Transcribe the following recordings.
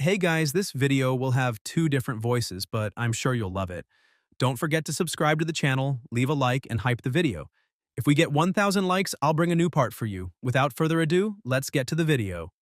Hey guys, this video will have two different voices, but I'm sure you'll love it. Don't forget to subscribe to the channel, leave a like, and hype the video. If we get 1,000 likes, I'll bring a new part for you. Without further ado, let's get to the video.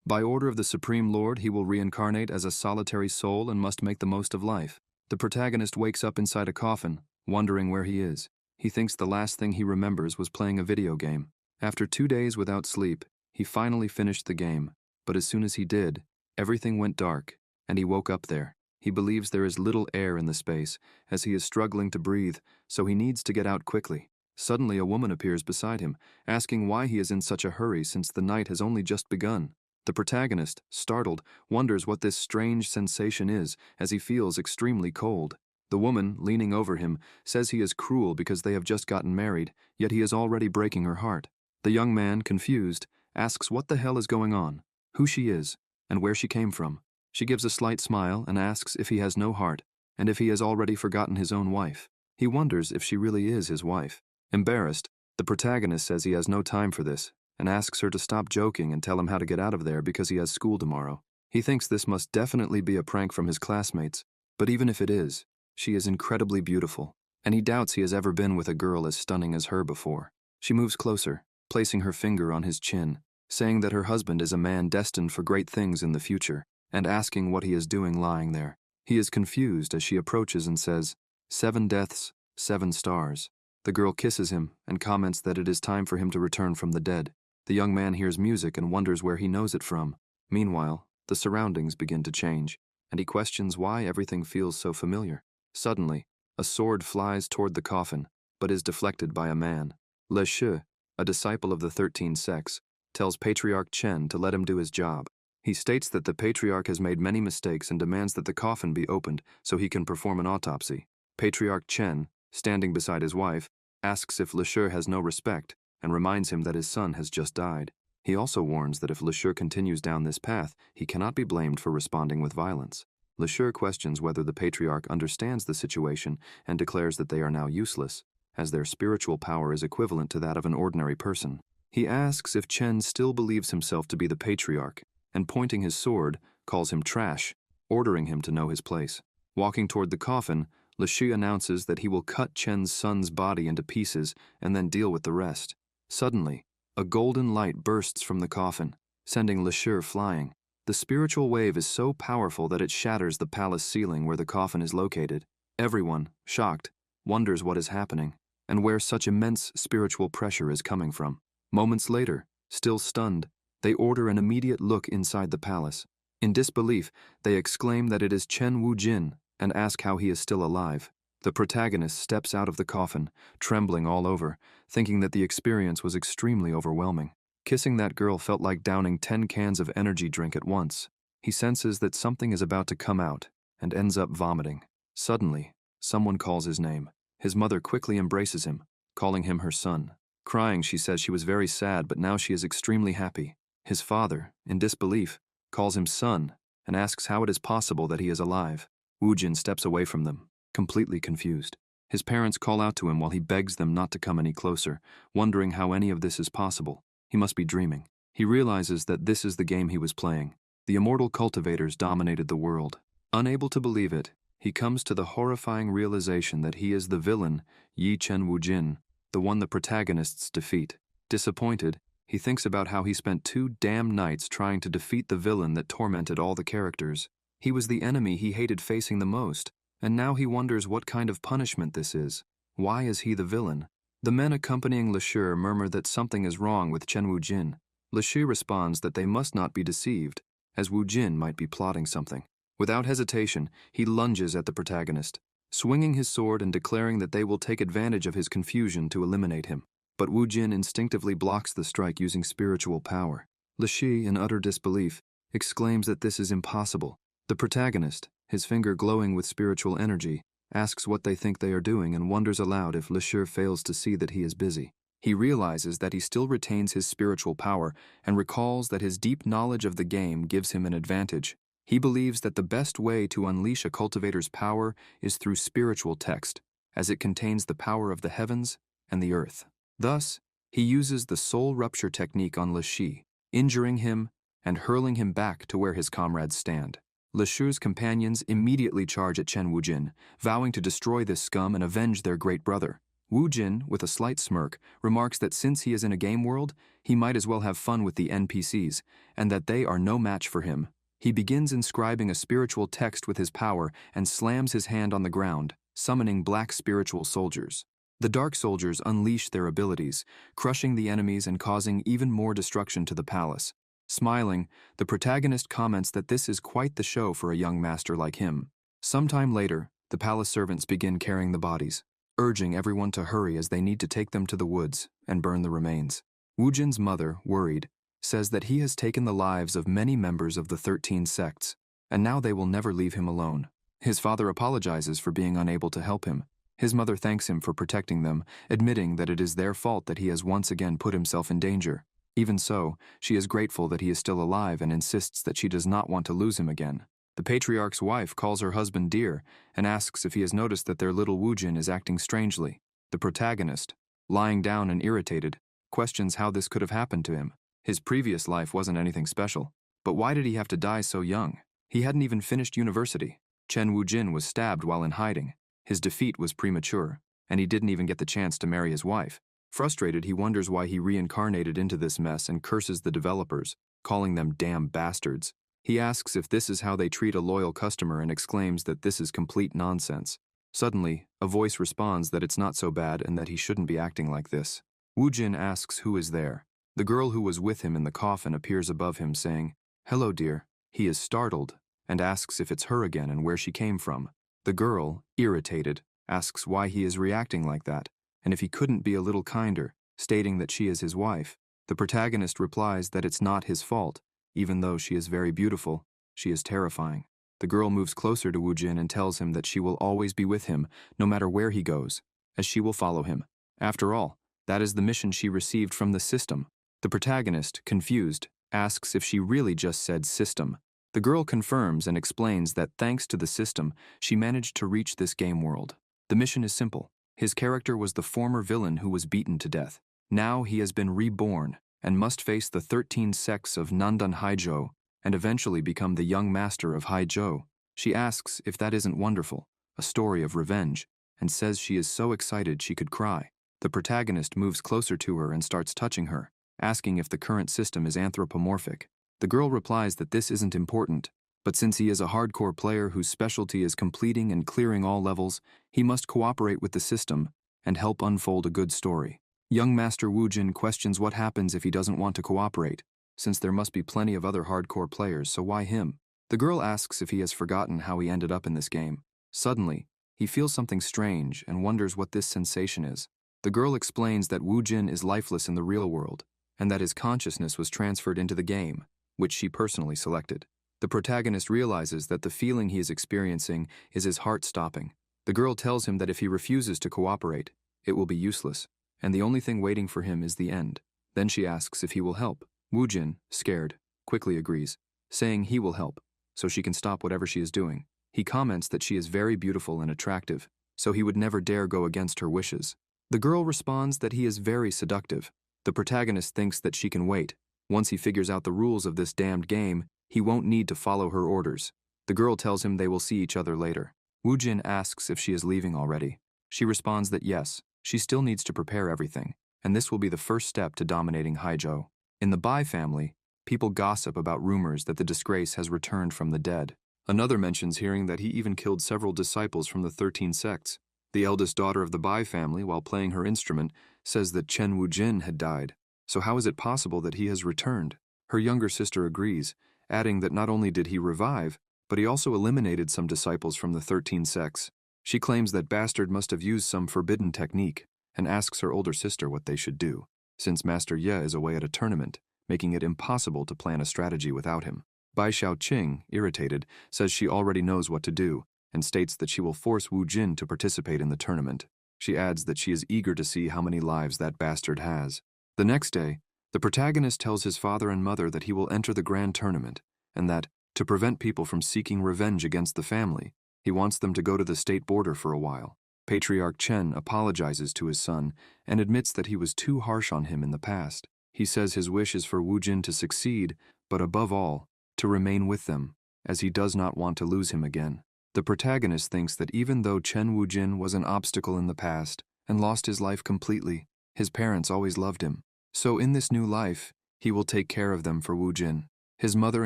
By order of the Supreme Lord, he will reincarnate as a solitary soul and must make the most of life. The protagonist wakes up inside a coffin, wondering where he is. He thinks the last thing he remembers was playing a video game. After 2 days without sleep, he finally finished the game. But as soon as he did, everything went dark, and he woke up there. He believes there is little air in the space, as he is struggling to breathe, so he needs to get out quickly. Suddenly a woman appears beside him, asking why he is in such a hurry since the night has only just begun. The protagonist, startled, wonders what this strange sensation is, as he feels extremely cold. The woman, leaning over him, says he is cruel because they have just gotten married, yet he is already breaking her heart. The young man, confused, asks what the hell is going on, who she is, and where she came from. She gives a slight smile and asks if he has no heart, and if he has already forgotten his own wife. He wonders if she really is his wife. Embarrassed, the protagonist says he has no time for this, and asks her to stop joking and tell him how to get out of there because he has school tomorrow. He thinks this must definitely be a prank from his classmates, but even if it is, she is incredibly beautiful, and he doubts he has ever been with a girl as stunning as her before. She moves closer, placing her finger on his chin, saying that her husband is a man destined for great things in the future, and asking what he is doing lying there. He is confused as she approaches and says, 7 deaths, 7 stars. The girl kisses him and comments that it is time for him to return from the dead. The young man hears music and wonders where he knows it from. Meanwhile, the surroundings begin to change, and he questions why everything feels so familiar. Suddenly, a sword flies toward the coffin, but is deflected by a man. Le Che, a disciple of the 13 sects, tells Patriarch Chen to let him do his job. He states that the Patriarch has made many mistakes and demands that the coffin be opened so he can perform an autopsy. Patriarch Chen, standing beside his wife, asks if Le Che has no respect and reminds him that his son has just died. He also warns that if Le Che continues down this path, he cannot be blamed for responding with violence. Le Che questions whether the Patriarch understands the situation and declares that they are now useless, as their spiritual power is equivalent to that of an ordinary person. He asks if Chen still believes himself to be the Patriarch, and pointing his sword, calls him trash, ordering him to know his place. Walking toward the coffin, Le Che announces that he will cut Chen's son's body into pieces and then deal with the rest. Suddenly, a golden light bursts from the coffin, sending Le Che flying. The spiritual wave is so powerful that it shatters the palace ceiling where the coffin is located. Everyone, shocked, wonders what is happening, and where such immense spiritual pressure is coming from. Moments later, still stunned, they order an immediate look inside the palace. In disbelief, they exclaim that it is Chen Wujin and ask how he is still alive. The protagonist steps out of the coffin, trembling all over, thinking that the experience was extremely overwhelming. Kissing that girl felt like downing 10 cans of energy drink at once. He senses that something is about to come out and ends up vomiting. Suddenly, someone calls his name. His mother quickly embraces him, calling him her son. Crying, she says she was very sad, but now she is extremely happy. His father, in disbelief, calls him son and asks how it is possible that he is alive. Wujin steps away from them, completely confused. His parents call out to him while he begs them not to come any closer, wondering how any of this is possible. He must be dreaming. He realizes that this is the game he was playing. The immortal cultivators dominated the world. Unable to believe it, he comes to the horrifying realization that he is the villain, Yi Chen Wujin, the one the protagonists defeat. Disappointed, he thinks about how he spent 2 damn nights trying to defeat the villain that tormented all the characters. He was the enemy he hated facing the most, and now he wonders what kind of punishment this is. Why is he the villain? The men accompanying Le Che murmur that something is wrong with Chen Wujin. Le Che responds that they must not be deceived, as Wujin might be plotting something. Without hesitation, he lunges at the protagonist, swinging his sword and declaring that they will take advantage of his confusion to eliminate him. But Wujin instinctively blocks the strike using spiritual power. Le Che, in utter disbelief, exclaims that this is impossible. The protagonist, his finger glowing with spiritual energy, asks what they think they are doing and wonders aloud if Le Che fails to see that he is busy. He realizes that he still retains his spiritual power and recalls that his deep knowledge of the game gives him an advantage. He believes that the best way to unleash a cultivator's power is through spiritual text, as it contains the power of the heavens and the earth. Thus, he uses the soul rupture technique on Le Che, injuring him and hurling him back to where his comrades stand. Le Shu's companions immediately charge at Chen Wujin, vowing to destroy this scum and avenge their great brother. Wu Jin, with a slight smirk, remarks that since he is in a game world, he might as well have fun with the NPCs, and that they are no match for him. He begins inscribing a spiritual text with his power and slams his hand on the ground, summoning black spiritual soldiers. The dark soldiers unleash their abilities, crushing the enemies and causing even more destruction to the palace. Smiling, the protagonist comments that this is quite the show for a young master like him. Sometime later, the palace servants begin carrying the bodies, urging everyone to hurry as they need to take them to the woods and burn the remains. Wu Jin's mother, worried, says that he has taken the lives of many members of the 13 sects, and now they will never leave him alone. His father apologizes for being unable to help him. His mother thanks him for protecting them, admitting that it is their fault that he has once again put himself in danger. Even so, she is grateful that he is still alive and insists that she does not want to lose him again. The patriarch's wife calls her husband dear and asks if he has noticed that their little Wu Jin is acting strangely. The protagonist, lying down and irritated, questions how this could have happened to him. His previous life wasn't anything special, but why did he have to die so young? He hadn't even finished university. Chen Wu Jin was stabbed while in hiding. His defeat was premature, and he didn't even get the chance to marry his wife. Frustrated, he wonders why he reincarnated into this mess and curses the developers, calling them damn bastards. He asks if this is how they treat a loyal customer and exclaims that this is complete nonsense. Suddenly, a voice responds that it's not so bad and that he shouldn't be acting like this. Wu Jin asks who is there. The girl who was with him in the coffin appears above him saying, "Hello, dear." He is startled and asks if it's her again and where she came from. The girl, irritated, asks why he is reacting like that, and if he couldn't be a little kinder, stating that she is his wife. The protagonist replies that it's not his fault. Even though she is very beautiful, she is terrifying. The girl moves closer to Wu Jin and tells him that she will always be with him, no matter where he goes, as she will follow him. After all, that is the mission she received from the system. The protagonist, confused, asks if she really just said system. The girl confirms and explains that thanks to the system, she managed to reach this game world. The mission is simple. His character was the former villain who was beaten to death. Now he has been reborn and must face the 13 sects of Nandan Haizhou and eventually become the young master of Haizhou. She asks if that isn't wonderful, a story of revenge, and says she is so excited she could cry. The protagonist moves closer to her and starts touching her, asking if the current system is anthropomorphic. The girl replies that this isn't important, but since he is a hardcore player whose specialty is completing and clearing all levels, he must cooperate with the system and help unfold a good story. Young Master Wu Jin questions what happens if he doesn't want to cooperate, since there must be plenty of other hardcore players, so why him? The girl asks if he has forgotten how he ended up in this game. Suddenly, he feels something strange and wonders what this sensation is. The girl explains that Wu Jin is lifeless in the real world, and that his consciousness was transferred into the game, which she personally selected. The protagonist realizes that the feeling he is experiencing is his heart stopping. The girl tells him that if he refuses to cooperate, it will be useless, and the only thing waiting for him is the end. Then she asks if he will help. Wu Jin, scared, quickly agrees, saying he will help, so she can stop whatever she is doing. He comments that she is very beautiful and attractive, so he would never dare go against her wishes. The girl responds that he is very seductive. The protagonist thinks that she can wait. Once he figures out the rules of this damned game, he won't need to follow her orders. The girl tells him they will see each other later. Wu Jin asks if she is leaving already. She responds that yes, she still needs to prepare everything, and this will be the first step to dominating Haizhou. In the Bai family, people gossip about rumors that the disgrace has returned from the dead. Another mentions hearing that he even killed several disciples from the 13 sects. The eldest daughter of the Bai family, while playing her instrument, says that Chen Wu Jin had died. So how is it possible that he has returned? Her younger sister agrees, adding that not only did he revive, but he also eliminated some disciples from the 13 sects. She claims that Bastard must have used some forbidden technique, and asks her older sister what they should do, since Master Ye is away at a tournament, making it impossible to plan a strategy without him. Bai Xiaoqing, irritated, says she already knows what to do, and states that she will force Wu Jin to participate in the tournament. She adds that she is eager to see how many lives that bastard has. The next day, the protagonist tells his father and mother that he will enter the grand tournament, and that, to prevent people from seeking revenge against the family, he wants them to go to the state border for a while. Patriarch Chen apologizes to his son and admits that he was too harsh on him in the past. He says his wish is for Wu Jin to succeed, but above all, to remain with them. as he does not want to lose him again. The protagonist thinks that even though Chen Wujin was an obstacle in the past and lost his life completely, his parents always loved him. So in this new life, he will take care of them for Wujin. His mother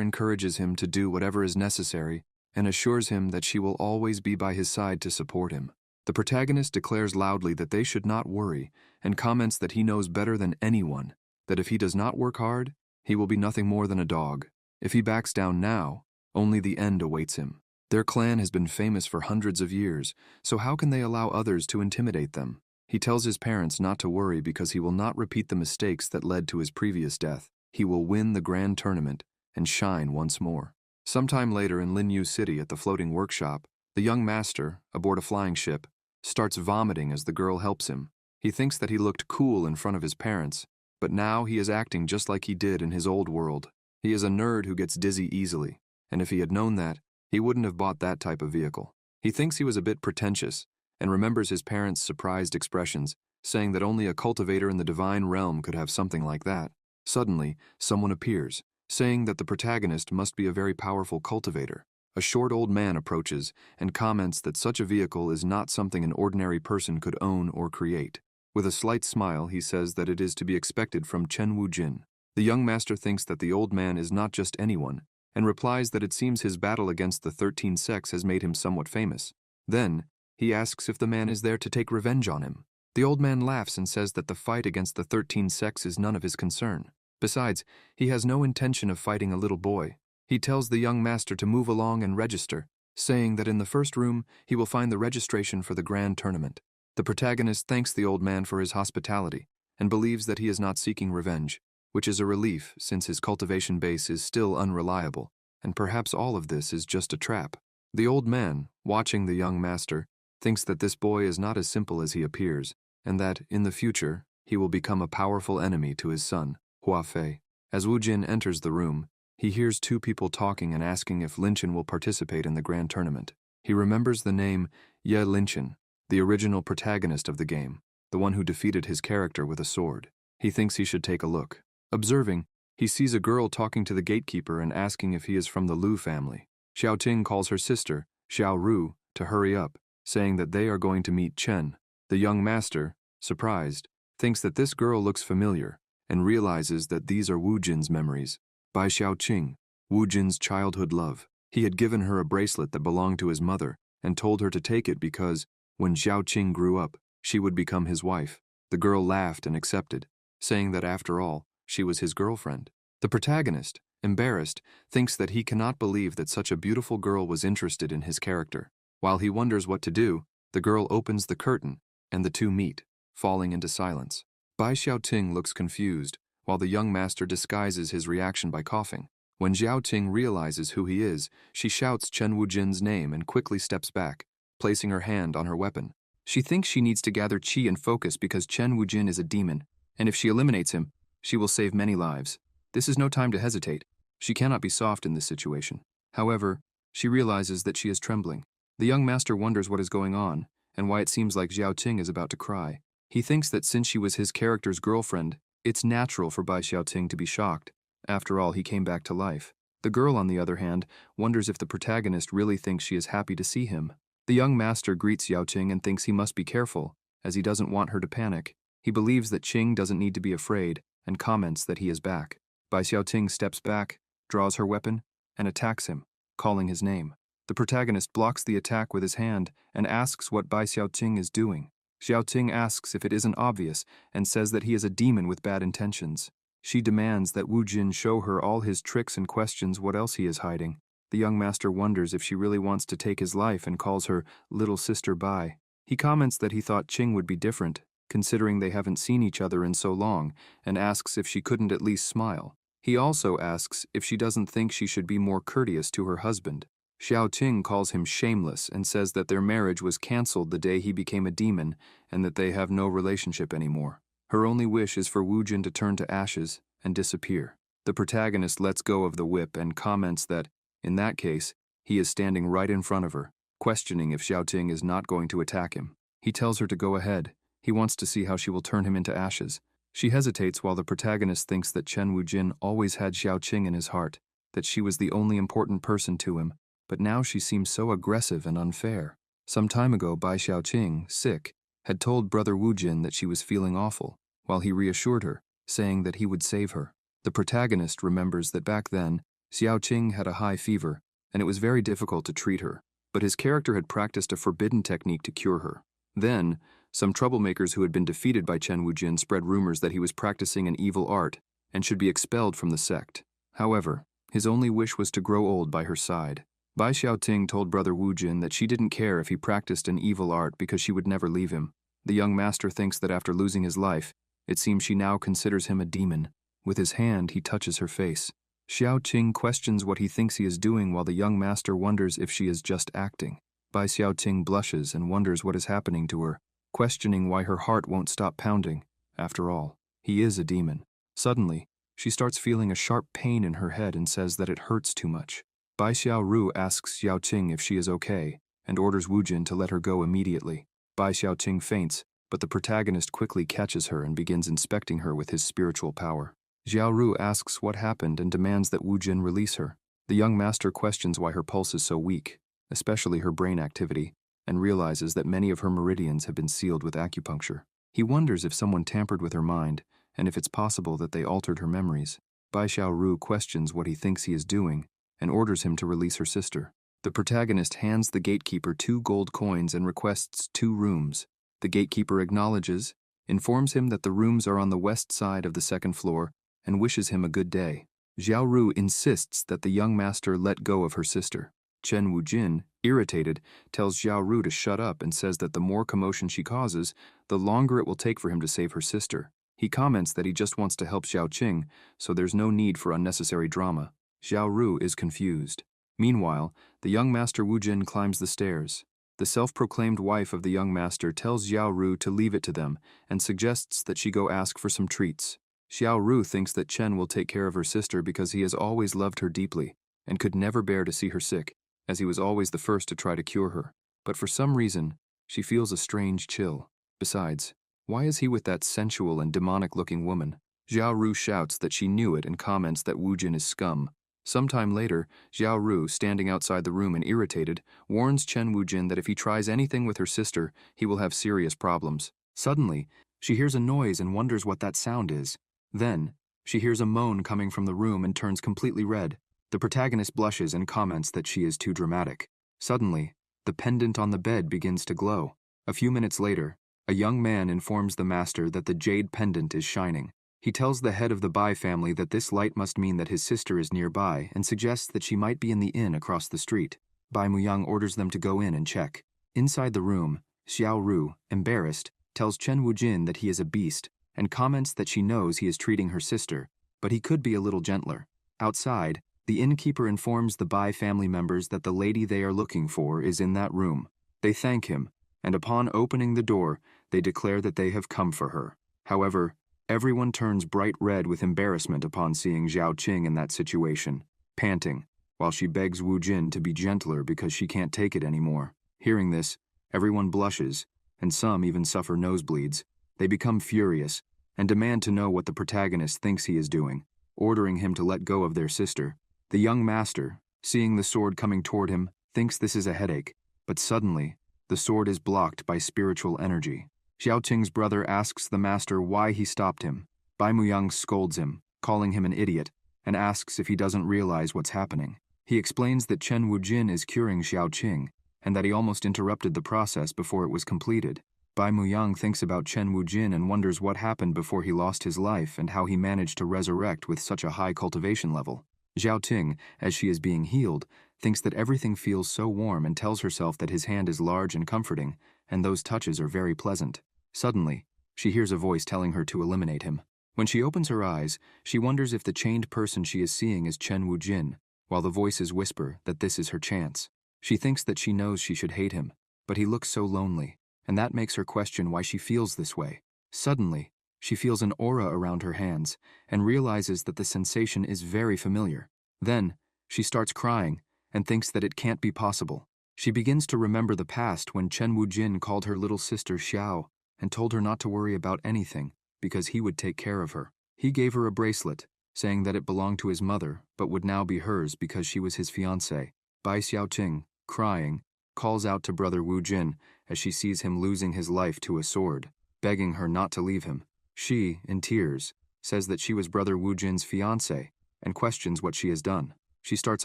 encourages him to do whatever is necessary and assures him that she will always be by his side to support him. The protagonist declares loudly that they should not worry and comments that he knows better than anyone that if he does not work hard, he will be nothing more than a dog. If he backs down now, only the end awaits him. Their clan has been famous for hundreds of years, so how can they allow others to intimidate them? He tells his parents not to worry because he will not repeat the mistakes that led to his previous death. He will win the grand tournament and shine once more. Sometime later in Linyu City at the floating workshop, the young master, aboard a flying ship, starts vomiting as the girl helps him. He thinks that he looked cool in front of his parents, but now he is acting just like he did in his old world. He is a nerd who gets dizzy easily, and if he had known that, he wouldn't have bought that type of vehicle. He thinks he was a bit pretentious, and remembers his parents' surprised expressions, saying that only a cultivator in the divine realm could have something like that. Suddenly, someone appears, saying that the protagonist must be a very powerful cultivator. A short old man approaches and comments that such a vehicle is not something an ordinary person could own or create. With a slight smile, he says that it is to be expected from Chen Wujin. The young master thinks that the old man is not just anyone, and replies that it seems his battle against the 13 sects has made him somewhat famous. Then, he asks if the man is there to take revenge on him. The old man laughs and says that the fight against the 13 sects is none of his concern. Besides, he has no intention of fighting a little boy. He tells the young master to move along and register, saying that in the first room he will find the registration for the grand tournament. The protagonist thanks the old man for his hospitality and believes that he is not seeking revenge, which is a relief since his cultivation base is still unreliable, and perhaps all of this is just a trap. The old man, watching the young master, thinks that this boy is not as simple as he appears, and that, in the future, he will become a powerful enemy to his son, Hua Fei. As Wu Jin enters the room, he hears two people talking and asking if Linchen will participate in the grand tournament. He remembers the name Ye Linchen, the original protagonist of the game, the one who defeated his character with a sword. He thinks he should take a look. Observing, he sees a girl talking to the gatekeeper and asking if he is from the Lu family. Xiao Ting calls her sister, Xiao Ru, to hurry up, saying that they are going to meet Chen. The young master, surprised, thinks that this girl looks familiar and realizes that these are Wu Jin's memories. By Xiaoqing, Wu Jin's childhood love. He had given her a bracelet that belonged to his mother and told her to take it because, when Xiaoqing grew up, she would become his wife. The girl laughed and accepted, saying that after all, she was his girlfriend. The protagonist, embarrassed, thinks that he cannot believe that such a beautiful girl was interested in his character. While he wonders what to do, the girl opens the curtain, and the two meet, falling into silence. Bai Xiaoting looks confused, while the young master disguises his reaction by coughing. When Xiaoting realizes who he is, she shouts Chen Wujin's name and quickly steps back, placing her hand on her weapon. She thinks she needs to gather qi and focus because Chen Wujin is a demon, and if she eliminates him, she will save many lives. This is no time to hesitate. She cannot be soft in this situation. However, she realizes that she is trembling. The young master wonders what is going on, and why it seems like Xiaoting is about to cry. He thinks that since she was his character's girlfriend, it's natural for Bai Xiaoting to be shocked. After all, he came back to life. The girl, on the other hand, wonders if the protagonist really thinks she is happy to see him. The young master greets Xiaoting and thinks he must be careful, as he doesn't want her to panic. He believes that Qing doesn't need to be afraid, and comments that he is back. Bai Xiaoting steps back, draws her weapon, and attacks him, calling his name. The protagonist blocks the attack with his hand and asks what Bai Xiaoting is doing. Xiaoting asks if it isn't obvious and says that he is a demon with bad intentions. She demands that Wu Jin show her all his tricks and questions what else he is hiding. The young master wonders if she really wants to take his life and calls her little sister Bai. He comments that he thought Qing would be different, considering they haven't seen each other in so long, and asks if she couldn't at least smile. He also asks if she doesn't think she should be more courteous to her husband. Xiao Ting calls him shameless and says that their marriage was cancelled the day he became a demon and that they have no relationship anymore. Her only wish is for Wu Jin to turn to ashes and disappear. The protagonist lets go of the whip and comments that, in that case, he is standing right in front of her, questioning if Xiao Ting is not going to attack him. He tells her to go ahead. He wants to see how she will turn him into ashes. She hesitates while the protagonist thinks that Chen Wujin always had Xiao Qing in his heart. that she was the only important person to him, but now she seemed so aggressive and unfair. Some time ago, Bai Xiaoqing, sick, had told Brother Wu Jin that she was feeling awful, while he reassured her, saying that he would save her. The protagonist remembers that back then, Xiaoqing had a high fever, and it was very difficult to treat her, but his character had practiced a forbidden technique to cure her. Then, some troublemakers who had been defeated by Chen Wujin spread rumors that he was practicing an evil art and should be expelled from the sect. However, his only wish was to grow old by her side. Bai Xiaoting told Brother Wu Jin that she didn't care if he practiced an evil art because she would never leave him. The young master thinks that after losing his life, it seems she now considers him a demon. With his hand, he touches her face. Xiao Qing questions what he thinks he is doing while the young master wonders if she is just acting. Bai Xiaoting blushes and wonders what is happening to her, questioning why her heart won't stop pounding. After all, he is a demon. Suddenly, she starts feeling a sharp pain in her head and says that it hurts too much. Bai Xiaoru asks Xiao Qing if she is okay and orders Wu Jin to let her go immediately. Bai Xiaoqing faints, but the protagonist quickly catches her and begins inspecting her with his spiritual power. Xiao Ru asks what happened and demands that Wu Jin release her. The young master questions why her pulse is so weak, especially her brain activity, and realizes that many of her meridians have been sealed with acupuncture. He wonders if someone tampered with her mind, and if it's possible that they altered her memories. Bai Xiaoru questions what he thinks he is doing, and orders him to release her sister. The protagonist hands the gatekeeper 2 gold coins and requests 2 rooms. The gatekeeper acknowledges, informs him that the rooms are on the west side of the 2nd floor, and wishes him a good day. Xiao Ru insists that the young master let go of her sister. Chen Wujin, irritated, tells Xiao Ru to shut up and says that the more commotion she causes, the longer it will take for him to save her sister. He comments that he just wants to help Xiao Qing, so there's no need for unnecessary drama. Xiao Ru is confused. Meanwhile, the young master Wu Jin climbs the stairs. The self-proclaimed wife of the young master tells Xiao Ru to leave it to them and suggests that she go ask for some treats. Xiao Ru thinks that Chen will take care of her sister because he has always loved her deeply and could never bear to see her sick, as he was always the first to try to cure her. But for some reason, she feels a strange chill. Besides, why is he with that sensual and demonic-looking woman? Xiao Ru shouts that she knew it and comments that Wu Jin is scum. Sometime later, Xiao Ru, standing outside the room and irritated, warns Chen Wu Jin that if he tries anything with her sister, he will have serious problems. Suddenly, she hears a noise and wonders what that sound is. Then, she hears a moan coming from the room and turns completely red. The protagonist blushes and comments that she is too dramatic. Suddenly, the pendant on the bed begins to glow. A few minutes later, a young man informs the master that the jade pendant is shining. He tells the head of the Bai family that this light must mean that his sister is nearby and suggests that she might be in the inn across the street. Bai Muyang orders them to go in and check. Inside the room, Xiao Ru, embarrassed, tells Chen Wujin that he is a beast and comments that she knows he is treating her sister, but he could be a little gentler. Outside, the innkeeper informs the Bai family members that the lady they are looking for is in that room. They thank him, and upon opening the door, they declare that they have come for her. However, everyone turns bright red with embarrassment upon seeing Xiao Qing in that situation, panting, while she begs Wu Jin to be gentler because she can't take it anymore. Hearing this, everyone blushes, and some even suffer nosebleeds. They become furious, and demand to know what the protagonist thinks he is doing, ordering him to let go of their sister. The young master, seeing the sword coming toward him, thinks this is a headache, but suddenly, the sword is blocked by spiritual energy. Xiao Qing's brother asks the master why he stopped him. Bai Muyang scolds him, calling him an idiot, and asks if he doesn't realize what's happening. He explains that Chen Wujin is curing Xiao Qing, and that he almost interrupted the process before it was completed. Bai Muyang thinks about Chen Wujin and wonders what happened before he lost his life and how he managed to resurrect with such a high cultivation level. Xiao Qing, as she is being healed, thinks that everything feels so warm and tells herself that his hand is large and comforting, and those touches are very pleasant. Suddenly, she hears a voice telling her to eliminate him. When she opens her eyes, she wonders if the chained person she is seeing is Chen Wujin, while the voices whisper that this is her chance. She thinks that she knows she should hate him, but he looks so lonely, and that makes her question why she feels this way. Suddenly, she feels an aura around her hands and realizes that the sensation is very familiar. Then, she starts crying and thinks that it can't be possible. She begins to remember the past when Chen Wujin called her little sister Xiao and told her not to worry about anything because he would take care of her. He gave her a bracelet, saying that it belonged to his mother but would now be hers because she was his fiancée. Bai Xiaoqing, crying, calls out to brother Wu Jin as she sees him losing his life to a sword, begging her not to leave him. She, in tears, says that she was brother Wu Jin's fiancée and questions what she has done. She starts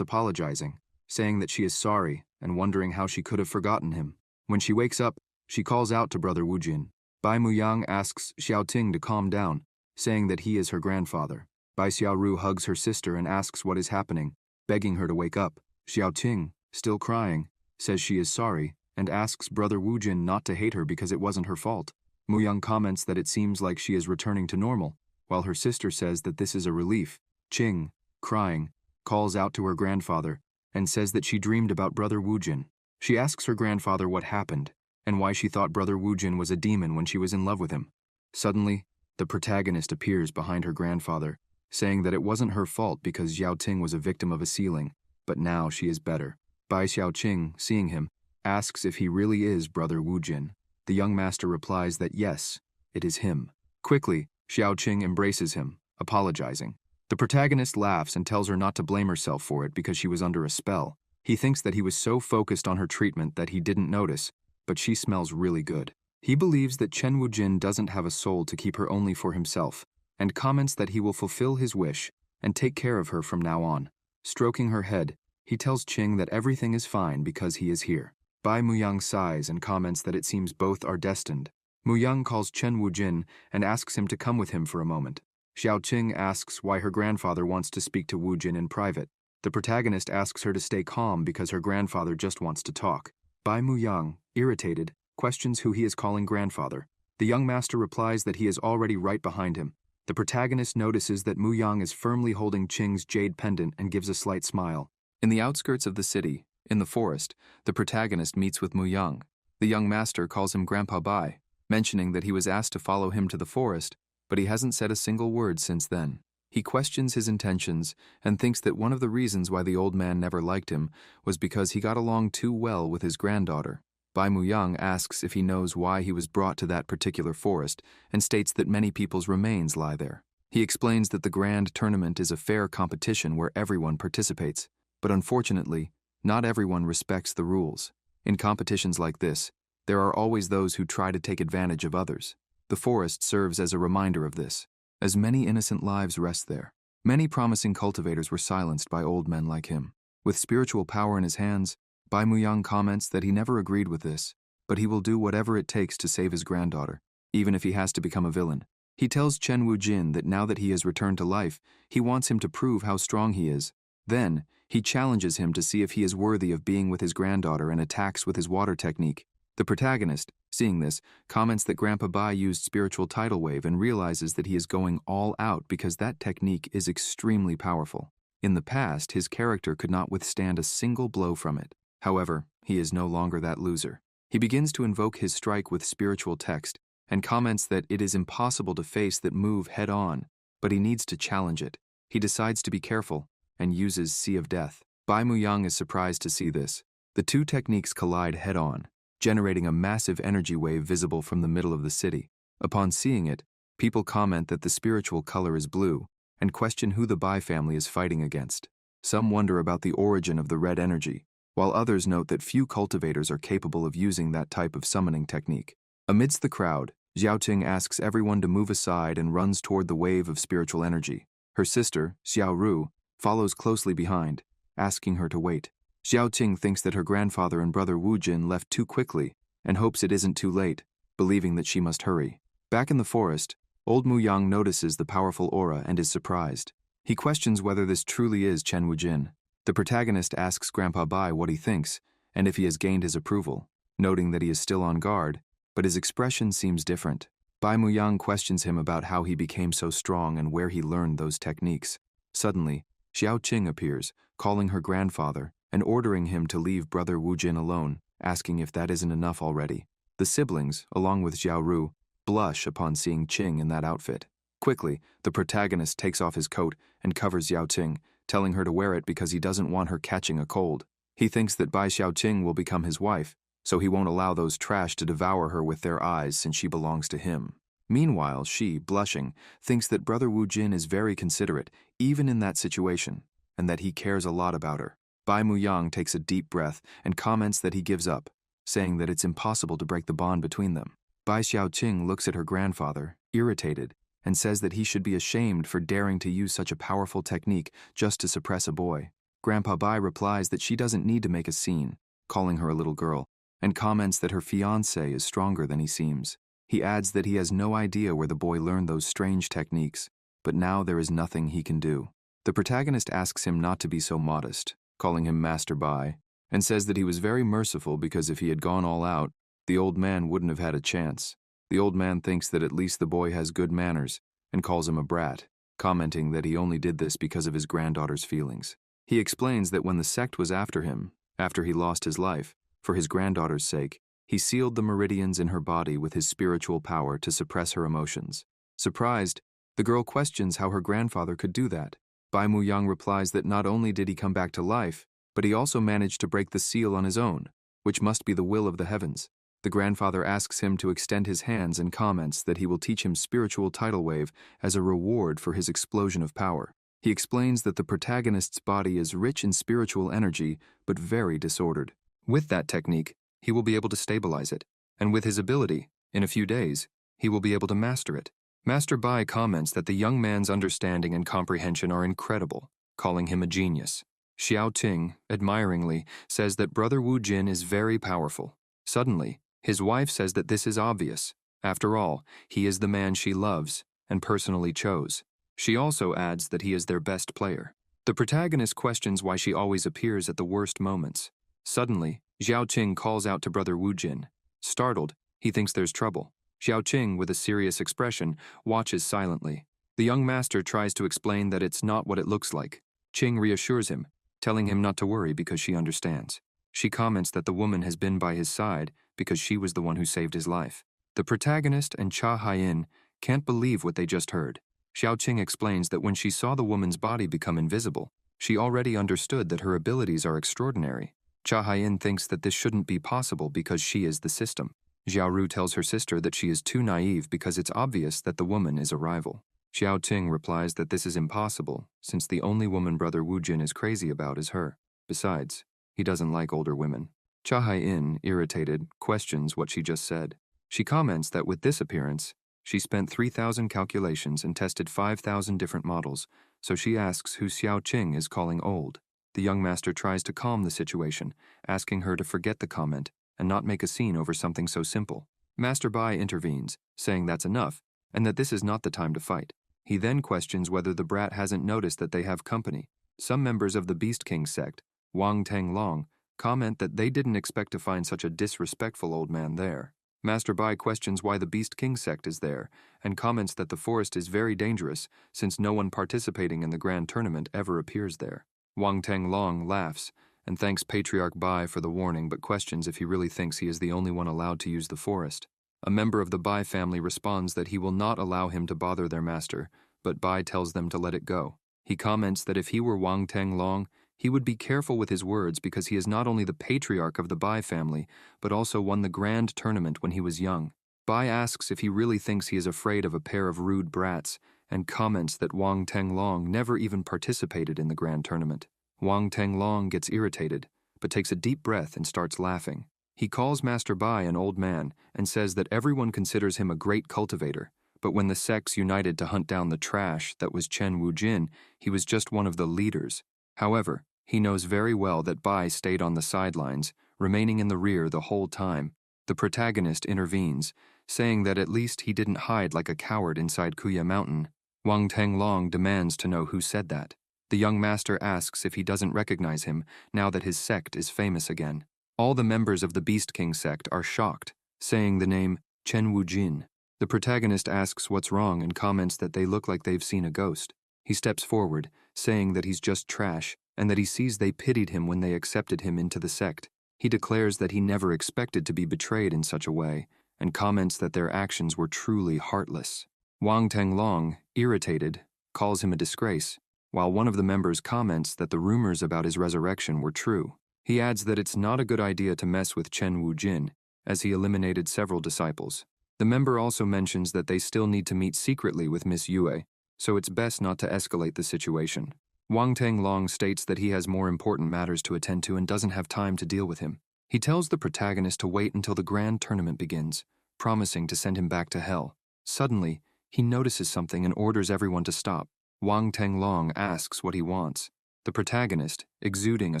apologizing, saying that she is sorry and wondering how she could have forgotten him. When she wakes up, she calls out to brother Wu Jin. Bai Muyang asks Xiaoting to calm down, saying that he is her grandfather. Bai Xiaoru hugs her sister and asks what is happening, begging her to wake up. Xiaoting, still crying, says she is sorry and asks brother Wu Jin not to hate her because it wasn't her fault. Muyang comments that it seems like she is returning to normal, while her sister says that this is a relief. Qing, crying, calls out to her grandfather and says that she dreamed about brother Wu Jin. She asks her grandfather what happened and why she thought brother Wu Jin was a demon when she was in love with him. Suddenly, the protagonist appears behind her grandfather, saying that it wasn't her fault because Xiao Ting was a victim of a sealing, but now she is better. Bai Xiaoqing, seeing him, asks if he really is brother Wu Jin. The young master replies that yes, it is him. Quickly, Xiaoqing embraces him, apologizing. The protagonist laughs and tells her not to blame herself for it because she was under a spell. He thinks that he was so focused on her treatment that he didn't notice, but she smells really good. He believes that Chen Wujin doesn't have a soul to keep her only for himself, and comments that he will fulfill his wish and take care of her from now on. Stroking her head, he tells Qing that everything is fine because he is here. Bai Muyang sighs and comments that it seems both are destined. Muyang calls Chen Wujin and asks him to come with him for a moment. Xiaoqing asks why her grandfather wants to speak to Wu Jin in private. The protagonist asks her to stay calm because her grandfather just wants to talk. Bai Muyang, irritated, questions who he is calling grandfather. The young master replies that he is already right behind him. The protagonist notices that Muyang is firmly holding Qing's jade pendant and gives a slight smile. In the outskirts of the city, in the forest, the protagonist meets with Muyang. The young master calls him Grandpa Bai, mentioning that he was asked to follow him to the forest, but he hasn't said a single word since then. He questions his intentions and thinks that one of the reasons why the old man never liked him was because he got along too well with his granddaughter. Bai Muyang asks if he knows why he was brought to that particular forest and states that many people's remains lie there. He explains that the grand tournament is a fair competition where everyone participates, but unfortunately, not everyone respects the rules. In competitions like this, there are always those who try to take advantage of others. The forest serves as a reminder of this, as many innocent lives rest there. Many promising cultivators were silenced by old men like him. With spiritual power in his hands, Bai Muyang comments that he never agreed with this, but he will do whatever it takes to save his granddaughter, even if he has to become a villain. He tells Chen Wujin that now that he has returned to life, he wants him to prove how strong he is. Then, he challenges him to see if he is worthy of being with his granddaughter and attacks with his water technique. The protagonist, seeing this, comments that Grandpa Bai used spiritual tidal wave and realizes that he is going all out because that technique is extremely powerful. In the past, his character could not withstand a single blow from it. However, he is no longer that loser. He begins to invoke his strike with spiritual text and comments that it is impossible to face that move head-on, but he needs to challenge it. He decides to be careful and uses Sea of Death. Bai Muyang is surprised to see this. The two techniques collide head-on, generating a massive energy wave visible from the middle of the city. Upon seeing it, people comment that the spiritual color is blue and question who the Bai family is fighting against. Some wonder about the origin of the red energy, while others note that few cultivators are capable of using that type of summoning technique. Amidst the crowd, Xiaoting asks everyone to move aside and runs toward the wave of spiritual energy. Her sister, Xiaoru, follows closely behind, asking her to wait. Xiaoting thinks that her grandfather and brother Wu Jin left too quickly and hopes it isn't too late, believing that she must hurry. Back in the forest, old Muyang notices the powerful aura and is surprised. He questions whether this truly is Chen Wujin. The protagonist asks Grandpa Bai what he thinks and if he has gained his approval, noting that he is still on guard, but his expression seems different. Bai Muyang questions him about how he became so strong and where he learned those techniques. Suddenly, Xiao Qing appears, calling her grandfather and ordering him to leave brother Wu Jin alone, asking if that isn't enough already. The siblings, along with Xiao Ru, blush upon seeing Qing in that outfit. Quickly, the protagonist takes off his coat and covers Xiao Qing, telling her to wear it because he doesn't want her catching a cold. He thinks that Bai Xiaoqing will become his wife, so he won't allow those trash to devour her with their eyes since she belongs to him. Meanwhile, she, blushing, thinks that Brother Wu Jin is very considerate, even in that situation, and that he cares a lot about her. Bai Muyang takes a deep breath and comments that he gives up, saying that it's impossible to break the bond between them. Bai Xiaoqing looks at her grandfather, irritated, and says that he should be ashamed for daring to use such a powerful technique just to suppress a boy. Grandpa Bai replies that she doesn't need to make a scene, calling her a little girl, and comments that her fiancé is stronger than he seems. He adds that he has no idea where the boy learned those strange techniques, but now there is nothing he can do. The protagonist asks him not to be so modest, calling him Master Bai, and says that he was very merciful because if he had gone all out, the old man wouldn't have had a chance. The old man thinks that at least the boy has good manners and calls him a brat, commenting that he only did this because of his granddaughter's feelings. He explains that when the sect was after him, after he lost his life, for his granddaughter's sake, he sealed the meridians in her body with his spiritual power to suppress her emotions. Surprised, the girl questions how her grandfather could do that. Bai Muyang replies that not only did he come back to life, but he also managed to break the seal on his own, which must be the will of the heavens. The grandfather asks him to extend his hands and comments that he will teach him spiritual tidal wave as a reward for his explosion of power. He explains that the protagonist's body is rich in spiritual energy, but very disordered. With that technique, he will be able to stabilize it, and with his ability, in a few days, he will be able to master it. Master Bai comments that the young man's understanding and comprehension are incredible, calling him a genius. Xiao Ting, admiringly, says that Brother Wu Jin is very powerful. Suddenly, his wife says that this is obvious. After all, he is the man she loves and personally chose. She also adds that he is their best player. The protagonist questions why she always appears at the worst moments. Suddenly, Xiao Qing calls out to Brother Wu Jin. Startled, he thinks there's trouble. Xiao Qing, with a serious expression, watches silently. The young master tries to explain that it's not what it looks like. Qing reassures him, telling him not to worry because she understands. She comments that the woman has been by his side because she was the one who saved his life. The protagonist and Cha Haiyin can't believe what they just heard. Xiao Qing explains that when she saw the woman's body become invisible, she already understood that her abilities are extraordinary. Cha Haiyin thinks that this shouldn't be possible because she is the system. Xiao Ru tells her sister that she is too naive because it's obvious that the woman is a rival. Xiao Ting replies that this is impossible, since the only woman Brother Wu Jin is crazy about is her. Besides, he doesn't like older women. Cha Haiyin, irritated, questions what she just said. She comments that with this appearance, she spent 3,000 calculations and tested 5,000 different models, so she asks who Xiao Qing is calling old. The young master tries to calm the situation, asking her to forget the comment and not make a scene over something so simple. Master Bai intervenes, saying that's enough, and that this is not the time to fight. He then questions whether the brat hasn't noticed that they have company. Some members of the Beast King sect, Wang Teng Long, comment that they didn't expect to find such a disrespectful old man there. Master Bai questions why the Beast King sect is there, and comments that the forest is very dangerous since no one participating in the grand tournament ever appears there. Wang Teng Long laughs and thanks Patriarch Bai for the warning but questions if he really thinks he is the only one allowed to use the forest. A member of the Bai family responds that he will not allow him to bother their master, but Bai tells them to let it go. He comments that if he were Wang Teng Long, he would be careful with his words because he is not only the patriarch of the Bai family, but also won the grand tournament when he was young. Bai asks if he really thinks he is afraid of a pair of rude brats, and comments that Wang Teng Long never even participated in the grand tournament. Wang Teng Long gets irritated, but takes a deep breath and starts laughing. He calls Master Bai an old man and says that everyone considers him a great cultivator, but when the sects united to hunt down the trash that was Chen Wu Jin, he was just one of the leaders. However, he knows very well that Bai stayed on the sidelines, remaining in the rear the whole time. The protagonist intervenes, saying that at least he didn't hide like a coward inside Kuya Mountain. Wang Teng Long demands to know who said that. The young master asks if he doesn't recognize him now that his sect is famous again. All the members of the Beast King sect are shocked, saying the name Chen Wu Jin. The protagonist asks what's wrong and comments that they look like they've seen a ghost. He steps forward, saying that he's just trash and that he sees they pitied him when they accepted him into the sect. He declares that he never expected to be betrayed in such a way and comments that their actions were truly heartless. Wang Teng Long, irritated, calls him a disgrace, while one of the members comments that the rumors about his resurrection were true. He adds that it's not a good idea to mess with Chen Wu Jin, as he eliminated several disciples. The member also mentions that they still need to meet secretly with Miss Yue, so it's best not to escalate the situation. Wang Tenglong states that he has more important matters to attend to and doesn't have time to deal with him. He tells the protagonist to wait until the grand tournament begins, promising to send him back to hell. Suddenly, he notices something and orders everyone to stop. Wang Tenglong asks what he wants. The protagonist, exuding a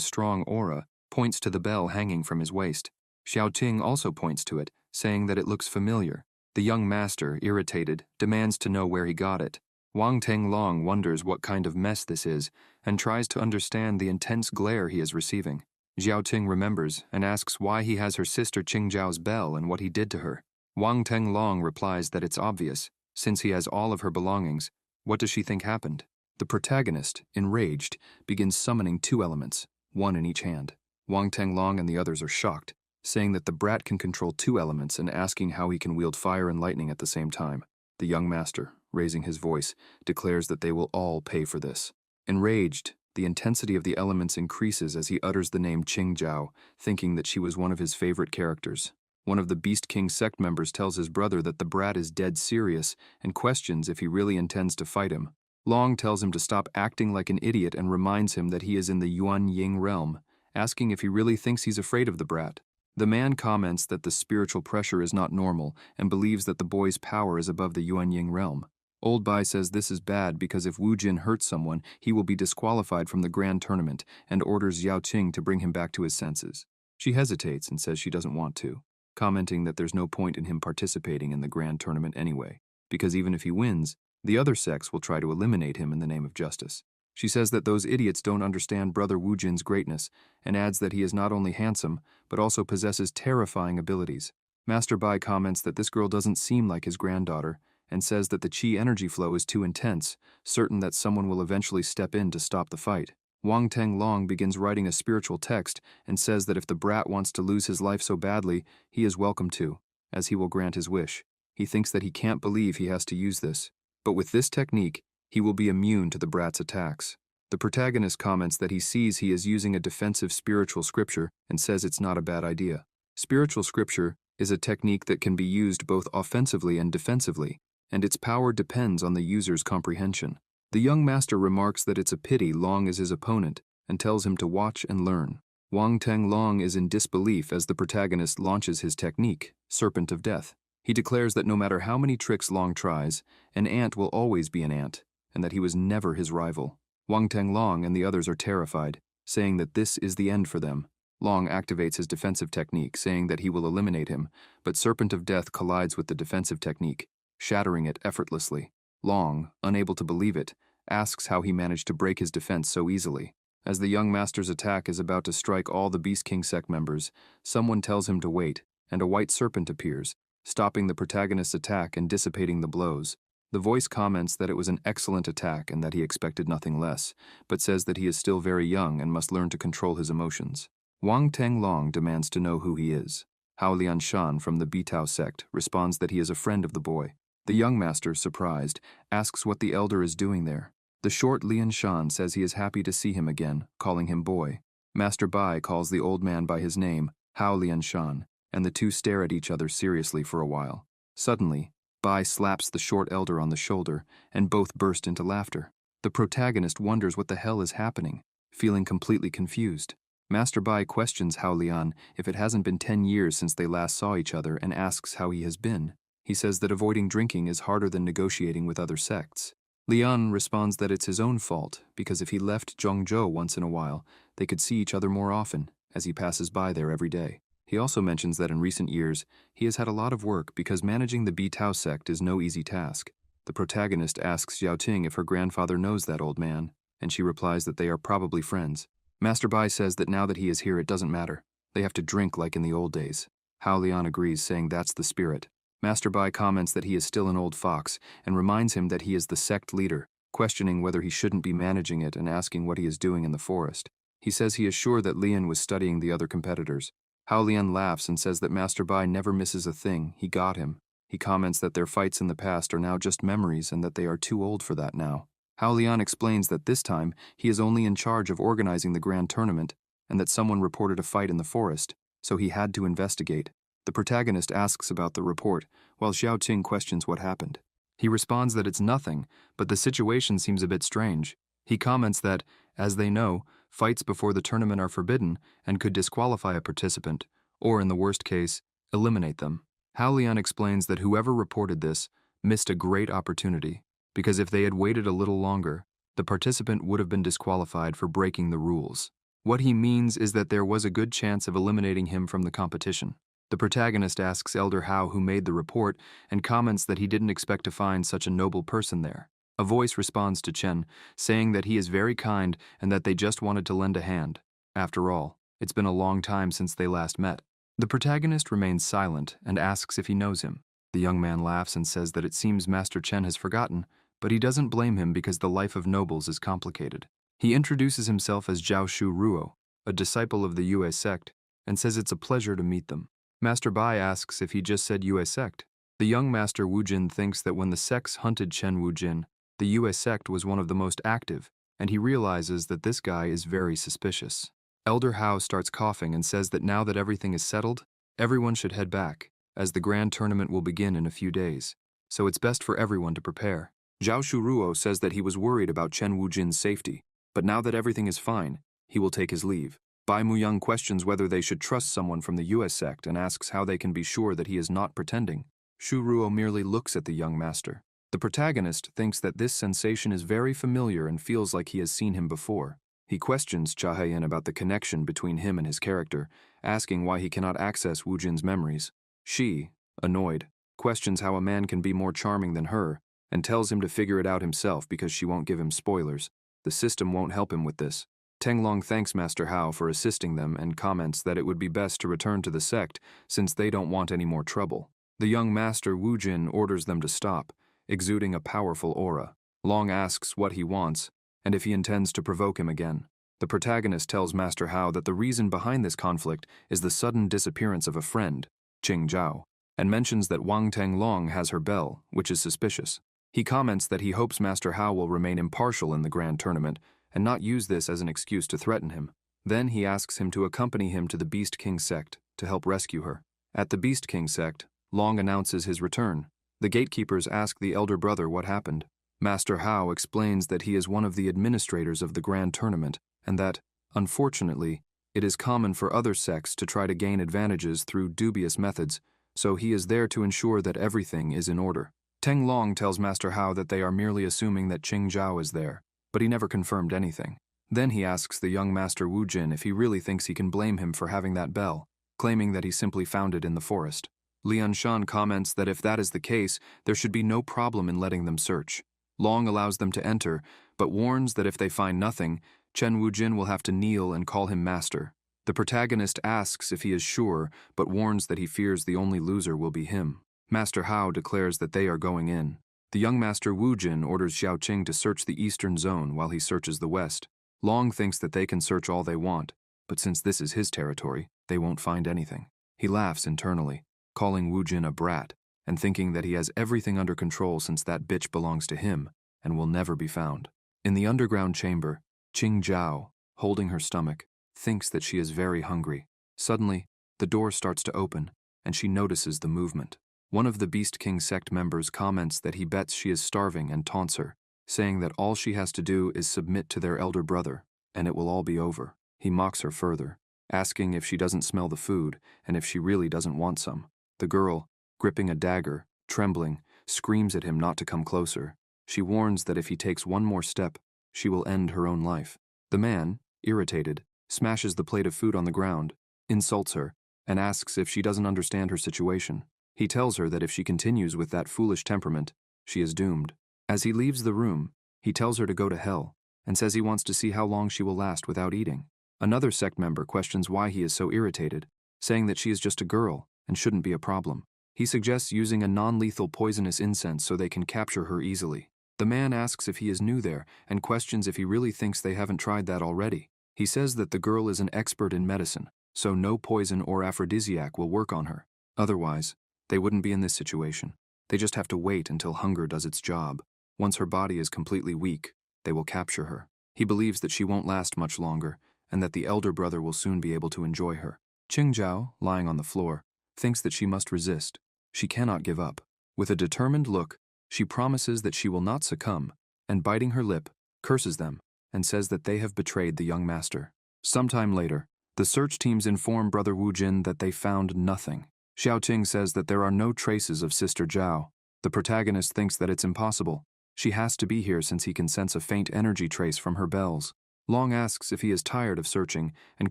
strong aura, points to the bell hanging from his waist. Xiaoting also points to it, saying that it looks familiar. The young master, irritated, demands to know where he got it. Wang Tenglong wonders what kind of mess this is and tries to understand the intense glare he is receiving. Xiaoting remembers and asks why he has her sister Qingzhao's bell and what he did to her. Wang Tenglong replies that it's obvious. Since he has all of her belongings, what does she think happened? The protagonist, enraged, begins summoning 2 elements, 1 in each hand. Wang Tenglong and the others are shocked, saying that the brat can control 2 elements and asking how he can wield fire and lightning at the same time. The young master, raising his voice, declares that they will all pay for this. Enraged, the intensity of the elements increases as he utters the name Qingzhao, thinking that she was one of his favorite characters. One of the Beast King sect members tells his brother that the brat is dead serious and questions if he really intends to fight him. Long tells him to stop acting like an idiot and reminds him that he is in the Yuan Ying realm, asking if he really thinks he's afraid of the brat. The man comments that the spiritual pressure is not normal and believes that the boy's power is above the Yuan Ying realm. Old Bai says this is bad because if Wu Jin hurts someone, he will be disqualified from the grand tournament and orders Yao Qing to bring him back to his senses. She hesitates and says she doesn't want to, commenting that there's no point in him participating in the grand tournament anyway, because even if he wins, the other sects will try to eliminate him in the name of justice. She says that those idiots don't understand Brother Wu Jin's greatness, and adds that he is not only handsome, but also possesses terrifying abilities. Master Bai comments that this girl doesn't seem like his granddaughter, and says that the qi energy flow is too intense, certain that someone will eventually step in to stop the fight. Wang Tenglong begins writing a spiritual text and says that if the brat wants to lose his life so badly, he is welcome to, as he will grant his wish. He thinks that he can't believe he has to use this, but with this technique, he will be immune to the brat's attacks. The protagonist comments that he sees he is using a defensive spiritual scripture and says it's not a bad idea. Spiritual scripture is a technique that can be used both offensively and defensively, and its power depends on the user's comprehension. The young master remarks that it's a pity Long is his opponent and tells him to watch and learn. Wang Tenglong is in disbelief as the protagonist launches his technique, Serpent of Death. He declares that no matter how many tricks Long tries, an ant will always be an ant, and that he was never his rival. Wang Tenglong and the others are terrified, saying that this is the end for them. Long activates his defensive technique, saying that he will eliminate him, but Serpent of Death collides with the defensive technique, shattering it effortlessly. Long, unable to believe it, asks how he managed to break his defense so easily. As the young master's attack is about to strike all the Beast King sect members, someone tells him to wait, and a white serpent appears, stopping the protagonist's attack and dissipating the blows. The voice comments that it was an excellent attack and that he expected nothing less, but says that he is still very young and must learn to control his emotions. Wang Tenglong demands to know who he is. Hao Lianshan from the Bitao sect responds that he is a friend of the boy. The young master, surprised, asks what the elder is doing there. The short Lianshan says he is happy to see him again, calling him boy. Master Bai calls the old man by his name, Hao Lianshan, and the two stare at each other seriously for a while. Suddenly, Bai slaps the short elder on the shoulder, and both burst into laughter. The protagonist wonders what the hell is happening, feeling completely confused. Master Bai questions Hao Lian if it hasn't been 10 years since they last saw each other and asks how he has been. He says that avoiding drinking is harder than negotiating with other sects. Lian responds that it's his own fault, because if he left Zhongzhou once in a while, they could see each other more often, as he passes by there every day. He also mentions that in recent years, he has had a lot of work because managing the Bitao sect is no easy task. The protagonist asks Yao Ting if her grandfather knows that old man, and she replies that they are probably friends. Master Bai says that now that he is here it doesn't matter. They have to drink like in the old days. Hao Lian agrees, saying that's the spirit. Master Bai comments that he is still an old fox and reminds him that he is the sect leader, questioning whether he shouldn't be managing it and asking what he is doing in the forest. He says he is sure that Lian was studying the other competitors. Hao Lian laughs and says that Master Bai never misses a thing. He got him. He comments that their fights in the past are now just memories and that they are too old for that now. Hao Lian explains that this time he is only in charge of organizing the grand tournament and that someone reported a fight in the forest, so he had to investigate. The protagonist asks about the report, while Xiaoqing questions what happened. He responds that it's nothing, but the situation seems a bit strange. He comments that, as they know, fights before the tournament are forbidden and could disqualify a participant, or in the worst case, eliminate them. Hao Lian explains that whoever reported this missed a great opportunity, because if they had waited a little longer, the participant would have been disqualified for breaking the rules. What he means is that there was a good chance of eliminating him from the competition. The protagonist asks Elder Hao who made the report and comments that he didn't expect to find such a noble person there. A voice responds to Chen, saying that he is very kind and that they just wanted to lend a hand. After all, it's been a long time since they last met. The protagonist remains silent and asks if he knows him. The young man laughs and says that it seems Master Chen has forgotten, but he doesn't blame him because the life of nobles is complicated. He introduces himself as Zhao Shu Ruo, a disciple of the Yue sect, and says it's a pleasure to meet them. Master Bai asks if he just said Yue sect. The young Master Wu Jin thinks that when the sects hunted Chen Wu Jin, the Yue sect was one of the most active, and he realizes that this guy is very suspicious. Elder Hao starts coughing and says that now that everything is settled, everyone should head back, as the grand tournament will begin in a few days, so it's best for everyone to prepare. Zhao Shuruo says that he was worried about Chen Wujin's safety, but now that everything is fine, he will take his leave. Bai Muyang questions whether they should trust someone from the US sect and asks how they can be sure that he is not pretending. Shuruo merely looks at the young master. The protagonist thinks that this sensation is very familiar and feels like he has seen him before. He questions Chahayan about the connection between him and his character, asking why he cannot access Wujin's memories. She, annoyed, questions how a man can be more charming than her, and tells him to figure it out himself because she won't give him spoilers. The system won't help him with this. Tenglong thanks Master Hao for assisting them and comments that it would be best to return to the sect since they don't want any more trouble. The young Master Wu Jin orders them to stop, exuding a powerful aura. Long asks what he wants and if he intends to provoke him again. The protagonist tells Master Hao that the reason behind this conflict is the sudden disappearance of a friend, Qing Zhao, and mentions that Wang Tenglong has her bell, which is suspicious. He comments that he hopes Master Hao will remain impartial in the grand tournament and not use this as an excuse to threaten him. Then he asks him to accompany him to the Beast King sect to help rescue her. At the Beast King sect, Long announces his return. The gatekeepers ask the elder brother what happened. Master Hao explains that he is one of the administrators of the grand tournament and that, unfortunately, it is common for other sects to try to gain advantages through dubious methods, so he is there to ensure that everything is in order. Teng Long tells Master Hao that they are merely assuming that Qing Zhao is there, but he never confirmed anything. Then he asks the young Master Wu Jin if he really thinks he can blame him for having that bell, claiming that he simply found it in the forest. Lian Shan comments that if that is the case, there should be no problem in letting them search. Long allows them to enter, but warns that if they find nothing, Chen Wu Jin will have to kneel and call him master. The protagonist asks if he is sure, but warns that he fears the only loser will be him. Master Hao declares that they are going in. The young Master Wu Jin orders Xiaoqing to search the eastern zone while he searches the west. Long thinks that they can search all they want, but since this is his territory, they won't find anything. He laughs internally, calling Wu Jin a brat, and thinking that he has everything under control since that bitch belongs to him and will never be found. In the underground chamber, Qing Zhao, holding her stomach, thinks that she is very hungry. Suddenly, the door starts to open, and she notices the movement. One of the Beast King sect members comments that he bets she is starving and taunts her, saying that all she has to do is submit to their elder brother, and it will all be over. He mocks her further, asking if she doesn't smell the food and if she really doesn't want some. The girl, gripping a dagger, trembling, screams at him not to come closer. She warns that if he takes one more step, she will end her own life. The man, irritated, smashes the plate of food on the ground, insults her, and asks if she doesn't understand her situation. He tells her that if she continues with that foolish temperament, she is doomed. As he leaves the room, he tells her to go to hell, and says he wants to see how long she will last without eating. Another sect member questions why he is so irritated, saying that she is just a girl and shouldn't be a problem. He suggests using a non-lethal poisonous incense so they can capture her easily. The man asks if he is new there and questions if he really thinks they haven't tried that already. He says that the girl is an expert in medicine, so no poison or aphrodisiac will work on her. Otherwise, they wouldn't be in this situation. They just have to wait until hunger does its job. Once her body is completely weak, they will capture her. He believes that she won't last much longer, and that the elder brother will soon be able to enjoy her. Qing Zhao, lying on the floor, thinks that she must resist. She cannot give up. With a determined look, she promises that she will not succumb, and biting her lip, curses them, and says that they have betrayed the young master. Sometime later, the search teams inform Brother Wu Jin that they found nothing. Xiao Qing says that there are no traces of Sister Zhao. The protagonist thinks that it's impossible. She has to be here since he can sense a faint energy trace from her bells. Long asks if he is tired of searching and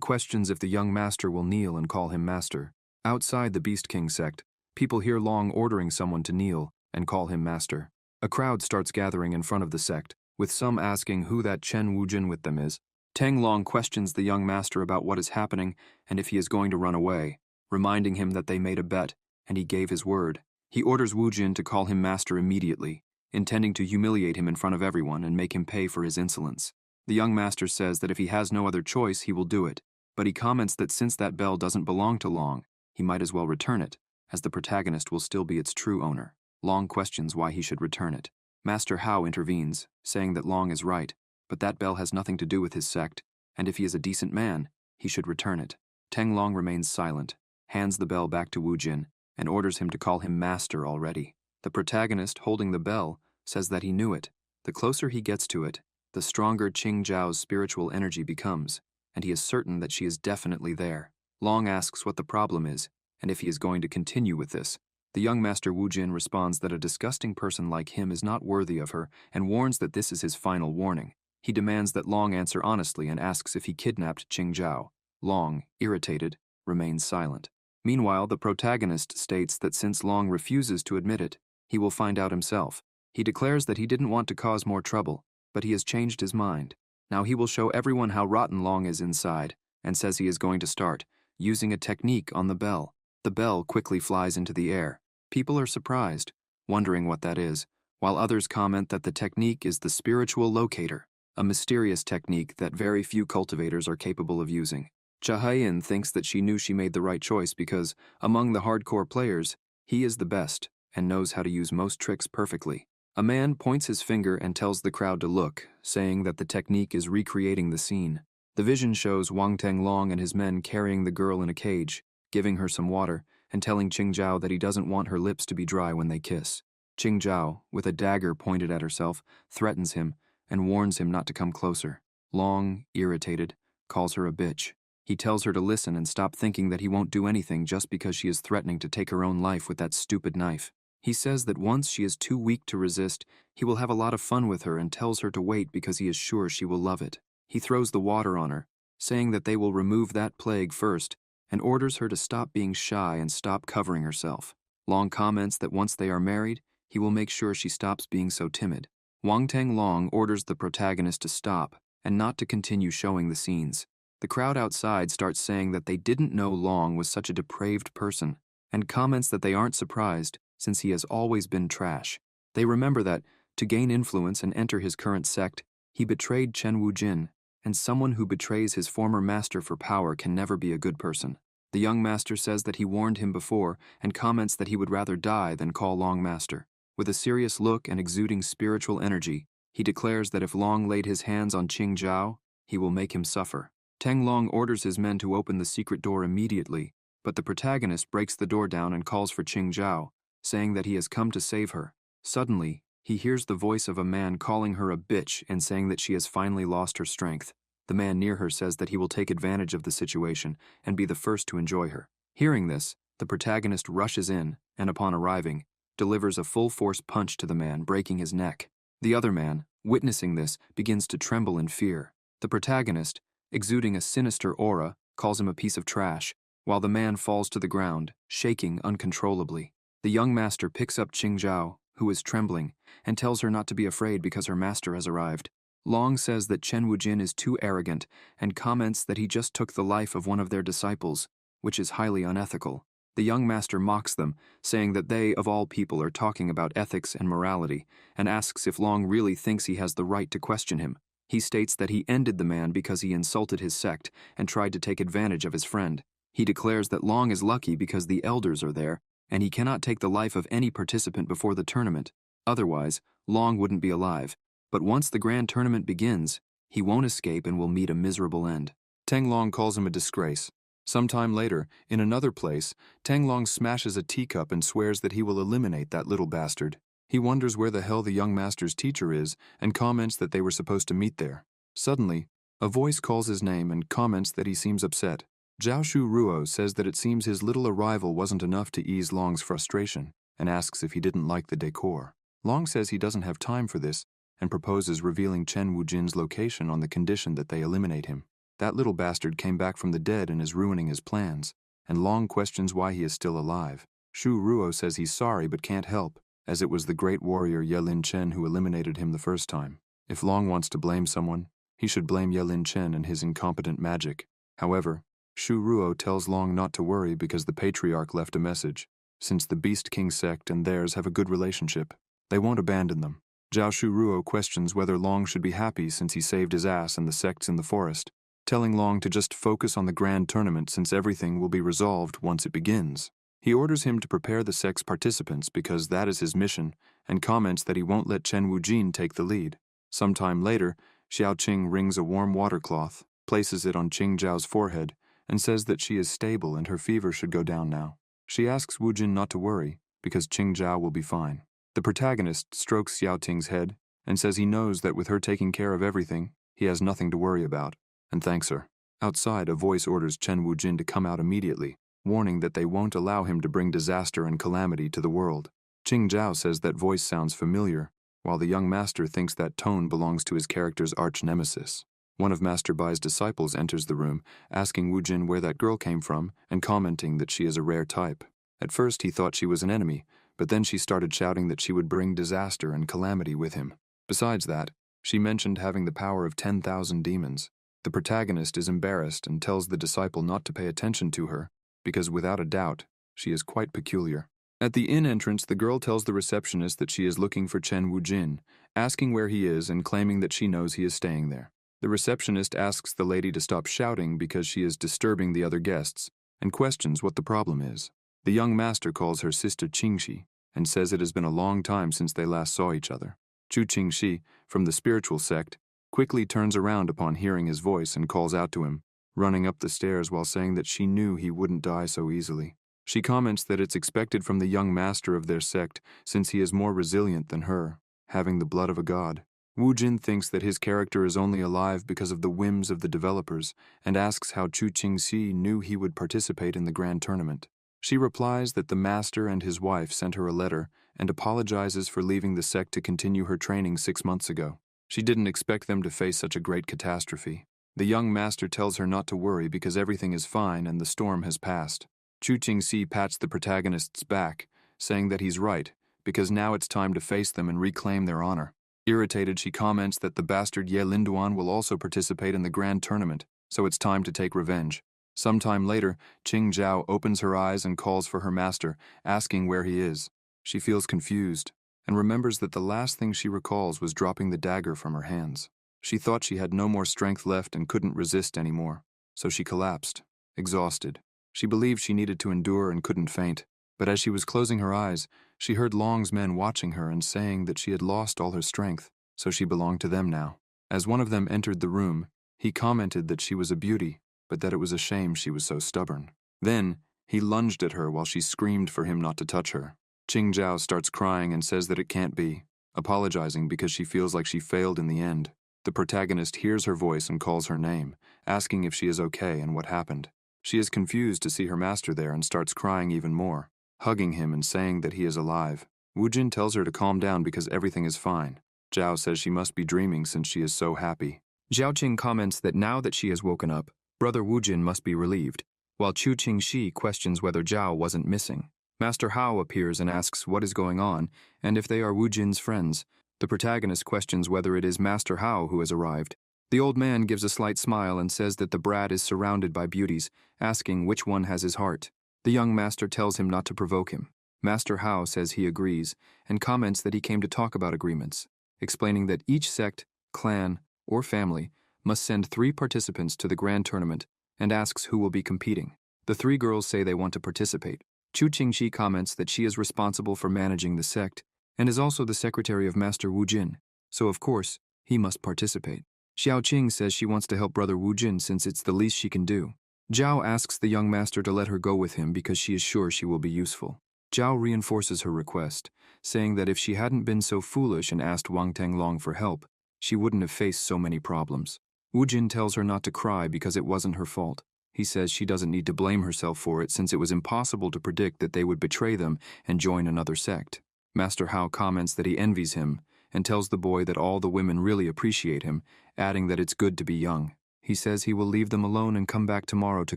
questions if the young master will kneel and call him master. Outside the Beast King sect, people hear Long ordering someone to kneel and call him master. A crowd starts gathering in front of the sect, with some asking who that Chen Wujin with them is. Tang Long questions the young master about what is happening and if he is going to run away, reminding him that they made a bet and he gave his word. He orders Wu Jin to call him master immediately, intending to humiliate him in front of everyone and make him pay for his insolence. The young master says that if he has no other choice, he will do it, but he comments that since that bell doesn't belong to Long, he might as well return it, as the protagonist will still be its true owner. Long questions why he should return it. Master Hao intervenes, saying that Long is right, but that bell has nothing to do with his sect, and if he is a decent man, he should return it. Teng Long remains silent, hands the bell back to Wu Jin, and orders him to call him master already. The protagonist, holding the bell, says that he knew it. The closer he gets to it, the stronger Qing Zhao's spiritual energy becomes, and he is certain that she is definitely there. Long asks what the problem is, and if he is going to continue with this. The young master Wu Jin responds that a disgusting person like him is not worthy of her and warns that this is his final warning. He demands that Long answer honestly and asks if he kidnapped Qing Zhao. Long, irritated, remains silent. Meanwhile, the protagonist states that since Long refuses to admit it, he will find out himself. He declares that he didn't want to cause more trouble, but he has changed his mind. Now he will show everyone how rotten Long is inside, and says he is going to start using a technique on the bell. The bell quickly flies into the air. People are surprised, wondering what that is, while others comment that the technique is the spiritual locator, a mysterious technique that very few cultivators are capable of using. Chahayan thinks that she knew she made the right choice because, among the hardcore players, he is the best and knows how to use most tricks perfectly. A man points his finger and tells the crowd to look, saying that the technique is recreating the scene. The vision shows Wang Tenglong and his men carrying the girl in a cage, giving her some water, and telling Qing Zhao that he doesn't want her lips to be dry when they kiss. Qing Zhao, with a dagger pointed at herself, threatens him and warns him not to come closer. Long, irritated, calls her a bitch. He tells her to listen and stop thinking that he won't do anything just because she is threatening to take her own life with that stupid knife. He says that once she is too weak to resist, he will have a lot of fun with her and tells her to wait because he is sure she will love it. He throws the water on her, saying that they will remove that plague first, and orders her to stop being shy and stop covering herself. Long comments that once they are married, he will make sure she stops being so timid. Wang Tenglong orders the protagonist to stop and not to continue showing the scenes. The crowd outside starts saying that they didn't know Long was such a depraved person, and comments that they aren't surprised since he has always been trash. They remember that, to gain influence and enter his current sect, he betrayed Chen Wujin, and someone who betrays his former master for power can never be a good person. The young master says that he warned him before and comments that he would rather die than call Long master. With a serious look and exuding spiritual energy, he declares that if Long laid his hands on Qing Zhao, he will make him suffer. Teng Long orders his men to open the secret door immediately, but the protagonist breaks the door down and calls for Qing Zhao, saying that he has come to save her. Suddenly, he hears the voice of a man calling her a bitch and saying that she has finally lost her strength. The man near her says that he will take advantage of the situation and be the first to enjoy her. Hearing this, the protagonist rushes in and, upon arriving, delivers a full-force punch to the man, breaking his neck. The other man, witnessing this, begins to tremble in fear. The protagonist, exuding a sinister aura, calls him a piece of trash, while the man falls to the ground, shaking uncontrollably. The young master picks up Qing Zhao, who is trembling, and tells her not to be afraid because her master has arrived. Long says that Chen Wujin is too arrogant and comments that he just took the life of one of their disciples, which is highly unethical. The young master mocks them, saying that they, of all people, are talking about ethics and morality, and asks if Long really thinks he has the right to question him. He states that he ended the man because he insulted his sect and tried to take advantage of his friend. He declares that Long is lucky because the elders are there, and he cannot take the life of any participant before the tournament. Otherwise, Long wouldn't be alive. But once the grand tournament begins, he won't escape and will meet a miserable end. Teng Long calls him a disgrace, Sometime later, in another place, Tanglong smashes a teacup and swears that he will eliminate that little bastard. He wonders where the hell the young master's teacher is and comments that they were supposed to meet there. Suddenly, a voice calls his name and comments that he seems upset. Zhao Shu Ruo says that it seems his little arrival wasn't enough to ease Long's frustration and asks if he didn't like the decor. Long says he doesn't have time for this and proposes revealing Chen Wujin's location on the condition that they eliminate him. That little bastard came back from the dead and is ruining his plans, and Long questions why he is still alive. Shu Ruo says he's sorry but can't help, as it was the great warrior Yelin Chen who eliminated him the first time. If Long wants to blame someone, he should blame Yelin Chen and his incompetent magic. However, Shu Ruo tells Long not to worry because the patriarch left a message. Since the Beast King sect and theirs have a good relationship, they won't abandon them. Zhao Shu Ruo questions whether Long should be happy since he saved his ass and the sects in the forest, telling Long to just focus on the grand tournament since everything will be resolved once it begins. He orders him to prepare the sect's participants because that is his mission, and comments that he won't let Chen Wujin take the lead. Sometime later, Xiao Qing wrings a warm water cloth, places it on Qing Zhao's forehead, and says that she is stable and her fever should go down now. She asks Wujin not to worry, because Qing Zhao will be fine. The protagonist strokes Xiao Ting's head and says he knows that with her taking care of everything, he has nothing to worry about, and thanks her. Outside, a voice orders Chen Wujin to come out immediately, warning that they won't allow him to bring disaster and calamity to the world. Qing Zhao says that voice sounds familiar, while the young master thinks that tone belongs to his character's arch-nemesis. One of Master Bai's disciples enters the room, asking Wujin where that girl came from and commenting that she is a rare type. At first he thought she was an enemy, but then she started shouting that she would bring disaster and calamity with him. Besides that, she mentioned having the power of 10,000 demons. The protagonist is embarrassed and tells the disciple not to pay attention to her, because without a doubt, she is quite peculiar. At the inn entrance, the girl tells the receptionist that she is looking for Chen Wujin, asking where he is and claiming that she knows he is staying there. The receptionist asks the lady to stop shouting because she is disturbing the other guests, and questions what the problem is. The young master calls her sister Qingxi, and says it has been a long time since they last saw each other. Chu Qingxi, from the spiritual sect, quickly turns around upon hearing his voice and calls out to him, running up the stairs while saying that she knew he wouldn't die so easily. She comments that it's expected from the young master of their sect since he is more resilient than her, having the blood of a god. Wujin thinks that his character is only alive because of the whims of the developers and asks how Chu Qingxi knew he would participate in the grand tournament. She replies that the master and his wife sent her a letter and apologizes for leaving the sect to continue her training 6 months ago. She didn't expect them to face such a great catastrophe. The young master tells her not to worry because everything is fine and the storm has passed. Chu Qingxi pats the protagonist's back, saying that he's right, because now it's time to face them and reclaim their honor. Irritated, she comments that the bastard Ye Linduan will also participate in the grand tournament, so it's time to take revenge. Sometime later, Qing Zhao opens her eyes and calls for her master, asking where he is. She feels confused, and remembers that the last thing she recalls was dropping the dagger from her hands. She thought she had no more strength left and couldn't resist anymore, so she collapsed, exhausted. She believed she needed to endure and couldn't faint, but as she was closing her eyes, she heard Long's men watching her and saying that she had lost all her strength, so she belonged to them now. As one of them entered the room, he commented that she was a beauty, but that it was a shame she was so stubborn. Then, he lunged at her while she screamed for him not to touch her. Qing Zhao starts crying and says that it can't be, apologizing because she feels like she failed in the end. The protagonist hears her voice and calls her name, asking if she is okay and what happened. She is confused to see her master there and starts crying even more, hugging him and saying that he is alive. Wujin tells her to calm down because everything is fine. Zhao says she must be dreaming since she is so happy. Zhaoqing comments that now that she has woken up, Brother Wujin must be relieved, while Chu Qingxi questions whether Zhao wasn't missing. Master Hao appears and asks what is going on and if they are Wujin's friends. The protagonist questions whether it is Master Hao who has arrived. The old man gives a slight smile and says that the brat is surrounded by beauties, asking which one has his heart. The young master tells him not to provoke him. Master Hao says he agrees, and comments that he came to talk about agreements, explaining that each sect, clan, or family must send 3 participants to the grand tournament and asks who will be competing. The 3 girls say they want to participate. Chu Qingxi comments that she is responsible for managing the sect and is also the secretary of Master Wujin, so of course, he must participate. Xiao Qing says she wants to help Brother Wujin since it's the least she can do. Zhao asks the young master to let her go with him because she is sure she will be useful. Zhao reinforces her request, saying that if she hadn't been so foolish and asked Wang Tanglong for help, she wouldn't have faced so many problems. Wu Jin tells her not to cry because it wasn't her fault. He says she doesn't need to blame herself for it since it was impossible to predict that they would betray them and join another sect. Master Hao comments that he envies him and tells the boy that all the women really appreciate him, adding that it's good to be young. He says he will leave them alone and come back tomorrow to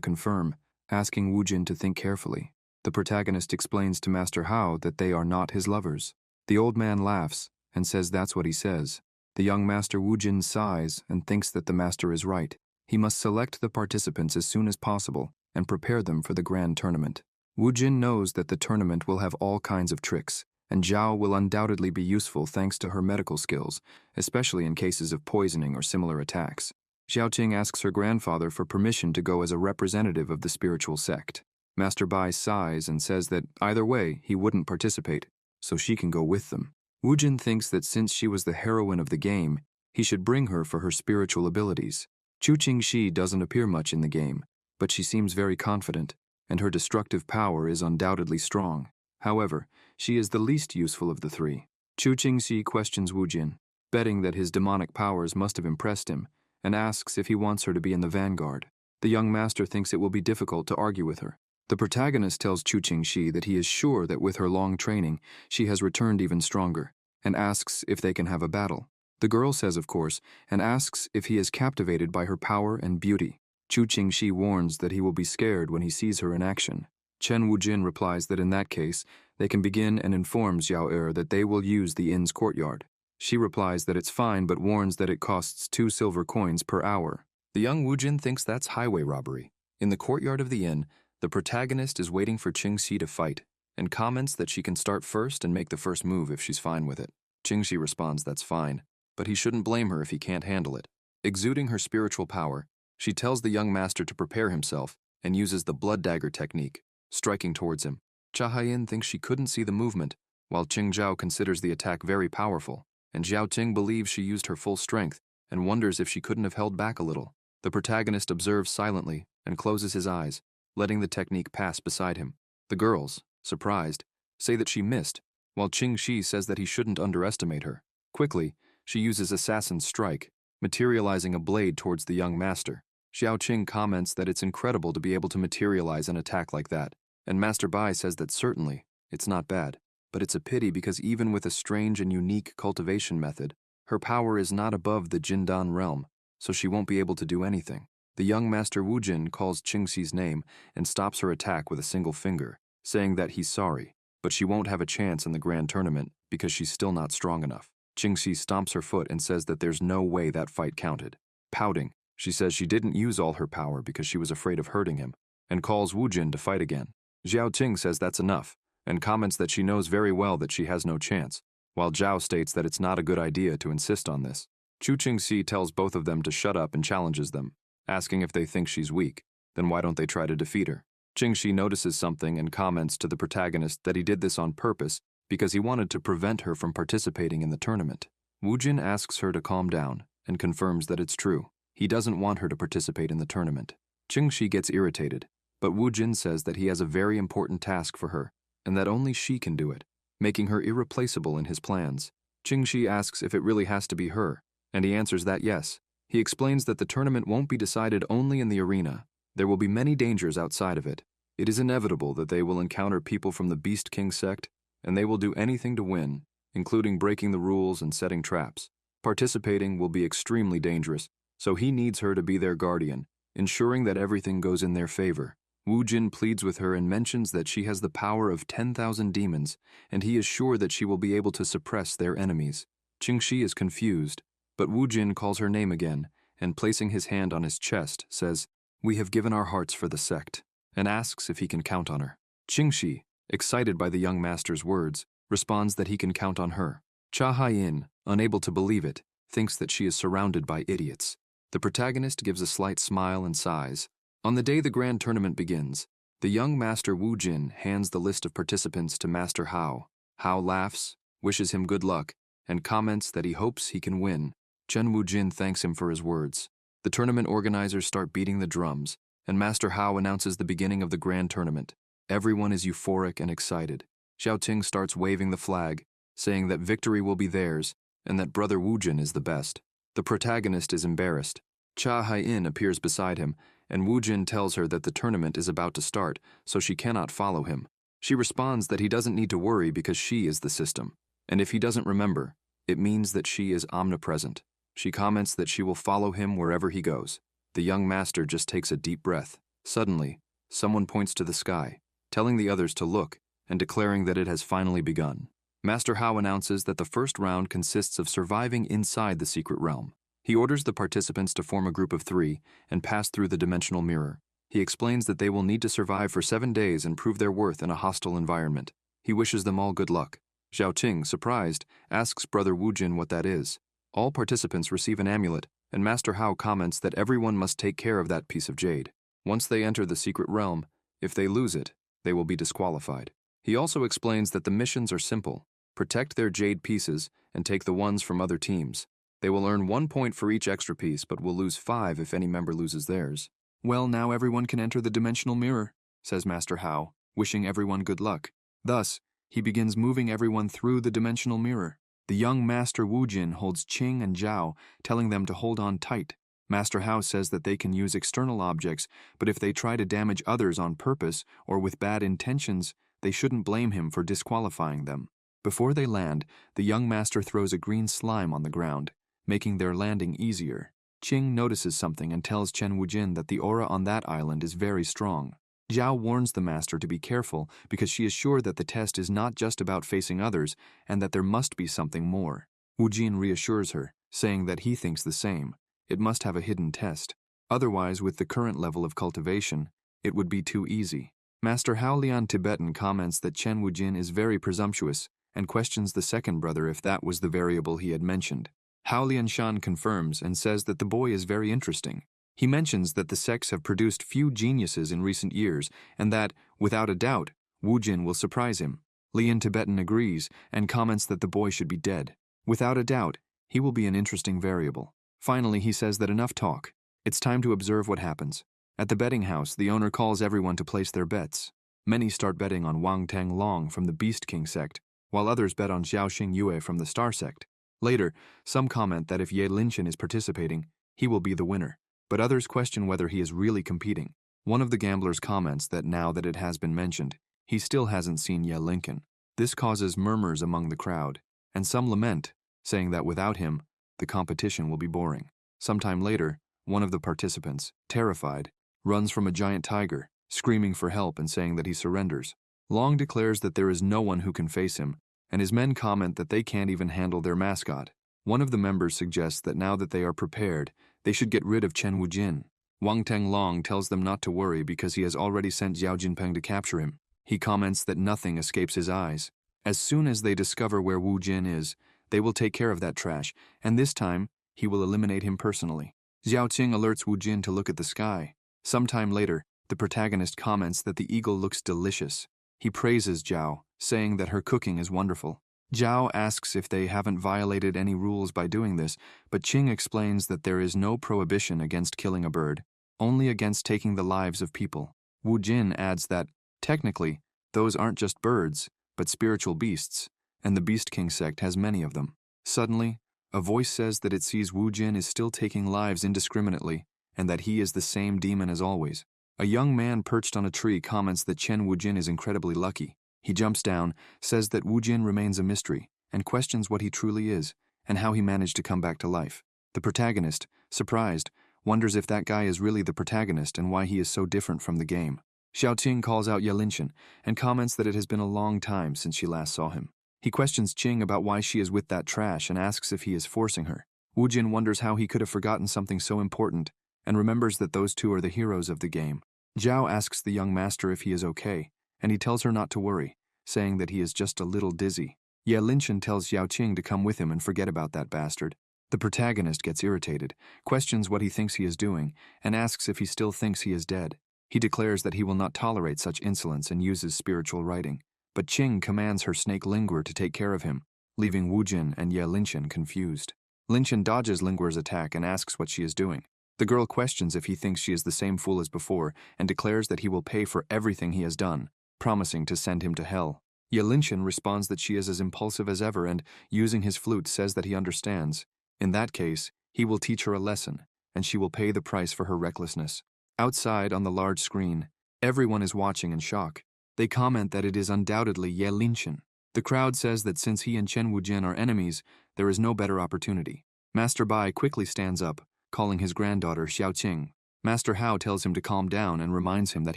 confirm, asking Wu Jin to think carefully. The protagonist explains to Master Hao that they are not his lovers. The old man laughs and says that's what he says. The young master Wu Jin sighs and thinks that the master is right. He must select the participants as soon as possible and prepare them for the grand tournament. Wu Jin knows that the tournament will have all kinds of tricks, and Zhao will undoubtedly be useful thanks to her medical skills, especially in cases of poisoning or similar attacks. Xiaoqing asks her grandfather for permission to go as a representative of the spiritual sect. Master Bai sighs and says that either way he wouldn't participate, so she can go with them. Wu Jin thinks that since she was the heroine of the game, he should bring her for her spiritual abilities. Chu Qingxi doesn't appear much in the game, but she seems very confident, and her destructive power is undoubtedly strong. However, she is the least useful of the three. Chu Qingxi questions Wu Jin, betting that his demonic powers must have impressed him, and asks if he wants her to be in the vanguard. The young master thinks it will be difficult to argue with her. The protagonist tells Chu Qingxi that he is sure that with her long training, she has returned even stronger, and asks if they can have a battle. The girl says of course, and asks if he is captivated by her power and beauty. Chu Qingxi warns that he will be scared when he sees her in action. Chen Wujin replies that in that case, they can begin and informs Xiao Er that they will use the inn's courtyard. She replies that it's fine but warns that it costs 2 silver coins per hour. The young Wujin thinks that's highway robbery. In the courtyard of the inn, the protagonist is waiting for Qingxi to fight, and comments that she can start first and make the first move if she's fine with it. Qingxi responds that's fine, but he shouldn't blame her if he can't handle it. Exuding her spiritual power, she tells the young master to prepare himself and uses the blood dagger technique, striking towards him. Cha Haiyan thinks she couldn't see the movement, while Qing Zhao considers the attack very powerful, and Zhao Ting believes she used her full strength and wonders if she couldn't have held back a little. The protagonist observes silently and closes his eyes, letting the technique pass beside him. The girls, surprised, say that she missed, while Qingxi says that he shouldn't underestimate her. Quickly, she uses Assassin's Strike, materializing a blade towards the young master. Xiao Qing comments that it's incredible to be able to materialize an attack like that, and Master Bai says that certainly, it's not bad, but it's a pity because even with a strange and unique cultivation method, her power is not above the Jindan realm, so she won't be able to do anything. The young master Wu Jin calls Qingxi's name and stops her attack with a single finger, saying that he's sorry, but she won't have a chance in the grand tournament because she's still not strong enough. Qingxi stomps her foot and says that there's no way that fight counted. Pouting, she says she didn't use all her power because she was afraid of hurting him, and calls Wu Jin to fight again. Xiao Ting says that's enough, and comments that she knows very well that she has no chance, while Zhao states that it's not a good idea to insist on this. Chu Qingxi tells both of them to shut up and challenges them, asking if they think she's weak, then why don't they try to defeat her? Qingxi notices something and comments to the protagonist that he did this on purpose because he wanted to prevent her from participating in the tournament. Wu Jin asks her to calm down and confirms that it's true. He doesn't want her to participate in the tournament. Qingxi gets irritated, but Wu Jin says that he has a very important task for her and that only she can do it, making her irreplaceable in his plans. Qingxi asks if it really has to be her, and he answers that yes. He explains that the tournament won't be decided only in the arena. There will be many dangers outside of it. It is inevitable that they will encounter people from the Beast King sect, and they will do anything to win, including breaking the rules and setting traps. Participating will be extremely dangerous, so he needs her to be their guardian, ensuring that everything goes in their favor. Wu Jin pleads with her and mentions that she has the power of 10,000 demons, and he is sure that she will be able to suppress their enemies. Qingxi is confused, but Wu Jin calls her name again, and placing his hand on his chest, says, "We have given our hearts for the sect," and asks if he can count on her. Qingxi, excited by the young master's words, responds that he can count on her. Cha Haiyan, unable to believe it, thinks that she is surrounded by idiots. The protagonist gives a slight smile and sighs. On the day the grand tournament begins, the young master Wu Jin hands the list of participants to Master Hao. Hao laughs, wishes him good luck, and comments that he hopes he can win. Chen Wujin thanks him for his words. The tournament organizers start beating the drums, and Master Hao announces the beginning of the grand tournament. Everyone is euphoric and excited. Xiao Ting starts waving the flag, saying that victory will be theirs and that Brother Wu Jin is the best. The protagonist is embarrassed. Cha Hai-in appears beside him, and Wu Jin tells her that the tournament is about to start, so she cannot follow him. She responds that he doesn't need to worry because she is the system, and if he doesn't remember, it means that she is omnipresent. She comments that she will follow him wherever he goes. The young master just takes a deep breath. Suddenly, someone points to the sky, telling the others to look and declaring that it has finally begun. Master Hao announces that the first round consists of surviving inside the secret realm. He orders the participants to form a group of 3 and pass through the dimensional mirror. He explains that they will need to survive for 7 days and prove their worth in a hostile environment. He wishes them all good luck. Xiao Ting, surprised, asks Brother Wu Jin what that is. All participants receive an amulet, and Master Hao comments that everyone must take care of that piece of jade. Once they enter the secret realm, if they lose it, they will be disqualified. He also explains that the missions are simple. Protect their jade pieces and take the ones from other teams. They will earn 1 point for each extra piece, but will lose 5 if any member loses theirs. Well, now everyone can enter the dimensional mirror, says Master Hao, wishing everyone good luck. Thus, he begins moving everyone through the dimensional mirror. The young Master Wu Jin holds Qing and Zhao, telling them to hold on tight. Master Hao says that they can use external objects, but if they try to damage others on purpose or with bad intentions, they shouldn't blame him for disqualifying them. Before they land, the young master throws a green slime on the ground, making their landing easier. Qing notices something and tells Chen Wujin that the aura on that island is very strong. Zhao warns the master to be careful because she is sure that the test is not just about facing others and that there must be something more. Wujin reassures her, saying that he thinks the same. It must have a hidden test. Otherwise, with the current level of cultivation, it would be too easy. Master Hao Lian Tibetan comments that Chen Wujin is very presumptuous and questions the second brother if that was the variable he had mentioned. Hao Lianshan confirms and says that the boy is very interesting. He mentions that the sects have produced few geniuses in recent years and that, without a doubt, Wu Jin will surprise him. Lian Tibetan agrees and comments that the boy should be dead. Without a doubt, he will be an interesting variable. Finally, he says that enough talk. It's time to observe what happens. At the betting house, the owner calls everyone to place their bets. Many start betting on Wang Tang Long from the Beast King sect, while others bet on Xiaoxing Yue from the Star sect. Later, some comment that if Ye Linchen is participating, he will be the winner, but others question whether he is really competing. One of the gamblers comments that now that it has been mentioned, he still hasn't seen Ye Lincoln. This causes murmurs among the crowd, and some lament, saying that without him, the competition will be boring. Sometime later, one of the participants, terrified, runs from a giant tiger, screaming for help and saying that he surrenders. Long declares that there is no one who can face him, and his men comment that they can't even handle their mascot. One of the members suggests that now that they are prepared, they should get rid of Chen Wujin. Wang Teng Long tells them not to worry because he has already sent Xiao Jinpeng to capture him. He comments that nothing escapes his eyes. As soon as they discover where Wu Jin is, they will take care of that trash, and this time, he will eliminate him personally. Xiao Qing alerts Wu Jin to look at the sky. Sometime later, the protagonist comments that the eagle looks delicious. He praises Zhao, saying that her cooking is wonderful. Zhao asks if they haven't violated any rules by doing this, but Qing explains that there is no prohibition against killing a bird, only against taking the lives of people. Wu Jin adds that, technically, those aren't just birds, but spiritual beasts, and the Beast King sect has many of them. Suddenly, a voice says that it sees Wu Jin is still taking lives indiscriminately, and that he is the same demon as always. A young man perched on a tree comments that Chen Wujin is incredibly lucky. He jumps down, says that Wu Jin remains a mystery, and questions what he truly is, and how he managed to come back to life. The protagonist, surprised, wonders if that guy is really the protagonist and why he is so different from the game. Xiao Qing calls out Ye Linchen, and comments that it has been a long time since she last saw him. He questions Qing about why she is with that trash and asks if he is forcing her. Wu Jin wonders how he could have forgotten something so important, and remembers that those two are the heroes of the game. Zhao asks the young master if he is okay, and he tells her not to worry, saying that he is just a little dizzy. Ye Linchen tells Xiao Qing to come with him and forget about that bastard. The protagonist gets irritated, questions what he thinks he is doing, and asks if he still thinks he is dead. He declares that he will not tolerate such insolence and uses spiritual writing, but Qing commands her snake Linguer to take care of him, leaving Wu Jin and Ye Linchen confused. Linchen dodges Linguer's attack and asks what she is doing. The girl questions if he thinks she is the same fool as before and declares that he will pay for everything he has done, promising to send him to hell. Ye Linchen responds that she is as impulsive as ever and, using his flute, says that he understands. In that case, he will teach her a lesson, and she will pay the price for her recklessness. Outside, on the large screen, everyone is watching in shock. They comment that it is undoubtedly Ye Linchen. The crowd says that since he and Chen Wujin are enemies, there is no better opportunity. Master Bai quickly stands up, calling his granddaughter Xiaoqing. Master Hao tells him to calm down and reminds him that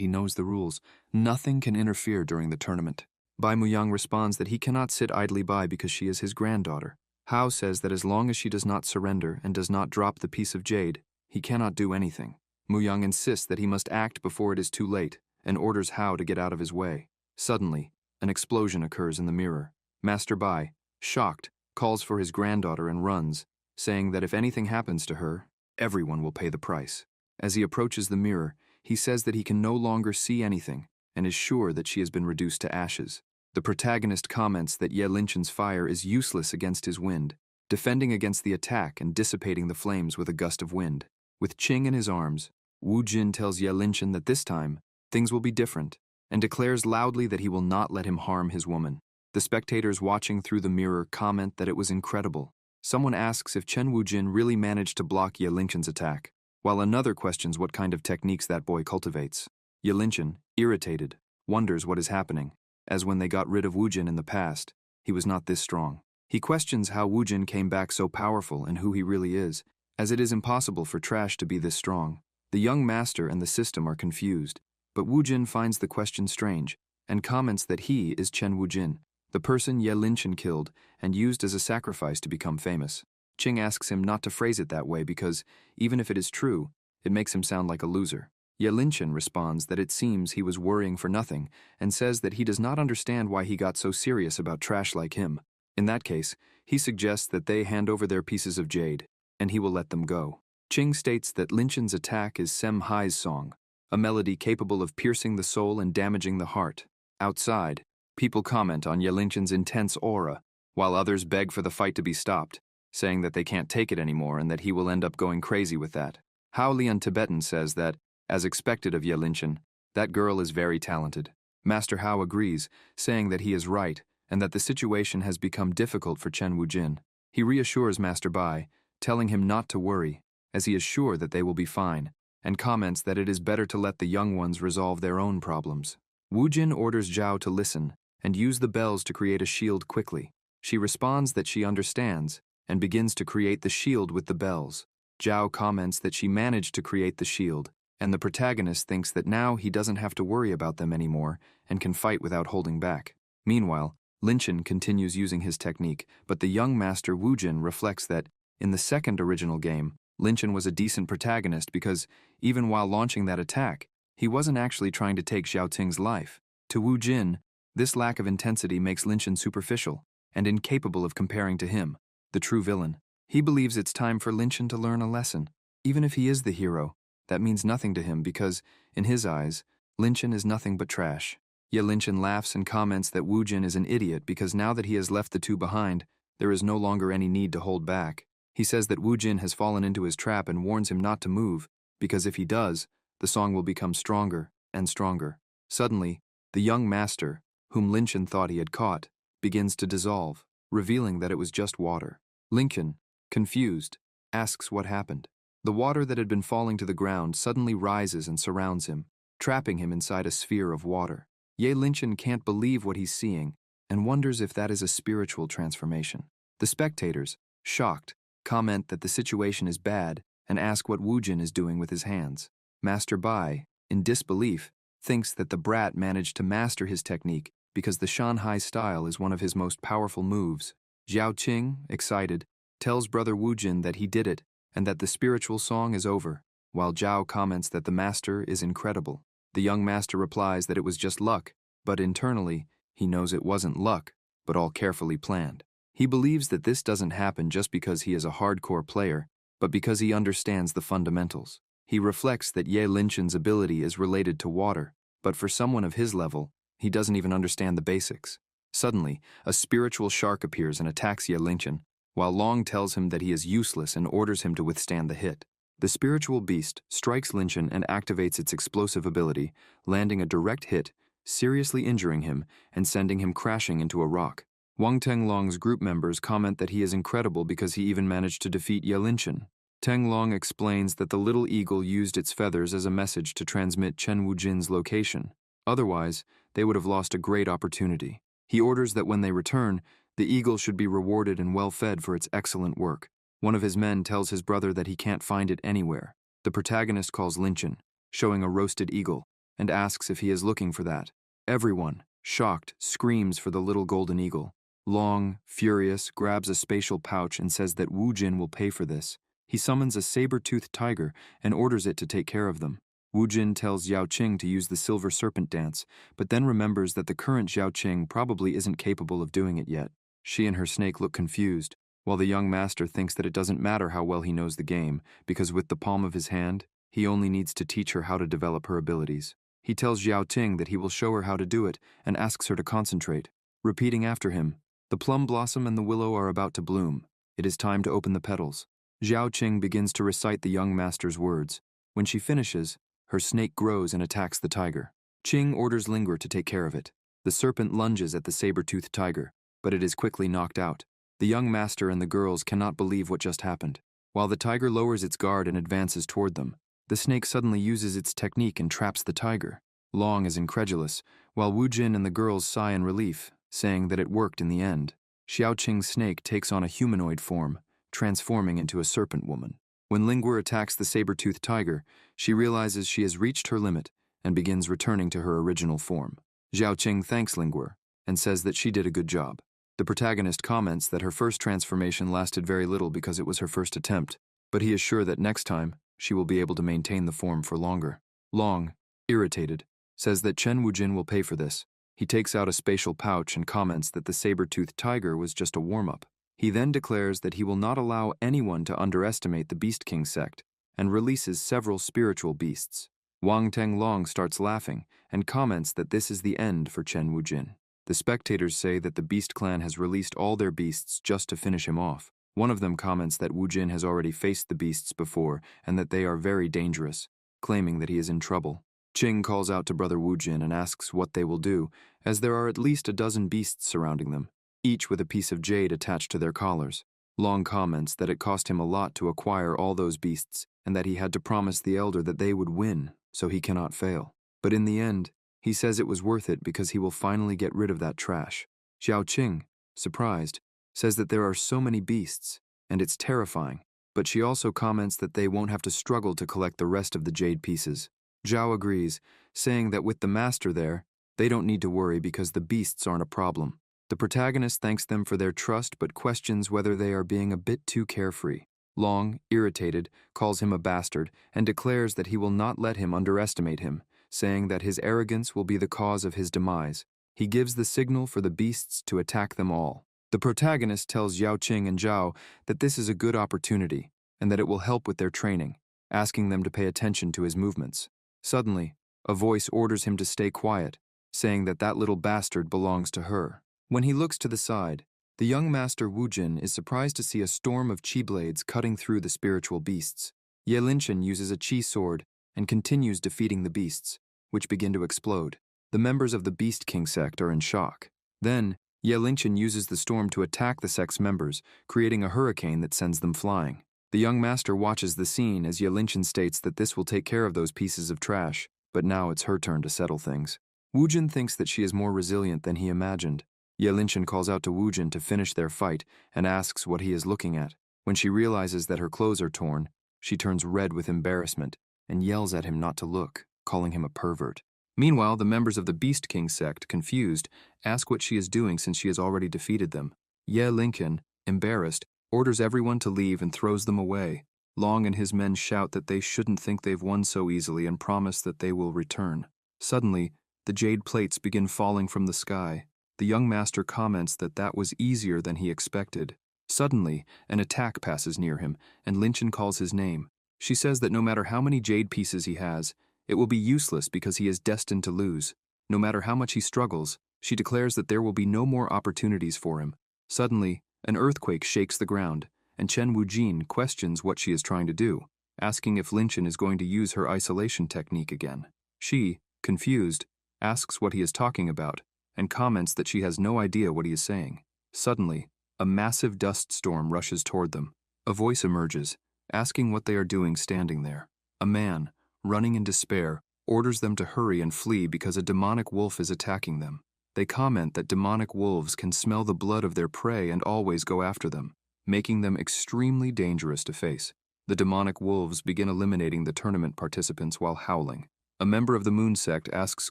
he knows the rules. Nothing can interfere during the tournament. Bai Muyang responds that he cannot sit idly by because she is his granddaughter. Hao says that as long as she does not surrender and does not drop the piece of jade, he cannot do anything. Muyang insists that he must act before it is too late and orders Hao to get out of his way. Suddenly, an explosion occurs in the mirror. Master Bai, shocked, calls for his granddaughter and runs, saying that if anything happens to her, everyone will pay the price. As he approaches the mirror, he says that he can no longer see anything and is sure that she has been reduced to ashes. The protagonist comments that Ye Linchen's fire is useless against his wind, defending against the attack and dissipating the flames with a gust of wind. With Qing in his arms, Wu Jin tells Ye Linchen that this time, things will be different, and declares loudly that he will not let him harm his woman. The spectators watching through the mirror comment that it was incredible. Someone asks if Chen Wujin really managed to block Ye Linchen's attack, while another questions what kind of techniques that boy cultivates. Ye Linchen, irritated, wonders what is happening, as when they got rid of Wujin in the past, he was not this strong. He questions how Wujin came back so powerful and who he really is, as it is impossible for trash to be this strong. The young master and the system are confused, but Wujin finds the question strange, and comments that he is Chen Wujin, the person Ye Linchen killed and used as a sacrifice to become famous. Qing asks him not to phrase it that way because, even if it is true, it makes him sound like a loser. Ye Linchen responds that it seems he was worrying for nothing and says that he does not understand why he got so serious about trash like him. In that case, he suggests that they hand over their pieces of jade, and he will let them go. Qing states that Linchen's attack is Sem Hai's song, a melody capable of piercing the soul and damaging the heart. Outside, people comment on Ye Linchen's intense aura, while others beg for the fight to be stopped, saying that they can't take it anymore and that he will end up going crazy with that. Hao Lian Tibetan says that, as expected of Ye Linchen, that girl is very talented. Master Hao agrees, saying that he is right and that the situation has become difficult for Chen Wujin. He reassures Master Bai, telling him not to worry, as he is sure that they will be fine, and comments that it is better to let the young ones resolve their own problems. Wujin orders Zhao to listen and use the bells to create a shield quickly. She responds that she understands and begins to create the shield with the bells. Zhao comments that she managed to create the shield, and the protagonist thinks that now he doesn't have to worry about them anymore and can fight without holding back. Meanwhile, Linchen continues using his technique, but the young master Wujin reflects that, in the second original game, Linchen was a decent protagonist because, even while launching that attack, he wasn't actually trying to take Xiaoting's life. To Wu Jin, this lack of intensity makes Linchen superficial and incapable of comparing to him, the true villain. He believes it's time for Linchen to learn a lesson. Even if he is the hero, that means nothing to him because, in his eyes, Linchen is nothing but trash. Ye Linchen laughs and comments that Wu Jin is an idiot because now that he has left the two behind, there is no longer any need to hold back. He says that Wu Jin has fallen into his trap and warns him not to move, because if he does, the song will become stronger and stronger. Suddenly, the young master, whom Linchen thought he had caught, begins to dissolve, revealing that it was just water. Lincoln, confused, asks what happened. The water that had been falling to the ground suddenly rises and surrounds him, trapping him inside a sphere of water. Ye Linchen can't believe what he's seeing and wonders if that is a spiritual transformation. The spectators, shocked, comment that the situation is bad and ask what Wu Jin is doing with his hands. Master Bai, in disbelief, thinks that the brat managed to master his technique because the Shanhai style is one of his most powerful moves. Zhao Qing, excited, tells brother Wu Jin that he did it and that the spiritual song is over, while Zhao comments that the master is incredible. The young master replies that it was just luck, but internally, he knows it wasn't luck, but all carefully planned. He believes that this doesn't happen just because he is a hardcore player, but because he understands the fundamentals. He reflects that Ye Linchen's ability is related to water, but for someone of his level, he doesn't even understand the basics. Suddenly, a spiritual shark appears and attacks Ye Linchen, while Long tells him that he is useless and orders him to withstand the hit. The spiritual beast strikes Linchin and activates its explosive ability, landing a direct hit, seriously injuring him and sending him crashing into a rock. Wang Tenglong's group members comment that he is incredible because he even managed to defeat Ye Linchin. Tenglong explains that the little eagle used its feathers as a message to transmit Chen Wujin's location. Otherwise, they would have lost a great opportunity. He orders that when they return, the eagle should be rewarded and well fed for its excellent work. One of his men tells his brother that he can't find it anywhere. The protagonist calls Linchin, showing a roasted eagle, and asks if he is looking for that. Everyone, shocked, screams for the little golden eagle. Long, furious, grabs a spatial pouch and says that Wu Jin will pay for this. He summons a saber-toothed tiger and orders it to take care of them. Wu Jin tells Yao Qing to use the silver serpent dance, but then remembers that the current Yao Qing probably isn't capable of doing it yet. She and her snake look confused, while the young master thinks that it doesn't matter how well he knows the game, because with the palm of his hand, he only needs to teach her how to develop her abilities. He tells Yao Qing that he will show her how to do it and asks her to concentrate. Repeating after him, the plum blossom and the willow are about to bloom. It is time to open the petals. Zhao Qing begins to recite the young master's words. When she finishes, her snake grows and attacks the tiger. Qing orders Lingguo to take care of it. The serpent lunges at the saber-toothed tiger, but it is quickly knocked out. The young master and the girls cannot believe what just happened. While the tiger lowers its guard and advances toward them, the snake suddenly uses its technique and traps the tiger. Long is incredulous, while Wu Jin and the girls sigh in relief, saying that it worked in the end. Xiao Qing's snake takes on a humanoid form, transforming into a serpent woman. When Lingguo attacks the saber-toothed tiger, she realizes she has reached her limit and begins returning to her original form. Xiao Qing thanks Lingguo and says that she did a good job. The protagonist comments that her first transformation lasted very little because it was her first attempt, but he is sure that next time, she will be able to maintain the form for longer. Long, irritated, says that Chen Wujin will pay for this. He takes out a spatial pouch and comments that the saber-toothed tiger was just a warm-up. He then declares that he will not allow anyone to underestimate the Beast King sect and releases several spiritual beasts. Wang Tenglong starts laughing and comments that this is the end for Chen Wujin. The spectators say that the Beast Clan has released all their beasts just to finish him off. One of them comments that Wu Jin has already faced the beasts before and that they are very dangerous, claiming that he is in trouble. Qing calls out to brother Wu Jin and asks what they will do, as there are at least a dozen beasts surrounding them, each with a piece of jade attached to their collars. Long comments that it cost him a lot to acquire all those beasts and that he had to promise the elder that they would win, so he cannot fail. But in the end, he says it was worth it because he will finally get rid of that trash. Xiao Qing, surprised, says that there are so many beasts, and it's terrifying, but she also comments that they won't have to struggle to collect the rest of the jade pieces. Zhao agrees, saying that with the master there, they don't need to worry because the beasts aren't a problem. The protagonist thanks them for their trust but questions whether they are being a bit too carefree. Long, irritated, calls him a bastard and declares that he will not let him underestimate him, saying that his arrogance will be the cause of his demise. He gives the signal for the beasts to attack them all. The protagonist tells Yao Qing and Zhao that this is a good opportunity and that it will help with their training, asking them to pay attention to his movements. Suddenly, a voice orders him to stay quiet, saying that that little bastard belongs to her. When he looks to the side, the young master Wu Jin is surprised to see a storm of chi blades cutting through the spiritual beasts. Ye Linchin uses a chi sword and continues defeating the beasts, which begin to explode. The members of the Beast King sect are in shock. Then, Ye Linchin uses the storm to attack the sect's members, creating a hurricane that sends them flying. The young master watches the scene as Ye Linchin states that this will take care of those pieces of trash, but now it's her turn to settle things. Wu Jin thinks that she is more resilient than he imagined. Ye Linchin calls out to Wu Jin to finish their fight and asks what he is looking at. When she realizes that her clothes are torn, she turns red with embarrassment and yells at him not to look, calling him a pervert. Meanwhile, the members of the Beast King sect, confused, ask what she is doing since she has already defeated them. Ye Linchin, embarrassed, orders everyone to leave and throws them away. Long and his men shout that they shouldn't think they've won so easily and promise that they will return. Suddenly, the jade plates begin falling from the sky. The young master comments that that was easier than he expected. Suddenly, an attack passes near him, and Linchin calls his name. She says that no matter how many jade pieces he has, it will be useless because he is destined to lose. No matter how much he struggles, she declares that there will be no more opportunities for him. Suddenly, an earthquake shakes the ground, and Chen Wujin questions what she is trying to do. asking if Linchin is going to use her isolation technique again. She, confused, asks what he is talking about, and comments that she has no idea what he is saying. Suddenly, a massive dust storm rushes toward them. A voice emerges, asking what they are doing standing there. A man, running in despair, orders them to hurry and flee because a demonic wolf is attacking them. They comment that demonic wolves can smell the blood of their prey and always go after them, making them extremely dangerous to face. The demonic wolves begin eliminating the tournament participants while howling. A member of the Moon sect asks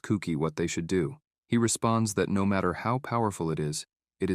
Kuki what they should do. He responds that no matter how powerful it is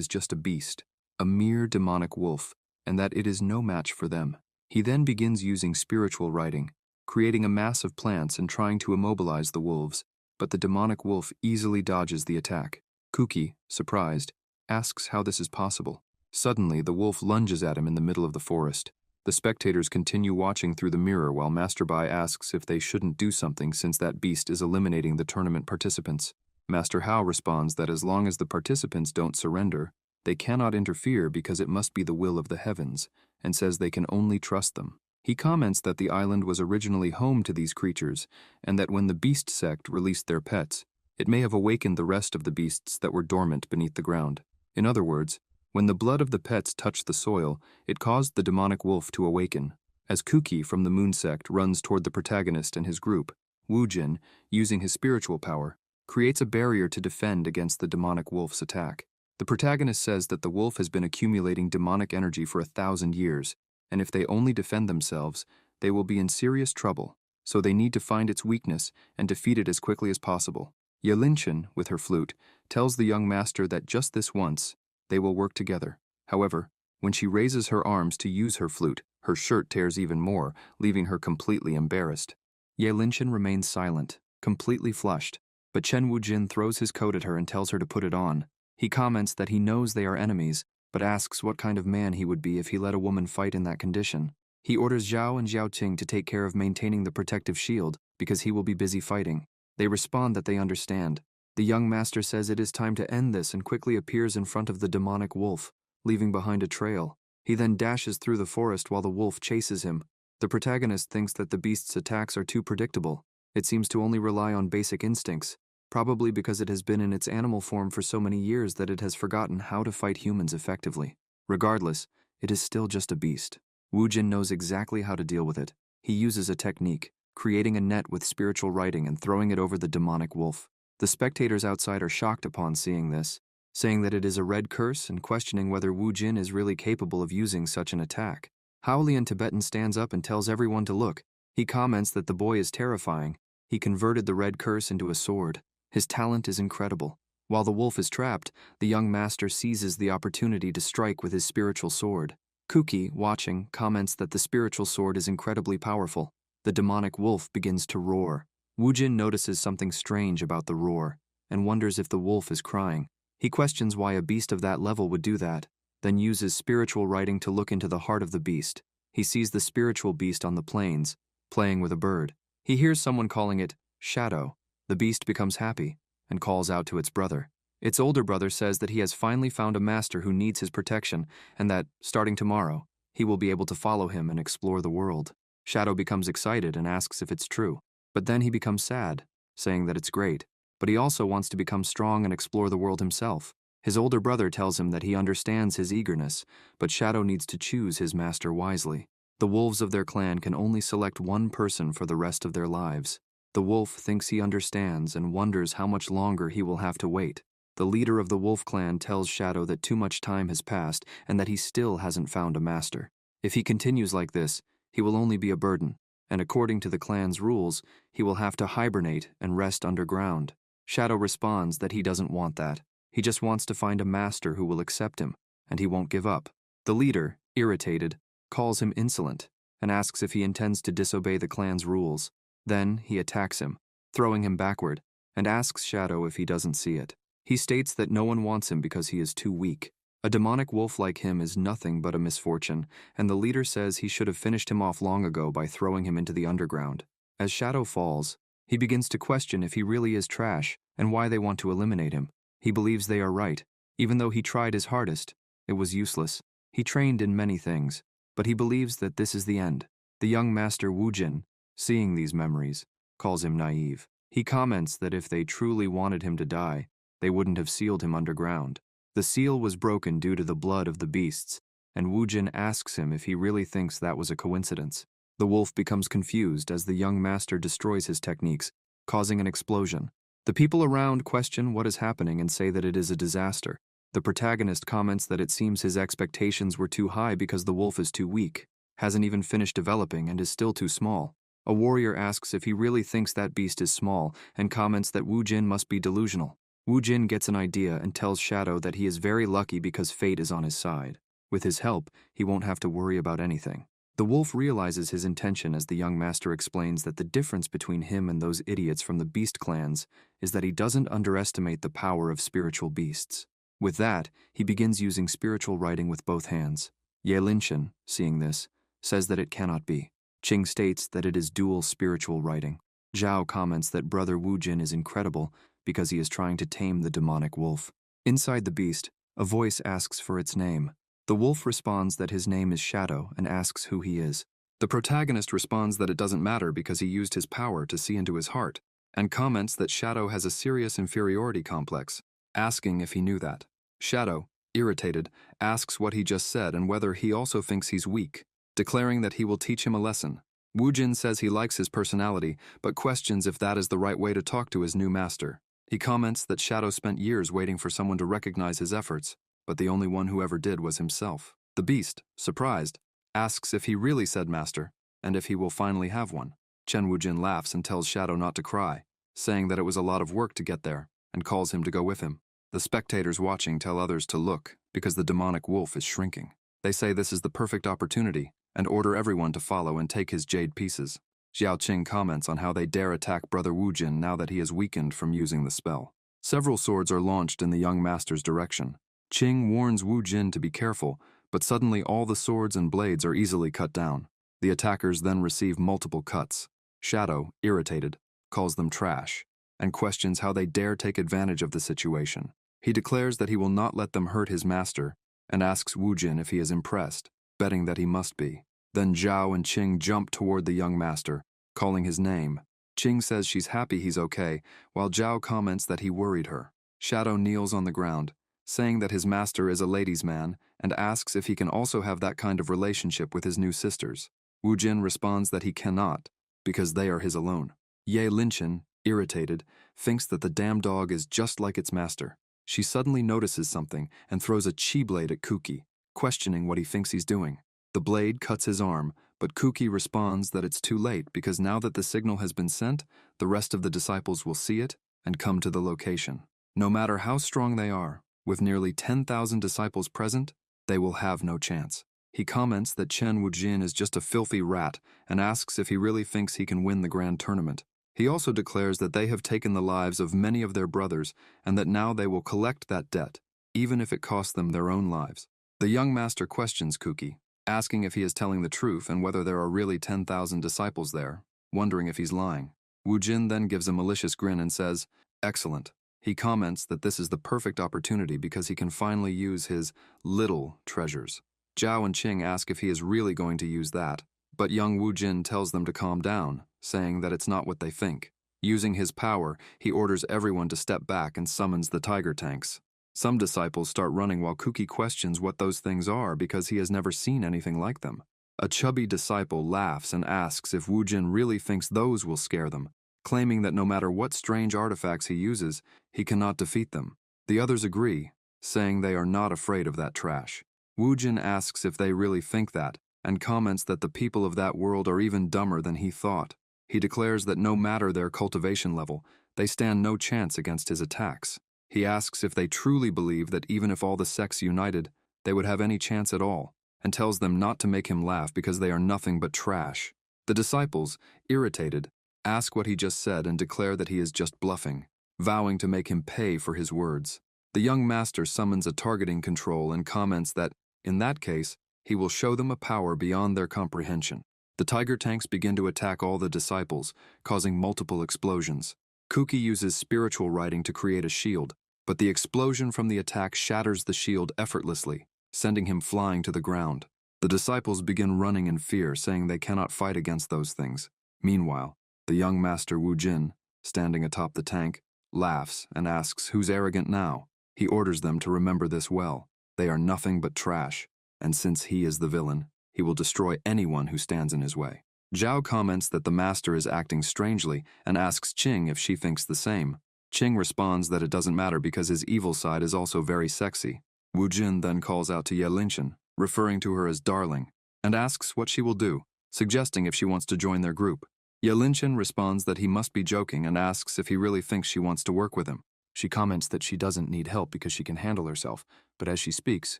just a beast, a mere demonic wolf, and that it is no match for them. He then begins using spiritual writing, creating a mass of plants and trying to immobilize the wolves, but the demonic wolf easily dodges the attack. Kuki, surprised, asks how this is possible. Suddenly, the wolf lunges at him in the middle of the forest. The spectators continue watching through the mirror while Master Bai asks if they shouldn't do something since that beast is eliminating the tournament participants. Master Hao responds that as long as the participants don't surrender, they cannot interfere because it must be the will of the heavens, and says they can only trust them. He comments that the island was originally home to these creatures, and that when the beast sect released their pets, it may have awakened the rest of the beasts that were dormant beneath the ground. In other words, when the blood of the pets touched the soil, it caused the demonic wolf to awaken. As Kuki from the Moon sect runs toward the protagonist and his group, Wu Jin, using his spiritual power, creates a barrier to defend against the demonic wolf's attack. The protagonist says that the wolf has been accumulating demonic energy for 1,000 years, and if they only defend themselves, they will be in serious trouble, so they need to find its weakness and defeat it as quickly as possible. Yelinchin, with her flute, tells the young master that just this once, they will work together. However, when she raises her arms to use her flute, her shirt tears even more, leaving her completely embarrassed. Yelinchin remains silent, completely flushed, but Chen Wujin throws his coat at her and tells her to put it on. He comments that he knows they are enemies, but asks what kind of man he would be if he let a woman fight in that condition. He orders Zhao and Xiaoqing to take care of maintaining the protective shield because he will be busy fighting. They respond that they understand. The young master says it is time to end this and quickly appears in front of the demonic wolf, leaving behind a trail. He then dashes through the forest while the wolf chases him. The protagonist thinks that the beast's attacks are too predictable. It seems to only rely on basic instincts, probably because it has been in its animal form for so many years that it has forgotten how to fight humans effectively. Regardless, it is still just a beast. Wu Jin knows exactly how to deal with it. He uses a technique, creating a net with spiritual writing and throwing it over the demonic wolf. The spectators outside are shocked upon seeing this, saying that it is a red curse and questioning whether Wu Jin is really capable of using such an attack. Howlian Tibetan stands up and tells everyone to look. He comments that the boy is terrifying. He converted the red curse into a sword. His talent is incredible. While the wolf is trapped, the young master seizes the opportunity to strike with his spiritual sword. Kuki, watching, comments that the spiritual sword is incredibly powerful. The demonic wolf begins to roar. Wu Jin notices something strange about the roar and wonders if the wolf is crying. He questions why a beast of that level would do that, then uses spiritual writing to look into the heart of the beast. He sees the spiritual beast on the plains, playing with a bird. He hears someone calling it Shadow. The beast becomes happy and calls out to its brother. Its older brother says that he has finally found a master who needs his protection and that, starting tomorrow, he will be able to follow him and explore the world. Shadow becomes excited and asks if it's true, but then he becomes sad, saying that it's great, but he also wants to become strong and explore the world himself. His older brother tells him that he understands his eagerness, but Shadow needs to choose his master wisely. The wolves of their clan can only select one person for the rest of their lives. The wolf thinks he understands and wonders how much longer he will have to wait. The leader of the wolf clan tells Shadow that too much time has passed and that he still hasn't found a master. If he continues like this, he will only be a burden, and according to the clan's rules, he will have to hibernate and rest underground. Shadow responds that he doesn't want that. He just wants to find a master who will accept him, and he won't give up. The leader, irritated, calls him insolent and asks if he intends to disobey the clan's rules. Then he attacks him, throwing him backward, and asks Shadow if he doesn't see it. He states that no one wants him because he is too weak. A demonic wolf like him is nothing but a misfortune, and the leader says he should have finished him off long ago by throwing him into the underground. As Shadow falls, he begins to question if he really is trash and why they want to eliminate him. He believes they are right. Even though he tried his hardest, it was useless. He trained in many things, but he believes that this is the end. The young master Wujin, seeing these memories, calls him naive. He comments that if they truly wanted him to die, they wouldn't have sealed him underground. The seal was broken due to the blood of the beasts, and Wujin asks him if he really thinks that was a coincidence. The wolf becomes confused as the young master destroys his techniques, causing an explosion. The people around question what is happening and say that it is a disaster. The protagonist comments that it seems his expectations were too high because the wolf is too weak, hasn't even finished developing, and is still too small. A warrior asks if he really thinks that beast is small and comments that Wu Jin must be delusional. Wu Jin gets an idea and tells Shadow that he is very lucky because fate is on his side. With his help, he won't have to worry about anything. The wolf realizes his intention as the young master explains that the difference between him and those idiots from the beast clans is that he doesn't underestimate the power of spiritual beasts. With that, he begins using spiritual writing with both hands. Ye Linshan, seeing this, says that it cannot be. Qing states that it is dual spiritual writing. Zhao comments that Brother Wu Jin is incredible because he is trying to tame the demonic wolf. Inside the beast, a voice asks for its name. The wolf responds that his name is Shadow and asks who he is. The protagonist responds that it doesn't matter because he used his power to see into his heart, and comments that Shadow has a serious inferiority complex, asking if he knew that. Shadow, irritated, asks what he just said and whether he also thinks he's weak, declaring that he will teach him a lesson. Wu Jin says he likes his personality, but questions if that is the right way to talk to his new master. He comments that Shadow spent years waiting for someone to recognize his efforts, but the only one who ever did was himself. The beast, surprised, asks if he really said master, and if he will finally have one. Chen Wujin laughs and tells Shadow not to cry, saying that it was a lot of work to get there, and calls him to go with him. The spectators watching tell others to look, because the demonic wolf is shrinking. They say this is the perfect opportunity, and order everyone to follow and take his jade pieces. Xiao Qing comments on how they dare attack Brother Wujin now that he is weakened from using the spell. Several swords are launched in the young master's direction. Qing warns Wu Jin to be careful, but suddenly all the swords and blades are easily cut down. The attackers then receive multiple cuts. Shadow, irritated, calls them trash, and questions how they dare take advantage of the situation. He declares that he will not let them hurt his master, and asks Wu Jin if he is impressed, betting that he must be. Then Zhao and Qing jump toward the young master, calling his name. Qing says she's happy he's okay, while Zhao comments that he worried her. Shadow kneels on the ground, saying that his master is a ladies' man, and asks if he can also have that kind of relationship with his new sisters. Wu Jin responds that he cannot, because they are his alone. Ye Linshan, irritated, thinks that the damn dog is just like its master. She suddenly notices something and throws a chi blade at Kuki, questioning what he thinks he's doing. The blade cuts his arm, but Kuki responds that it's too late because now that the signal has been sent, the rest of the disciples will see it and come to the location. No matter how strong they are, with nearly 10,000 disciples present, they will have no chance. He comments that Chen Wujin is just a filthy rat and asks if he really thinks he can win the grand tournament. He also declares that they have taken the lives of many of their brothers and that now they will collect that debt, even if it costs them their own lives. The young master questions Kuki, asking if he is telling the truth and whether there are really 10,000 disciples there, wondering if he's lying. Wu Jin then gives a malicious grin and says, "Excellent." He comments that this is the perfect opportunity because he can finally use his little treasures. Zhao and Qing ask if he is really going to use that, but young Wu Jin tells them to calm down, saying that it's not what they think. Using his power, he orders everyone to step back and summons the tiger tanks. Some disciples start running while Kuki questions what those things are because he has never seen anything like them. A chubby disciple laughs and asks if Wu Jin really thinks those will scare them, claiming that no matter what strange artifacts he uses, he cannot defeat them. The others agree, saying they are not afraid of that trash. Wu Jin asks if they really think that, and comments that the people of that world are even dumber than he thought. He declares that no matter their cultivation level, they stand no chance against his attacks. He asks if they truly believe that even if all the sects united, they would have any chance at all, and tells them not to make him laugh because they are nothing but trash. The disciples, irritated, ask what he just said and declare that he is just bluffing, vowing to make him pay for his words. The young master summons a targeting control and comments that, in that case, he will show them a power beyond their comprehension. The tiger tanks begin to attack all the disciples, causing multiple explosions. Kuki uses spiritual writing to create a shield, but the explosion from the attack shatters the shield effortlessly, sending him flying to the ground. The disciples begin running in fear, saying they cannot fight against those things. Meanwhile, the young master Wu Jin, standing atop the tank, laughs and asks who's arrogant now. He orders them to remember this well. They are nothing but trash, and since he is the villain, he will destroy anyone who stands in his way. Zhao comments that the master is acting strangely and asks Qing if she thinks the same. Qing responds that it doesn't matter because his evil side is also very sexy. Wu Jin then calls out to Ye Linchen, referring to her as darling, and asks what she will do, suggesting if she wants to join their group. Ye Linchen responds that he must be joking and asks if he really thinks she wants to work with him. She comments that she doesn't need help because she can handle herself, but as she speaks,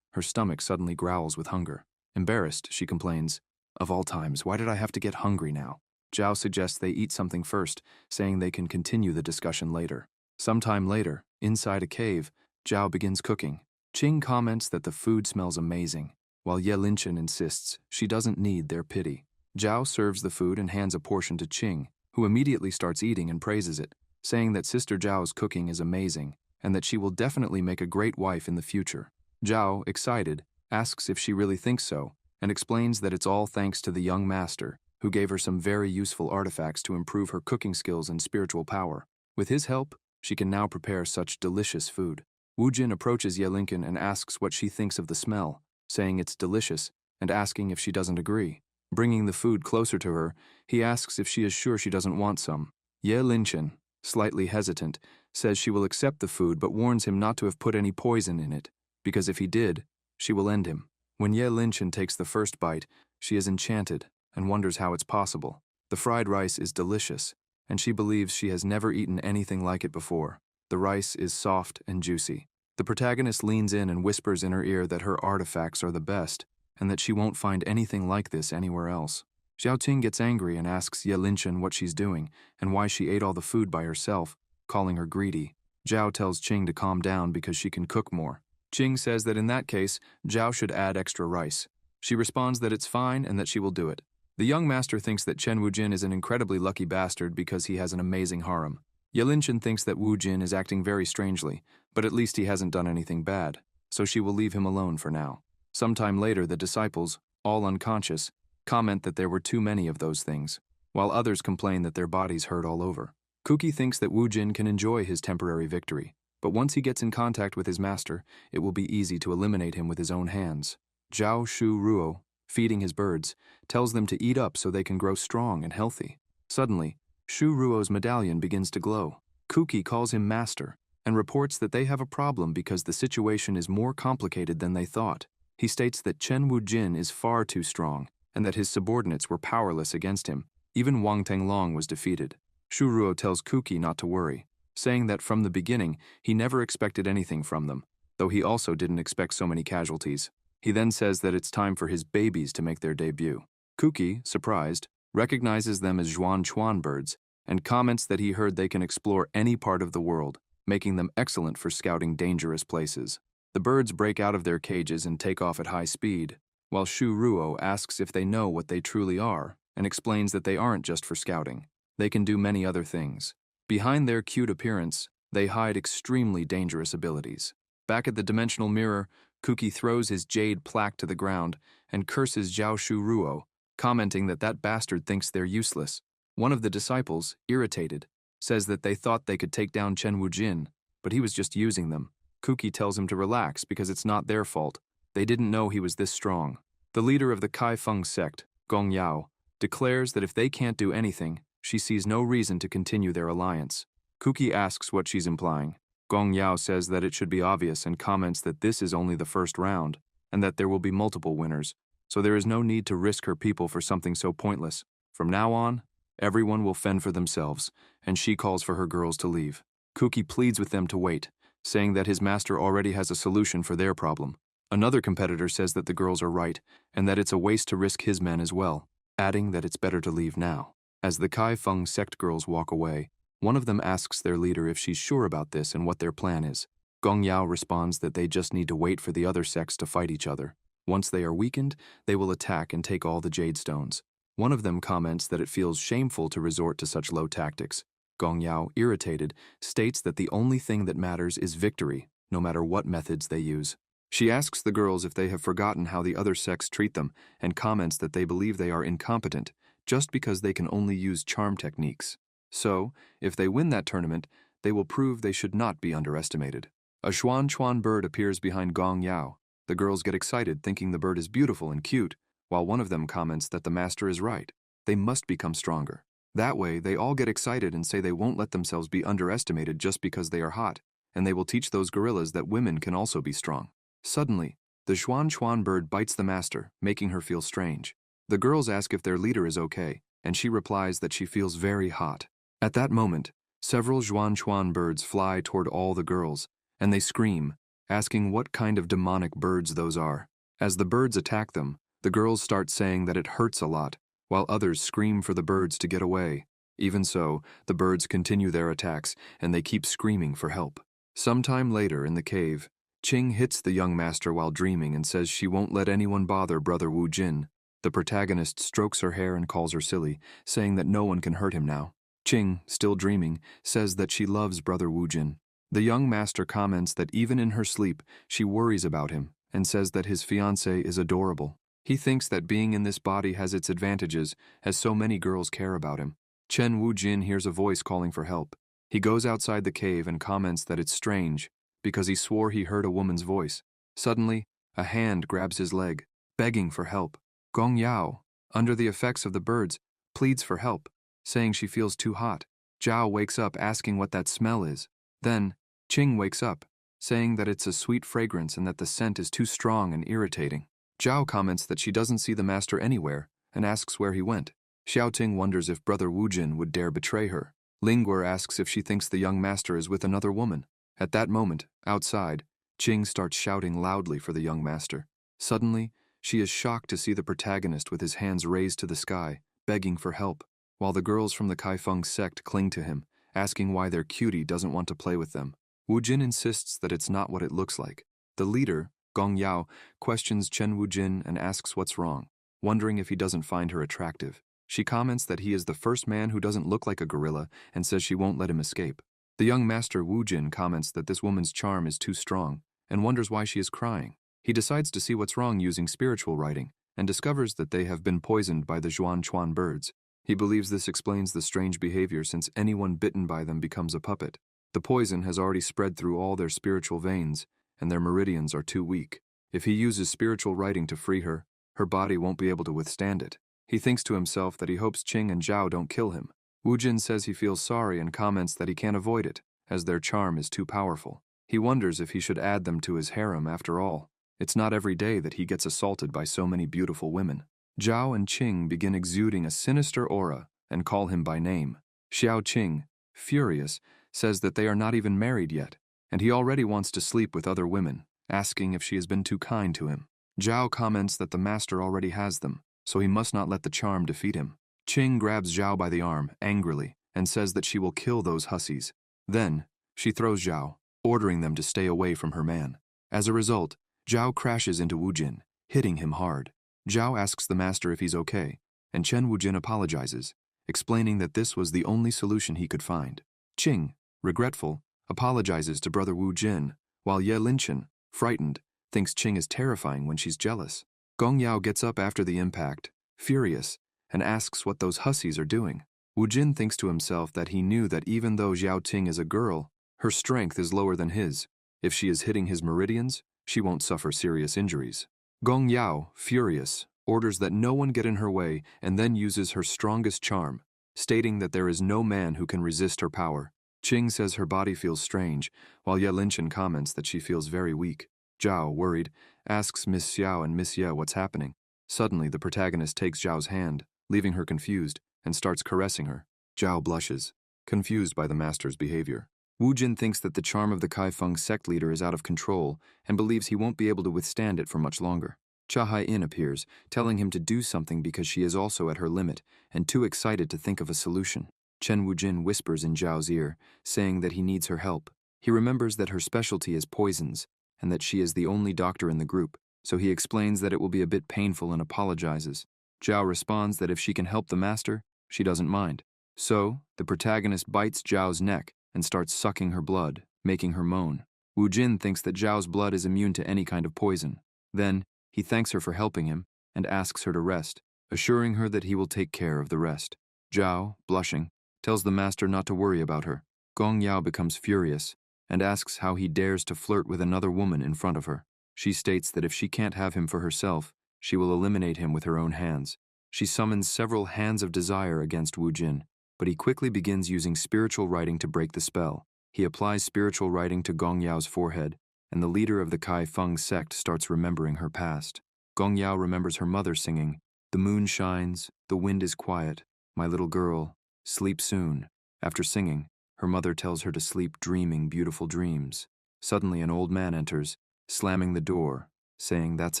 her stomach suddenly growls with hunger. Embarrassed, she complains, "Of all times, why did I have to get hungry now?" Zhao suggests they eat something first, saying they can continue the discussion later. Sometime later, inside a cave, Zhao begins cooking. Qing comments that the food smells amazing, while Ye Linchen insists she doesn't need their pity. Zhao serves the food and hands a portion to Qing, who immediately starts eating and praises it, saying that Sister Zhao's cooking is amazing and that she will definitely make a great wife in the future. Zhao, excited, asks if she really thinks so, and explains that it's all thanks to the young master, who gave her some very useful artifacts to improve her cooking skills and spiritual power. With his help, she can now prepare such delicious food. Wu Jin approaches Ye Linchen and asks what she thinks of the smell, saying it's delicious, and asking if she doesn't agree. Bringing the food closer to her, he asks if she is sure she doesn't want some. Ye Linchen, slightly hesitant, says she will accept the food but warns him not to have put any poison in it, because if he did, she will end him. When Ye Linchen takes the first bite, she is enchanted and wonders how it's possible. The fried rice is delicious, and she believes she has never eaten anything like it before. The rice is soft and juicy. The protagonist leans in and whispers in her ear that her artifacts are the best, and that she won't find anything like this anywhere else. Xiaoting gets angry and asks Ye Linchen what she's doing and why she ate all the food by herself, calling her greedy. Zhao tells Qing to calm down because she can cook more. Qing says that in that case, Zhao should add extra rice. She responds that it's fine and that she will do it. The young master thinks that Chen Wujin is an incredibly lucky bastard because he has an amazing harem. Ye Linchen thinks that Wu Jin is acting very strangely, but at least he hasn't done anything bad, so she will leave him alone for now. Sometime later, the disciples, all unconscious, comment that there were too many of those things, while others complain that their bodies hurt all over. Kuki thinks that Wu Jin can enjoy his temporary victory, but once he gets in contact with his master, it will be easy to eliminate him with his own hands. Zhao Shu Ruo, feeding his birds, tells them to eat up so they can grow strong and healthy. Suddenly, Shu Ruo's medallion begins to glow. Kuki calls him master and reports that they have a problem because the situation is more complicated than they thought. He states that Chen Wujin is far too strong and that his subordinates were powerless against him. Even Wang Tenglong was defeated. Shu Ruo tells Kuki not to worry, saying that from the beginning he never expected anything from them, though he also didn't expect so many casualties. He then says that it's time for his babies to make their debut. Kuki, surprised, recognizes them as Zhuan Chuan birds and comments that he heard they can explore any part of the world, making them excellent for scouting dangerous places. The birds break out of their cages and take off at high speed, while Shu Ruo asks if they know what they truly are and explains that they aren't just for scouting. They can do many other things. Behind their cute appearance, they hide extremely dangerous abilities. Back at the dimensional mirror, Kuki throws his jade plaque to the ground and curses Zhao Shu Ruo, commenting that that bastard thinks they're useless. One of the disciples, irritated, says that they thought they could take down Chen Wujin, but he was just using them. Kuki tells him to relax because it's not their fault. They didn't know he was this strong. The leader of the Kai Feng sect, Gong Yao, declares that if they can't do anything, she sees no reason to continue their alliance. Kuki asks what she's implying. Gong Yao says that it should be obvious and comments that this is only the first round, and that there will be multiple winners, so there is no need to risk her people for something so pointless. From now on, everyone will fend for themselves, and she calls for her girls to leave. Kuki pleads with them to wait, saying that his master already has a solution for their problem. Another competitor says that the girls are right, and that it's a waste to risk his men as well, adding that it's better to leave now. As the Kai Feng sect girls walk away, one of them asks their leader if she's sure about this and what their plan is. Gong Yao responds that they just need to wait for the other sects to fight each other. Once they are weakened, they will attack and take all the jade stones. One of them comments that it feels shameful to resort to such low tactics. Gong Yao, irritated, states that the only thing that matters is victory, no matter what methods they use. She asks the girls if they have forgotten how the other sex treat them and comments that they believe they are incompetent just because they can only use charm techniques. So, if they win that tournament, they will prove they should not be underestimated. A Xuan Chuan bird appears behind Gong Yao. The girls get excited thinking the bird is beautiful and cute, while one of them comments that the master is right. They must become stronger. That way, they all get excited and say they won't let themselves be underestimated just because they are hot, and they will teach those gorillas that women can also be strong. Suddenly, the Xuan Chuan bird bites the master, making her feel strange. The girls ask if their leader is okay, and she replies that she feels very hot. At that moment, several Xuan Chuan birds fly toward all the girls, and they scream, asking what kind of demonic birds those are. As the birds attack them, the girls start saying that it hurts a lot, while others scream for the birds to get away. Even so, the birds continue their attacks, and they keep screaming for help. Sometime later in the cave, Qing hits the young master while dreaming and says she won't let anyone bother Brother Wu Jin. The protagonist strokes her hair and calls her silly, saying that no one can hurt him now. Qing, still dreaming, says that she loves Brother Wu Jin. The young master comments that even in her sleep, she worries about him and says that his fiancée is adorable. He thinks that being in this body has its advantages, as so many girls care about him. Chen Wu Jin hears a voice calling for help. He goes outside the cave and comments that it's strange, because he swore he heard a woman's voice. Suddenly, a hand grabs his leg, begging for help. Gong Yao, under the effects of the birds, pleads for help, saying she feels too hot. Zhao wakes up asking what that smell is. Then, Qing wakes up, saying that it's a sweet fragrance and that the scent is too strong and irritating. Zhao comments that she doesn't see the master anywhere and asks where he went. Xiaoting wonders if Brother Wu Jin would dare betray her. Lingguor asks if she thinks the young master is with another woman. At that moment, outside, Qing starts shouting loudly for the young master. Suddenly, she is shocked to see the protagonist with his hands raised to the sky, begging for help, while the girls from the Kaifeng sect cling to him, asking why their cutie doesn't want to play with them. Wu Jin insists that it's not what it looks like. The leader, Gong Yao, questions Chen Wu Jin and asks what's wrong, wondering if he doesn't find her attractive. She comments that he is the first man who doesn't look like a gorilla and says she won't let him escape. The young master Wu Jin comments that this woman's charm is too strong and wonders why she is crying. He decides to see what's wrong using spiritual writing and discovers that they have been poisoned by the Xuan Chuan birds. He believes this explains the strange behavior since anyone bitten by them becomes a puppet. The poison has already spread through all their spiritual veins, and their meridians are too weak. If he uses spiritual writing to free her, her body won't be able to withstand it. He thinks to himself that he hopes Qing and Zhao don't kill him. Wu Jin says he feels sorry and comments that he can't avoid it, as their charm is too powerful. He wonders if he should add them to his harem after all. It's not every day that he gets assaulted by so many beautiful women. Zhao and Qing begin exuding a sinister aura and call him by name. Xiao Qing, furious, says that they are not even married yet, and he already wants to sleep with other women, asking if she has been too kind to him. Zhao comments that the master already has them, so he must not let the charm defeat him. Qing grabs Zhao by the arm, angrily, and says that she will kill those hussies. Then, she throws Zhao, ordering them to stay away from her man. As a result, Zhao crashes into Wu Jin, hitting him hard. Zhao asks the master if he's okay, and Chen Wu Jin apologizes, explaining that this was the only solution he could find. Qing, regretful, apologizes to Brother Wu Jin, while Ye Linchen, frightened, thinks Qing is terrifying when she's jealous. Gong Yao gets up after the impact, furious, and asks what those hussies are doing. Wu Jin thinks to himself that he knew that even though Xiao Ting is a girl, her strength is lower than his. If she is hitting his meridians, she won't suffer serious injuries. Gong Yao, furious, orders that no one get in her way and then uses her strongest charm, stating that there is no man who can resist her power. Qing says her body feels strange, while Ye Linchen comments that she feels very weak. Zhao, worried, asks Miss Xiao and Miss Ye what's happening. Suddenly, the protagonist takes Zhao's hand, leaving her confused, and starts caressing her. Zhao blushes, confused by the master's behavior. Wu Jin thinks that the charm of the Kaifeng sect leader is out of control and believes he won't be able to withstand it for much longer. Cha Hai-in appears, telling him to do something because she is also at her limit and too excited to think of a solution. Chen Wu Jin whispers in Zhao's ear, saying that he needs her help. He remembers that her specialty is poisons and that she is the only doctor in the group, so he explains that it will be a bit painful and apologizes. Zhao responds that if she can help the master, she doesn't mind. So, the protagonist bites Zhao's neck and starts sucking her blood, making her moan. Wu Jin thinks that Zhao's blood is immune to any kind of poison. Then, he thanks her for helping him and asks her to rest, assuring her that he will take care of the rest. Zhao, blushing, tells the master not to worry about her. Gong Yao becomes furious and asks how he dares to flirt with another woman in front of her. She states that if she can't have him for herself, she will eliminate him with her own hands. She summons several hands of desire against Wu Jin, but he quickly begins using spiritual writing to break the spell. He applies spiritual writing to Gong Yao's forehead, and the leader of the Kai Feng sect starts remembering her past. Gong Yao remembers her mother singing, "The moon shines, the wind is quiet, my little girl, sleep soon." After singing, her mother tells her to sleep dreaming beautiful dreams. Suddenly an old man enters, slamming the door, saying that's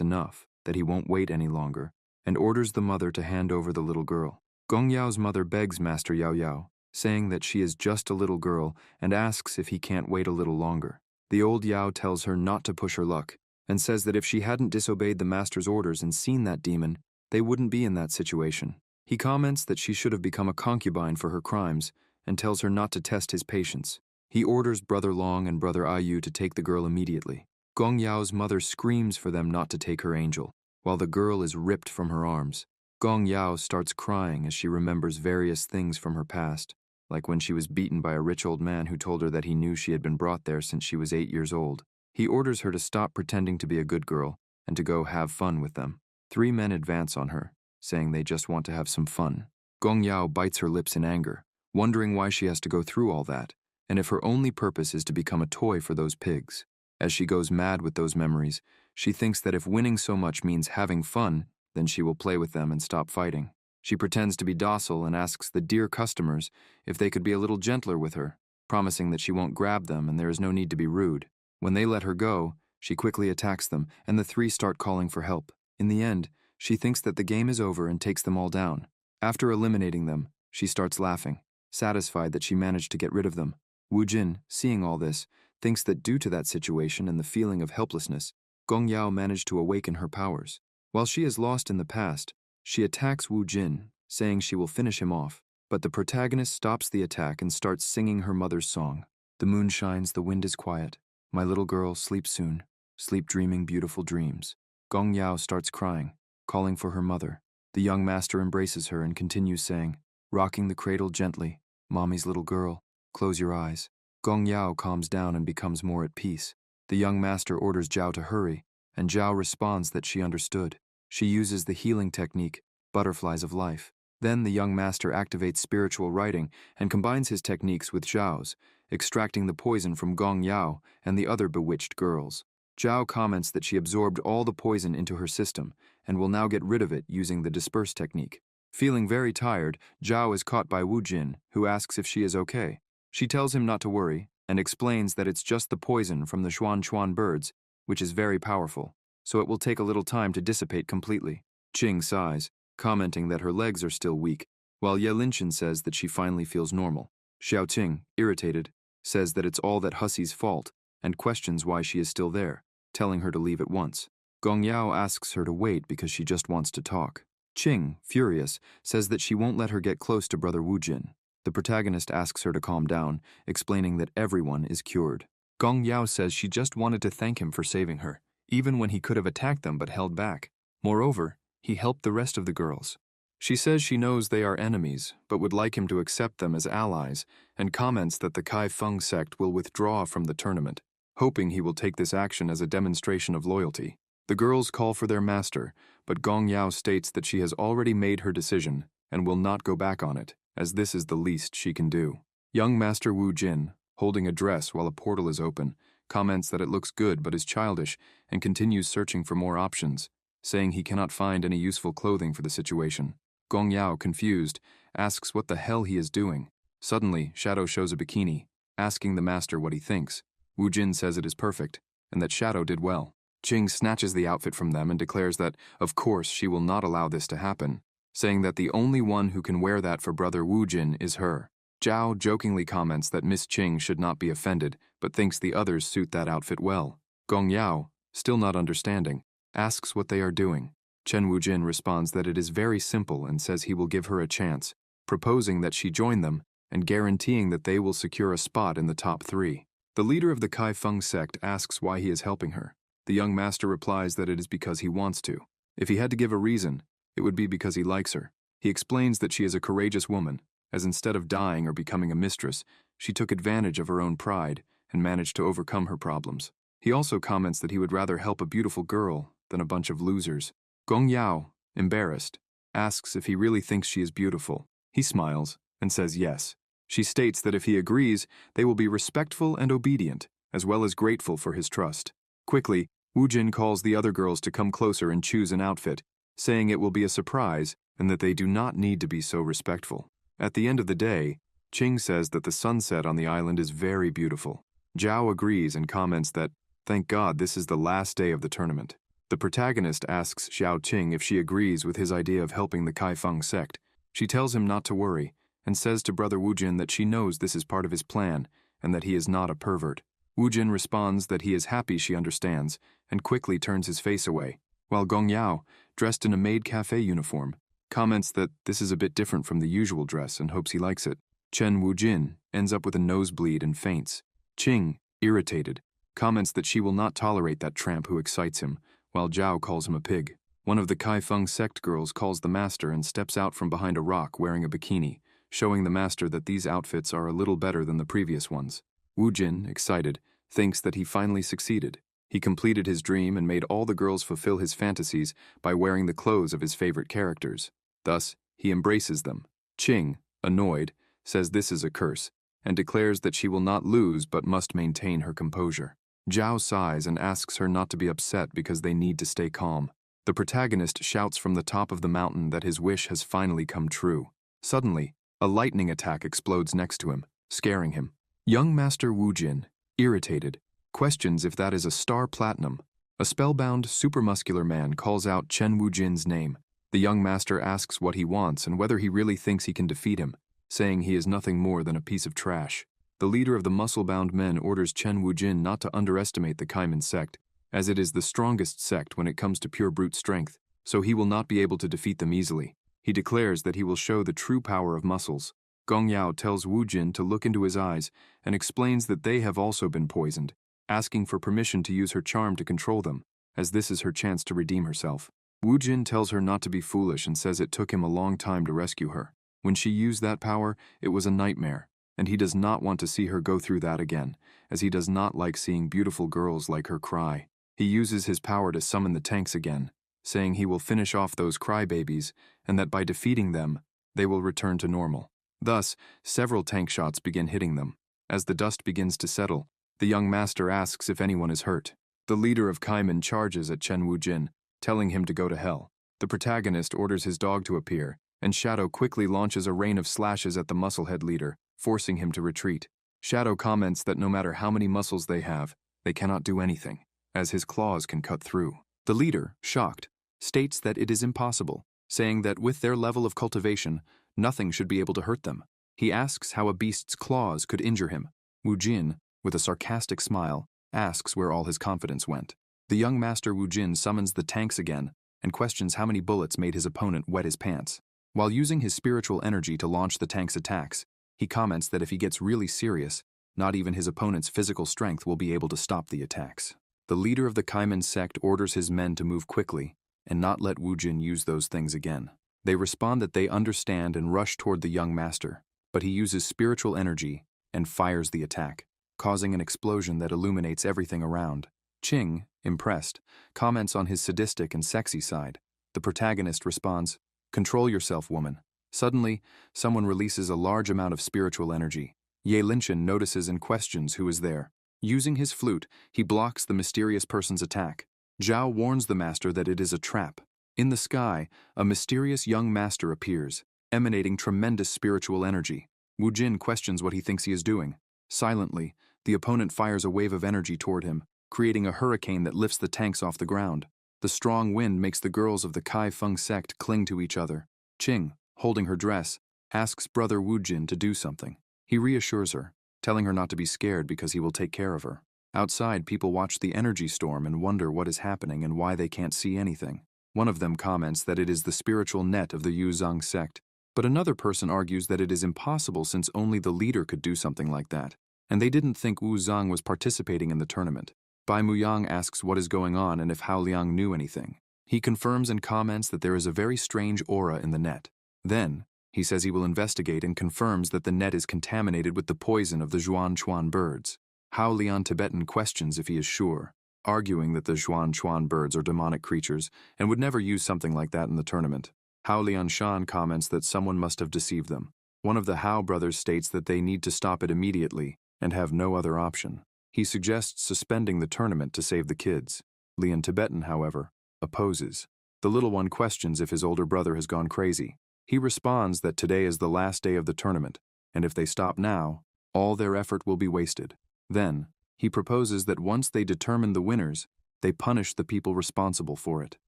enough, that he won't wait any longer, and orders the mother to hand over the little girl. Gong Yao's mother begs Master Yao Yao, saying that she is just a little girl and asks if he can't wait a little longer. The old Yao tells her not to push her luck, and says that if she hadn't disobeyed the master's orders and seen that demon, they wouldn't be in that situation. He comments that she should have become a concubine for her crimes, and tells her not to test his patience. He orders Brother Long and Brother Ayu to take the girl immediately. Gong Yao's mother screams for them not to take her angel, while the girl is ripped from her arms. Gong Yao starts crying as she remembers various things from her past, like when she was beaten by a rich old man who told her that he knew she had been brought there since she was 8 years old. He orders her to stop pretending to be a good girl and to go have fun with them. 3 men advance on her, saying they just want to have some fun. Gong Yao bites her lips in anger, wondering why she has to go through all that, and if her only purpose is to become a toy for those pigs. As she goes mad with those memories, she thinks that if winning so much means having fun, then she will play with them and stop fighting. She pretends to be docile and asks the dear customers if they could be a little gentler with her, promising that she won't grab them and there is no need to be rude. When they let her go, she quickly attacks them, and the 3 start calling for help. In the end, she thinks that the game is over and takes them all down. After eliminating them, she starts laughing, satisfied that she managed to get rid of them. Wu Jin, seeing all this, thinks that due to that situation and the feeling of helplessness, Gong Yao managed to awaken her powers. While she is lost in the past, she attacks Wu Jin, saying she will finish him off, but the protagonist stops the attack and starts singing her mother's song. "The moon shines, the wind is quiet. My little girl, sleep soon. Sleep dreaming beautiful dreams." Gong Yao starts crying, calling for her mother. The young master embraces her and continues saying, "Rocking the cradle gently, mommy's little girl, close your eyes." Gong Yao calms down and becomes more at peace. The young master orders Zhao to hurry, and Zhao responds that she understood. She uses the healing technique, butterflies of life. Then the young master activates spiritual writing and combines his techniques with Zhao's, extracting the poison from Gong Yao and the other bewitched girls. Zhao comments that she absorbed all the poison into her system and will now get rid of it using the disperse technique. Feeling very tired, Zhao is caught by Wu Jin, who asks if she is okay. She tells him not to worry and explains that it's just the poison from the Xuan birds, which is very powerful, so it will take a little time to dissipate completely. Qing sighs, commenting that her legs are still weak, while Ye Linchen says that she finally feels normal. Xiaoqing, irritated, says that it's all that Hussey's fault and questions why she is still there, telling her to leave at once. Gong Yao asks her to wait because she just wants to talk. Qing, furious, says that she won't let her get close to Brother Wu Jin. The protagonist asks her to calm down, explaining that everyone is cured. Gong Yao says she just wanted to thank him for saving her, even when he could have attacked them but held back. Moreover, he helped the rest of the girls. She says she knows they are enemies, but would like him to accept them as allies, and comments that the Kai Feng sect will withdraw from the tournament, hoping he will take this action as a demonstration of loyalty. The girls call for their master, but Gong Yao states that she has already made her decision and will not go back on it, as this is the least she can do. Young Master Wu Jin, holding a dress while a portal is open, comments that it looks good but is childish and continues searching for more options, saying he cannot find any useful clothing for the situation. Gong Yao, confused, asks what the hell he is doing. Suddenly, Shadow shows a bikini, asking the master what he thinks. Wu Jin says it is perfect, and that Shadow did well. Qing snatches the outfit from them and declares that, of course, she will not allow this to happen, saying that the only one who can wear that for Brother Wu Jin is her. Zhao jokingly comments that Miss Qing should not be offended, but thinks the others suit that outfit well. Gong Yao, still not understanding, asks what they are doing. Chen Wu Jin responds that it is very simple and says he will give her a chance, proposing that she join them and guaranteeing that they will secure a spot in the top 3. The leader of the Kai Feng sect asks why he is helping her. The young master replies that it is because he wants to. If he had to give a reason, it would be because he likes her. He explains that she is a courageous woman, as instead of dying or becoming a mistress, she took advantage of her own pride and managed to overcome her problems. He also comments that he would rather help a beautiful girl than a bunch of losers. Gong Yao, embarrassed, asks if he really thinks she is beautiful. He smiles and says yes. She states that if he agrees, they will be respectful and obedient, as well as grateful for his trust. Quickly, Wu Jin calls the other girls to come closer and choose an outfit, saying it will be a surprise and that they do not need to be so respectful. At the end of the day, Qing says that the sunset on the island is very beautiful. Zhao agrees and comments that, thank God this is the last day of the tournament. The protagonist asks Xiao Qing if she agrees with his idea of helping the Kai Feng sect. She tells him not to worry, and says to Brother Wu Jin that she knows this is part of his plan, and that he is not a pervert. Wu Jin responds that he is happy she understands, and quickly turns his face away, while Gong Yao, dressed in a maid cafe uniform, comments that this is a bit different from the usual dress and hopes he likes it. Chen Wu Jin ends up with a nosebleed and faints. Qing, irritated, comments that she will not tolerate that tramp who excites him, while Zhao calls him a pig. One of the Kai Feng sect girls calls the master and steps out from behind a rock wearing a bikini, showing the master that these outfits are a little better than the previous ones. Wu Jin, excited, thinks that he finally succeeded. He completed his dream and made all the girls fulfill his fantasies by wearing the clothes of his favorite characters. Thus, he embraces them. Qing, annoyed, says this is a curse, and declares that she will not lose but must maintain her composure. Zhao sighs and asks her not to be upset because they need to stay calm. The protagonist shouts from the top of the mountain that his wish has finally come true. Suddenly, a lightning attack explodes next to him, scaring him. Young Master Wu Jin, irritated, questions if that is a star platinum. A spellbound, supermuscular man calls out Chen Wu Jin's name. The young master asks what he wants and whether he really thinks he can defeat him, saying he is nothing more than a piece of trash. The leader of the muscle-bound men orders Chen Wu Jin not to underestimate the Kaiman sect, as it is the strongest sect when it comes to pure brute strength, so he will not be able to defeat them easily. He declares that he will show the true power of muscles. Gong Yao tells Wu Jin to look into his eyes and explains that they have also been poisoned, asking for permission to use her charm to control them, as this is her chance to redeem herself. Wu Jin tells her not to be foolish and says it took him a long time to rescue her. When she used that power, it was a nightmare, and he does not want to see her go through that again, as he does not like seeing beautiful girls like her cry. He uses his power to summon the tanks again, saying he will finish off those crybabies and that by defeating them, they will return to normal. Thus, several tank shots begin hitting them. As the dust begins to settle, the young master asks if anyone is hurt. The leader of Kaiman charges at Chen Wu Jin, telling him to go to hell. The protagonist orders his dog to appear, and Shadow quickly launches a rain of slashes at the musclehead leader, forcing him to retreat. Shadow comments that no matter how many muscles they have, they cannot do anything, as his claws can cut through. The leader, shocked, states that it is impossible, saying that with their level of cultivation, nothing should be able to hurt them. He asks how a beast's claws could injure him. Wu Jin, with a sarcastic smile, asks where all his confidence went. The young master Wu Jin summons the tanks again and questions how many bullets made his opponent wet his pants. While using his spiritual energy to launch the tank's attacks, he comments that if he gets really serious, not even his opponent's physical strength will be able to stop the attacks. The leader of the Kaiman sect orders his men to move quickly and not let Wu Jin use those things again. They respond that they understand and rush toward the young master, but he uses spiritual energy and fires the attack, causing an explosion that illuminates everything around. Qing, impressed, comments on his sadistic and sexy side. The protagonist responds, "Control yourself, woman." Suddenly, someone releases a large amount of spiritual energy. Ye Linchen notices and questions who is there. Using his flute, he blocks the mysterious person's attack. Zhao warns the master that it is a trap. In the sky, a mysterious young master appears, emanating tremendous spiritual energy. Wu Jin questions what he thinks he is doing. Silently, the opponent fires a wave of energy toward him, creating a hurricane that lifts the tanks off the ground. The strong wind makes the girls of the Kai Feng sect cling to each other. Qing, holding her dress, asks Brother Wu Jin to do something. He reassures her, telling her not to be scared because he will take care of her. Outside, people watch the energy storm and wonder what is happening and why they can't see anything. One of them comments that it is the spiritual net of the Yuzhang sect, but another person argues that it is impossible since only the leader could do something like that. and they didn't think Wu Zhang was participating in the tournament. Bai Muyang asks what is going on and if Hao Liang knew anything. He confirms and comments that there is a very strange aura in the net. Then, he says he will investigate and confirms that the net is contaminated with the poison of the Zhuan-Chuan birds. Hao Liang Tibetan questions if he is sure, arguing that the Zhuan-Chuan birds are demonic creatures and would never use something like that in the tournament. Hao Liang Shan comments that someone must have deceived them. One of the Hao brothers states that they need to stop it immediately and have no other option. He suggests suspending the tournament to save the kids. Lian Tibetan, however, opposes. The little one questions if his older brother has gone crazy. He responds that today is the last day of the tournament, and if they stop now, all their effort will be wasted. Then, he proposes that once they determine the winners, they punish the people responsible for it.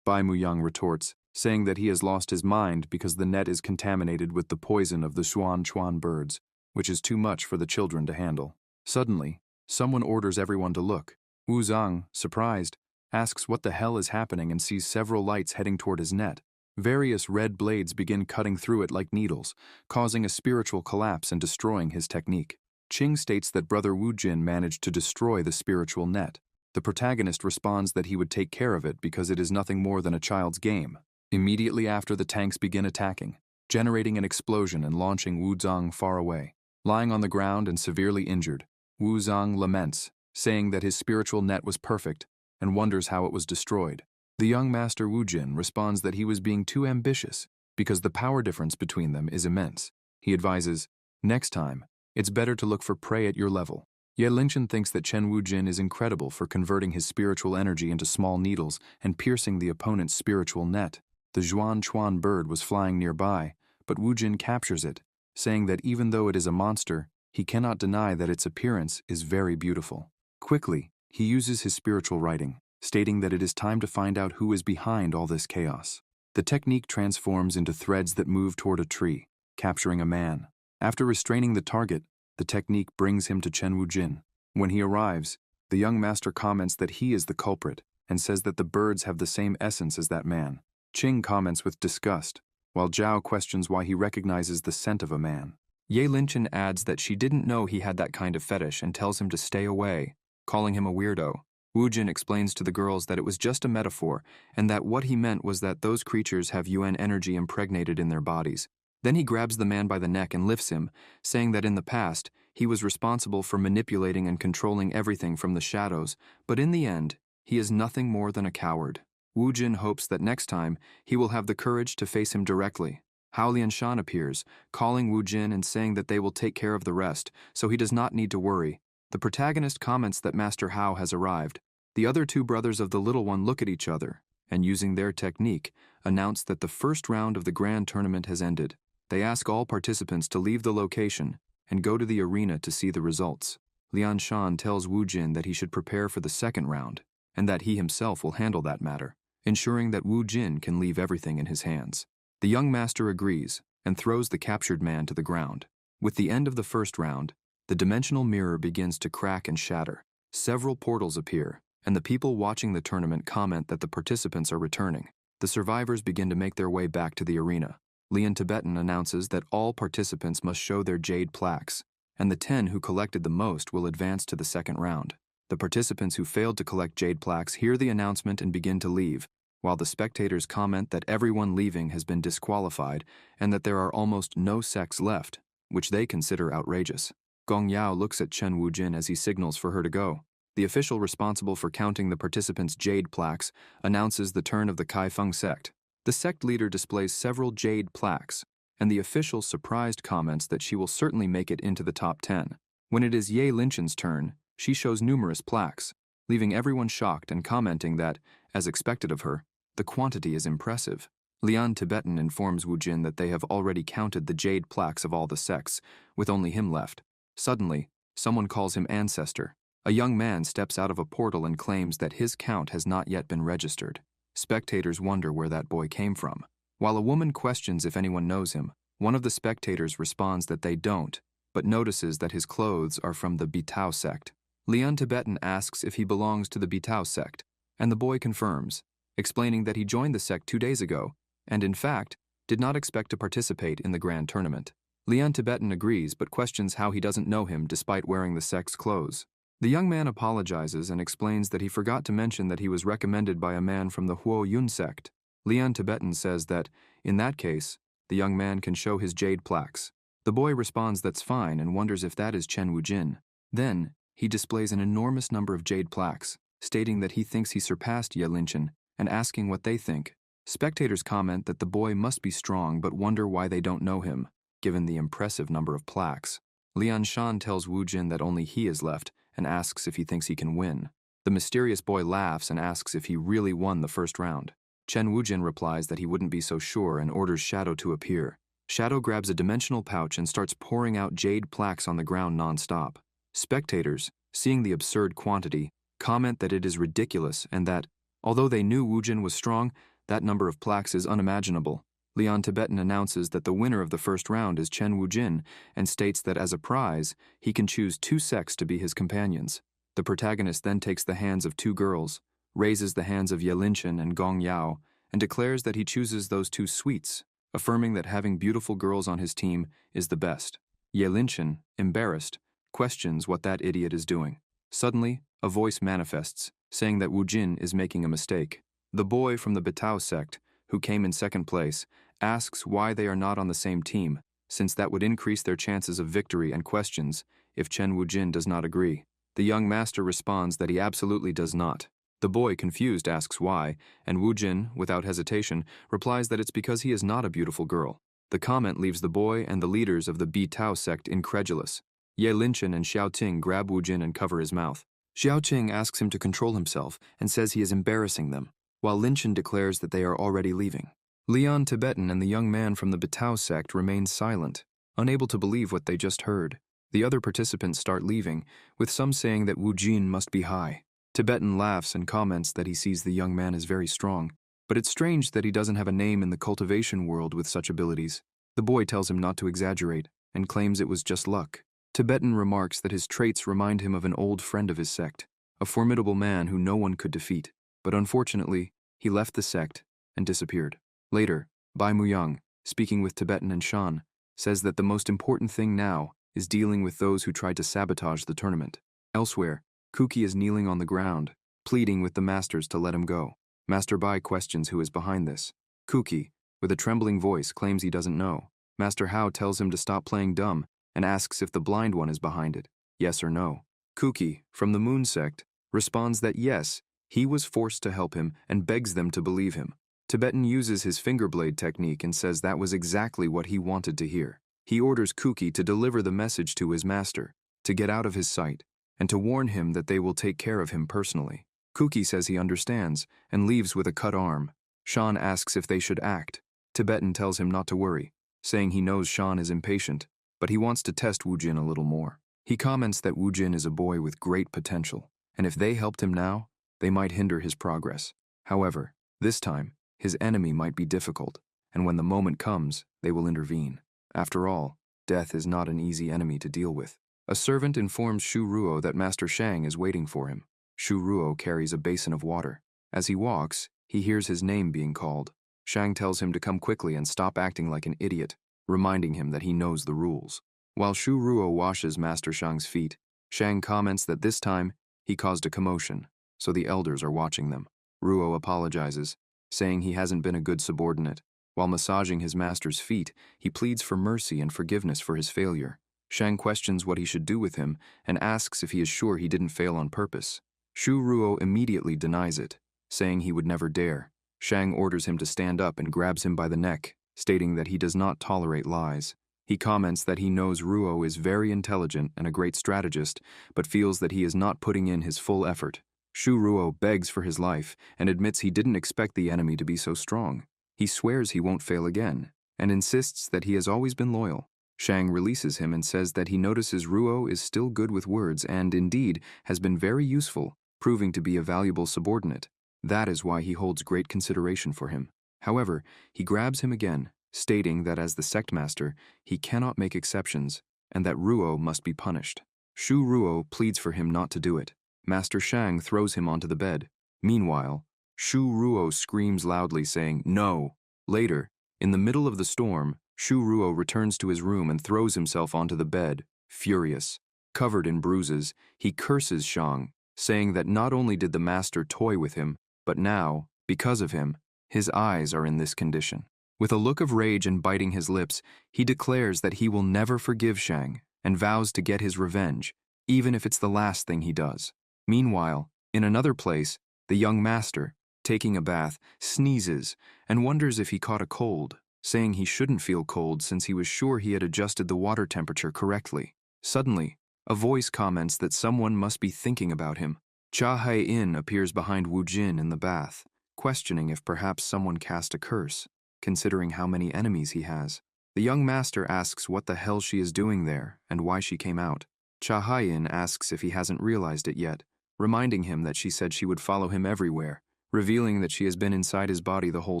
Bai Muyang retorts, saying that he has lost his mind because the net is contaminated with the poison of the Zhuan-Chuan birds, which is too much for the children to handle. Suddenly, someone orders everyone to look. Wu Zhang, surprised, asks what the hell is happening and sees several lights heading toward his net. Various red blades begin cutting through it like needles, causing a spiritual collapse and destroying his technique. Qing states that brother Wu Jin managed to destroy the spiritual net. The protagonist responds that he would take care of it because it is nothing more than a child's game. Immediately after, the tanks begin attacking, generating an explosion and launching Wu Zhang far away. Lying on the ground and severely injured, Wu Zhang laments, saying that his spiritual net was perfect and wonders how it was destroyed. The young master Wu Jin responds that he was being too ambitious because the power difference between them is immense. He advises, next time, it's better to look for prey at your level. Ye Lingchen thinks that Chen Wu Jin is incredible for converting his spiritual energy into small needles and piercing the opponent's spiritual net. The Zhuan-Chuan bird was flying nearby, but Wu Jin captures it, saying that even though it is a monster, he cannot deny that its appearance is very beautiful. Quickly, he uses his spiritual writing, stating that it is time to find out who is behind all this chaos. The technique transforms into threads that move toward a tree, capturing a man. After restraining the target, the technique brings him to Chen Wu Jin. When he arrives, the young master comments that he is the culprit and says that the birds have the same essence as that man. Qing comments with disgust, while Zhao questions why he recognizes the scent of a man. Ye Lingchen adds that she didn't know he had that kind of fetish and tells him to stay away, calling him a weirdo. Wu Jin explains to the girls that it was just a metaphor and that what he meant was that those creatures have Yuan energy impregnated in their bodies. Then he grabs the man by the neck and lifts him, saying that in the past, he was responsible for manipulating and controlling everything from the shadows, but in the end, he is nothing more than a coward. Wu Jin hopes that next time, he will have the courage to face him directly. Hao Lianshan appears, calling Wu Jin and saying that they will take care of the rest, so he does not need to worry. The protagonist comments that Master Hao has arrived. The other two brothers of the little one look at each other, and using their technique, announce that the first round of the grand tournament has ended. They ask all participants to leave the location and go to the arena to see the results. Lian Shan tells Wu Jin that he should prepare for the second round, and that he himself will handle that matter, ensuring that Wu Jin can leave everything in his hands. The young master agrees and throws the captured man to the ground. With the end of the first round, the dimensional mirror begins to crack and shatter. Several portals appear, and the people watching the tournament comment that the participants are returning. The survivors begin to make their way back to the arena. Lian Tibetan announces that all participants must show their jade plaques, and the 10 who collected the most will advance to the second round. The participants who failed to collect jade plaques hear the announcement and begin to leave, while the spectators comment that everyone leaving has been disqualified and that there are almost no sects left, which they consider outrageous. Gong Yao looks at Chen Wu Jin as he signals for her to go. The official responsible for counting the participants' jade plaques announces the turn of the Kai Feng sect. The sect leader displays several jade plaques, and the official surprised comments that she will certainly make it into the top 10. When it is Ye Linchen's turn, she shows numerous plaques, leaving everyone shocked and commenting that, as expected of her, the quantity is impressive. Lian Tibetan informs Wu Jin that they have already counted the jade plaques of all the sects, with only him left. Suddenly, someone calls him ancestor. A young man steps out of a portal and claims that his count has not yet been registered. Spectators wonder where that boy came from. While a woman questions if anyone knows him, one of the spectators responds that they don't, but notices that his clothes are from the Bitao sect. Lian Tibetan asks if he belongs to the Bitao sect, and the boy confirms, explaining that he joined the sect 2 days ago, and in fact, did not expect to participate in the grand tournament. Lian Tibetan agrees but questions how he doesn't know him despite wearing the sect's clothes. The young man apologizes and explains that he forgot to mention that he was recommended by a man from the Huo Yun sect. Lian Tibetan says that, in that case, the young man can show his jade plaques. The boy responds that's fine and wonders if that is Chen Wujin. Then, he displays an enormous number of jade plaques, stating that he thinks he surpassed Ye Linchen and asking what they think. Spectators comment that the boy must be strong but wonder why they don't know him, given the impressive number of plaques. Lian Shan tells Wu Jin that only he is left and asks if he thinks he can win. The mysterious boy laughs and asks if he really won the first round. Chen Wujin replies that he wouldn't be so sure and orders Shadow to appear. Shadow grabs a dimensional pouch and starts pouring out jade plaques on the ground non-stop. Spectators, seeing the absurd quantity, comment that it is ridiculous and that, although they knew Wu Jin was strong, that number of plaques is unimaginable. Lian Tibetan announces that the winner of the first round is Chen Wujin and states that as a prize, he can choose 2 sects to be his companions. The protagonist then takes the hands of 2 girls, raises the hands of Ye Linchen and Gong Yao, and declares that he chooses those 2 suites, affirming that having beautiful girls on his team is the best. Ye Linchen, embarrassed, questions what that idiot is doing. Suddenly, a voice manifests, saying that Wu Jin is making a mistake. The boy from the Batao sect, who came in second place, asks why they are not on the same team, since that would increase their chances of victory, and questions if Chen Wujin does not agree. The young master responds that he absolutely does not. The boy, confused, asks why, and Wu Jin, without hesitation, replies that it's because he is not a beautiful girl. The comment leaves the boy and the leaders of the Bitao sect incredulous. Ye Linchen and Xiao Ting grab Wu Jin and cover his mouth. Xiao Ting asks him to control himself and says he is embarrassing them, while Linchen declares that they are already leaving. Lian Tibetan and the young man from the Batao sect remain silent, unable to believe what they just heard. The other participants start leaving, with some saying that Wu Jin must be high. Tibetan laughs and comments that he sees the young man as very strong, but it's strange that he doesn't have a name in the cultivation world with such abilities. The boy tells him not to exaggerate, and claims it was just luck. Tibetan remarks that his traits remind him of an old friend of his sect, a formidable man who no one could defeat, but unfortunately, he left the sect and disappeared. Later, Bai Muyang, speaking with Tibetan and Shan, says that the most important thing now is dealing with those who tried to sabotage the tournament. Elsewhere, Kuki is kneeling on the ground, pleading with the masters to let him go. Master Bai questions who is behind this. Kuki, with a trembling voice, claims he doesn't know. Master Hao tells him to stop playing dumb and asks if the blind one is behind it, yes or no. Kuki, from the Moon sect, responds that yes, he was forced to help him and begs them to believe him. Tibetan uses his finger blade technique and says that was exactly what he wanted to hear. He orders Kuki to deliver the message to his master, to get out of his sight, and to warn him that they will take care of him personally. Kuki says he understands and leaves with a cut arm. Shan asks if they should act. Tibetan tells him not to worry, saying he knows Shan is impatient, but he wants to test Wu Jin a little more. He comments that Wu Jin is a boy with great potential, and if they helped him now, they might hinder his progress. However, this time, his enemy might be difficult, and when the moment comes, they will intervene. After all, death is not an easy enemy to deal with. A servant informs Shu Ruo that Master Shang is waiting for him. Shu Ruo carries a basin of water. As he walks, he hears his name being called. Shang tells him to come quickly and stop acting like an idiot, reminding him that he knows the rules. While Shu Ruo washes Master Shang's feet, Shang comments that this time, he caused a commotion, so the elders are watching them. Ruo apologizes, saying he hasn't been a good subordinate. While massaging his master's feet, he pleads for mercy and forgiveness for his failure. Shang questions what he should do with him and asks if he is sure he didn't fail on purpose. Shu Ruo immediately denies it, saying he would never dare. Shang orders him to stand up and grabs him by the neck, stating that he does not tolerate lies. He comments that he knows Ruo is very intelligent and a great strategist, but feels that he is not putting in his full effort. Shu Ruo begs for his life and admits he didn't expect the enemy to be so strong. He swears he won't fail again, and insists that he has always been loyal. Shang releases him and says that he notices Ruo is still good with words and, indeed, has been very useful, proving to be a valuable subordinate. That is why he holds great consideration for him. However, he grabs him again, stating that as the sect master, he cannot make exceptions, and that Ruo must be punished. Shu Ruo pleads for him not to do it. Master Shang throws him onto the bed. Meanwhile, Shu Ruo screams loudly saying, "No!" Later, in the middle of the storm, Shu Ruo returns to his room and throws himself onto the bed, furious. Covered in bruises, he curses Shang, saying that not only did the master toy with him, but now, because of him, his eyes are in this condition. With a look of rage and biting his lips, he declares that he will never forgive Shang and vows to get his revenge, even if it's the last thing he does. Meanwhile, in another place, the young master, taking a bath, sneezes and wonders if he caught a cold, saying he shouldn't feel cold since he was sure he had adjusted the water temperature correctly. Suddenly, a voice comments that someone must be thinking about him. Cha Hai-in appears behind Wu Jin in the bath, questioning if perhaps someone cast a curse, considering how many enemies he has. The young master asks what the hell she is doing there and why she came out. Cha Hai-in asks if he hasn't realized it yet, reminding him that she said she would follow him everywhere, revealing that she has been inside his body the whole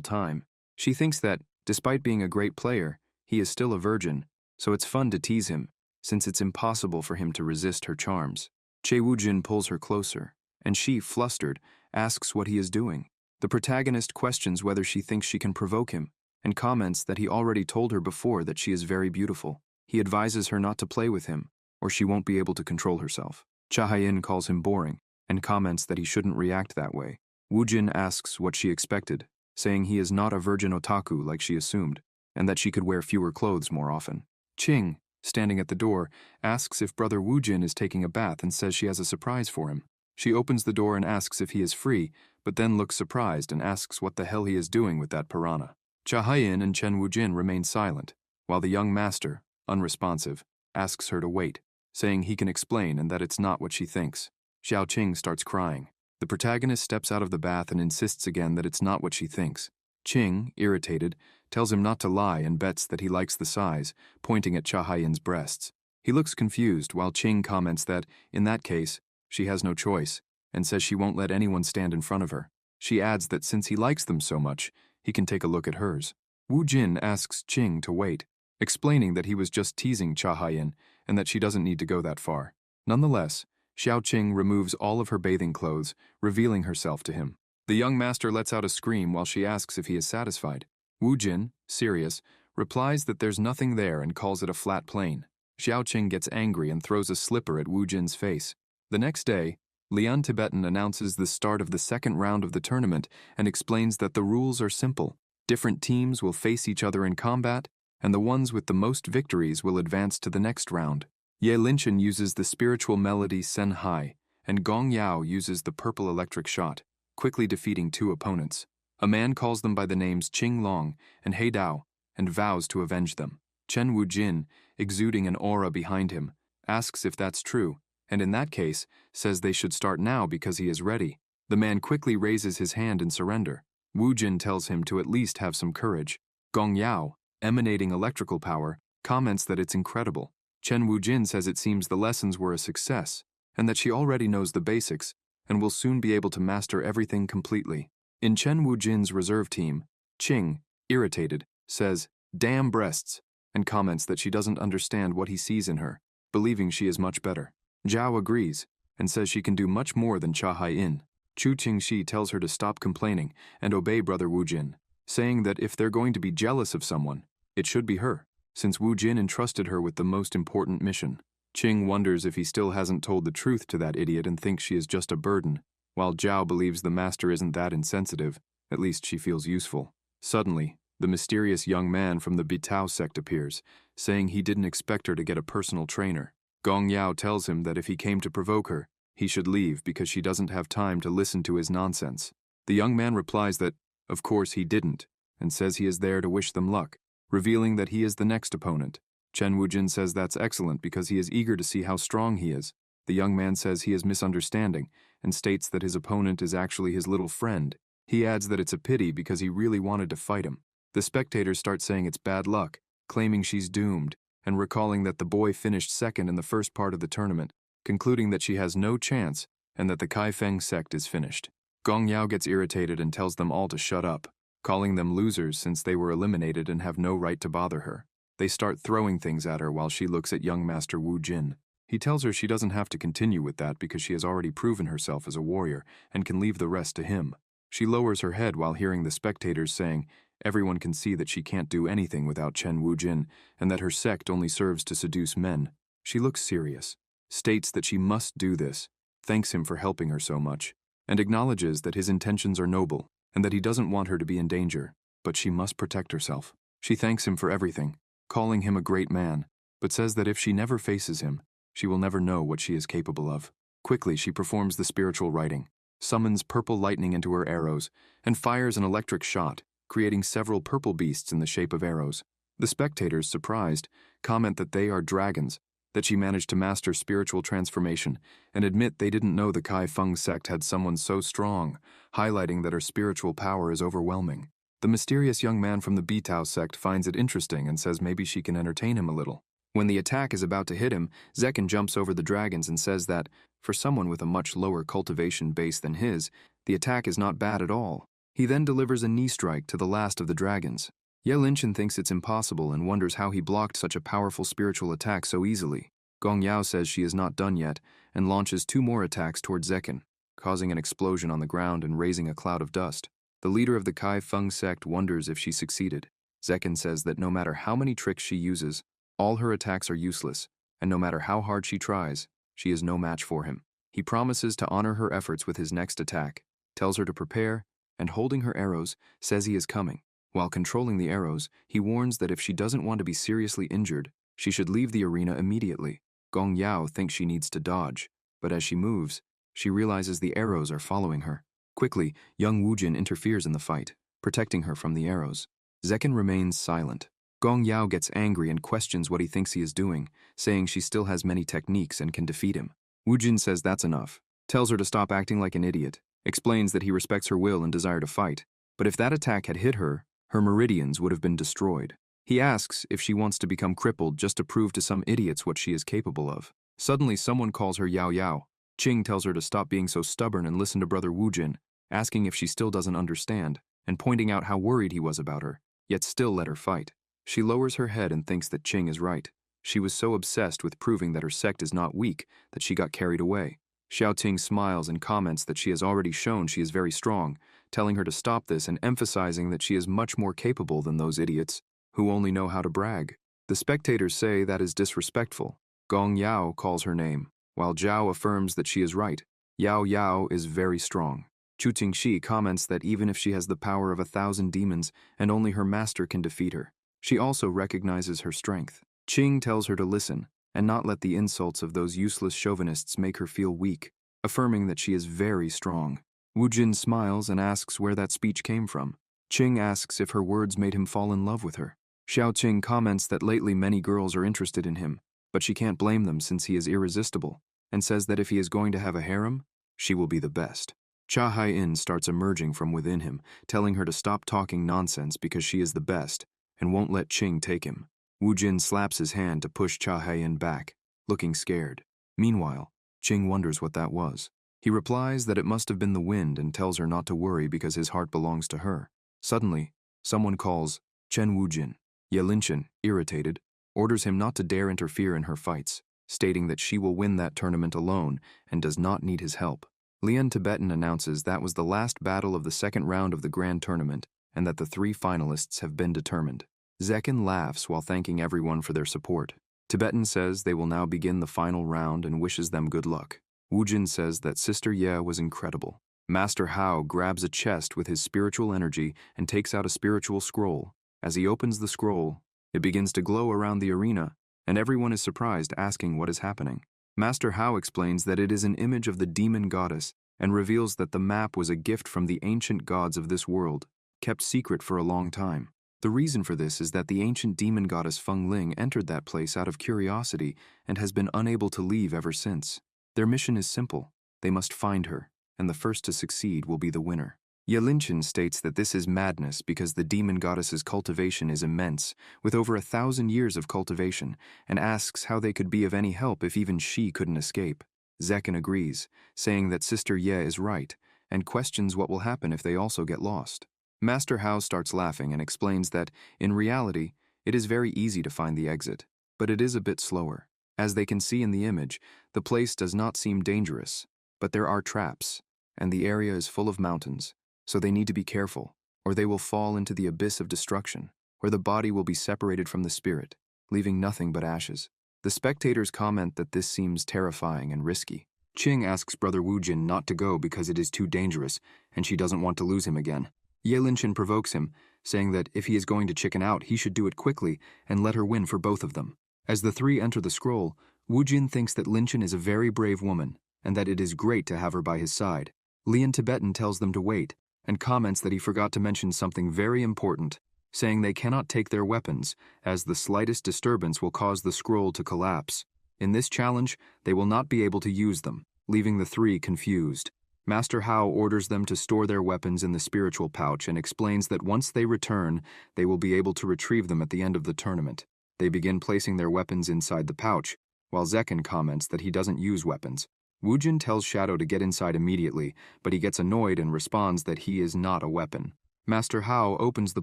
time. She thinks that, despite being a great player, he is still a virgin, so it's fun to tease him, since it's impossible for him to resist her charms. Che Wujin pulls her closer, and she, flustered, asks what he is doing. The protagonist questions whether she thinks she can provoke him, and comments that he already told her before that she is very beautiful. He advises her not to play with him, or she won't be able to control herself. Cha Hai-in calls him boring, and comments that he shouldn't react that way. Wujin asks what she expected, saying he is not a virgin otaku like she assumed, and that she could wear fewer clothes more often. Qing, standing at the door, asks if brother Wujin is taking a bath and says she has a surprise for him. She opens the door and asks if he is free, but then looks surprised and asks what the hell he is doing with that piranha. Cha Hai-in and Chen Wujin remain silent, while the young master, unresponsive, asks her to wait, saying he can explain and that it's not what she thinks. Xiao Qing starts crying. The protagonist steps out of the bath and insists again that it's not what she thinks. Qing, irritated, tells him not to lie and bets that he likes the size, pointing at Cha Hai-in's breasts. He looks confused while Qing comments that, in that case, she has no choice, and says she won't let anyone stand in front of her. She adds that since he likes them so much, he can take a look at hers. Wu Jin asks Qing to wait, explaining that he was just teasing Cha Hai-in and that she doesn't need to go that far. Nonetheless, Xiao Qing removes all of her bathing clothes, revealing herself to him. The young master lets out a scream while she asks if he is satisfied. Wu Jin, serious, replies that there's nothing there and calls it a flat plane. Xiao Qing gets angry and throws a slipper at Wu Jin's face. The next day, Lian Tibetan announces the start of the second round of the tournament and explains that the rules are simple. Different teams will face each other in combat, and the ones with the most victories will advance to the next round. Ye Linchen uses the spiritual melody Sen Hai, and Gong Yao uses the purple electric shot, quickly defeating two opponents. A man calls them by the names Qing Long and He Dao, and vows to avenge them. Chen Wujin, exuding an aura behind him, asks if that's true, and in that case, says they should start now because he is ready. The man quickly raises his hand in surrender. Wujin tells him to at least have some courage. Gong Yao, emanating electrical power, comments that it's incredible. Chen Wujin says it seems the lessons were a success, and that she already knows the basics, and will soon be able to master everything completely. In Chen Wujin's reserve team, Qing, irritated, says, "Damn breasts," and comments that she doesn't understand what he sees in her, believing she is much better. Zhao agrees, and says she can do much more than Cha Hai-in. Chu Qingxi tells her to stop complaining and obey brother Wujin, saying that if they're going to be jealous of someone, it should be her, since Wu Jin entrusted her with the most important mission. Qing wonders if he still hasn't told the truth to that idiot and thinks she is just a burden, while Zhao believes the master isn't that insensitive, at least she feels useful. Suddenly, the mysterious young man from the Bitao sect appears, saying he didn't expect her to get a personal trainer. Gong Yao tells him that if he came to provoke her, he should leave because she doesn't have time to listen to his nonsense. The young man replies that, of course he didn't, and says he is there to wish them luck, revealing that he is the next opponent. Chen Wujin says that's excellent because he is eager to see how strong he is. The young man says he is misunderstanding and states that his opponent is actually his little friend. He adds that it's a pity because he really wanted to fight him. The spectators start saying it's bad luck, claiming she's doomed, and recalling that the boy finished second in the first part of the tournament, concluding that she has no chance and that the Kaifeng sect is finished. Gong Yao gets irritated and tells them all to shut up, calling them losers since they were eliminated and have no right to bother her. They start throwing things at her while she looks at young Master Wu Jin. He tells her she doesn't have to continue with that because she has already proven herself as a warrior and can leave the rest to him. She lowers her head while hearing the spectators saying, Everyone can see that she can't do anything without Chen Wujin, and that her sect only serves to seduce men. She looks serious, states that she must do this, thanks him for helping her so much, and acknowledges that his intentions are noble, and that he doesn't want her to be in danger, but she must protect herself. She thanks him for everything, calling him a great man, but says that if she never faces him, she will never know what she is capable of. Quickly, she performs the spiritual writing, summons purple lightning into her arrows, and fires an electric shot, creating several purple beasts in the shape of arrows. The spectators, surprised, comment that they are dragons, that she managed to master spiritual transformation, and admit they didn't know the Kai Feng sect had someone so strong, highlighting that her spiritual power is overwhelming. The mysterious young man from the Bitao sect finds it interesting and says maybe she can entertain him a little. When the attack is about to hit him, Zekken jumps over the dragons and says that, for someone with a much lower cultivation base than his, the attack is not bad at all. He then delivers a knee strike to the last of the dragons. Ye Linchen thinks it's impossible and wonders how he blocked such a powerful spiritual attack so easily. Gong Yao says she is not done yet and launches 2 more attacks toward Zekken, causing an explosion on the ground and raising a cloud of dust. The leader of the Kai Feng sect wonders if she succeeded. Zekken says that no matter how many tricks she uses, all her attacks are useless, and no matter how hard she tries, she is no match for him. He promises to honor her efforts with his next attack, tells her to prepare, and holding her arrows, says he is coming. While controlling the arrows, he warns that if she doesn't want to be seriously injured, she should leave the arena immediately. Gong Yao thinks she needs to dodge, but as she moves, she realizes the arrows are following her. Quickly, young Wujin interferes in the fight, protecting her from the arrows. Zekken remains silent. Gong Yao gets angry and questions what he thinks he is doing, saying she still has many techniques and can defeat him. Wujin says that's enough, tells her to stop acting like an idiot, explains that he respects her will and desire to fight, but if that attack had hit her, her meridians would have been destroyed. He asks if she wants to become crippled just to prove to some idiots what she is capable of. Suddenly, someone calls her Yao Yao. Qing tells her to stop being so stubborn and listen to Brother Wujin, asking if she still doesn't understand, and pointing out how worried he was about her, yet still let her fight. She lowers her head and thinks that Qing is right. She was so obsessed with proving that her sect is not weak that she got carried away. Xiao Ting smiles and comments that she has already shown she is very strong, telling her to stop this and emphasizing that she is much more capable than those idiots who only know how to brag. The spectators say that is disrespectful. Gong Yao calls her name, while Zhao affirms that she is right. Yao Yao is very strong. Chu Tingxi comments that even if she has the power of 1,000 demons and only her master can defeat her, she also recognizes her strength. Qing tells her to listen and not let the insults of those useless chauvinists make her feel weak, affirming that she is very strong. Wujin smiles and asks where that speech came from. Qing asks if her words made him fall in love with her. Xiaoqing comments that lately many girls are interested in him, but she can't blame them since he is irresistible, and says that if he is going to have a harem, she will be the best. Cha Hai-in starts emerging from within him, telling her to stop talking nonsense because she is the best, and won't let Qing take him. Wujin slaps his hand to push Cha Hai-in back, looking scared. Meanwhile, Qing wonders what that was. He replies that it must have been the wind and tells her not to worry because his heart belongs to her. Suddenly, someone calls Chen Wujin. Ye Linchen, irritated, orders him not to dare interfere in her fights, stating that she will win that tournament alone and does not need his help. Lian Tibetan announces that was the last battle of the second round of the grand tournament and that the 3 finalists have been determined. Zekken laughs while thanking everyone for their support. Tibetan says they will now begin the final round and wishes them good luck. Wujin says that Sister Ye was incredible. Master Hao grabs a chest with his spiritual energy and takes out a spiritual scroll. As he opens the scroll, it begins to glow around the arena, and everyone is surprised, asking what is happening. Master Hao explains that it is an image of the demon goddess and reveals that the map was a gift from the ancient gods of this world, kept secret for a long time. The reason for this is that the ancient demon goddess Feng Ling entered that place out of curiosity and has been unable to leave ever since. Their mission is simple. They must find her, and the first to succeed will be the winner. Ye Linchen states that this is madness because the demon goddess's cultivation is immense, with over 1,000 years of cultivation, and asks how they could be of any help if even she couldn't escape. Zekken agrees, saying that Sister Ye is right, and questions what will happen if they also get lost. Master Hao starts laughing and explains that, in reality, it is very easy to find the exit, but it is a bit slower. As they can see in the image, the place does not seem dangerous, but there are traps, and the area is full of mountains, so they need to be careful. or they will fall into the abyss of destruction, where the body will be separated from the spirit, leaving nothing but ashes. The spectators comment that this seems terrifying and risky. Qing asks Brother Wujin not to go because it is too dangerous, and she doesn't want to lose him again. Ye Linchen provokes him, saying that if he is going to chicken out, he should do it quickly and let her win for both of them. As the three enter the scroll, Wujin thinks that Linchen is a very brave woman, and that it is great to have her by his side. Lian Tibetan tells them to wait, and comments that he forgot to mention something very important, saying they cannot take their weapons, as the slightest disturbance will cause the scroll to collapse. In this challenge, they will not be able to use them, leaving the three confused. Master Hao orders them to store their weapons in the spiritual pouch and explains that once they return, they will be able to retrieve them at the end of the tournament. They begin placing their weapons inside the pouch, while Zekken comments that he doesn't use weapons. Wujin tells Shadow to get inside immediately, but he gets annoyed and responds that he is not a weapon. Master Hao opens the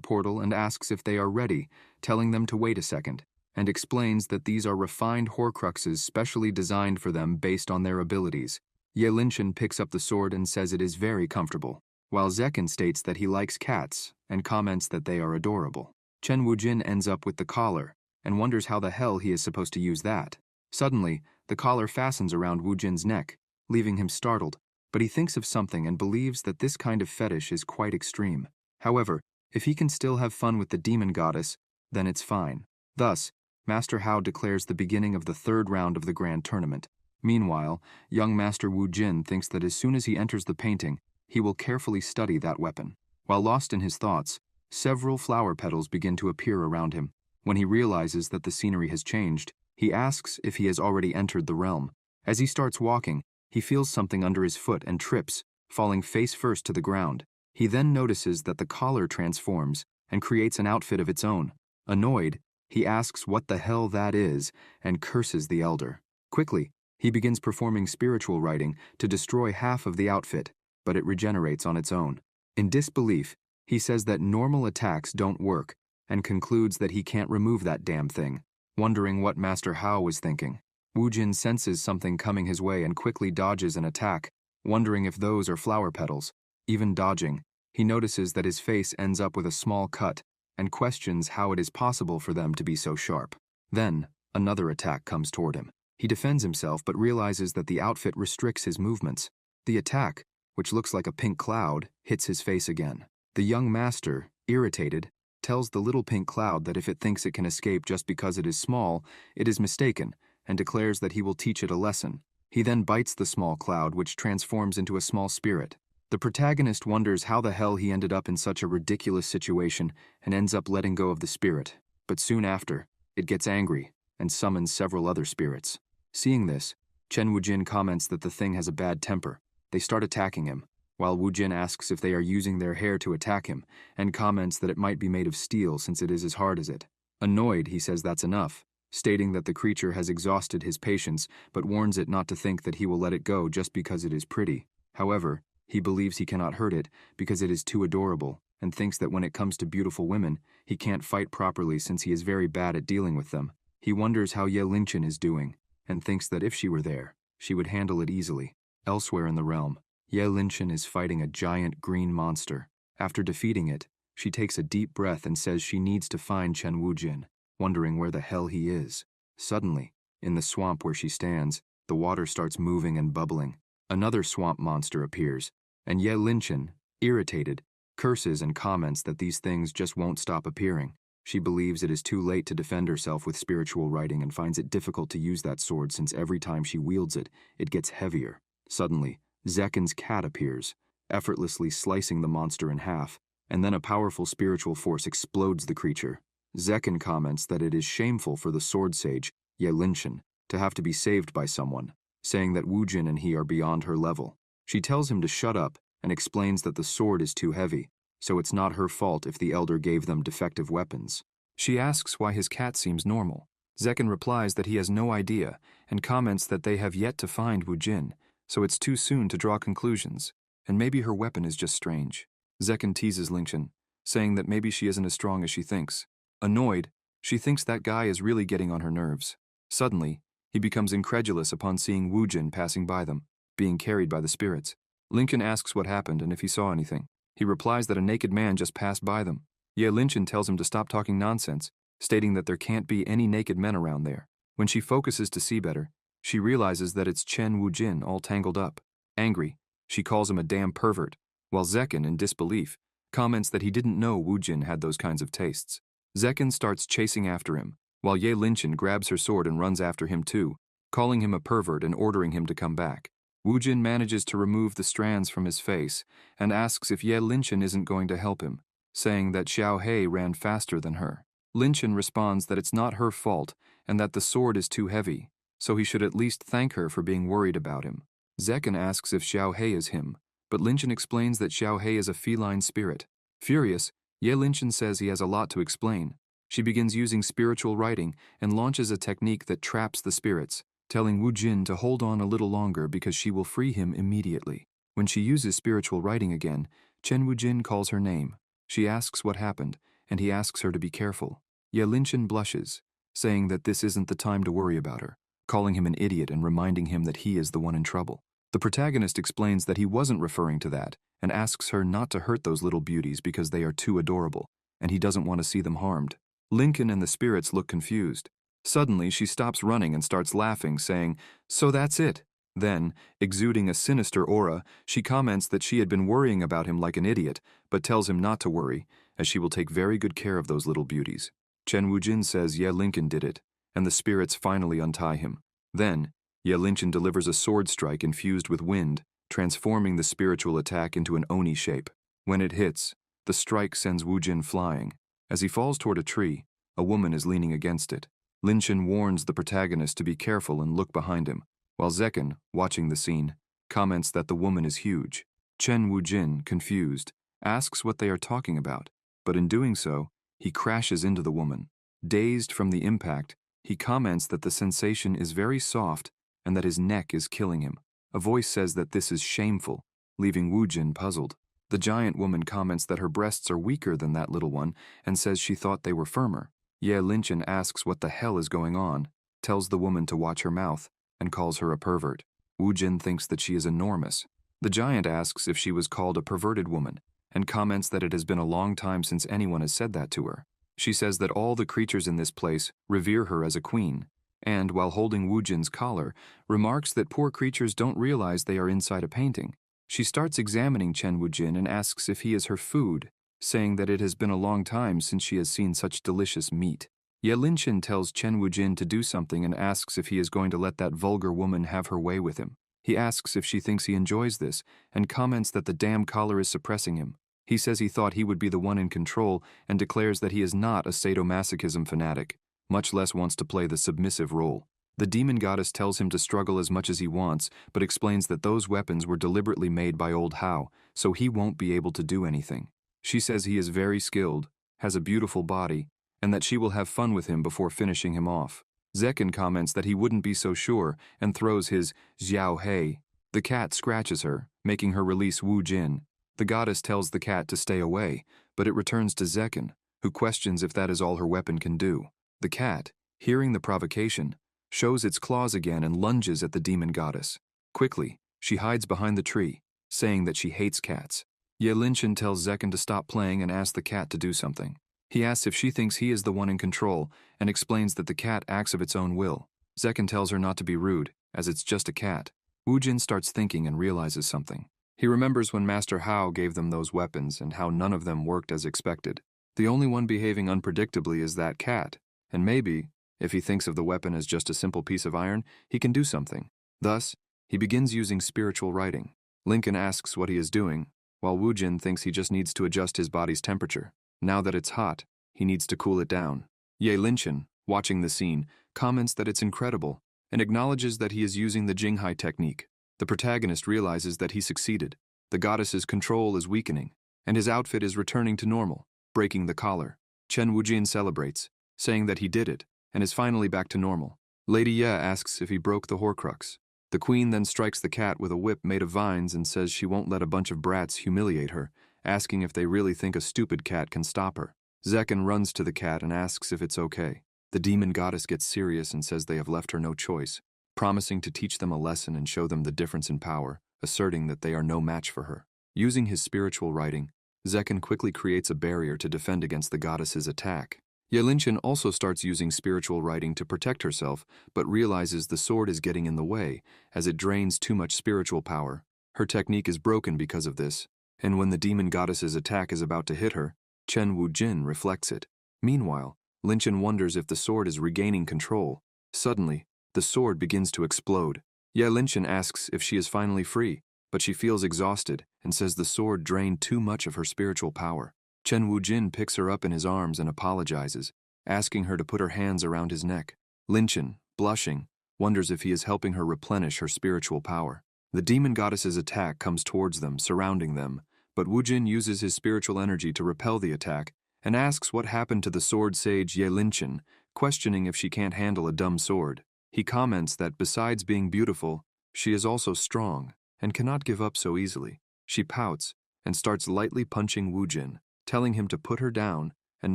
portal and asks if they are ready, telling them to wait a second, and explains that these are refined Horcruxes specially designed for them based on their abilities. Ye Linchen picks up the sword and says it is very comfortable, while Zekken states that he likes cats and comments that they are adorable. Chen Wujin ends up with the collar and wonders how the hell he is supposed to use that. Suddenly, the collar fastens around Wujin's neck, leaving him startled, but he thinks of something and believes that this kind of fetish is quite extreme. However, if he can still have fun with the demon goddess, then it's fine. Thus, Master Hao declares the beginning of the third round of the grand tournament. Meanwhile, young Master Wu Jin thinks that as soon as he enters the painting, he will carefully study that weapon. While lost in his thoughts, several flower petals begin to appear around him. When he realizes that the scenery has changed, he asks if he has already entered the realm. As he starts walking, he feels something under his foot and trips, falling face first to the ground. He then notices that the collar transforms and creates an outfit of its own. Annoyed, he asks what the hell that is and curses the elder. Quickly, he begins performing spiritual writing to destroy half of the outfit, but it regenerates on its own. In disbelief, he says that normal attacks don't work and concludes that he can't remove that damn thing, wondering what Master Hao was thinking. Wujin senses something coming his way and quickly dodges an attack, wondering if those are flower petals. Even dodging, he notices that his face ends up with a small cut and questions how it is possible for them to be so sharp. Then, another attack comes toward him. He defends himself but realizes that the outfit restricts his movements. The attack, which looks like a pink cloud, hits his face again. The young master, irritated, tells the little pink cloud that if it thinks it can escape just because it is small, it is mistaken, and declares that he will teach it a lesson. He then bites the small cloud, which transforms into a small spirit. The protagonist wonders how the hell he ended up in such a ridiculous situation and ends up letting go of the spirit. But soon after, it gets angry and summons several other spirits. Seeing this, Chen Wujin comments that the thing has a bad temper. They start attacking him, while Wujin asks if they are using their hair to attack him, and comments that it might be made of steel since it is as hard as it. Annoyed, he says that's enough, stating that the creature has exhausted his patience, but warns it not to think that he will let it go just because it is pretty. However, he believes he cannot hurt it because it is too adorable, and thinks that when it comes to beautiful women, he can't fight properly since he is very bad at dealing with them. He wonders how Ye Linchen is doing, and thinks that if she were there, she would handle it easily. Elsewhere in the realm, Ye Linchen is fighting a giant green monster. After defeating it, she takes a deep breath and says she needs to find Chen Wujin, wondering where the hell he is. Suddenly, in the swamp where she stands, the water starts moving and bubbling. Another swamp monster appears, and Ye Linchen, irritated, curses and comments that these things just won't stop appearing. She believes it is too late to defend herself with spiritual writing and finds it difficult to use that sword since every time she wields it, it gets heavier. Suddenly, Zekken's cat appears, effortlessly slicing the monster in half, and then a powerful spiritual force explodes the creature. Zekken comments that it is shameful for the sword sage, Ye Linchen, to have to be saved by someone, saying that Wujin and he are beyond her level. She tells him to shut up and explains that the sword is too heavy, so it's not her fault if the elder gave them defective weapons. She asks why his cat seems normal. Zekken replies that he has no idea and comments that they have yet to find Wujin, so it's too soon to draw conclusions, and maybe her weapon is just strange. Zekken teases Linchen, saying that maybe she isn't as strong as she thinks. Annoyed, she thinks that guy is really getting on her nerves. Suddenly, he becomes incredulous upon seeing Wujin passing by them, being carried by the spirits. Lincoln asks what happened and if he saw anything. He replies that a naked man just passed by them. Ye Linchin tells him to stop talking nonsense, stating that there can't be any naked men around there. When she focuses to see better, she realizes that it's Chen Wujin all tangled up. Angry, she calls him a damn pervert, while Zekin, in disbelief, comments that he didn't know Wujin had those kinds of tastes. Zekin starts chasing after him, while Ye Linchin grabs her sword and runs after him too, calling him a pervert and ordering him to come back. Wujin manages to remove the strands from his face and asks if Ye Linchin isn't going to help him, saying that Xiao He ran faster than her. Linchin responds that it's not her fault and that the sword is too heavy, so he should at least thank her for being worried about him. Zekin asks if Xiao He is him, but Linchin explains that Xiao He is a feline spirit. Furious, Ye Linchin says he has a lot to explain. She begins using spiritual writing and launches a technique that traps the spirits, telling Wujin to hold on a little longer because she will free him immediately. When she uses spiritual writing again, Chen Wujin calls her name. She asks what happened, and he asks her to be careful. Ye Linchin blushes, saying that this isn't the time to worry about her, calling him an idiot and reminding him that he is the one in trouble. The protagonist explains that he wasn't referring to that and asks her not to hurt those little beauties because they are too adorable, and he doesn't want to see them harmed. Lincoln and the spirits look confused. Suddenly, she stops running and starts laughing, saying, "So that's it." Then, exuding a sinister aura, she comments that she had been worrying about him like an idiot, but tells him not to worry, as she will take very good care of those little beauties. Chen Wujin says Ye Linchin did it, and the spirits finally untie him. Then, Ye Linchin delivers a sword strike infused with wind, transforming the spiritual attack into an Oni shape. When it hits, the strike sends Wujin flying. As he falls toward a tree, a woman is leaning against it. Linchin warns the protagonist to be careful and look behind him, while Zekin, watching the scene, comments that the woman is huge. Chen Wujin, confused, asks what they are talking about, but in doing so, he crashes into the woman. Dazed from the impact, he comments that the sensation is very soft and that his neck is killing him. A voice says that this is shameful, leaving Wujin puzzled. The giant woman comments that her breasts are weaker than that little one and says she thought they were firmer. Ye Linchin asks what the hell is going on, tells the woman to watch her mouth, and calls her a pervert. Wujin thinks that she is enormous. The giant asks if she was called a perverted woman, and comments that it has been a long time since anyone has said that to her. She says that all the creatures in this place revere her as a queen, and, while holding Wujin's collar, remarks that poor creatures don't realize they are inside a painting. She starts examining Chen Wujin and asks if he is her food, saying that it has been a long time since she has seen such delicious meat. Ye Linchin tells Chen Wujin to do something and asks if he is going to let that vulgar woman have her way with him. He asks if she thinks he enjoys this, and comments that the damn collar is suppressing him. He says he thought he would be the one in control and declares that he is not a sadomasochism fanatic, much less wants to play the submissive role. The demon goddess tells him to struggle as much as he wants, but explains that those weapons were deliberately made by old Hao, so he won't be able to do anything. She says he is very skilled, has a beautiful body, and that she will have fun with him before finishing him off. Zekin comments that he wouldn't be so sure and throws his Xiao He. The cat scratches her, making her release Wu Jin. The goddess tells the cat to stay away, but it returns to Zekin, who questions if that is all her weapon can do. The cat, hearing the provocation, shows its claws again and lunges at the demon goddess. Quickly, she hides behind the tree, saying that she hates cats. Ye Linchin tells Zekin to stop playing and asks the cat to do something. He asks if she thinks he is the one in control and explains that the cat acts of its own will. Zekin tells her not to be rude, as it's just a cat. Wujin starts thinking and realizes something. He remembers when Master Hao gave them those weapons and how none of them worked as expected. The only one behaving unpredictably is that cat, and maybe, if he thinks of the weapon as just a simple piece of iron, he can do something. Thus, he begins using spiritual writing. Lincoln asks what he is doing, while Wujin thinks he just needs to adjust his body's temperature. Now that it's hot, he needs to cool it down. Ye Linchin, watching the scene, comments that it's incredible and acknowledges that he is using the Jinghai technique. The protagonist realizes that he succeeded. The goddess's control is weakening, and his outfit is returning to normal, breaking the collar. Chen Wujin celebrates, saying that he did it, and is finally back to normal. Lady Ye asks if he broke the Horcrux. The queen then strikes the cat with a whip made of vines and says she won't let a bunch of brats humiliate her, asking if they really think a stupid cat can stop her. Zekin runs to the cat and asks if it's okay. The demon goddess gets serious and says they have left her no choice, promising to teach them a lesson and show them the difference in power, asserting that they are no match for her. Using his spiritual writing, Zekken quickly creates a barrier to defend against the goddess's attack. Yelinchen also starts using spiritual writing to protect herself, but realizes the sword is getting in the way, as it drains too much spiritual power. Her technique is broken because of this, and when the demon goddess's attack is about to hit her, Chen Wujin reflects it. Meanwhile, Linchen wonders if the sword is regaining control. Suddenly, the sword begins to explode. Yelinchen asks if she is finally free, but she feels exhausted and says the sword drained too much of her spiritual power. Chen Wujin picks her up in his arms and apologizes, asking her to put her hands around his neck. Linchen, blushing, wonders if he is helping her replenish her spiritual power. The demon goddess's attack comes towards them, surrounding them, but Wujin uses his spiritual energy to repel the attack and asks what happened to the sword sage Yelinchen, questioning if she can't handle a dumb sword. He comments that besides being beautiful, she is also strong and cannot give up so easily. She pouts and starts lightly punching Wujin, telling him to put her down and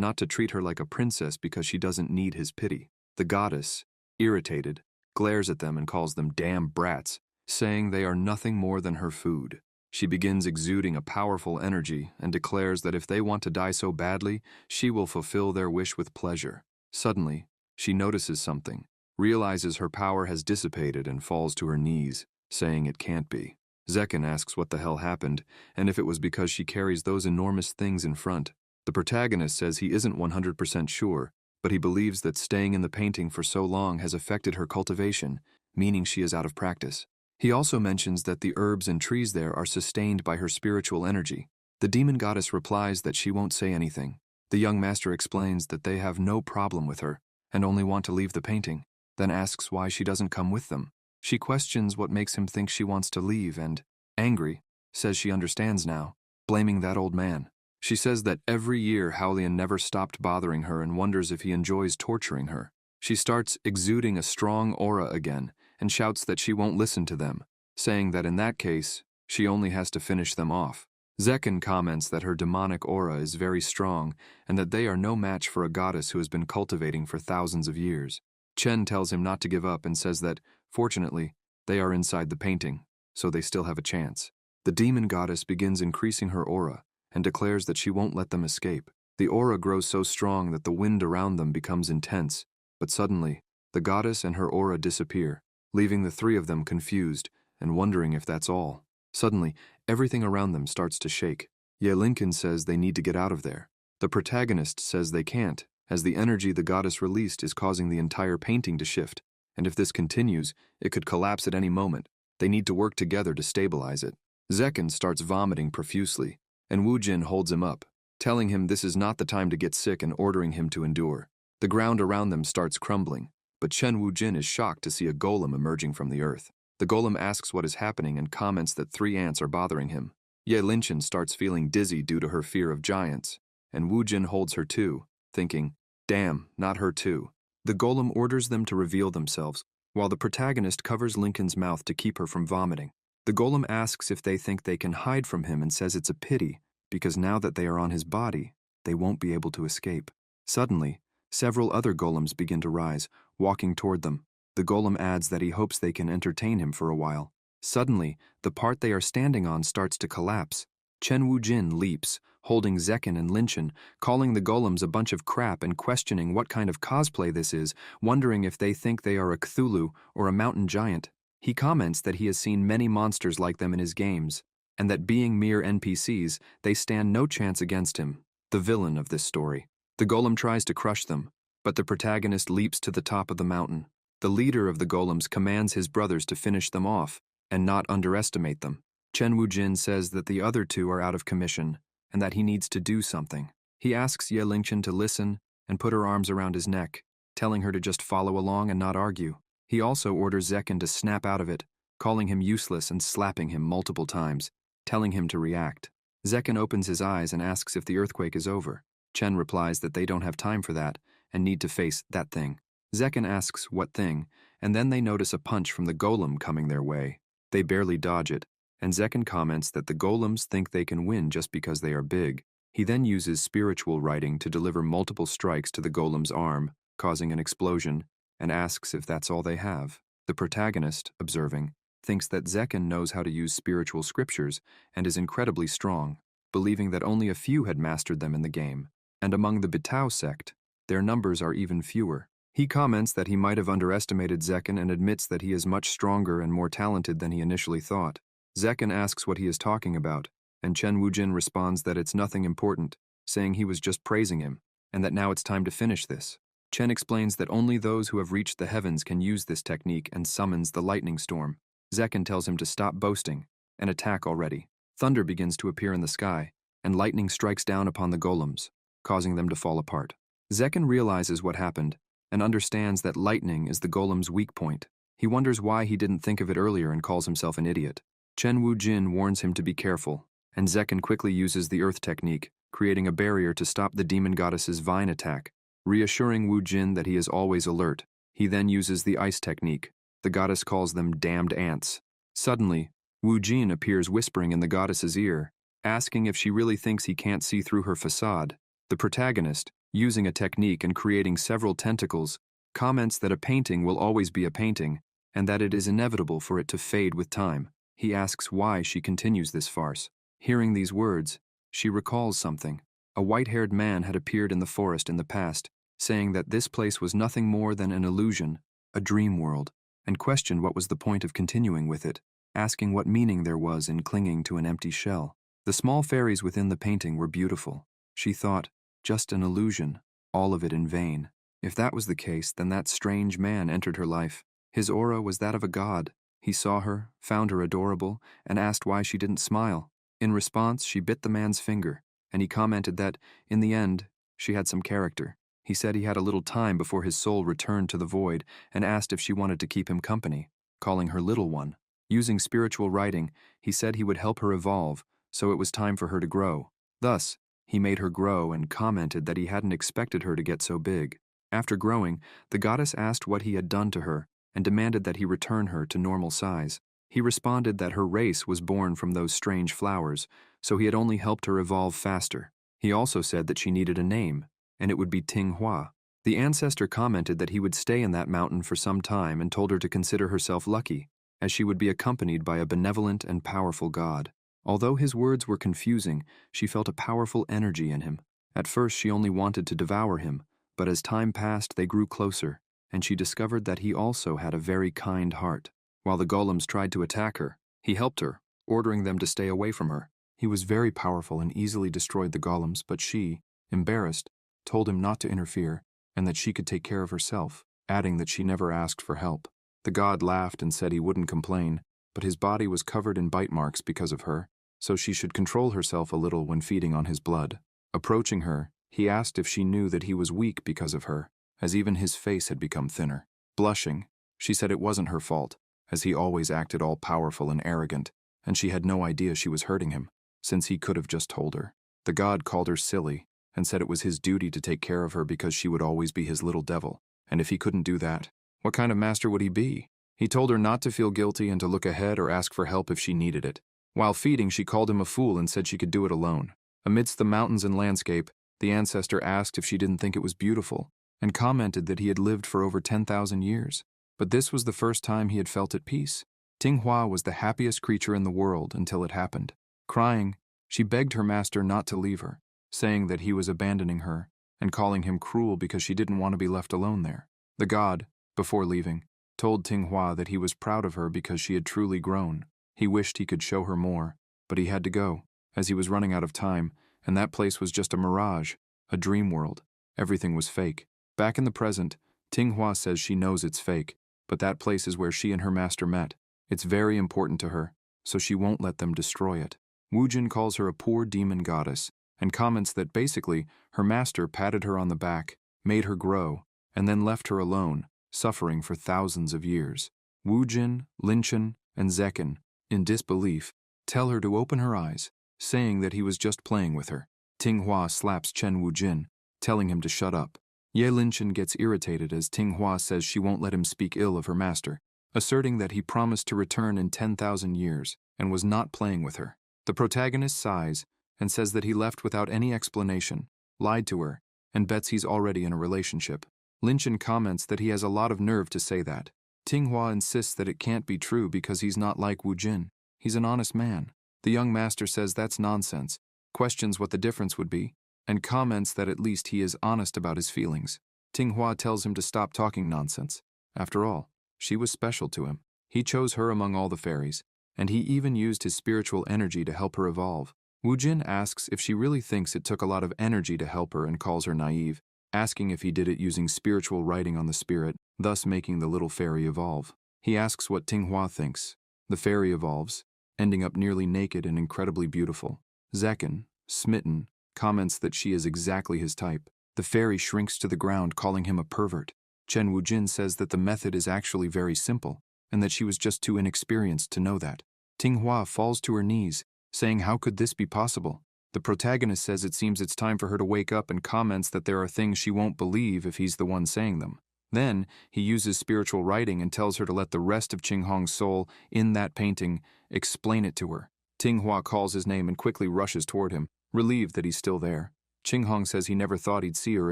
not to treat her like a princess because she doesn't need his pity. The goddess, irritated, glares at them and calls them damn brats, saying they are nothing more than her food. She begins exuding a powerful energy and declares that if they want to die so badly, she will fulfill their wish with pleasure. Suddenly, she notices something, realizes her power has dissipated and falls to her knees, saying it can't be. Zekken asks what the hell happened, and if it was because she carries those enormous things in front. The protagonist says he isn't 100% sure, but he believes that staying in the painting for so long has affected her cultivation, meaning she is out of practice. He also mentions that the herbs and trees there are sustained by her spiritual energy. The demon goddess replies that she won't say anything. The young master explains that they have no problem with her, and only want to leave the painting, then asks why she doesn't come with them. She questions what makes him think she wants to leave and, angry, says she understands now, blaming that old man. She says that every year Howlian never stopped bothering her and wonders if he enjoys torturing her. She starts exuding a strong aura again and shouts that she won't listen to them, saying that in that case, she only has to finish them off. Zekken comments that her demonic aura is very strong and that they are no match for a goddess who has been cultivating for thousands of years. Chen tells him not to give up and says that, fortunately, they are inside the painting, so they still have a chance. The demon goddess begins increasing her aura and declares that she won't let them escape. The aura grows so strong that the wind around them becomes intense, but suddenly, the goddess and her aura disappear, leaving the three of them confused and wondering if that's all. Suddenly, everything around them starts to shake. Yelinchen says they need to get out of there. The protagonist says they can't, as the energy the goddess released is causing the entire painting to shift, and if this continues, it could collapse at any moment. They need to work together to stabilize it. Zekken starts vomiting profusely, and Wujin holds him up, telling him this is not the time to get sick and ordering him to endure. The ground around them starts crumbling, but Chen Wujin is shocked to see a golem emerging from the earth. The golem asks what is happening and comments that 3 ants are bothering him. Yelinchen starts feeling dizzy due to her fear of giants, and Wujin holds her too, thinking, damn, not her too. The golem orders them to reveal themselves, while the protagonist covers Lincoln's mouth to keep her from vomiting. The golem asks if they think they can hide from him and says it's a pity, because now that they are on his body, they won't be able to escape. Suddenly, several other golems begin to rise, walking toward them. The golem adds that he hopes they can entertain him for a while. Suddenly, the part they are standing on starts to collapse. Chen Wujin leaps, holding Zekken and Linchen, calling the golems a bunch of crap and questioning what kind of cosplay this is, wondering if they think they are a Cthulhu or a mountain giant. He comments that he has seen many monsters like them in his games, and that being mere NPCs, they stand no chance against him, the villain of this story. The golem tries to crush them, but the protagonist leaps to the top of the mountain. The leader of the golems commands his brothers to finish them off and not underestimate them. Chen Wujin says that the other 2 are out of commission and that he needs to do something. He asks Yelinchen to listen and put her arms around his neck, telling her to just follow along and not argue. He also orders Zekken to snap out of it, calling him useless and slapping him multiple times, telling him to react. Zekken opens his eyes and asks if the earthquake is over. Chen replies that they don't have time for that and need to face that thing. Zekken asks what thing, and then they notice a punch from the golem coming their way. They barely dodge it, and Zekken comments that the golems think they can win just because they are big. He then uses spiritual writing to deliver multiple strikes to the golem's arm, causing an explosion, and asks if that's all they have. The protagonist, observing, thinks that Zekken knows how to use spiritual scriptures and is incredibly strong. believing that only a few had mastered them in the game, and among the Bitao sect, their numbers are even fewer. He comments that he might have underestimated Zekken and admits that he is much stronger and more talented than he initially thought. Zekken asks what he is talking about, and Chen Wujin responds that it's nothing important, saying he was just praising him, and that now it's time to finish this. Chen explains that only those who have reached the heavens can use this technique and summons the lightning storm. Zekken tells him to stop boasting and attack already. Thunder begins to appear in the sky, and lightning strikes down upon the golems, causing them to fall apart. Zekken realizes what happened and understands that lightning is the golem's weak point. He wonders why he didn't think of it earlier and calls himself an idiot. Chen Wujin warns him to be careful, and Zekken quickly uses the earth technique, creating a barrier to stop the demon goddess's vine attack. Reassuring Wujin that he is always alert, he then uses the ice technique. The goddess calls them damned ants. Suddenly, Wujin appears whispering in the goddess's ear, asking if she really thinks he can't see through her facade. The protagonist, using a technique and creating several tentacles, comments that a painting will always be a painting, and that it is inevitable for it to fade with time. He asks why she continues this farce. Hearing these words, she recalls something. A white-haired man had appeared in the forest in the past, saying that this place was nothing more than an illusion, a dream world, and questioned what was the point of continuing with it, asking what meaning there was in clinging to an empty shell. The small fairies within the painting were beautiful. She thought, just an illusion, all of it in vain. If that was the case, then that strange man entered her life. His aura was that of a god. He saw her, found her adorable, and asked why she didn't smile. In response, she bit the man's finger, and he commented that, in the end, she had some character. He said he had a little time before his soul returned to the void and asked if she wanted to keep him company, calling her little one. Using spiritual writing, he said he would help her evolve, so it was time for her to grow. Thus, he made her grow and commented that he hadn't expected her to get so big. After growing, the goddess asked what he had done to her and demanded that he return her to normal size. He responded that her race was born from those strange flowers, so he had only helped her evolve faster. He also said that she needed a name, and it would be Tinghua. The ancestor commented that he would stay in that mountain for some time and told her to consider herself lucky, as she would be accompanied by a benevolent and powerful god. Although his words were confusing, she felt a powerful energy in him. At first she only wanted to devour him, but as time passed they grew closer, and she discovered that he also had a very kind heart. While the golems tried to attack her, he helped her, ordering them to stay away from her. He was very powerful and easily destroyed the golems, but she, embarrassed, told him not to interfere and that she could take care of herself, adding that she never asked for help. The god laughed and said he wouldn't complain, but his body was covered in bite marks because of her, so she should control herself a little when feeding on his blood. Approaching her, he asked if she knew that he was weak because of her, as even his face had become thinner. Blushing, she said it wasn't her fault, as he always acted all-powerful and arrogant, and she had no idea she was hurting him, since he could have just told her. The god called her silly, and said it was his duty to take care of her because she would always be his little devil, and if he couldn't do that, what kind of master would he be? He told her not to feel guilty and to look ahead or ask for help if she needed it. While feeding, she called him a fool and said she could do it alone. Amidst the mountains and landscape, the ancestor asked if she didn't think it was beautiful, and commented that he had lived for over 10,000 years. But this was the first time he had felt at peace. Tinghua was the happiest creature in the world until it happened. Crying, she begged her master not to leave her, saying that he was abandoning her, and calling him cruel because she didn't want to be left alone there. The god, before leaving, told Tinghua that he was proud of her because she had truly grown. He wished he could show her more, but he had to go, as he was running out of time, and that place was just a mirage, a dream world. Everything was fake. Back in the present, Tinghua says she knows it's fake, but that place is where she and her master met. It's very important to her, so she won't let them destroy it. Wujin calls her a poor demon goddess, and comments that basically her master patted her on the back, made her grow, and then left her alone, suffering for thousands of years. Wujin, Linchen, and Zekken, in disbelief, tell her to open her eyes, saying that he was just playing with her. Tinghua slaps Chen Wujin, telling him to shut up. Ye Linchen gets irritated as Tinghua says she won't let him speak ill of her master, asserting that he promised to return in 10,000 years and was not playing with her. The protagonist sighs and says that he left without any explanation, lied to her, and bets he's already in a relationship. Linchen comments that he has a lot of nerve to say that. Tinghua insists that it can't be true because he's not like Wujin. He's an honest man. The young master says that's nonsense, questions what the difference would be, and comments that at least he is honest about his feelings. Tinghua tells him to stop talking nonsense. After all, she was special to him. He chose her among all the fairies, and he even used his spiritual energy to help her evolve. Wu Jin asks if she really thinks it took a lot of energy to help her and calls her naive, asking if he did it using spiritual writing on the spirit, thus making the little fairy evolve. He asks what Tinghua thinks. The fairy evolves, ending up nearly naked and incredibly beautiful. Zekken, smitten, comments that she is exactly his type. The fairy shrinks to the ground, calling him a pervert. Chen Wujin says that the method is actually very simple, and that she was just too inexperienced to know that. Tinghua falls to her knees, saying how could this be possible? The protagonist says it seems it's time for her to wake up and comments that there are things she won't believe if he's the one saying them. Then, he uses spiritual writing and tells her to let the rest of Qinghong's soul in that painting explain it to her. Tinghua calls his name and quickly rushes toward him, relieved that he's still there. Qinghong says he never thought he'd see her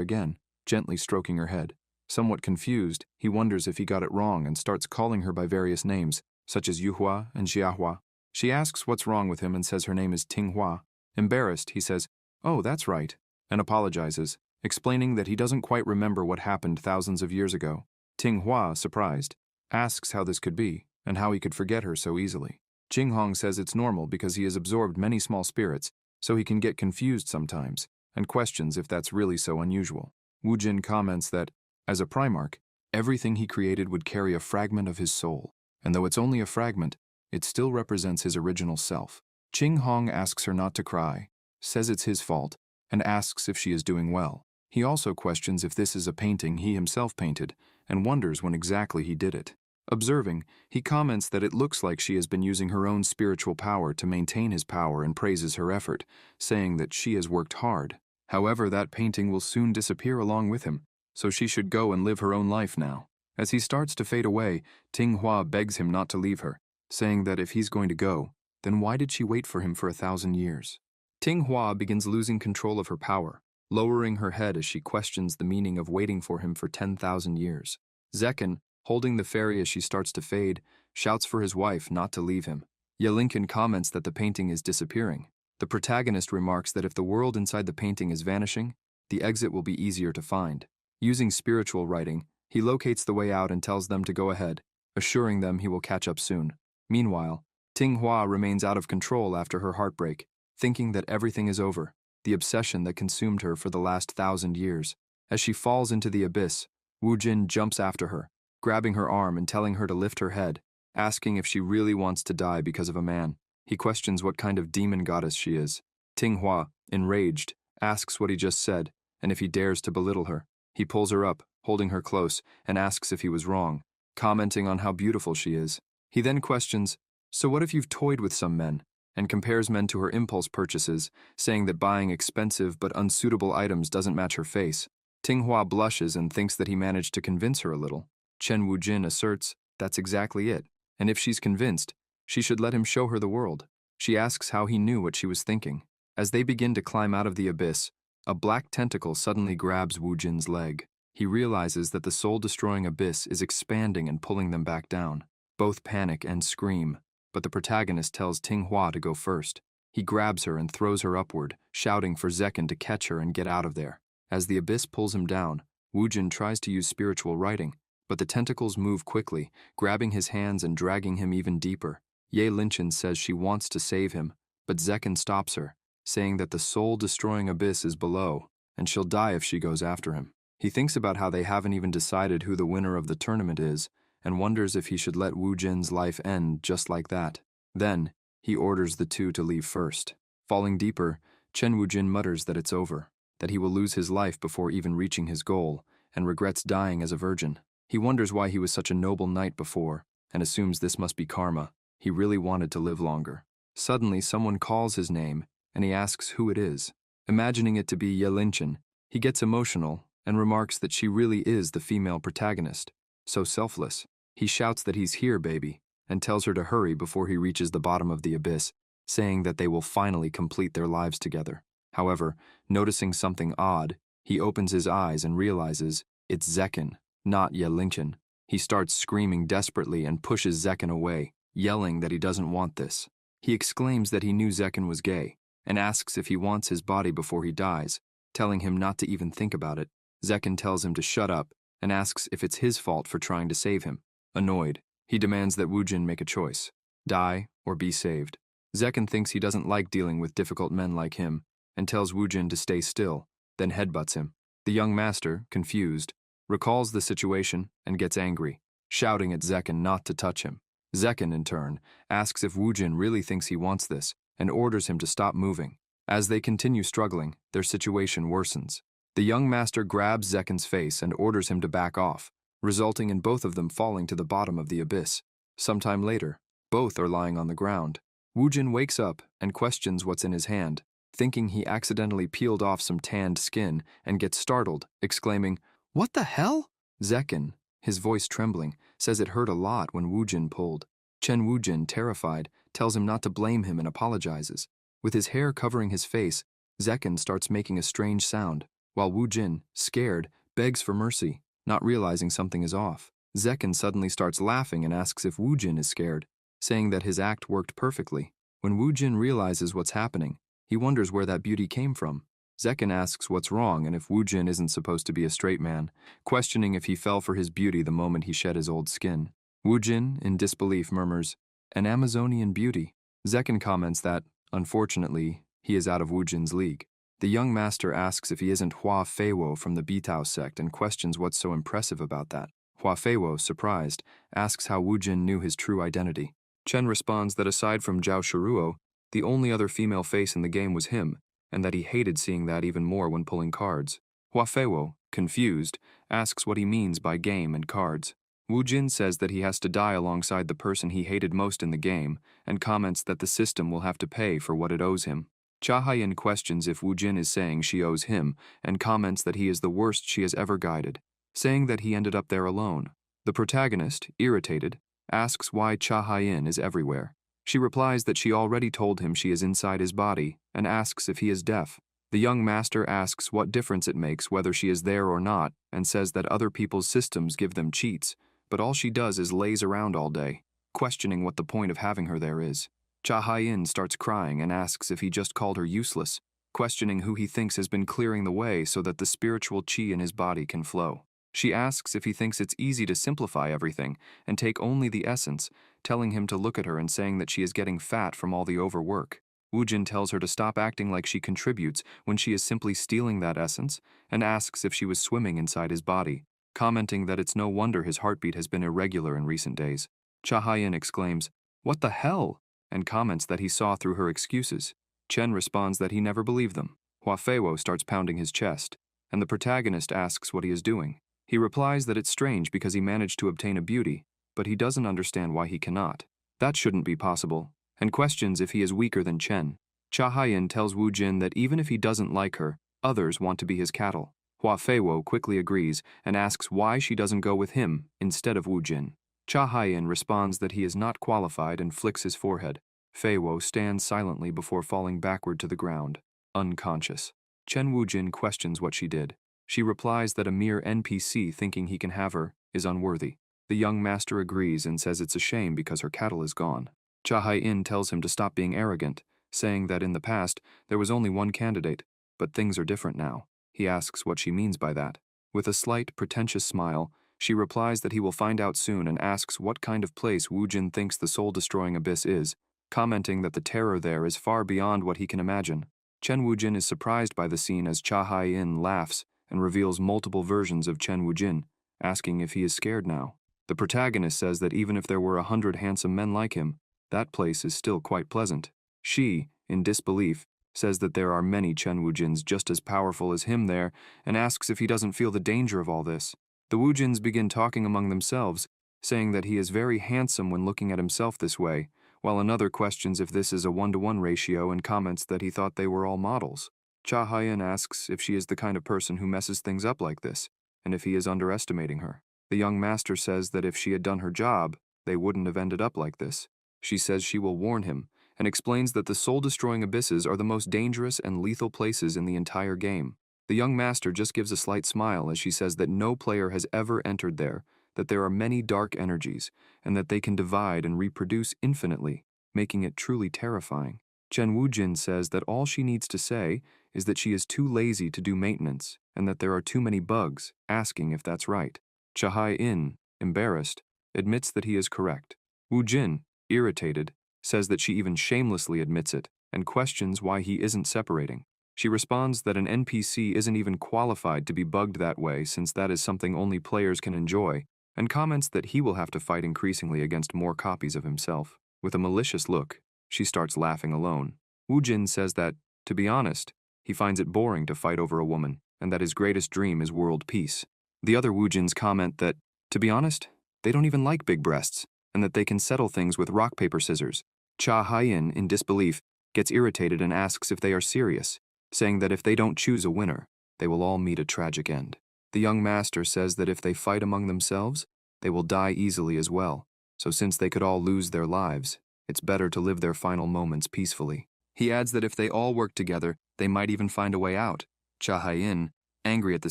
again, gently stroking her head. Somewhat confused, he wonders if he got it wrong and starts calling her by various names, such as Yuhua and Jiahua. She asks what's wrong with him and says her name is Tinghua. Embarrassed, he says, "Oh, that's right," and apologizes, explaining that he doesn't quite remember what happened thousands of years ago. Tinghua, surprised, asks how this could be and how he could forget her so easily. Qinghong says it's normal because he has absorbed many small spirits, so he can get confused sometimes, and questions if that's really so unusual. Wu Jin comments that, as a Primarch, everything he created would carry a fragment of his soul, and though it's only a fragment, it still represents his original self. Qinghong asks her not to cry, says it's his fault, and asks if she is doing well. He also questions if this is a painting he himself painted, and wonders when exactly he did it. Observing, he comments that it looks like she has been using her own spiritual power to maintain his power and praises her effort, saying that she has worked hard. However, that painting will soon disappear along with him, so she should go and live her own life now. As he starts to fade away, Tinghua begs him not to leave her, saying that if he's going to go, then why did she wait for him for 1,000 years? Tinghua begins losing control of her power, lowering her head as she questions the meaning of waiting for him for 10,000 years. Zekken, holding the fairy as she starts to fade, shouts for his wife not to leave him. Yelinkin comments that the painting is disappearing. The protagonist remarks that if the world inside the painting is vanishing, the exit will be easier to find. Using spiritual writing, he locates the way out and tells them to go ahead, assuring them he will catch up soon. Meanwhile, Tinghua remains out of control after her heartbreak, thinking that everything is over, the obsession that consumed her for the last 1,000 years. As she falls into the abyss, Wu Jin jumps after her, grabbing her arm and telling her to lift her head, asking if she really wants to die because of a man. He questions what kind of demon goddess she is. Tinghua, enraged, asks what he just said, and if he dares to belittle her. He pulls her up, holding her close, and asks if he was wrong, commenting on how beautiful she is. He then questions, "So what if you've toyed with some men?" and compares men to her impulse purchases, saying that buying expensive but unsuitable items doesn't match her face. Tinghua blushes and thinks that he managed to convince her a little. Chen Wujin asserts that's exactly it, and if she's convinced, she should let him show her the world. She asks how he knew what she was thinking. As they begin to climb out of the abyss, a black tentacle suddenly grabs Wujin's leg. He realizes that the soul-destroying abyss is expanding and pulling them back down. Both panic and scream, but the protagonist tells Tinghua to go first. He grabs her and throws her upward, shouting for Zekken to catch her and get out of there. As the abyss pulls him down, Wujin tries to use spiritual writing, but the tentacles move quickly, grabbing his hands and dragging him even deeper. Ye Linchen says she wants to save him, but Zekken stops her, saying that the soul-destroying abyss is below, and she'll die if she goes after him. He thinks about how they haven't even decided who the winner of the tournament is, and wonders if he should let Wu Jin's life end just like that. Then, he orders the two to leave first. Falling deeper, Chen Wujin mutters that it's over, that he will lose his life before even reaching his goal, and regrets dying as a virgin. He wonders why he was such a noble knight before, and assumes this must be karma. He really wanted to live longer. Suddenly, someone calls his name, and he asks who it is. Imagining it to be Yelinchen, he gets emotional and remarks that she really is the female protagonist. So selfless. He shouts that he's here, baby, and tells her to hurry before he reaches the bottom of the abyss, saying that they will finally complete their lives together. However, noticing something odd, he opens his eyes and realizes it's Zekken, not Yelinchen. He starts screaming desperately and pushes Zekken away, yelling that he doesn't want this. He exclaims that he knew Zekken was gay, and asks if he wants his body before he dies, telling him not to even think about it. Zekken tells him to shut up and asks if it's his fault for trying to save him. Annoyed, he demands that Woojin make a choice: die or be saved. Zekken thinks he doesn't like dealing with difficult men like him and tells Woojin to stay still, then headbutts him. The young master, confused, recalls the situation and gets angry, shouting at Zekken not to touch him. Zekken, in turn, asks if Woojin really thinks he wants this and orders him to stop moving. As they continue struggling, their situation worsens. The young master grabs Zekken's face and orders him to back off, resulting in both of them falling to the bottom of the abyss. Sometime later, both are lying on the ground. Woojin wakes up and questions what's in his hand, thinking he accidentally peeled off some tanned skin, and gets startled, exclaiming, "What the hell?" Zekken, his voice trembling, says it hurt a lot when Woojin pulled. Chen Woojin, terrified, tells him not to blame him and apologizes. With his hair covering his face, Zekken starts making a strange sound, while Woojin, scared, begs for mercy, not realizing something is off. Zekken suddenly starts laughing and asks if Woojin is scared, saying that his act worked perfectly. When Woojin realizes what's happening, he wonders where that beauty came from. Zekken asks what's wrong and if Woojin isn't supposed to be a straight man, questioning if he fell for his beauty the moment he shed his old skin. Woojin, in disbelief, murmurs, "An Amazonian beauty." Zekken comments that, unfortunately, he is out of Woojin's league. The young master asks if he isn't Hua Feiwo from the Bitao sect and questions what's so impressive about that. Hua Feiwo, surprised, asks how Woojin knew his true identity. Chen responds that aside from Zhao Shiruo, the only other female face in the game was him, and that he hated seeing that even more when pulling cards. Hua Feiwo, confused, asks what he means by game and cards. Woojin says that he has to die alongside the person he hated most in the game, and comments that the system will have to pay for what it owes him. Cha Haiyan questions if Woojin is saying she owes him, and comments that he is the worst she has ever guided, saying that he ended up there alone. The protagonist, irritated, asks why Cha Haiyan is everywhere. She replies that she already told him she is inside his body, and asks if he is deaf. The young master asks what difference it makes whether she is there or not, and says that other people's systems give them cheats, but all she does is laze around all day, questioning what the point of having her there is. Cha Haiyan starts crying and asks if he just called her useless, questioning who he thinks has been clearing the way so that the spiritual qi in his body can flow. She asks if he thinks it's easy to simplify everything and take only the essence, telling him to look at her and saying that she is getting fat from all the overwork. Woojin tells her to stop acting like she contributes when she is simply stealing that essence, and asks if she was swimming inside his body, commenting that it's no wonder his heartbeat has been irregular in recent days. Cha Haiyan exclaims, "What the hell?" and comments that he saw through her excuses. Chen responds that he never believed them. Hua Feiwo starts pounding his chest, and the protagonist asks what he is doing. He replies that it's strange because he managed to obtain a beauty, but he doesn't understand why he cannot. That shouldn't be possible, and questions if he is weaker than Chen. Cha Haiyan tells Woojin that even if he doesn't like her, others want to be his cattle. Hua Feiwo quickly agrees and asks why she doesn't go with him instead of Woojin. Cha Haiyan responds that he is not qualified and flicks his forehead. Feiwo stands silently before falling backward to the ground, unconscious. Chen Woojin questions what she did. She replies that a mere NPC thinking he can have her is unworthy. The young master agrees and says it's a shame because her cattle is gone. Cha Haiyan tells him to stop being arrogant, saying that in the past there was only one candidate, but things are different now. He asks what she means by that. With a slight, pretentious smile, she replies that he will find out soon and asks what kind of place Woojin thinks the soul-destroying abyss is, commenting that the terror there is far beyond what he can imagine. Chen Woojin is surprised by the scene as Cha Haiyan laughs and reveals multiple versions of Chen Woojin, asking if he is scared now. The protagonist says that even if there were 100 handsome men like him, that place is still quite pleasant. She, in disbelief, says that there are many Chen Woojins just as powerful as him there, and asks if he doesn't feel the danger of all this. The Woojins begin talking among themselves, saying that he is very handsome when looking at himself this way, while another questions if this is a 1-to-1 ratio and comments that he thought they were all models. Cha Haiyan asks if she is the kind of person who messes things up like this, and if he is underestimating her. The young master says that if she had done her job, they wouldn't have ended up like this. She says she will warn him, and explains that the soul-destroying abysses are the most dangerous and lethal places in the entire game. The young master just gives a slight smile as she says that no player has ever entered there, that there are many dark energies, and that they can divide and reproduce infinitely, making it truly terrifying. Chen Wujin says that all she needs to say is that she is too lazy to do maintenance and that there are too many bugs, asking if that's right. Chahai-in, embarrassed, admits that he is correct. Wujin, irritated, says that she even shamelessly admits it and questions why he isn't separating. She responds that an NPC isn't even qualified to be bugged that way since that is something only players can enjoy, and comments that he will have to fight increasingly against more copies of himself. With a malicious look, she starts laughing alone. Wujin says that, to be honest, he finds it boring to fight over a woman, and that his greatest dream is world peace. The other Wujins comment that, to be honest, they don't even like big breasts, and that they can settle things with rock, paper, scissors. Cha Haiyan, in disbelief, gets irritated and asks if they are serious, saying that if they don't choose a winner, they will all meet a tragic end. The young master says that if they fight among themselves, they will die easily as well, so since they could all lose their lives, it's better to live their final moments peacefully. He adds that if they all work together, they might even find a way out. Cha Haiyan, angry at the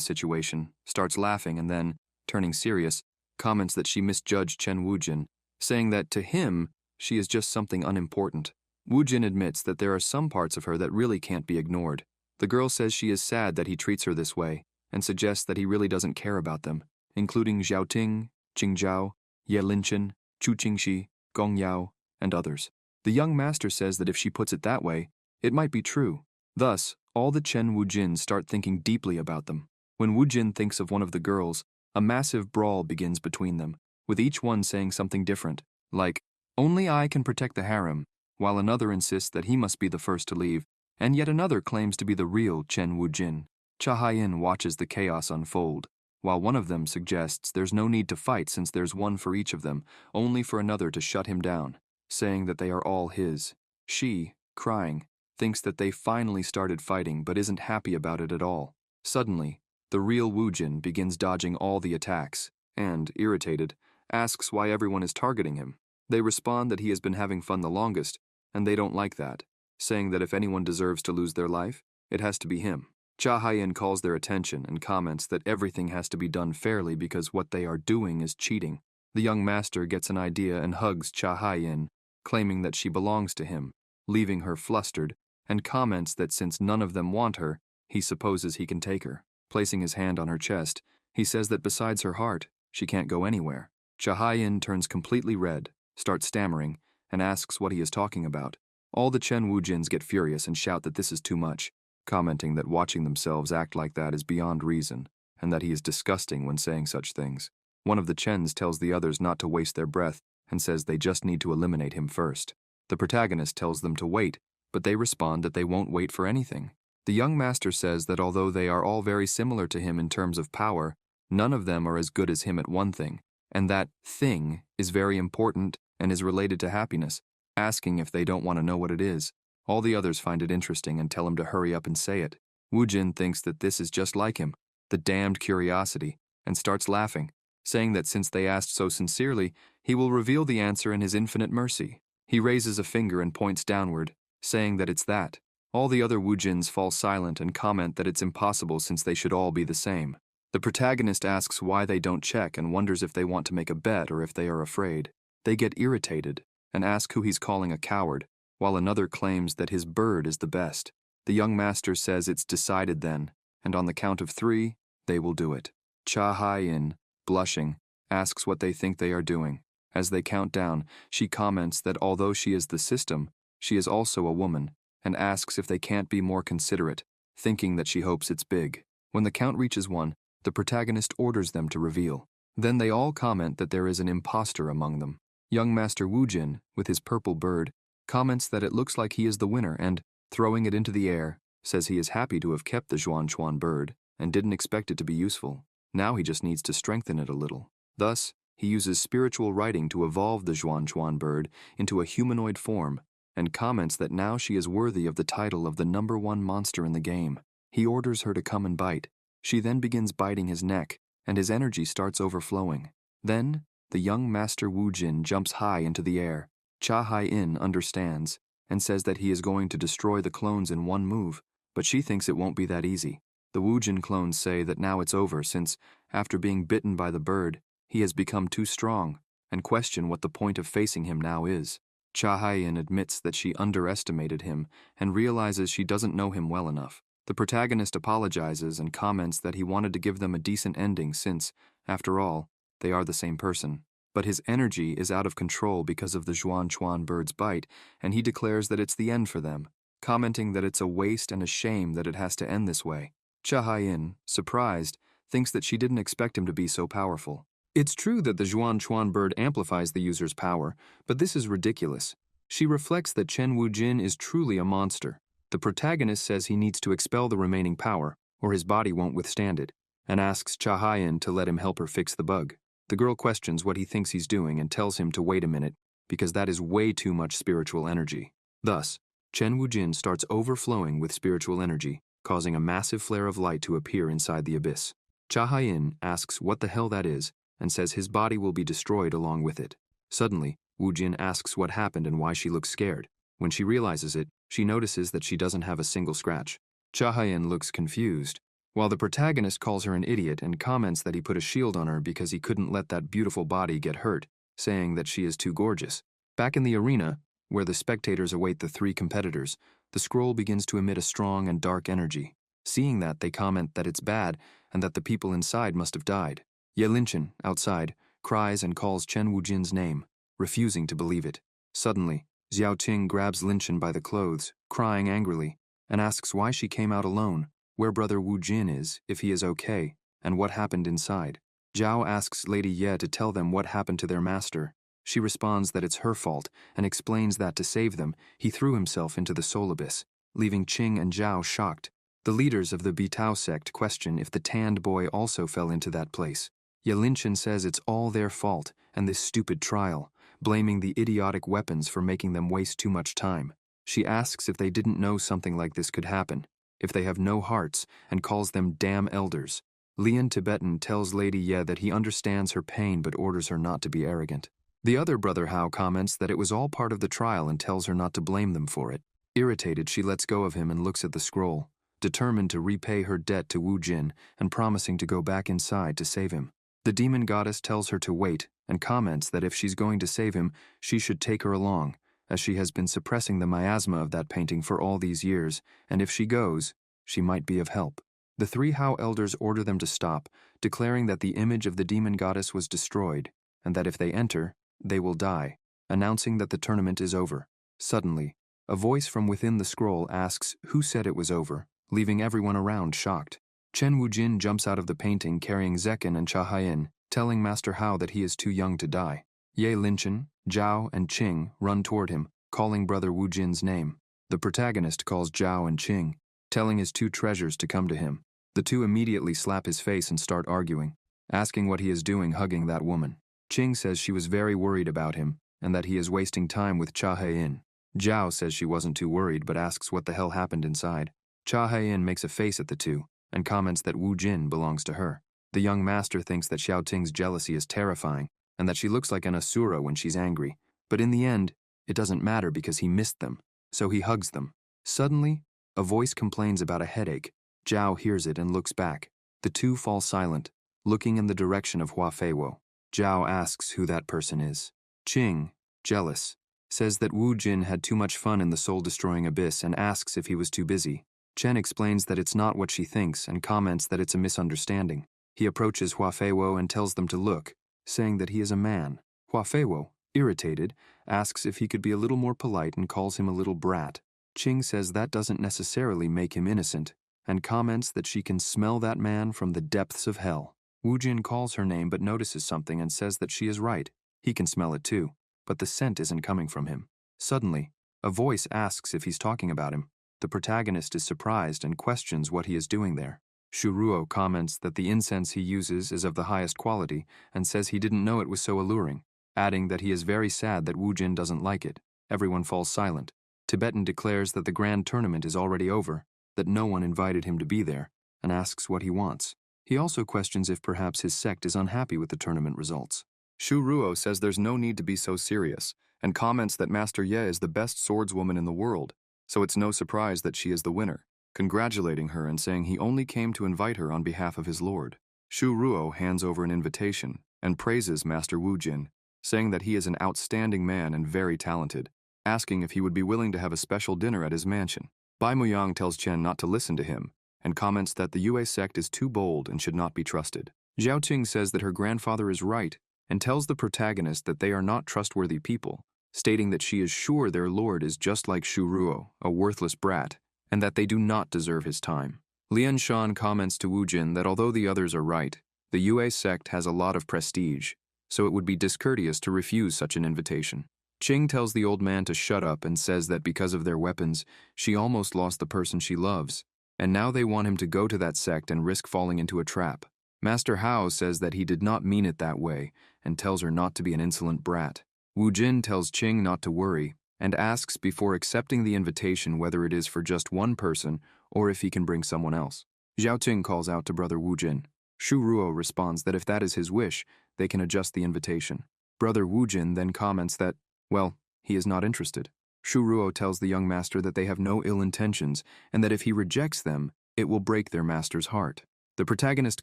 situation, starts laughing and then, turning serious, comments that she misjudged Chen Wujin, saying that to him, she is just something unimportant. Wujin admits that there are some parts of her that really can't be ignored. The girl says she is sad that he treats her this way, and suggests that he really doesn't care about them, including Xiaoting, Qingzhao, Ye Linchen, Chu Qingxi, Gong Yao, and others. The young master says that if she puts it that way, it might be true. Thus, all the Chen Wujin start thinking deeply about them. When Wujin thinks of one of the girls, a massive brawl begins between them, with each one saying something different, like, "Only I can protect the harem," while another insists that he must be the first to leave, and yet another claims to be the real Chen Wujin. Cha Haiyan watches the chaos unfold, while one of them suggests there's no need to fight since there's one for each of them, only for another to shut him down, saying that they are all his. She, crying, thinks that they finally started fighting but isn't happy about it at all. Suddenly, the real Wujin begins dodging all the attacks and, irritated, asks why everyone is targeting him. They respond that he has been having fun the longest, and they don't like that, saying that if anyone deserves to lose their life, it has to be him. Cha Haiyan calls their attention and comments that everything has to be done fairly because what they are doing is cheating. The young master gets an idea and hugs Cha Haiyan, claiming that she belongs to him, leaving her flustered, and comments that since none of them want her, he supposes he can take her. Placing his hand on her chest, he says that besides her heart, she can't go anywhere. Cha Haiyan turns completely red, starts stammering, and asks what he is talking about. All the Chen Wujins get furious and shout that this is too much, commenting that watching themselves act like that is beyond reason, and that he is disgusting when saying such things. One of the Chens tells the others not to waste their breath and says they just need to eliminate him first. The protagonist tells them to wait, but they respond that they won't wait for anything. The young master says that although they are all very similar to him in terms of power, none of them are as good as him at one thing, and that thing is very important and is related to happiness, asking if they don't want to know what it is. All the others find it interesting and tell him to hurry up and say it. Wujin thinks that this is just like him, the damned curiosity, and starts laughing, saying that since they asked so sincerely, he will reveal the answer in his infinite mercy. He raises a finger and points downward, saying that it's that. All the other Wujins fall silent and comment that it's impossible since they should all be the same. The protagonist asks why they don't check and wonders if they want to make a bet or if they are afraid. They get irritated and ask who he's calling a coward, while another claims that his bird is the best. The young master says it's decided then, and on the count of 3, they will do it. Cha Haiyan, blushing, asks what they think they are doing. As they count down, she comments that although she is the system, she is also a woman, and asks if they can't be more considerate, thinking that she hopes it's big. When the count reaches 1, the protagonist orders them to reveal. Then they all comment that there is an imposter among them. Young Master Wujin, with his purple bird, comments that it looks like he is the winner and, throwing it into the air, says he is happy to have kept the Zhuanchuan bird and didn't expect it to be useful. Now he just needs to strengthen it a little. Thus, he uses spiritual writing to evolve the Zhuanchuan bird into a humanoid form and comments that now she is worthy of the title of the #1 monster in the game. He orders her to come and bite. She then begins biting his neck, and his energy starts overflowing. Then, the young Master Wujin jumps high into the air. Cha Haiyan understands and says that he is going to destroy the clones in one move, but she thinks it won't be that easy. The Wujin clones say that now it's over since, after being bitten by the bird, he has become too strong, and question what the point of facing him now is. Cha Haiyan admits that she underestimated him and realizes she doesn't know him well enough. The protagonist apologizes and comments that he wanted to give them a decent ending since, after all, they are the same person. But his energy is out of control because of the Zhuan Chuan bird's bite, and he declares that it's the end for them, commenting that it's a waste and a shame that it has to end this way. Cha Haiyan, surprised, thinks that she didn't expect him to be so powerful. It's true that the Zhuan Chuan bird amplifies the user's power, but this is ridiculous. She reflects that Chen Wujin is truly a monster. The protagonist says he needs to expel the remaining power, or his body won't withstand it, and asks Cha Haiyan to let him help her fix the bug. The girl questions what he thinks he's doing and tells him to wait a minute, because that is way too much spiritual energy. Thus, Chen Wujin starts overflowing with spiritual energy, causing a massive flare of light to appear inside the abyss. Cha Haiyan asks what the hell that is, and says his body will be destroyed along with it. Suddenly, Wujin asks what happened and why she looks scared. When she realizes it, she notices that she doesn't have a single scratch. Cha Haiyan looks confused, while the protagonist calls her an idiot and comments that he put a shield on her because he couldn't let that beautiful body get hurt, saying that she is too gorgeous. Back in the arena, where the spectators await the three competitors, the scroll begins to emit a strong and dark energy. Seeing that, they comment that it's bad and that the people inside must have died. Ye Linchen, outside, cries and calls Chen Wujin's name, refusing to believe it. Suddenly, Xiao Qing grabs Linchen by the clothes, crying angrily, and asks why she came out alone, where brother Wu Jin is, if he is okay, and what happened inside. Zhao asks Lady Ye to tell them what happened to their master. She responds that it's her fault, and explains that to save them, he threw himself into the soul abyss, leaving Qing and Zhao shocked. The leaders of the Bitao sect question if the tanned boy also fell into that place. Ye Linchen says it's all their fault, and this stupid trial, blaming the idiotic weapons for making them waste too much time. She asks if they didn't know something like this could happen, if they have no hearts, and calls them damn elders. Lian Tibetan tells Lady Ye that he understands her pain but orders her not to be arrogant. The other brother Hao comments that it was all part of the trial and tells her not to blame them for it. Irritated, she lets go of him and looks at the scroll, determined to repay her debt to Wu Jin and promising to go back inside to save him. The demon goddess tells her to wait and comments that if she's going to save him, she should take her along, as she has been suppressing the miasma of that painting for all these years, and if she goes, she might be of help. The three Hao elders order them to stop, declaring that the image of the demon goddess was destroyed, and that if they enter, they will die, announcing that the tournament is over. Suddenly, a voice from within the scroll asks who said it was over, leaving everyone around shocked. Chen Wujin jumps out of the painting carrying Zekin and Cha Haiyan, telling Master Hao that he is too young to die. Ye Linchen, Zhao, and Qing run toward him, calling brother Wu Jin's name. The protagonist calls Zhao and Qing, telling his two treasures to come to him. The two immediately slap his face and start arguing, asking what he is doing hugging that woman. Qing says she was very worried about him, and that he is wasting time with Cha Haiyan. Zhao says she wasn't too worried but asks what the hell happened inside. Cha Haiyan makes a face at the two, and comments that Wu Jin belongs to her. The young master thinks that Xiao Ting's jealousy is terrifying, and that she looks like an asura when she's angry, but in the end, it doesn't matter because he missed them, so he hugs them. Suddenly, a voice complains about a headache. Zhao hears it and looks back. The two fall silent, looking in the direction of Hua Feiwo. Zhao asks who that person is. Qing, jealous, says that Wu Jin had too much fun in the soul-destroying abyss and asks if he was too busy. Chen explains that it's not what she thinks and comments that it's a misunderstanding. He approaches Hua Feiwo and tells them to look, saying that he is a man. Hua Feiwo, irritated, asks if he could be a little more polite and calls him a little brat. Qing says that doesn't necessarily make him innocent, and comments that she can smell that man from the depths of hell. Wu Jin calls her name but notices something and says that she is right. He can smell it too, but the scent isn't coming from him. Suddenly, a voice asks if he's talking about him. The protagonist is surprised and questions what he is doing there. Shuruo comments that the incense he uses is of the highest quality and says he didn't know it was so alluring, adding that he is very sad that Wu Jin doesn't like it. Everyone falls silent. Tibetan declares that the grand tournament is already over, that no one invited him to be there, and asks what he wants. He also questions if perhaps his sect is unhappy with the tournament results. Shuruo says there's no need to be so serious, and comments that Master Ye is the best swordswoman in the world, so it's no surprise that she is the winner, congratulating her and saying he only came to invite her on behalf of his lord. Shuruo hands over an invitation and praises Master Wu Jin, saying that he is an outstanding man and very talented. asking if he would be willing to have a special dinner at his mansion. Bai Muyang tells Chen not to listen to him and comments that the Yue sect is too bold and should not be trusted. Zhao Qing says that her grandfather is right and tells the protagonist that they are not trustworthy people, stating that she is sure their lord is just like Shu Ruo, a worthless brat, and that they do not deserve his time. Lian Shan comments to Wu Jin that although the others are right, the Yue sect has a lot of prestige, so it would be discourteous to refuse such an invitation. Qing tells the old man to shut up and says that because of their weapons, she almost lost the person she loves, and now they want him to go to that sect and risk falling into a trap. Master Hao says that he did not mean it that way and tells her not to be an insolent brat. Wu Jin tells Qing not to worry and asks before accepting the invitation whether it is for just one person or if he can bring someone else. Zhao Qing calls out to brother Wu Jin. Shu Ruo responds that if that is his wish, they can adjust the invitation. Brother Wu Jin then comments that, well, he is not interested. Shu Ruo tells the young master that they have no ill intentions and that if he rejects them, it will break their master's heart. The protagonist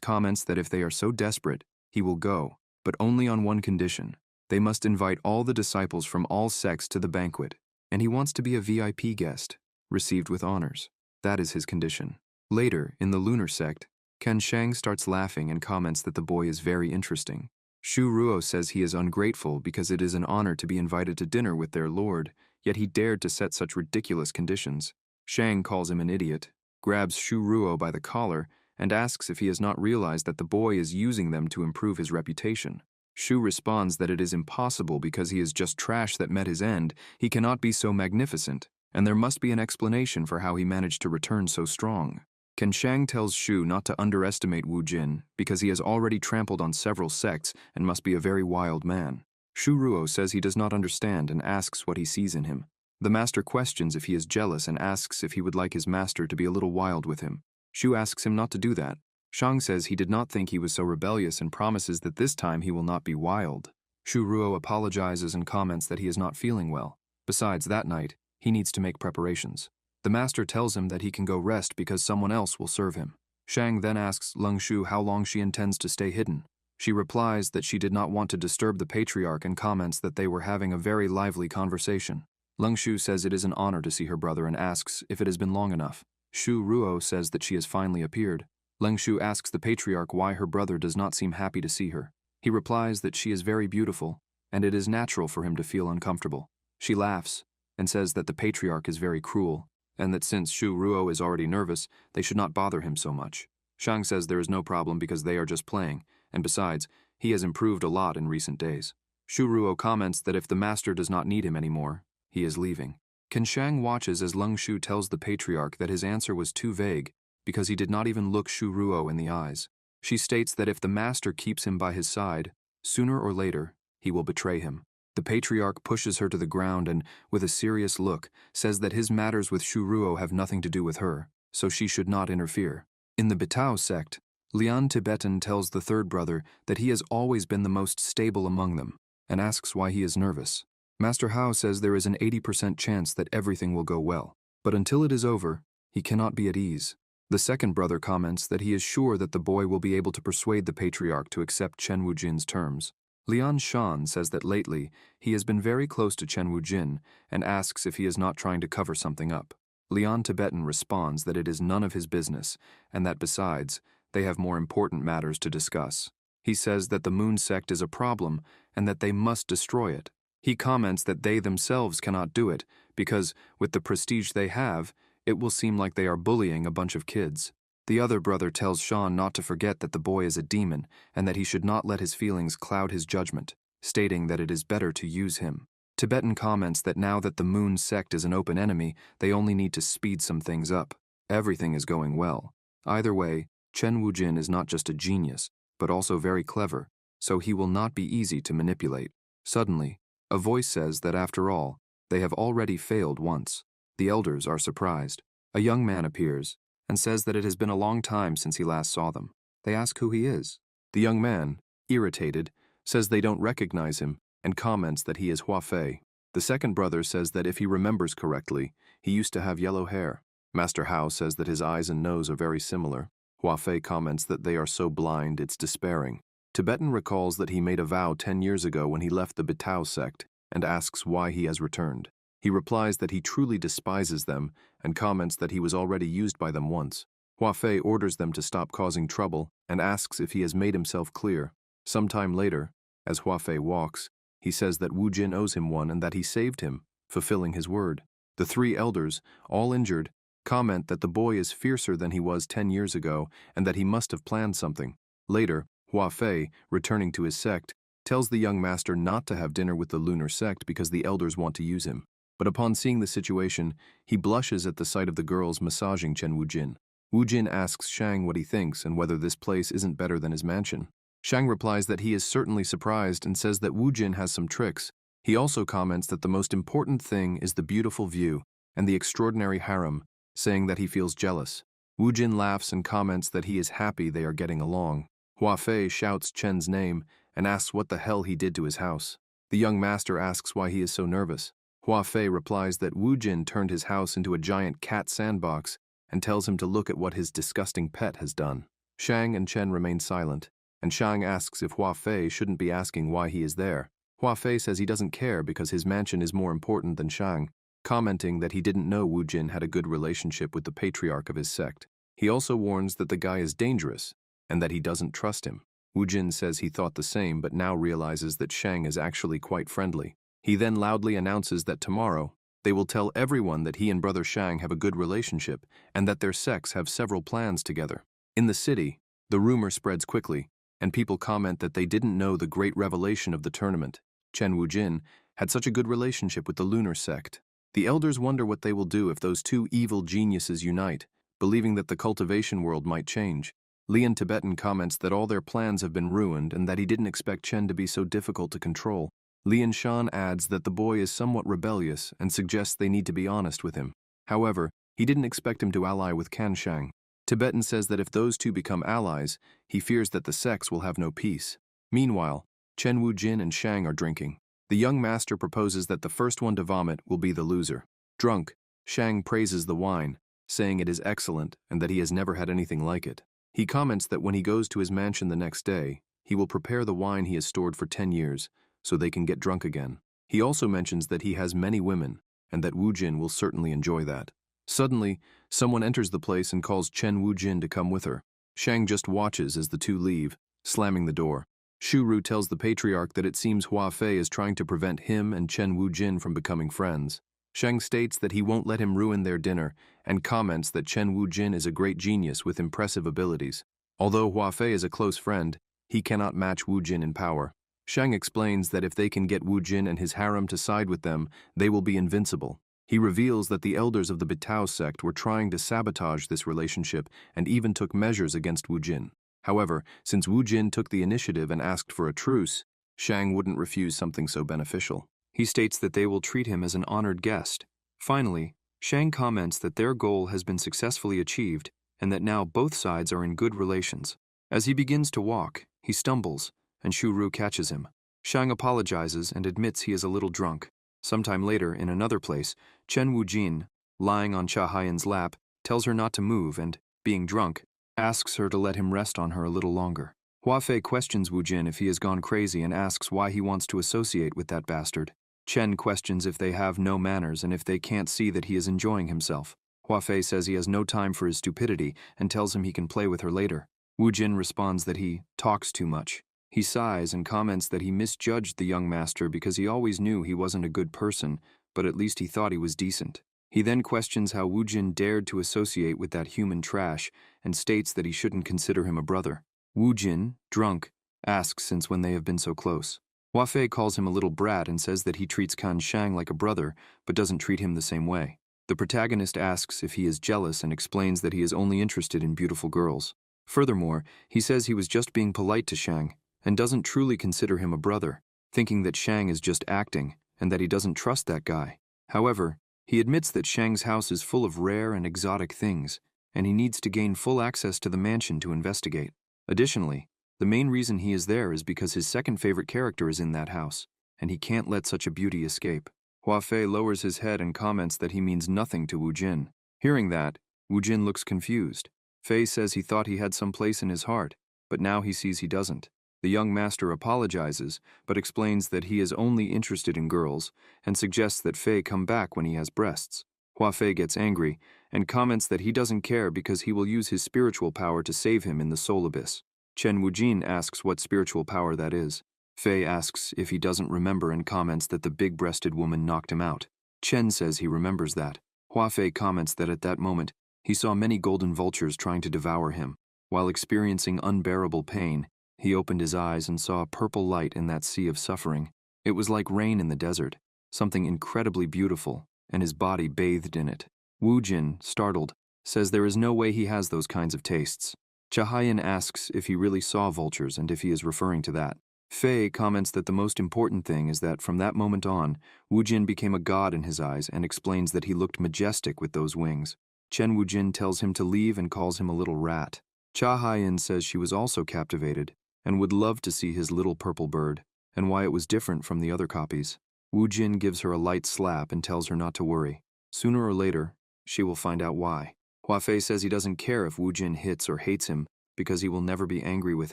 comments that if they are so desperate, he will go, but only on one condition. They must invite all the disciples from all sects to the banquet, and he wants to be a VIP guest, received with honors. That is his condition. Later, in the lunar sect, Ken Shang starts laughing and comments that the boy is very interesting. Shu Ruo says he is ungrateful because it is an honor to be invited to dinner with their lord, yet he dared to set such ridiculous conditions. Shang calls him an idiot, grabs Shu Ruo by the collar, and asks if he has not realized that the boy is using them to improve his reputation. Shu responds that it is impossible because he is just trash that met his end, he cannot be so magnificent, and there must be an explanation for how he managed to return so strong. Ken Shang tells Shu not to underestimate Wu Jin because he has already trampled on several sects and must be a very wild man. Shu Ruo says he does not understand and asks what he sees in him. The master questions if he is jealous and asks if he would like his master to be a little wild with him. Shu asks him not to do that. Shang says he did not think he was so rebellious and promises that this time he will not be wild. Shu Ruo apologizes and comments that he is not feeling well. Besides, that night, he needs to make preparations. The master tells him that he can go rest because someone else will serve him. Shang then asks Leng Shu how long she intends to stay hidden. She replies that she did not want to disturb the patriarch and comments that they were having a very lively conversation. Leng Shu says it is an honor to see her brother and asks if it has been long enough. Shu Ruo says that she has finally appeared. Leng Shu asks the patriarch why her brother does not seem happy to see her. He replies that she is very beautiful, and it is natural for him to feel uncomfortable. She laughs and says that the patriarch is very cruel, and that since Shu Ruo is already nervous, they should not bother him so much. Shang says there is no problem because they are just playing, and besides, he has improved a lot in recent days. Shu Ruo comments that if the master does not need him anymore, he is leaving. Ken Shang watches as Leng Shu tells the patriarch that his answer was too vague because he did not even look Shu Ruo in the eyes. She states that if the master keeps him by his side, sooner or later, he will betray him. The patriarch pushes her to the ground and, with a serious look, says that his matters with Shu Ruo have nothing to do with her, so she should not interfere. In the Bitao sect, Lian Tibetan tells the third brother that he has always been the most stable among them, and asks why he is nervous. Master Hao says there is an 80% chance that everything will go well, but until it is over, he cannot be at ease. The second brother comments that he is sure that the boy will be able to persuade the patriarch to accept Chen Wujin's terms. Lian Shan says that lately he has been very close to Chen Wujin and asks if he is not trying to cover something up. Lian Tibetan responds that it is none of his business and that besides, they have more important matters to discuss. He says that the Moon sect is a problem and that they must destroy it. He comments that they themselves cannot do it because, with the prestige they have, it will seem like they are bullying a bunch of kids. The other brother tells Shan not to forget that the boy is a demon and that he should not let his feelings cloud his judgment, stating that it is better to use him. Tibetan comments that now that the Moon sect is an open enemy, they only need to speed some things up. Everything is going well. Either way, Chen Wujin is not just a genius, but also very clever, so he will not be easy to manipulate. Suddenly, a voice says that after all, they have already failed once. The elders are surprised. A young man appears and says that it has been a long time since he last saw them. They ask who he is. The young man, irritated, says they don't recognize him and comments that he is Hua Fei. The second brother says that if he remembers correctly, he used to have yellow hair. Master Hao says that his eyes and nose are very similar. Hua Fei comments that they are so blind it's despairing. Tibetan recalls that he made a vow 10 years ago when he left the Bitao sect and asks why he has returned. He replies that he truly despises them and comments that he was already used by them once. Hua Fei orders them to stop causing trouble and asks if he has made himself clear. Sometime later, as Hua Fei walks, he says that Wu Jin owes him one and that he saved him, fulfilling his word. The three elders, all injured, comment that the boy is fiercer than he was 10 years ago and that he must have planned something. Later, Hua Fei, returning to his sect, tells the young master not to have dinner with the lunar sect because the elders want to use him. But upon seeing the situation, he blushes at the sight of the girls massaging Chen Wujin. Wujin asks Shang what he thinks and whether this place isn't better than his mansion. Shang replies that he is certainly surprised and says that Wujin has some tricks. He also comments that the most important thing is the beautiful view and the extraordinary harem, saying that he feels jealous. Wujin laughs and comments that he is happy they are getting along. Hua Fei shouts Chen's name and asks what the hell he did to his house. The young master asks why he is so nervous. Hua Fei replies that Wujin turned his house into a giant cat sandbox and tells him to look at what his disgusting pet has done. Shang and Chen remain silent, and Shang asks if Hua Fei shouldn't be asking why he is there. Hua Fei says he doesn't care because his mansion is more important than Shang, commenting that he didn't know Wujin had a good relationship with the patriarch of his sect. He also warns that the guy is dangerous and that he doesn't trust him. Wujin says he thought the same but now realizes that Shang is actually quite friendly. He then loudly announces that tomorrow, they will tell everyone that he and brother Shang have a good relationship and that their sects have several plans together. In the city, the rumor spreads quickly, and people comment that they didn't know the great revelation of the tournament. Chen Wujin had such a good relationship with the lunar sect. The elders wonder what they will do if those two evil geniuses unite, believing that the cultivation world might change. Lian Tibetan comments that all their plans have been ruined and that he didn't expect Chen to be so difficult to control. Lian Shan adds that the boy is somewhat rebellious and suggests they need to be honest with him. However, he didn't expect him to ally with Can Shang. Tibetan says that if those two become allies, he fears that the sects will have no peace. Meanwhile, Chen Wujin and Shang are drinking. The young master proposes that the first one to vomit will be the loser. Drunk, Shang praises the wine, saying it is excellent and that he has never had anything like it. He comments that when he goes to his mansion the next day, he will prepare the wine he has stored for 10 years, so they can get drunk again. He also mentions that he has many women, and that Wujin will certainly enjoy that. Suddenly, someone enters the place and calls Chen Wujin to come with her. Shang just watches as the two leave, slamming the door. Shuru tells the patriarch that it seems Hua Fei is trying to prevent him and Chen Wujin from becoming friends. Shang states that he won't let him ruin their dinner and comments that Chen Wujin is a great genius with impressive abilities. Although Hua Fei is a close friend, he cannot match Wujin in power. Shang explains that if they can get Wujin and his harem to side with them, they will be invincible. He reveals that the elders of the Bitao sect were trying to sabotage this relationship and even took measures against Wujin. However, since Wujin took the initiative and asked for a truce, Shang wouldn't refuse something so beneficial. He states that they will treat him as an honored guest. Finally, Shang comments that their goal has been successfully achieved and that now both sides are in good relations. As he begins to walk, he stumbles, and Shuru catches him. Shang apologizes and admits he is a little drunk. Sometime later, in another place, Chen Wujin, lying on Cha Haiyan's lap, tells her not to move and, being drunk, asks her to let him rest on her a little longer. Hua Fei questions Wujin if he has gone crazy and asks why he wants to associate with that bastard. Chen questions if they have no manners and if they can't see that he is enjoying himself. Hua Fei says he has no time for his stupidity and tells him he can play with her later. Wujin responds that he talks too much. He sighs and comments that he misjudged the young master because he always knew he wasn't a good person, but at least he thought he was decent. He then questions how Wujin dared to associate with that human trash and states that he shouldn't consider him a brother. Wujin, drunk, asks since when they have been so close. Hua Fei calls him a little brat and says that he treats Kan Shang like a brother, but doesn't treat him the same way. The protagonist asks if he is jealous and explains that he is only interested in beautiful girls. Furthermore, he says he was just being polite to Shang and doesn't truly consider him a brother, thinking that Shang is just acting and that he doesn't trust that guy. However, he admits that Shang's house is full of rare and exotic things, and he needs to gain full access to the mansion to investigate. Additionally, the main reason he is there is because his second favorite character is in that house, and he can't let such a beauty escape. Hua Fei lowers his head and comments that he means nothing to Wu Jin. Hearing that, Wu Jin looks confused. Fei says he thought he had some place in his heart, but now he sees he doesn't. The young master apologizes, but explains that he is only interested in girls and suggests that Fei come back when he has breasts. Hua Fei gets angry and comments that he doesn't care because he will use his spiritual power to save him in the soul abyss. Chen Wujin asks what spiritual power that is. Fei asks if he doesn't remember and comments that the big-breasted woman knocked him out. Chen says he remembers that. Hua Fei comments that at that moment, he saw many golden vultures trying to devour him. While experiencing unbearable pain, he opened his eyes and saw a purple light in that sea of suffering. It was like rain in the desert, something incredibly beautiful, and his body bathed in it. Wu Jin, startled, says there is no way he has those kinds of tastes. Chahayan asks if he really saw vultures and if he is referring to that. Fei comments that the most important thing is that from that moment on, Wu Jin became a god in his eyes and explains that he looked majestic with those wings. Chen Wu Jin tells him to leave and calls him a little rat. Chahayan says she was also captivated and would love to see his little purple bird and why it was different from the other copies. Wu Jin gives her a light slap and tells her not to worry. Sooner or later, she will find out why. Hua Fei says he doesn't care if Wu Jin hits or hates him because he will never be angry with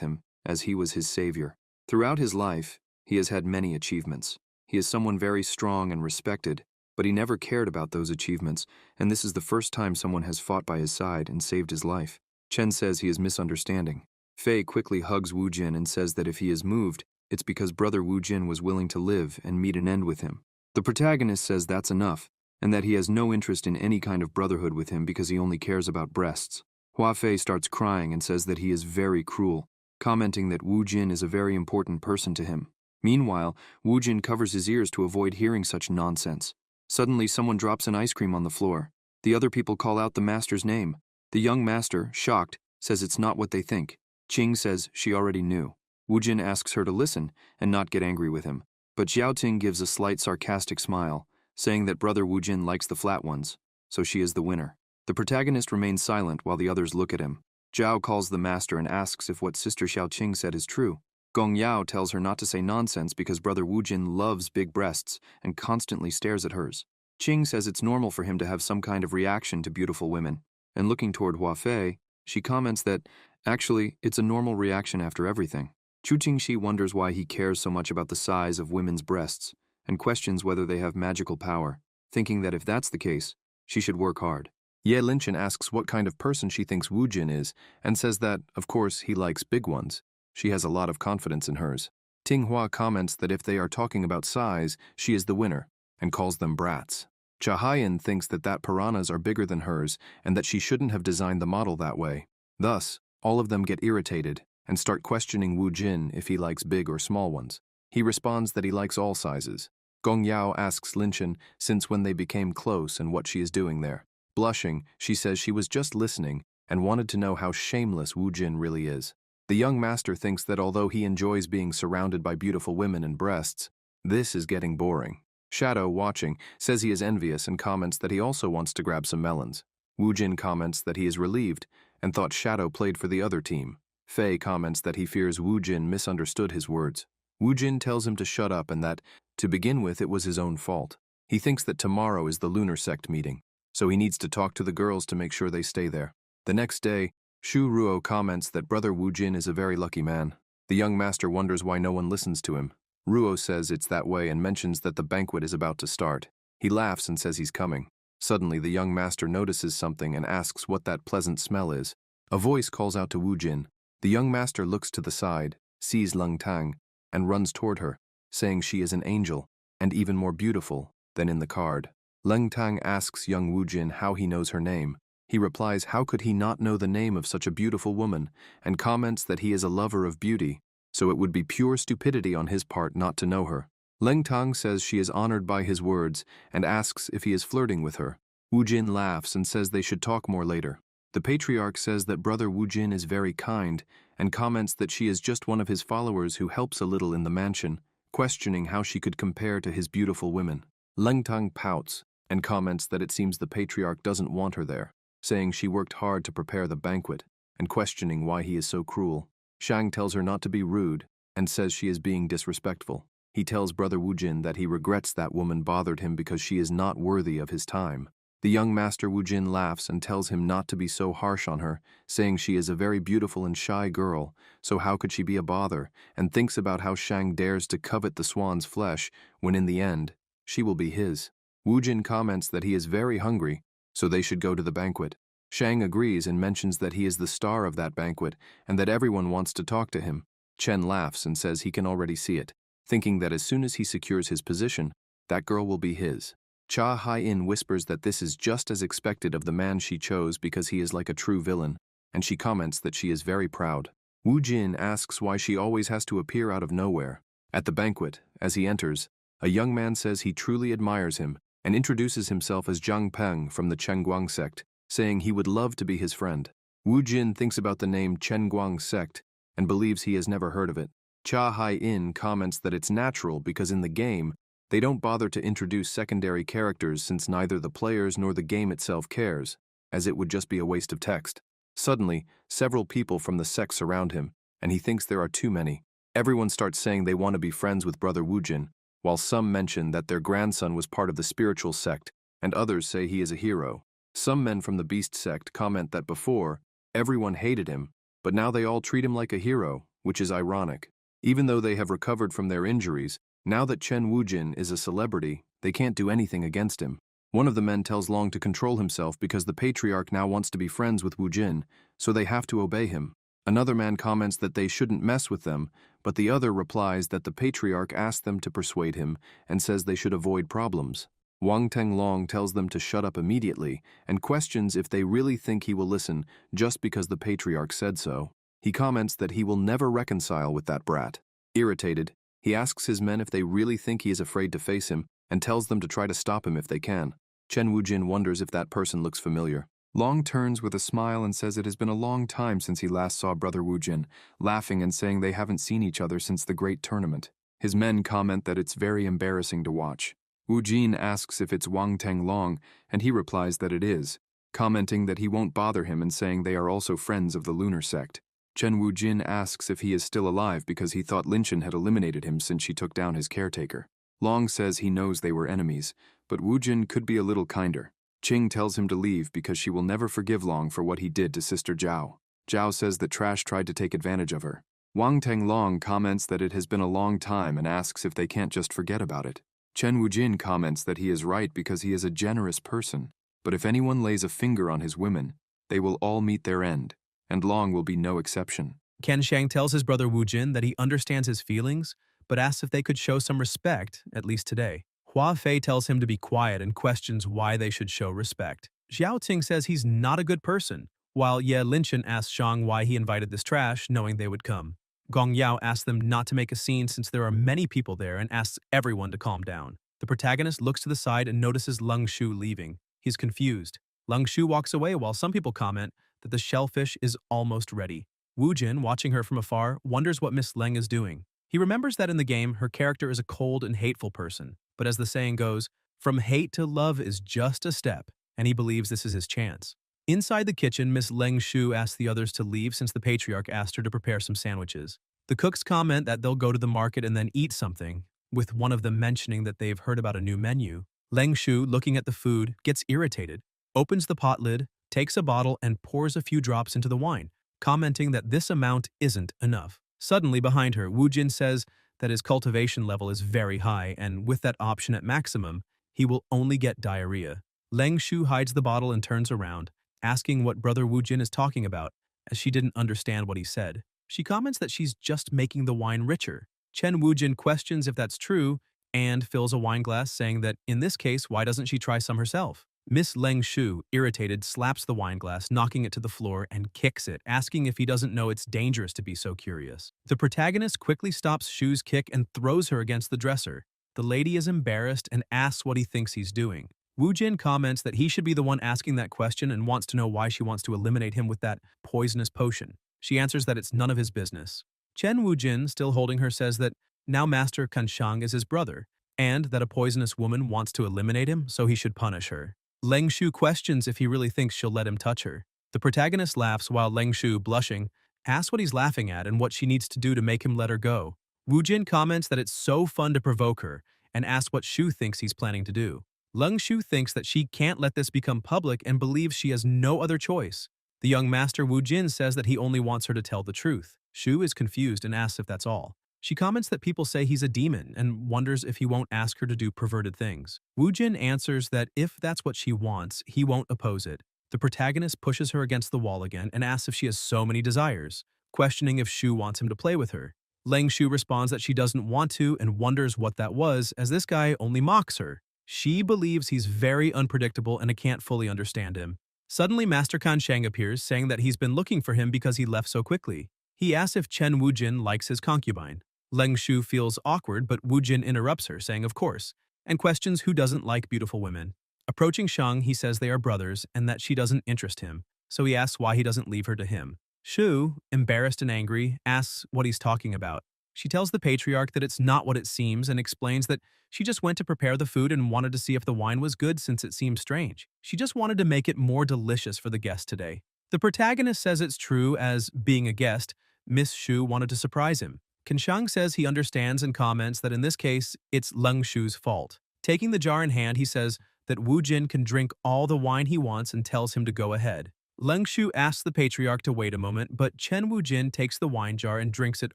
him, as he was his savior. Throughout his life, he has had many achievements. He is someone very strong and respected, but he never cared about those achievements, and this is the first time someone has fought by his side and saved his life. Chen says he is misunderstanding. Fei quickly hugs Wu Jin and says that if he is moved, it's because brother Wu Jin was willing to live and meet an end with him. The protagonist says that's enough, and that he has no interest in any kind of brotherhood with him because he only cares about breasts. Hua Fei starts crying and says that he is very cruel, commenting that Wu Jin is a very important person to him. Meanwhile, Wu Jin covers his ears to avoid hearing such nonsense. Suddenly, someone drops an ice cream on the floor. The other people call out the master's name. The young master, shocked, says it's not what they think. Qing says she already knew. Wu Jin asks her to listen and not get angry with him, but Xiaoting gives a slight sarcastic smile, saying that brother Wu Jin likes the flat ones, so she is the winner. The protagonist remains silent while the others look at him. Zhao calls the master and asks if what Sister Xiaoqing said is true. Gong Yao tells her not to say nonsense because brother Wu Jin loves big breasts and constantly stares at hers. Qing says it's normal for him to have some kind of reaction to beautiful women, and looking toward Hua Fei, she comments that, actually, it's a normal reaction after everything. Chu Qingxi wonders why he cares so much about the size of women's breasts, and questions whether they have magical power, thinking that if that's the case, she should work hard. Ye Linchen asks what kind of person she thinks Wu Jin is, and says that, of course, he likes big ones. She has a lot of confidence in hers. Ting Hua comments that if they are talking about size, she is the winner, and calls them brats. Chahayan thinks that piranhas are bigger than hers, and that she shouldn't have designed the model that way. Thus, all of them get irritated, and start questioning Wu Jin if he likes big or small ones. He responds that he likes all sizes. Gong Yao asks Linchen since when they became close and what she is doing there. Blushing, she says she was just listening and wanted to know how shameless Wu Jin really is. The young master thinks that although he enjoys being surrounded by beautiful women and breasts, this is getting boring. Shadow, watching, says he is envious and comments that he also wants to grab some melons. Wu Jin comments that he is relieved and thought Shadow played for the other team. Fei comments that he fears Wu Jin misunderstood his words. Wu Jin tells him to shut up and that, to begin with, it was his own fault. He thinks that tomorrow is the lunar sect meeting, so he needs to talk to the girls to make sure they stay there. The next day, Shu Ruo comments that brother Wu Jin is a very lucky man. The young master wonders why no one listens to him. Ruo says it's that way and mentions that the banquet is about to start. He laughs and says he's coming. Suddenly, the young master notices something and asks what that pleasant smell is. A voice calls out to Wu Jin. The young master looks to the side, sees Leng Tang, and runs toward her, saying she is an angel, and even more beautiful than in the card. Leng Tang asks young Wu Jin how he knows her name. He replies how could he not know the name of such a beautiful woman, and comments that he is a lover of beauty, so it would be pure stupidity on his part not to know her. Leng Tang says she is honored by his words and asks if he is flirting with her. Wu Jin laughs and says they should talk more later. The patriarch says that brother Wu Jin is very kind and comments that she is just one of his followers who helps a little in the mansion, questioning how she could compare to his beautiful women. Leng Tang pouts and comments that it seems the patriarch doesn't want her there, saying she worked hard to prepare the banquet and questioning why he is so cruel. Shang tells her not to be rude and says she is being disrespectful. He tells brother Wu Jin that he regrets that woman bothered him because she is not worthy of his time. The young master Wu Jin laughs and tells him not to be so harsh on her, saying she is a very beautiful and shy girl, so how could she be a bother, and thinks about how Shang dares to covet the swan's flesh when in the end, she will be his. Wu Jin comments that he is very hungry, so they should go to the banquet. Shang agrees and mentions that he is the star of that banquet and that everyone wants to talk to him. Chen laughs and says he can already see it, thinking that as soon as he secures his position, that girl will be his. Cha Hai-in whispers that this is just as expected of the man she chose because he is like a true villain, and she comments that she is very proud. Wu Jin asks why she always has to appear out of nowhere. At the banquet, as he enters, a young man says he truly admires him and introduces himself as Zhang Peng from the Chengguang sect, saying he would love to be his friend. Wu Jin thinks about the name Chengguang sect and believes he has never heard of it. Cha Hai-in comments that it's natural because in the game, they don't bother to introduce secondary characters since neither the players nor the game itself cares, as it would just be a waste of text. Suddenly, several people from the sect surround him, and he thinks there are too many. Everyone starts saying they want to be friends with Brother Wu Jin, while some mention that their grandson was part of the spiritual sect, and others say he is a hero. Some men from the Beast sect comment that before, everyone hated him, but now they all treat him like a hero, which is ironic. Even though they have recovered from their injuries, now that Chen Wujin is a celebrity, they can't do anything against him. One of the men tells Long to control himself because the patriarch now wants to be friends with Wu Jin, so they have to obey him. Another man comments that they shouldn't mess with them, but the other replies that the patriarch asked them to persuade him and says they should avoid problems. Wang Tenglong tells them to shut up immediately and questions if they really think he will listen just because the patriarch said so. He comments that he will never reconcile with that brat. Irritated, he asks his men if they really think he is afraid to face him and tells them to try to stop him if they can. Chen Wujin wonders if that person looks familiar. Long turns with a smile and says it has been a long time since he last saw Brother Wujin, laughing and saying they haven't seen each other since the great tournament. His men comment that it's very embarrassing to watch. Wu Jin asks if it's Wang Tenglong, and he replies that it is, commenting that he won't bother him and saying they are also friends of the lunar sect. Chen Wu Jin asks if he is still alive because he thought Lin Chen had eliminated him since she took down his caretaker. Long says he knows they were enemies, but Wu Jin could be a little kinder. Qing tells him to leave because she will never forgive Long for what he did to Sister Zhao. Zhao says that Trash tried to take advantage of her. Wang Tenglong comments that it has been a long time and asks if they can't just forget about it. Chen Wujin comments that he is right because he is a generous person, but if anyone lays a finger on his women, they will all meet their end, and Long will be no exception. Ken Shang tells his brother Wu Jin that he understands his feelings, but asks if they could show some respect, at least today. Hua Fei tells him to be quiet and questions why they should show respect. Xiao Ting says he's not a good person, while Ye Linchen asks Zhang why he invited this trash, knowing they would come. Gong Yao asks them not to make a scene since there are many people there and asks everyone to calm down. The protagonist looks to the side and notices Leng Shu leaving. He's confused. Leng Shu walks away while some people comment that the shellfish is almost ready. Wu Jin, watching her from afar, wonders what Miss Leng is doing. He remembers that in the game, her character is a cold and hateful person, but as the saying goes, from hate to love is just a step, and he believes this is his chance. Inside the kitchen, Miss Leng Shu asks the others to leave since the patriarch asked her to prepare some sandwiches. The cooks comment that they'll go to the market and then eat something, with one of them mentioning that they've heard about a new menu. Leng Shu, looking at the food, gets irritated, opens the pot lid, takes a bottle and pours a few drops into the wine, commenting that this amount isn't enough. Suddenly behind her, Wu Jin says that his cultivation level is very high and with that option at maximum, he will only get diarrhea. Leng Shu hides the bottle and turns around, asking what Brother Wu Jin is talking about, as she didn't understand what he said. She comments that she's just making the wine richer. Chen Wu Jin questions if that's true and fills a wine glass, saying that in this case, why doesn't she try some herself? Miss Leng Shu, irritated, slaps the wine glass, knocking it to the floor and kicks it, asking if he doesn't know it's dangerous to be so curious. The protagonist quickly stops Shu's kick and throws her against the dresser. The lady is embarrassed and asks what he thinks he's doing. Wu Jin comments that he should be the one asking that question and wants to know why she wants to eliminate him with that poisonous potion. She answers that it's none of his business. Chen Wu Jin, still holding her, says that now Master Kanshang is his brother, and that a poisonous woman wants to eliminate him, so he should punish her. Leng Shu questions if he really thinks she'll let him touch her. The protagonist laughs while Leng Shu, blushing, asks what he's laughing at and what she needs to do to make him let her go. Wu Jin comments that it's so fun to provoke her and asks what Shu thinks he's planning to do. Leng Shu thinks that she can't let this become public and believes she has no other choice. The young master Wu Jin says that he only wants her to tell the truth. Shu is confused and asks if that's all. She comments that people say he's a demon and wonders if he won't ask her to do perverted things. Wu Jin answers that if that's what she wants, he won't oppose it. The protagonist pushes her against the wall again and asks if she has so many desires, questioning if Shu wants him to play with her. Leng Shu responds that she doesn't want to and wonders what that was, as this guy only mocks her. She believes he's very unpredictable and can't fully understand him. Suddenly, Master Kan Shang appears, saying that he's been looking for him because he left so quickly. He asks if Chen Wujin likes his concubine. Leng Shu feels awkward, but Wujin interrupts her, saying of course, and questions who doesn't like beautiful women. Approaching Shang, he says they are brothers and that she doesn't interest him, so he asks why he doesn't leave her to him. Shu, embarrassed and angry, asks what he's talking about. She tells the patriarch that it's not what it seems and explains that she just went to prepare the food and wanted to see if the wine was good since it seemed strange. She just wanted to make it more delicious for the guest today. The protagonist says it's true as, being a guest, Miss Shu wanted to surprise him. Kanshang says he understands and comments that in this case, it's Leng Shu's fault. Taking the jar in hand, he says that Wu Jin can drink all the wine he wants and tells him to go ahead. Leng Shu asks the patriarch to wait a moment, but Chen Wujin takes the wine jar and drinks it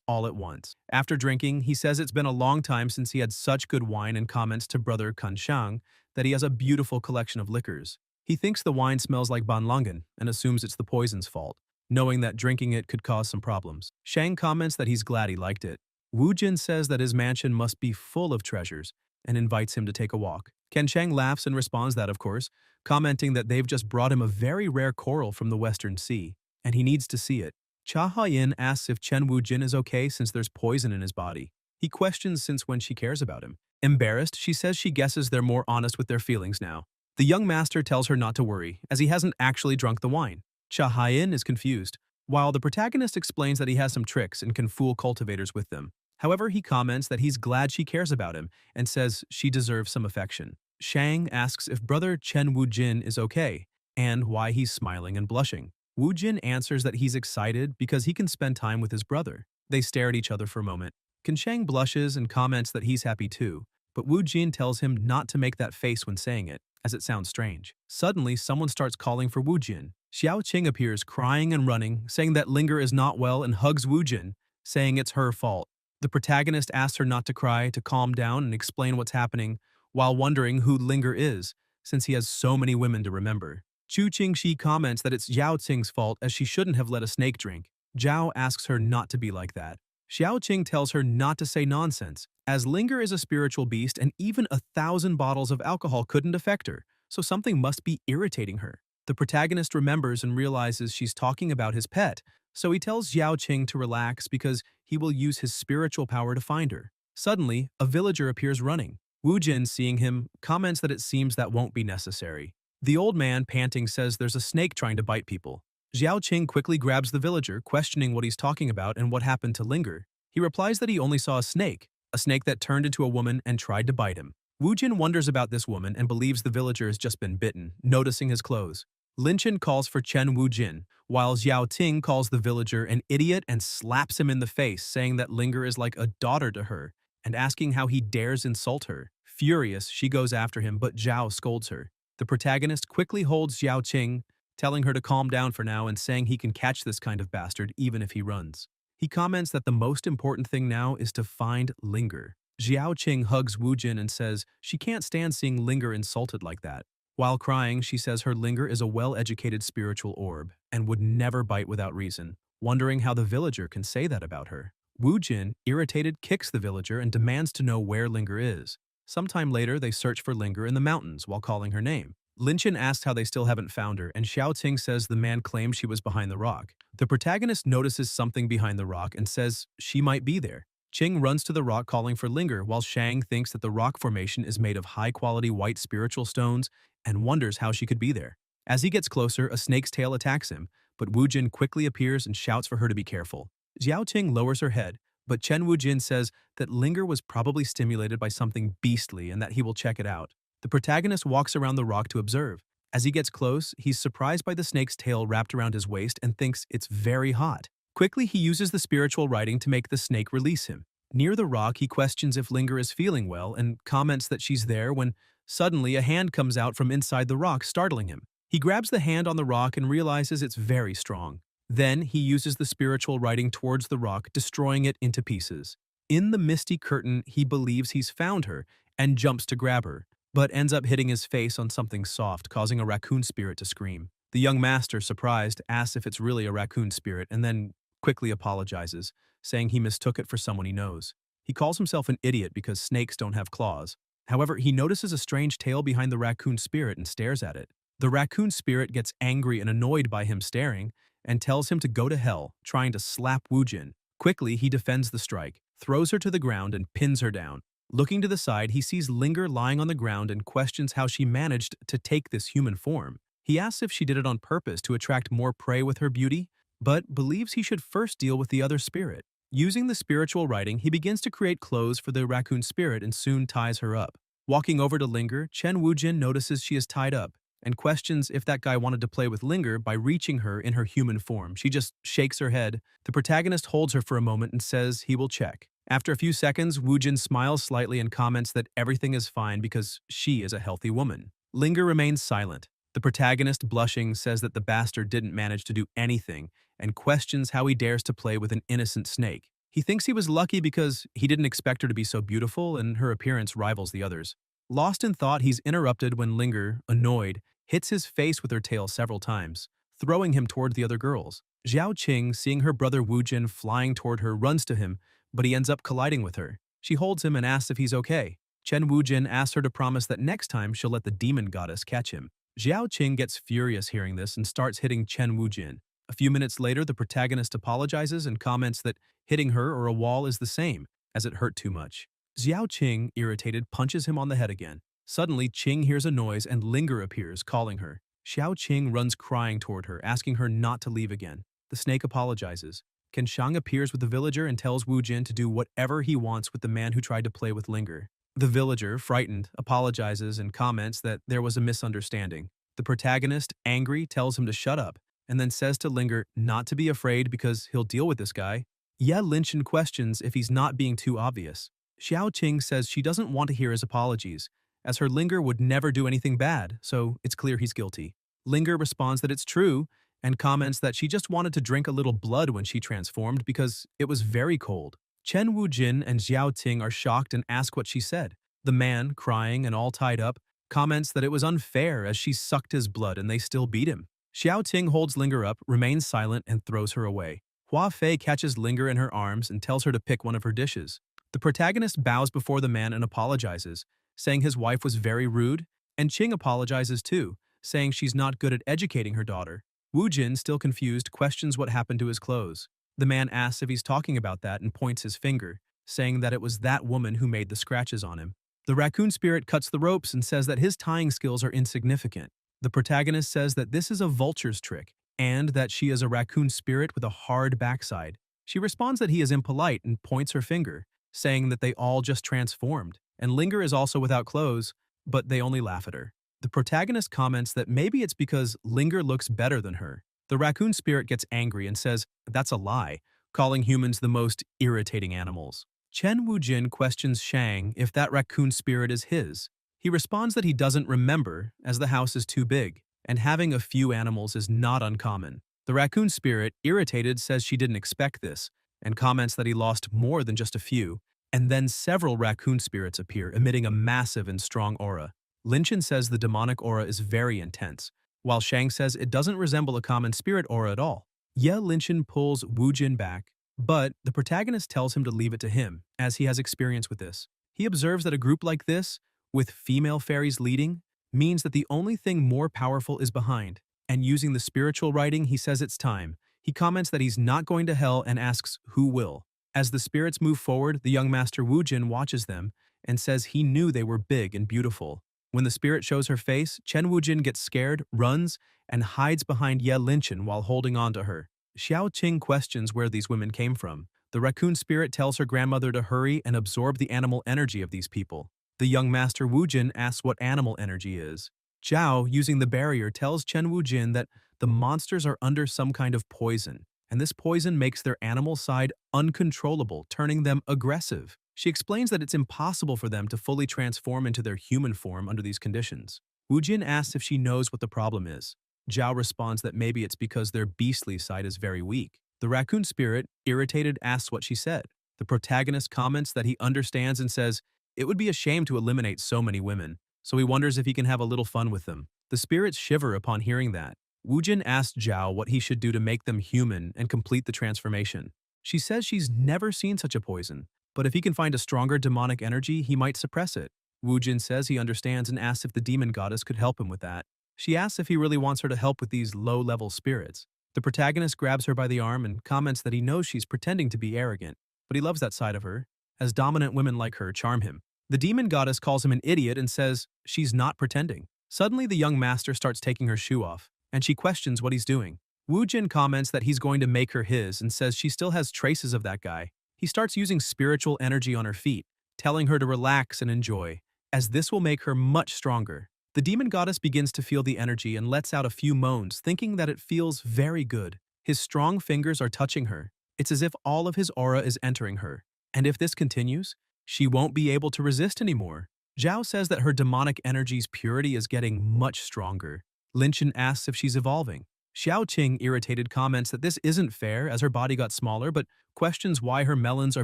all at once. After drinking, he says it's been a long time since he had such good wine and comments to brother Kanshang that he has a beautiful collection of liquors. He thinks the wine smells like banlangen and assumes it's the poison's fault, knowing that drinking it could cause some problems. Shang comments that he's glad he liked it. Wu Jin says that his mansion must be full of treasures and invites him to take a walk. Ken Shang laughs and responds that, of course, commenting that they've just brought him a very rare coral from the Western Sea, and he needs to see it. Cha Hayin asks if Chen Wu Jin is okay since there's poison in his body. He questions since when she cares about him. Embarrassed, she says she guesses they're more honest with their feelings now. The young master tells her not to worry, as he hasn't actually drunk the wine. Cha Hayin is confused, while the protagonist explains that he has some tricks and can fool cultivators with them. However, he comments that he's glad she cares about him and says she deserves some affection. Shang asks if brother Chen Wujin is okay and why he's smiling and blushing. Wujin answers that he's excited because he can spend time with his brother. They stare at each other for a moment. Shang blushes and comments that he's happy too, but Wujin tells him not to make that face when saying it, as it sounds strange. Suddenly, someone starts calling for Wujin. Xiao Qing appears crying and running, saying that Linger is not well and hugs Wujin, saying it's her fault. The protagonist asks her not to cry, to calm down and explain what's happening, while wondering who Linger is, since he has so many women to remember. Chu Qingxi comments that it's Xiao Qing's fault as she shouldn't have let a snake drink. Zhao asks her not to be like that. Xiao Qing tells her not to say nonsense, as Linger is a spiritual beast and even 1,000 bottles of alcohol couldn't affect her, so something must be irritating her. The protagonist remembers and realizes she's talking about his pet, so he tells Xiao Qing to relax because he will use his spiritual power to find her. Suddenly, a villager appears running. Wu Jin, seeing him, comments that it seems that won't be necessary. The old man, panting, says there's a snake trying to bite people. Xiao Qing quickly grabs the villager, questioning what he's talking about and what happened to Linger. He replies that he only saw a snake that turned into a woman and tried to bite him. Wu Jin wonders about this woman and believes the villager has just been bitten, noticing his clothes. Lin Chen calls for Chen Wu Jin, while Xiao Ting calls the villager an idiot and slaps him in the face, saying that Linger is like a daughter to her, and asking how he dares insult her. Furious, she goes after him, but Zhao scolds her. The protagonist quickly holds Xiao Qing, telling her to calm down for now and saying he can catch this kind of bastard even if he runs. He comments that the most important thing now is to find Linger. Xiao Qing hugs Wu Jin and says she can't stand seeing Linger insulted like that. While crying, she says her Linger is a well-educated spiritual orb and would never bite without reason, wondering how the villager can say that about her. Wu Jin, irritated, kicks the villager and demands to know where Linger is. Sometime later, they search for Linger in the mountains while calling her name. Lin Chen asks how they still haven't found her, and Xiao Ting says the man claimed she was behind the rock. The protagonist notices something behind the rock and says she might be there. Qing runs to the rock calling for Linger, while Shang thinks that the rock formation is made of high-quality white spiritual stones and wonders how she could be there. As he gets closer, a snake's tail attacks him, but Wu Jin quickly appears and shouts for her to be careful. Xiao Qing lowers her head, but Chen Wu Jin says that Linger was probably stimulated by something beastly and that he will check it out. The protagonist walks around the rock to observe. As he gets close, he's surprised by the snake's tail wrapped around his waist and thinks it's very hot. Quickly, he uses the spiritual writing to make the snake release him. Near the rock, he questions if Linger is feeling well and comments that she's there when Suddenly, a hand comes out from inside the rock, startling him. He grabs the hand on the rock and realizes it's very strong. Then, he uses the spiritual writing towards the rock, destroying it into pieces. In the misty curtain, he believes he's found her and jumps to grab her, but ends up hitting his face on something soft, causing a raccoon spirit to scream. The young master, surprised, asks if it's really a raccoon spirit and then quickly apologizes, saying he mistook it for someone he knows. He calls himself an idiot because snakes don't have claws. However, he notices a strange tail behind the raccoon spirit and stares at it. The raccoon spirit gets angry and annoyed by him staring and tells him to go to hell, trying to slap Woojin. Quickly, he defends the strike, throws her to the ground and pins her down. Looking to the side, he sees Linger lying on the ground and questions how she managed to take this human form. He asks if she did it on purpose to attract more prey with her beauty, but believes he should first deal with the other spirit. Using the spiritual writing, he begins to create clothes for the raccoon spirit and soon ties her up. Walking over to Linger, Chen Woojin notices she is tied up and questions if that guy wanted to play with Linger by reaching her in her human form. She just shakes her head. The protagonist holds her for a moment and says he will check. After a few seconds, Woojin smiles slightly and comments that everything is fine because she is a healthy woman. Linger remains silent. The protagonist, blushing, says that the bastard didn't manage to do anything and questions how he dares to play with an innocent snake. He thinks he was lucky because he didn't expect her to be so beautiful and her appearance rivals the others. Lost in thought, he's interrupted when Linger, annoyed, hits his face with her tail several times, throwing him toward the other girls. Xiao Qing, seeing her brother Woojin flying toward her, runs to him, but he ends up colliding with her. She holds him and asks if he's okay. Chen Woojin asks her to promise that next time she'll let the demon goddess catch him. Xiao Qing gets furious hearing this and starts hitting Chen Woojin. A few minutes later, the protagonist apologizes and comments that hitting her or a wall is the same, as it hurt too much. Xiao Qing, irritated, punches him on the head again. Suddenly, Qing hears a noise and Linger appears, calling her. Xiao Qing runs crying toward her, asking her not to leave again. The snake apologizes. Ken Shang appears with the villager and tells Wu Jin to do whatever he wants with the man who tried to play with Linger. The villager, frightened, apologizes and comments that there was a misunderstanding. The protagonist, angry, tells him to shut up, and then says to Linger not to be afraid because he'll deal with this guy. Ye Linchin questions if he's not being too obvious. Xiao Qing says she doesn't want to hear his apologies, as her Linger would never do anything bad, so it's clear he's guilty. Linger responds that it's true, and comments that she just wanted to drink a little blood when she transformed because it was very cold. Chen Wujin and Xiao Ting are shocked and ask what she said. The man, crying and all tied up, comments that it was unfair as she sucked his blood and they still beat him. Xiao Ting holds Linger up, remains silent, and throws her away. Hua Fei catches Linger in her arms and tells her to pick one of her dishes. The protagonist bows before the man and apologizes, saying his wife was very rude, and Qing apologizes too, saying she's not good at educating her daughter. Wu Jin, still confused, questions what happened to his clothes. The man asks if he's talking about that and points his finger, saying that it was that woman who made the scratches on him. The raccoon spirit cuts the ropes and says that his tying skills are insignificant. The protagonist says that this is a vulture's trick, and that she is a raccoon spirit with a hard backside. She responds that he is impolite and points her finger, saying that they all just transformed, and Linger is also without clothes, but they only laugh at her. The protagonist comments that maybe it's because Linger looks better than her. The raccoon spirit gets angry and says that's a lie, calling humans the most irritating animals. Chen Wujin questions Shang if that raccoon spirit is his. He responds that he doesn't remember, as the house is too big, and having a few animals is not uncommon. The raccoon spirit, irritated, says she didn't expect this, and comments that he lost more than just a few, and then several raccoon spirits appear, emitting a massive and strong aura. Linchin says the demonic aura is very intense, while Shang says it doesn't resemble a common spirit aura at all. Ye Linchin pulls Wu Jin back, but the protagonist tells him to leave it to him, as he has experience with this. He observes that a group like this, with female fairies leading, means that the only thing more powerful is behind, and using the spiritual writing, he says it's time. He comments that he's not going to hell and asks who will. As the spirits move forward, the young master Wu Jin watches them and says he knew they were big and beautiful. When the spirit shows her face, Chen Wujin gets scared, runs, and hides behind Ye Linchin while holding on to her. Xiao Qing questions where these women came from. The raccoon spirit tells her grandmother to hurry and absorb the animal energy of these people. The young master Wujin asks what animal energy is. Zhao, using the barrier, tells Chen Wujin that the monsters are under some kind of poison, and this poison makes their animal side uncontrollable, turning them aggressive. She explains that it's impossible for them to fully transform into their human form under these conditions. Woojin asks if she knows what the problem is. Zhao responds that maybe it's because their beastly side is very weak. The raccoon spirit, irritated, asks what she said. The protagonist comments that he understands and says, it would be a shame to eliminate so many women, so he wonders if he can have a little fun with them. The spirits shiver upon hearing that. Woojin asks Zhao what he should do to make them human and complete the transformation. She says she's never seen such a poison, but if he can find a stronger demonic energy, he might suppress it. Woojin says he understands and asks if the demon goddess could help him with that. She asks if he really wants her to help with these low-level spirits. The protagonist grabs her by the arm and comments that he knows she's pretending to be arrogant, but he loves that side of her, as dominant women like her charm him. The demon goddess calls him an idiot and says she's not pretending. Suddenly, the young master starts taking her shoe off, and she questions what he's doing. Woojin comments that he's going to make her his and says she still has traces of that guy. He starts using spiritual energy on her feet, telling her to relax and enjoy, as this will make her much stronger. The demon goddess begins to feel the energy and lets out a few moans, thinking that it feels very good. His strong fingers are touching her. It's as if all of his aura is entering her. And if this continues, she won't be able to resist anymore. Zhao says that her demonic energy's purity is getting much stronger. Linchin asks if she's evolving. Xiao Qing, irritated, comments that this isn't fair as her body got smaller, but questions why her melons are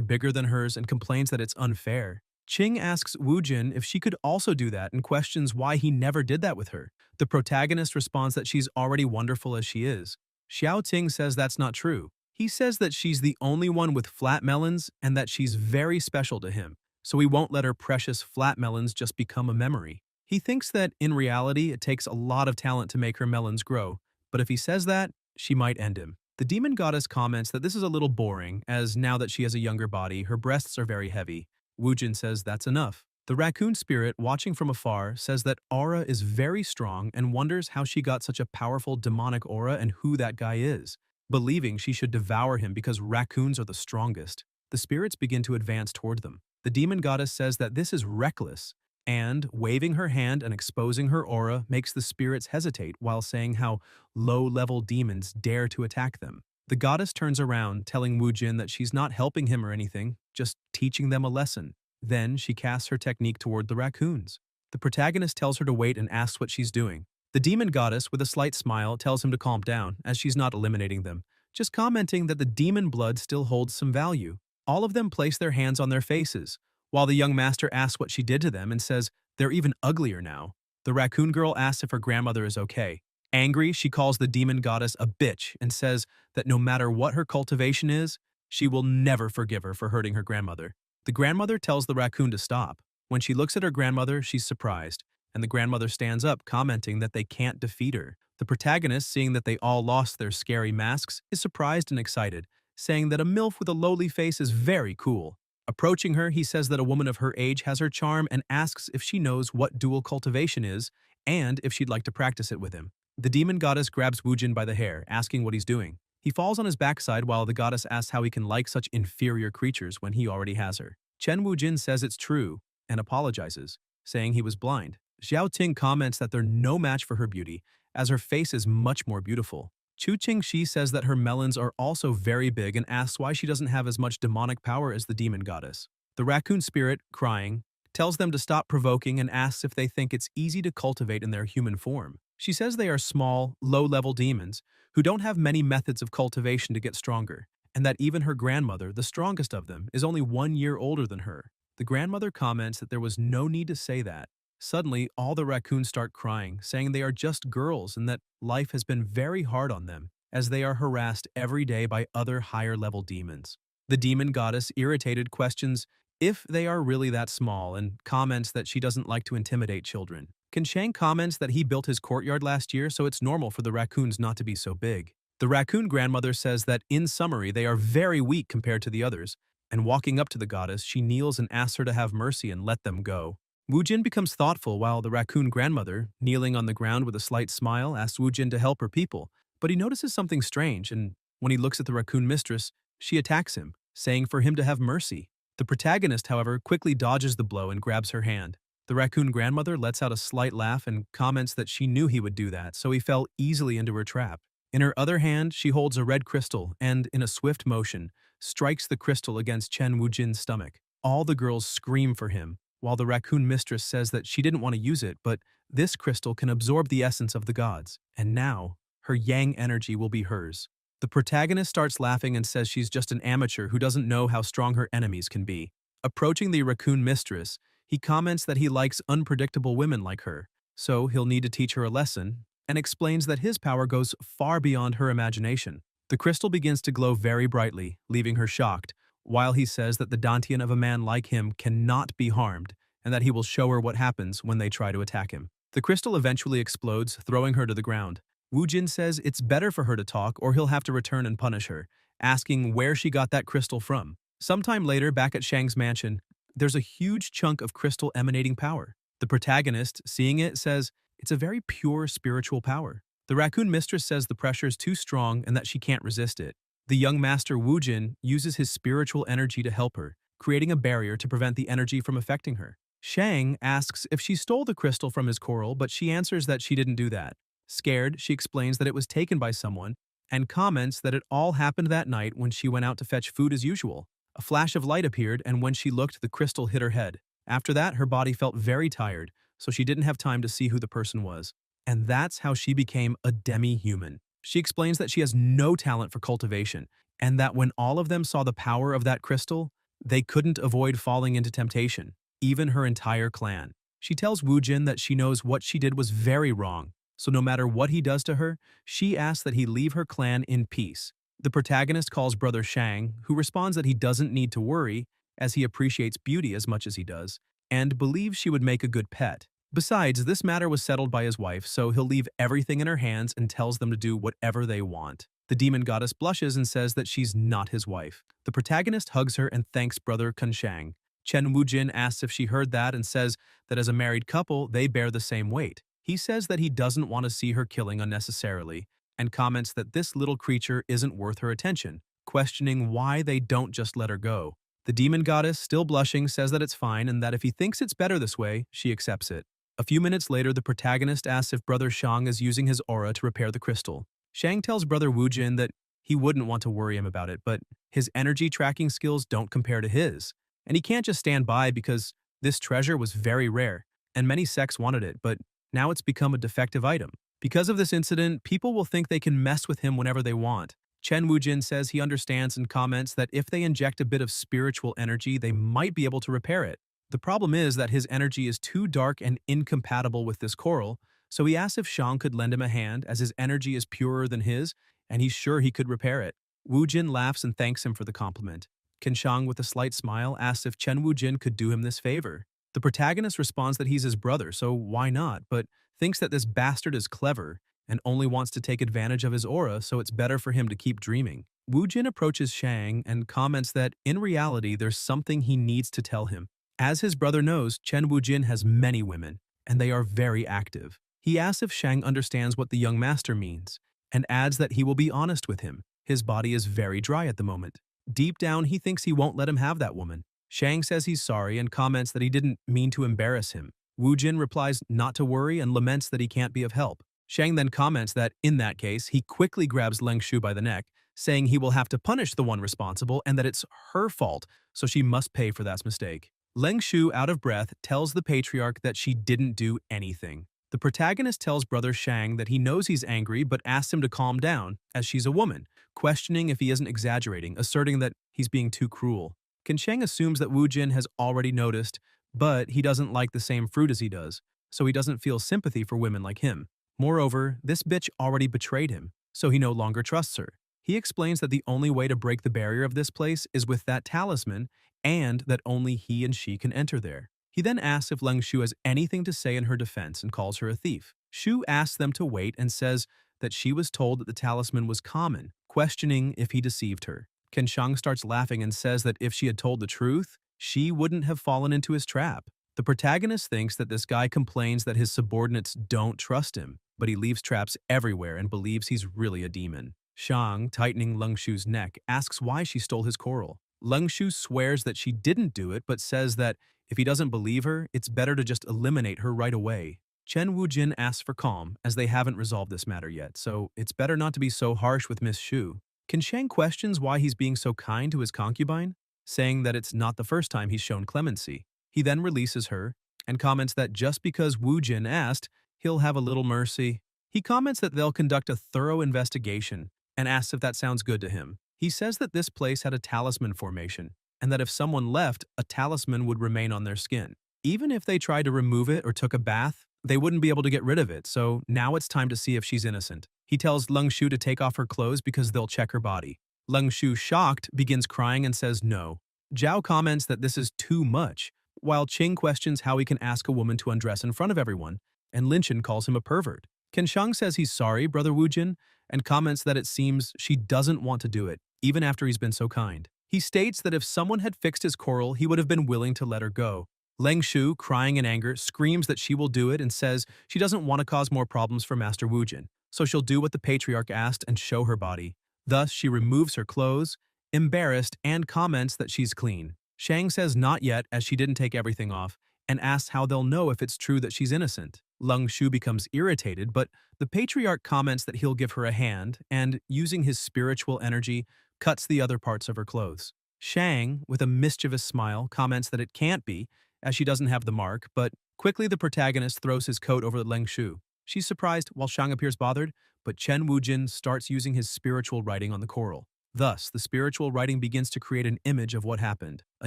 bigger than hers and complains that it's unfair. Qing asks Woojin if she could also do that and questions why he never did that with her. The protagonist responds that she's already wonderful as she is. Xiao Qing says that's not true. He says that she's the only one with flat melons and that she's very special to him, so he won't let her precious flat melons just become a memory. He thinks that, in reality, it takes a lot of talent to make her melons grow, but if he says that, she might end him. The demon goddess comments that this is a little boring, as now that she has a younger body, her breasts are very heavy. Woojin says that's enough. The raccoon spirit, watching from afar, says that aura is very strong and wonders how she got such a powerful demonic aura and who that guy is, believing she should devour him because raccoons are the strongest. The spirits begin to advance toward them. The demon goddess says that this is reckless, and, waving her hand and exposing her aura, makes the spirits hesitate while saying how low-level demons dare to attack them. The goddess turns around, telling Woojin that she's not helping him or anything, just teaching them a lesson. Then she casts her technique toward the raccoons. The protagonist tells her to wait and asks what she's doing. The demon goddess, with a slight smile, tells him to calm down, as she's not eliminating them, just commenting that the demon blood still holds some value. All of them place their hands on their faces, while the young master asks what she did to them and says they're even uglier now. The raccoon girl asks if her grandmother is okay. Angry, she calls the demon goddess a bitch and says that no matter what her cultivation is, she will never forgive her for hurting her grandmother. The grandmother tells the raccoon to stop. When she looks at her grandmother, she's surprised, and the grandmother stands up, commenting that they can't defeat her. The protagonist, seeing that they all lost their scary masks, is surprised and excited, saying that a MILF with a lowly face is very cool. Approaching her, he says that a woman of her age has her charm and asks if she knows what dual cultivation is and if she'd like to practice it with him. The demon goddess grabs Woojin by the hair, asking what he's doing. He falls on his backside while the goddess asks how he can like such inferior creatures when he already has her. Chen Woojin says it's true and apologizes, saying he was blind. Xiao Ting comments that they're no match for her beauty, as her face is much more beautiful. Chu Qingxi says that her melons are also very big and asks why she doesn't have as much demonic power as the demon goddess. The raccoon spirit, crying, tells them to stop provoking and asks if they think it's easy to cultivate in their human form. She says they are small, low-level demons who don't have many methods of cultivation to get stronger, and that even her grandmother, the strongest of them, is only 1 year older than her. The grandmother comments that there was no need to say that. Suddenly, all the raccoons start crying, saying they are just girls and that life has been very hard on them, as they are harassed every day by other higher-level demons. The demon goddess, irritated, questions if they are really that small and comments that she doesn't like to intimidate children. Kanchang comments that he built his courtyard last year, so it's normal for the raccoons not to be so big. The raccoon grandmother says that, in summary, they are very weak compared to the others, and walking up to the goddess, she kneels and asks her to have mercy and let them go. Woojin becomes thoughtful while the raccoon grandmother, kneeling on the ground with a slight smile, asks Woojin to help her people, but he notices something strange, and when he looks at the raccoon mistress, she attacks him, saying for him to have mercy. The protagonist, however, quickly dodges the blow and grabs her hand. The raccoon grandmother lets out a slight laugh and comments that she knew he would do that, so he fell easily into her trap. In her other hand, she holds a red crystal and, in a swift motion, strikes the crystal against Chen Wujin's stomach. All the girls scream for him, while the raccoon mistress says that she didn't want to use it, but this crystal can absorb the essence of the gods, and now, her yang energy will be hers. The protagonist starts laughing and says she's just an amateur who doesn't know how strong her enemies can be. Approaching the raccoon mistress, he comments that he likes unpredictable women like her, so he'll need to teach her a lesson, and explains that his power goes far beyond her imagination. The crystal begins to glow very brightly, leaving her shocked, while he says that the dantian of a man like him cannot be harmed, and that he will show her what happens when they try to attack him. The crystal eventually explodes, throwing her to the ground. Wu Jin says it's better for her to talk or he'll have to return and punish her, asking where she got that crystal from. Sometime later, back at Shang's mansion, there's a huge chunk of crystal emanating power. The protagonist, seeing it, says it's a very pure spiritual power. The raccoon mistress says the pressure is too strong and that she can't resist it. The young master Wu Jin uses his spiritual energy to help her, creating a barrier to prevent the energy from affecting her. Shang asks if she stole the crystal from his coral, but she answers that she didn't do that. Scared, she explains that it was taken by someone and comments that it all happened that night when she went out to fetch food as usual. A flash of light appeared, and when she looked, the crystal hit her head. After that, her body felt very tired, so she didn't have time to see who the person was. And that's how she became a demi-human. She explains that she has no talent for cultivation, and that when all of them saw the power of that crystal, they couldn't avoid falling into temptation, even her entire clan. She tells Wu Jin that she knows what she did was very wrong, so no matter what he does to her, she asks that he leave her clan in peace. The protagonist calls brother Shang, who responds that he doesn't need to worry, as he appreciates beauty as much as he does, and believes she would make a good pet. Besides, this matter was settled by his wife, so he'll leave everything in her hands and tells them to do whatever they want. The demon goddess blushes and says that she's not his wife. The protagonist hugs her and thanks brother Kunshang. Chen Wujin asks if she heard that and says that as a married couple, they bear the same weight. He says that he doesn't want to see her killing unnecessarily, and comments that this little creature isn't worth her attention, questioning why they don't just let her go. The demon goddess, still blushing, says that it's fine and that if he thinks it's better this way, she accepts it. A few minutes later, the protagonist asks if brother Shang is using his aura to repair the crystal. Shang tells brother Wu Jin that he wouldn't want to worry him about it, but his energy tracking skills don't compare to his, and he can't just stand by because this treasure was very rare, and many sects wanted it, but now it's become a defective item. Because of this incident, people will think they can mess with him whenever they want. Chen Wujin says he understands and comments that if they inject a bit of spiritual energy, they might be able to repair it. The problem is that his energy is too dark and incompatible with this coral, so he asks if Shang could lend him a hand as his energy is purer than his, and he's sure he could repair it. Wu Jin laughs and thanks him for the compliment. Shang, with a slight smile, asks if Chen Wujin could do him this favor. The protagonist responds that he's his brother, so why not, but thinks that this bastard is clever and only wants to take advantage of his aura, so it's better for him to keep dreaming. Wu Jin approaches Shang and comments that in reality there's something he needs to tell him. As his brother knows, Chen Wujin has many women, and they are very active. He asks if Shang understands what the young master means, and adds that he will be honest with him. His body is very dry at the moment. Deep down, he thinks he won't let him have that woman. Shang says he's sorry and comments that he didn't mean to embarrass him. Wu Jin replies not to worry and laments that he can't be of help. Shang then comments that, in that case, he quickly grabs Leng Shu by the neck, saying he will have to punish the one responsible and that it's her fault, so she must pay for that mistake. Leng Shu, out of breath, tells the patriarch that she didn't do anything. The protagonist tells brother Shang that he knows he's angry but asks him to calm down, as she's a woman, questioning if he isn't exaggerating, asserting that he's being too cruel. Shang assumes that Wu Jin has already noticed, but he doesn't like the same fruit as he does, so he doesn't feel sympathy for women like him. Moreover, this bitch already betrayed him, so he no longer trusts her. He explains that the only way to break the barrier of this place is with that talisman, and that only he and she can enter there. He then asks if Leng Shu has anything to say in her defense and calls her a thief. Shu asks them to wait and says that she was told that the talisman was common, questioning if he deceived her. Shang starts laughing and says that if she had told the truth, she wouldn't have fallen into his trap. The protagonist thinks that this guy complains that his subordinates don't trust him, but he leaves traps everywhere and believes he's really a demon. Shang, tightening Leng Shu's neck, asks why she stole his coral. Leng Shu swears that she didn't do it, but says that if he doesn't believe her, it's better to just eliminate her right away. Chen Wujin asks for calm, as they haven't resolved this matter yet, so it's better not to be so harsh with Miss Shu. Qin Shang questions why he's being so kind to his concubine, saying that it's not the first time he's shown clemency. He then releases her, and comments that just because Wu Jin asked, he'll have a little mercy. He comments that they'll conduct a thorough investigation, and asks if that sounds good to him. He says that this place had a talisman formation, and that if someone left, a talisman would remain on their skin. Even if they tried to remove it or took a bath, they wouldn't be able to get rid of it, so now it's time to see if she's innocent. He tells Leng Shu to take off her clothes because they'll check her body. Leng Shu, shocked, begins crying and says no. Zhao comments that this is too much, while Qing questions how he can ask a woman to undress in front of everyone, and Lin Chen calls him a pervert. Qin Shang says he's sorry, Brother Wu Jin, and comments that it seems she doesn't want to do it, even after he's been so kind. He states that if someone had fixed his coral, he would have been willing to let her go. Leng Shu, crying in anger, screams that she will do it and says she doesn't want to cause more problems for Master Wu Jin, so she'll do what the patriarch asked and show her body. Thus, she removes her clothes, embarrassed, and comments that she's clean. Shang says not yet, as she didn't take everything off, and asks how they'll know if it's true that she's innocent. Leng Shu becomes irritated, but the patriarch comments that he'll give her a hand and, using his spiritual energy, cuts the other parts of her clothes. Shang, with a mischievous smile, comments that it can't be, as she doesn't have the mark, but quickly the protagonist throws his coat over Leng Shu. She's surprised while Shang appears bothered, but Chen Wujin starts using his spiritual writing on the coral. Thus, the spiritual writing begins to create an image of what happened. A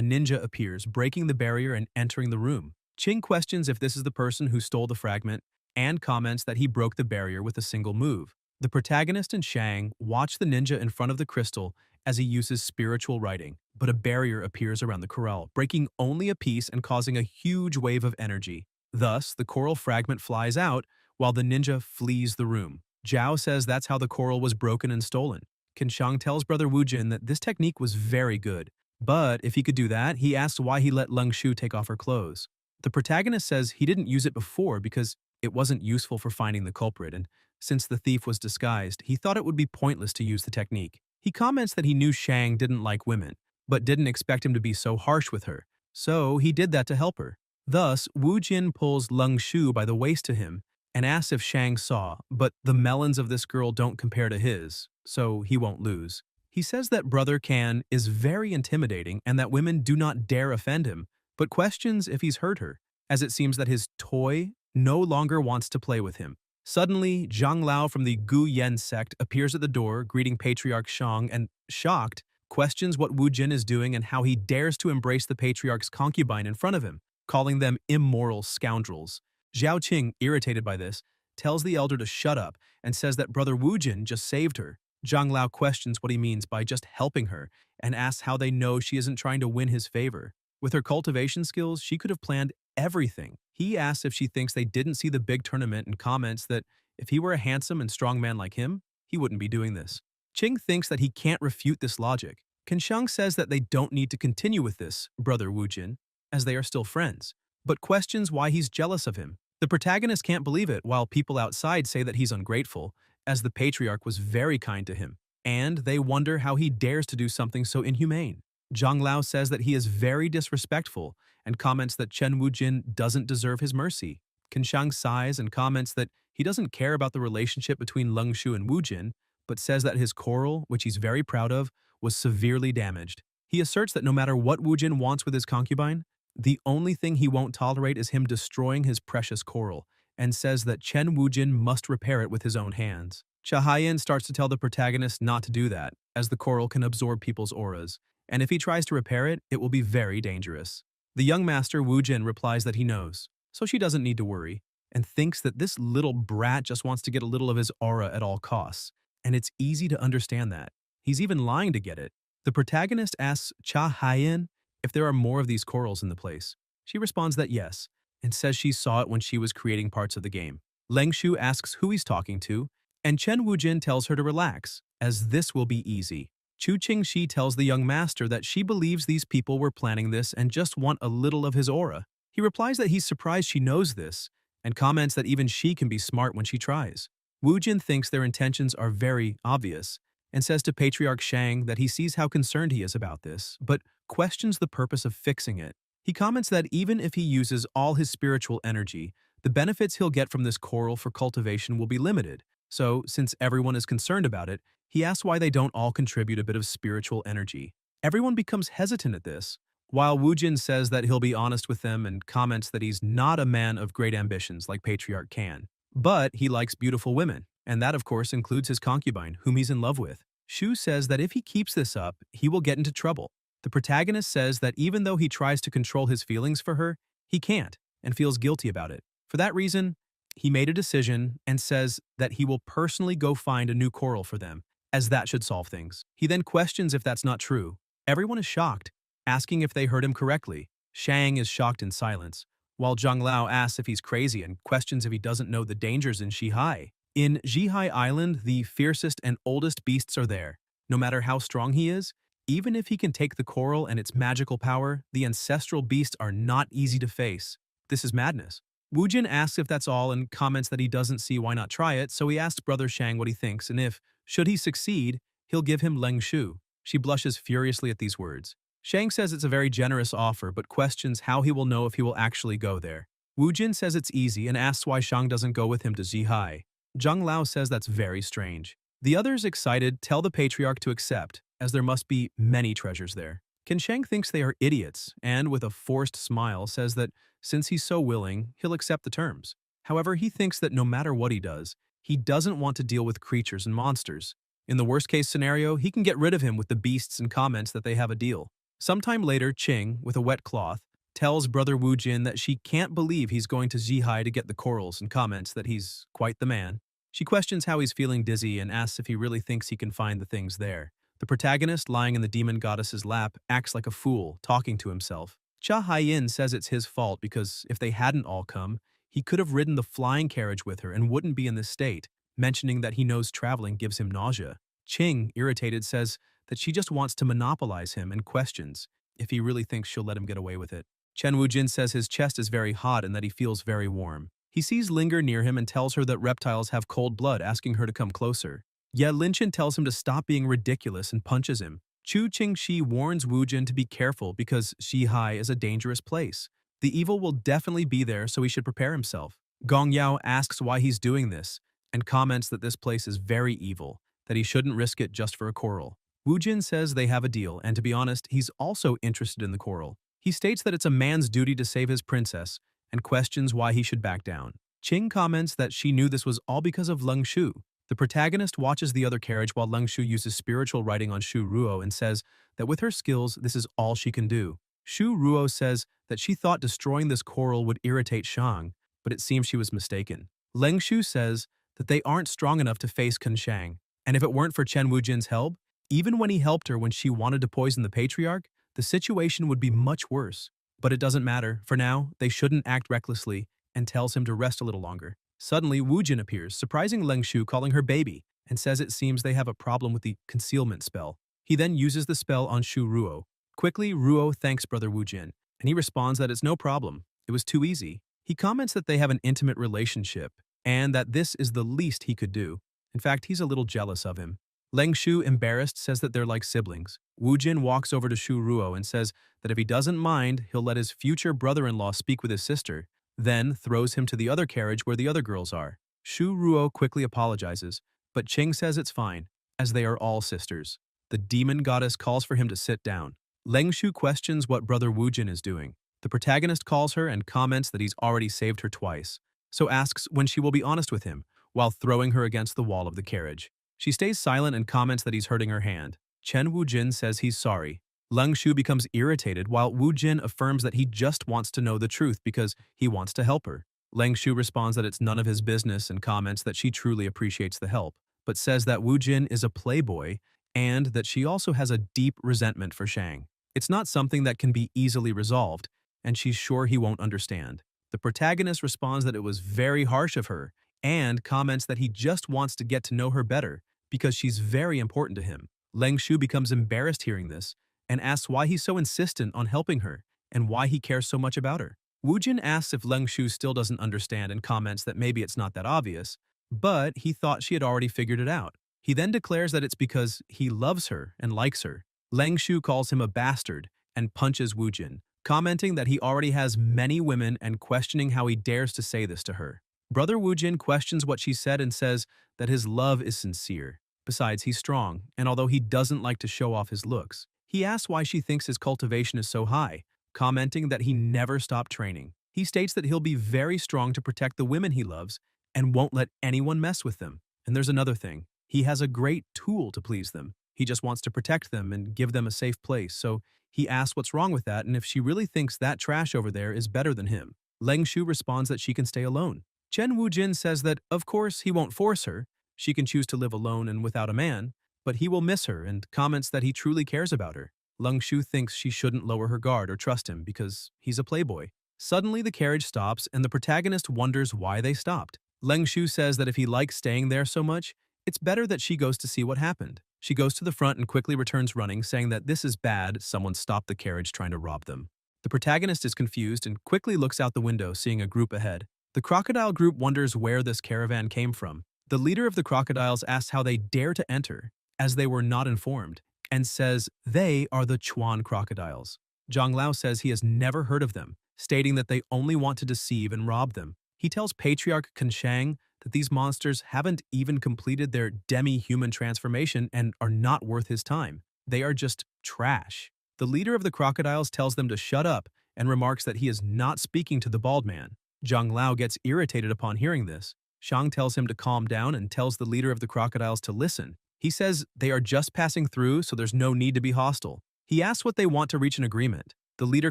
ninja appears, breaking the barrier and entering the room. Qing questions if this is the person who stole the fragment, and comments that he broke the barrier with a single move. The protagonist and Shang watch the ninja in front of the crystal as he uses spiritual writing, but a barrier appears around the coral, breaking only a piece and causing a huge wave of energy. Thus, the coral fragment flies out, while the ninja flees the room. Zhao says that's how the coral was broken and stolen. Qin Shang tells Brother Wu Jin that this technique was very good, but if he could do that, he asks why he let Leng Shu take off her clothes. The protagonist says he didn't use it before because it wasn't useful for finding the culprit, and since the thief was disguised, he thought it would be pointless to use the technique. He comments that he knew Shang didn't like women, but didn't expect him to be so harsh with her, so he did that to help her. Thus, Wu Jin pulls Leng Shu by the waist to him and asks if Shang saw, but the melons of this girl don't compare to his, so he won't lose. He says that Brother Can is very intimidating and that women do not dare offend him, but questions if he's hurt her, as it seems that his toy no longer wants to play with him. Suddenly, Zhang Lao from the Gu Yen sect appears at the door, greeting Patriarch Shang, and, shocked, questions what Wu Jin is doing and how he dares to embrace the Patriarch's concubine in front of him, calling them immoral scoundrels. Zhao Qing, irritated by this, tells the elder to shut up and says that Brother Wu Jin just saved her. Zhang Lao questions what he means by just helping her and asks how they know she isn't trying to win his favor. With her cultivation skills, she could have planned everything. He asks if she thinks they didn't see the big tournament and comments that if he were a handsome and strong man like him, he wouldn't be doing this. Qing thinks that he can't refute this logic. Qin Shang says that they don't need to continue with this, Brother Wu Jin, as they are still friends, but questions why he's jealous of him. The protagonist can't believe it, while people outside say that he's ungrateful, as the patriarch was very kind to him, and they wonder how he dares to do something so inhumane. Zhang Lao says that he is very disrespectful and comments that Chen Wujin doesn't deserve his mercy. Qin Shang sighs and comments that he doesn't care about the relationship between Leng Shu and Wujin, but says that his coral, which he's very proud of, was severely damaged. He asserts that no matter what Wujin wants with his concubine, the only thing he won't tolerate is him destroying his precious coral, and says that Chen Wujin must repair it with his own hands. Cha Haiyan starts to tell the protagonist not to do that, as the coral can absorb people's auras, and if he tries to repair it, it will be very dangerous. The young master Wu Jin replies that he knows, so she doesn't need to worry, and thinks that this little brat just wants to get a little of his aura at all costs, and it's easy to understand that. He's even lying to get it. The protagonist asks Cha Haiyan if there are more of these corals in the place. She responds that yes, and says she saw it when she was creating parts of the game. Leng Shu asks who he's talking to, and Chen Wujin tells her to relax, as this will be easy. Chu Qingxi tells the young master that she believes these people were planning this and just want a little of his aura. He replies that he's surprised she knows this, and comments that even she can be smart when she tries. Wu Jin thinks their intentions are very obvious, and says to Patriarch Shang that he sees how concerned he is about this, but questions the purpose of fixing it. He comments that even if he uses all his spiritual energy, The benefits he'll get from this coral for cultivation will be limited. So, since everyone is concerned about it, he asks why they don't all contribute a bit of spiritual energy. Everyone becomes hesitant at this, while Woojin says that he'll be honest with them and comments that he's not a man of great ambitions like Patriarch Kan. But he likes beautiful women, and that of course includes his concubine, whom he's in love with. Shu says that if he keeps this up, he will get into trouble. The protagonist says that even though he tries to control his feelings for her, he can't, and feels guilty about it. For that reason, he made a decision and says that he will personally go find a new coral for them, as that should solve things. He then questions if that's not true. Everyone is shocked, asking if they heard him correctly. Shang is shocked in silence, while Zhang Lao asks if he's crazy and questions if he doesn't know the dangers in Shihai. In Zhihai Island, the fiercest and oldest beasts are there. No matter how strong he is, even if he can take the coral and its magical power, the ancestral beasts are not easy to face. This is madness. Woojin asks if that's all and comments that he doesn't see why not try it, so he asks Brother Shang what he thinks and if, should he succeed, he'll give him Leng Shu. She blushes furiously at these words. Shang says it's a very generous offer but questions how he will know if he will actually go there. Woojin says it's easy and asks why Shang doesn't go with him to Zhihai. Zhang Lao says that's very strange. The others, excited, tell the Patriarch to accept, as there must be many treasures there. Qin Sheng thinks they are idiots and, with a forced smile, says that since he's so willing, he'll accept the terms. However, he thinks that no matter what he does, he doesn't want to deal with creatures and monsters. In the worst-case scenario, he can get rid of him with the beasts and comments that they have a deal. Sometime later, Qing, with a wet cloth, tells Brother Wu Jin that she can't believe he's going to Zhihai to get the corals and comments that he's quite the man. She questions how he's feeling dizzy and asks if he really thinks he can find the things there. The protagonist, lying in the demon goddess's lap, acts like a fool, talking to himself. Cha Haiyin says it's his fault because if they hadn't all come, he could have ridden the flying carriage with her and wouldn't be in this state, mentioning that he knows traveling gives him nausea. Qing, irritated, says that she just wants to monopolize him and questions if he really thinks she'll let him get away with it. Chen Wujin says his chest is very hot and that he feels very warm. He sees Linger near him and tells her that reptiles have cold blood, asking her to come closer. Ye Linchen tells him to stop being ridiculous and punches him. Chu Qingxi warns Wujin to be careful because Shihai is a dangerous place. The evil will definitely be there, so he should prepare himself. Gong Yao asks why he's doing this and comments that this place is very evil, that he shouldn't risk it just for a coral. Wujin says they have a deal, and to be honest, he's also interested in the coral. He states that it's a man's duty to save his princess and questions why he should back down. Qing comments that she knew this was all because of Leng Shu. The protagonist watches the other carriage while Leng Shu uses spiritual writing on Shu Ruo and says that with her skills, this is all she can do. Shu Ruo says that she thought destroying this coral would irritate Shang, but it seems she was mistaken. Leng Shu says that they aren't strong enough to face Kun Shang, and if it weren't for Chen Wujin's help, even when he helped her when she wanted to poison the Patriarch, the situation would be much worse. But it doesn't matter. For now, they shouldn't act recklessly and tells him to rest a little longer. Suddenly, Wujin appears, surprising Leng Shu, calling her baby, and says it seems they have a problem with the concealment spell. He then uses the spell on Shu Ruo. Quickly, Ruo thanks Brother Wujin, and he responds that it's no problem. It was too easy. He comments that they have an intimate relationship, and that this is the least he could do. In fact, he's a little jealous of him. Leng Shu, embarrassed, says that they're like siblings. Wujin walks over to Shu Ruo and says that if he doesn't mind, he'll let his future brother-in-law speak with his sister, then throws him to the other carriage where the other girls are. Shu Ruo quickly apologizes, but Qing says it's fine, as they are all sisters. The demon goddess calls for him to sit down. Leng Shu questions what Brother Wujin is doing. The protagonist calls her and comments that he's already saved her twice, so asks when she will be honest with him, while throwing her against the wall of the carriage. She stays silent and comments that he's hurting her hand. Chen Wujin says he's sorry. Leng Shu becomes irritated while Wujin affirms that he just wants to know the truth because he wants to help her. Leng Shu responds that it's none of his business and comments that she truly appreciates the help, but says that Wujin is a playboy and that she also has a deep resentment for Shang. It's not something that can be easily resolved, and she's sure he won't understand. The protagonist responds that it was very harsh of her and comments that he just wants to get to know her better because she's very important to him. Leng Shu becomes embarrassed hearing this and asks why he's so insistent on helping her and why he cares so much about her. Wujin asks if Leng Shu still doesn't understand and comments that maybe it's not that obvious, but he thought she had already figured it out. He then declares that it's because he loves her and likes her. Leng Shu calls him a bastard and punches Wujin. commenting that he already has many women and questioning how he dares to say this to her. Brother Woojin questions what she said and says that his love is sincere. Besides, he's strong, and although he doesn't like to show off his looks, he asks why she thinks his cultivation is so high, commenting that he never stopped training. He states that he'll be very strong to protect the women he loves and won't let anyone mess with them. And there's another thing. He has a great tool to please them. He just wants to protect them and give them a safe place, so he asks what's wrong with that and if she really thinks that trash over there is better than him. Leng Shu responds that she can stay alone. Chen Wujin says that, of course, he won't force her. She can choose to live alone and without a man, but he will miss her and comments that he truly cares about her. Leng Shu thinks she shouldn't lower her guard or trust him because he's a playboy. Suddenly, the carriage stops and the protagonist wonders why they stopped. Leng Shu says that if he likes staying there so much, it's better that she goes to see what happened. She goes to the front and quickly returns running, saying that this is bad, someone stopped the carriage trying to rob them. The protagonist is confused and quickly looks out the window, seeing a group ahead. The crocodile group wonders where this caravan came from. The leader of the crocodiles asks how they dare to enter, as they were not informed, and says they are the Chuan crocodiles. Zhang Lao says he has never heard of them, stating that they only want to deceive and rob them. He tells Patriarch Kanshang that these monsters haven't even completed their demi-human transformation and are not worth his time. They are just trash. The leader of the crocodiles tells them to shut up and remarks that he is not speaking to the bald man. Zhang Lao gets irritated upon hearing this. Shang tells him to calm down and tells the leader of the crocodiles to listen. He says they are just passing through, so there's no need to be hostile. He asks what they want to reach an agreement. The leader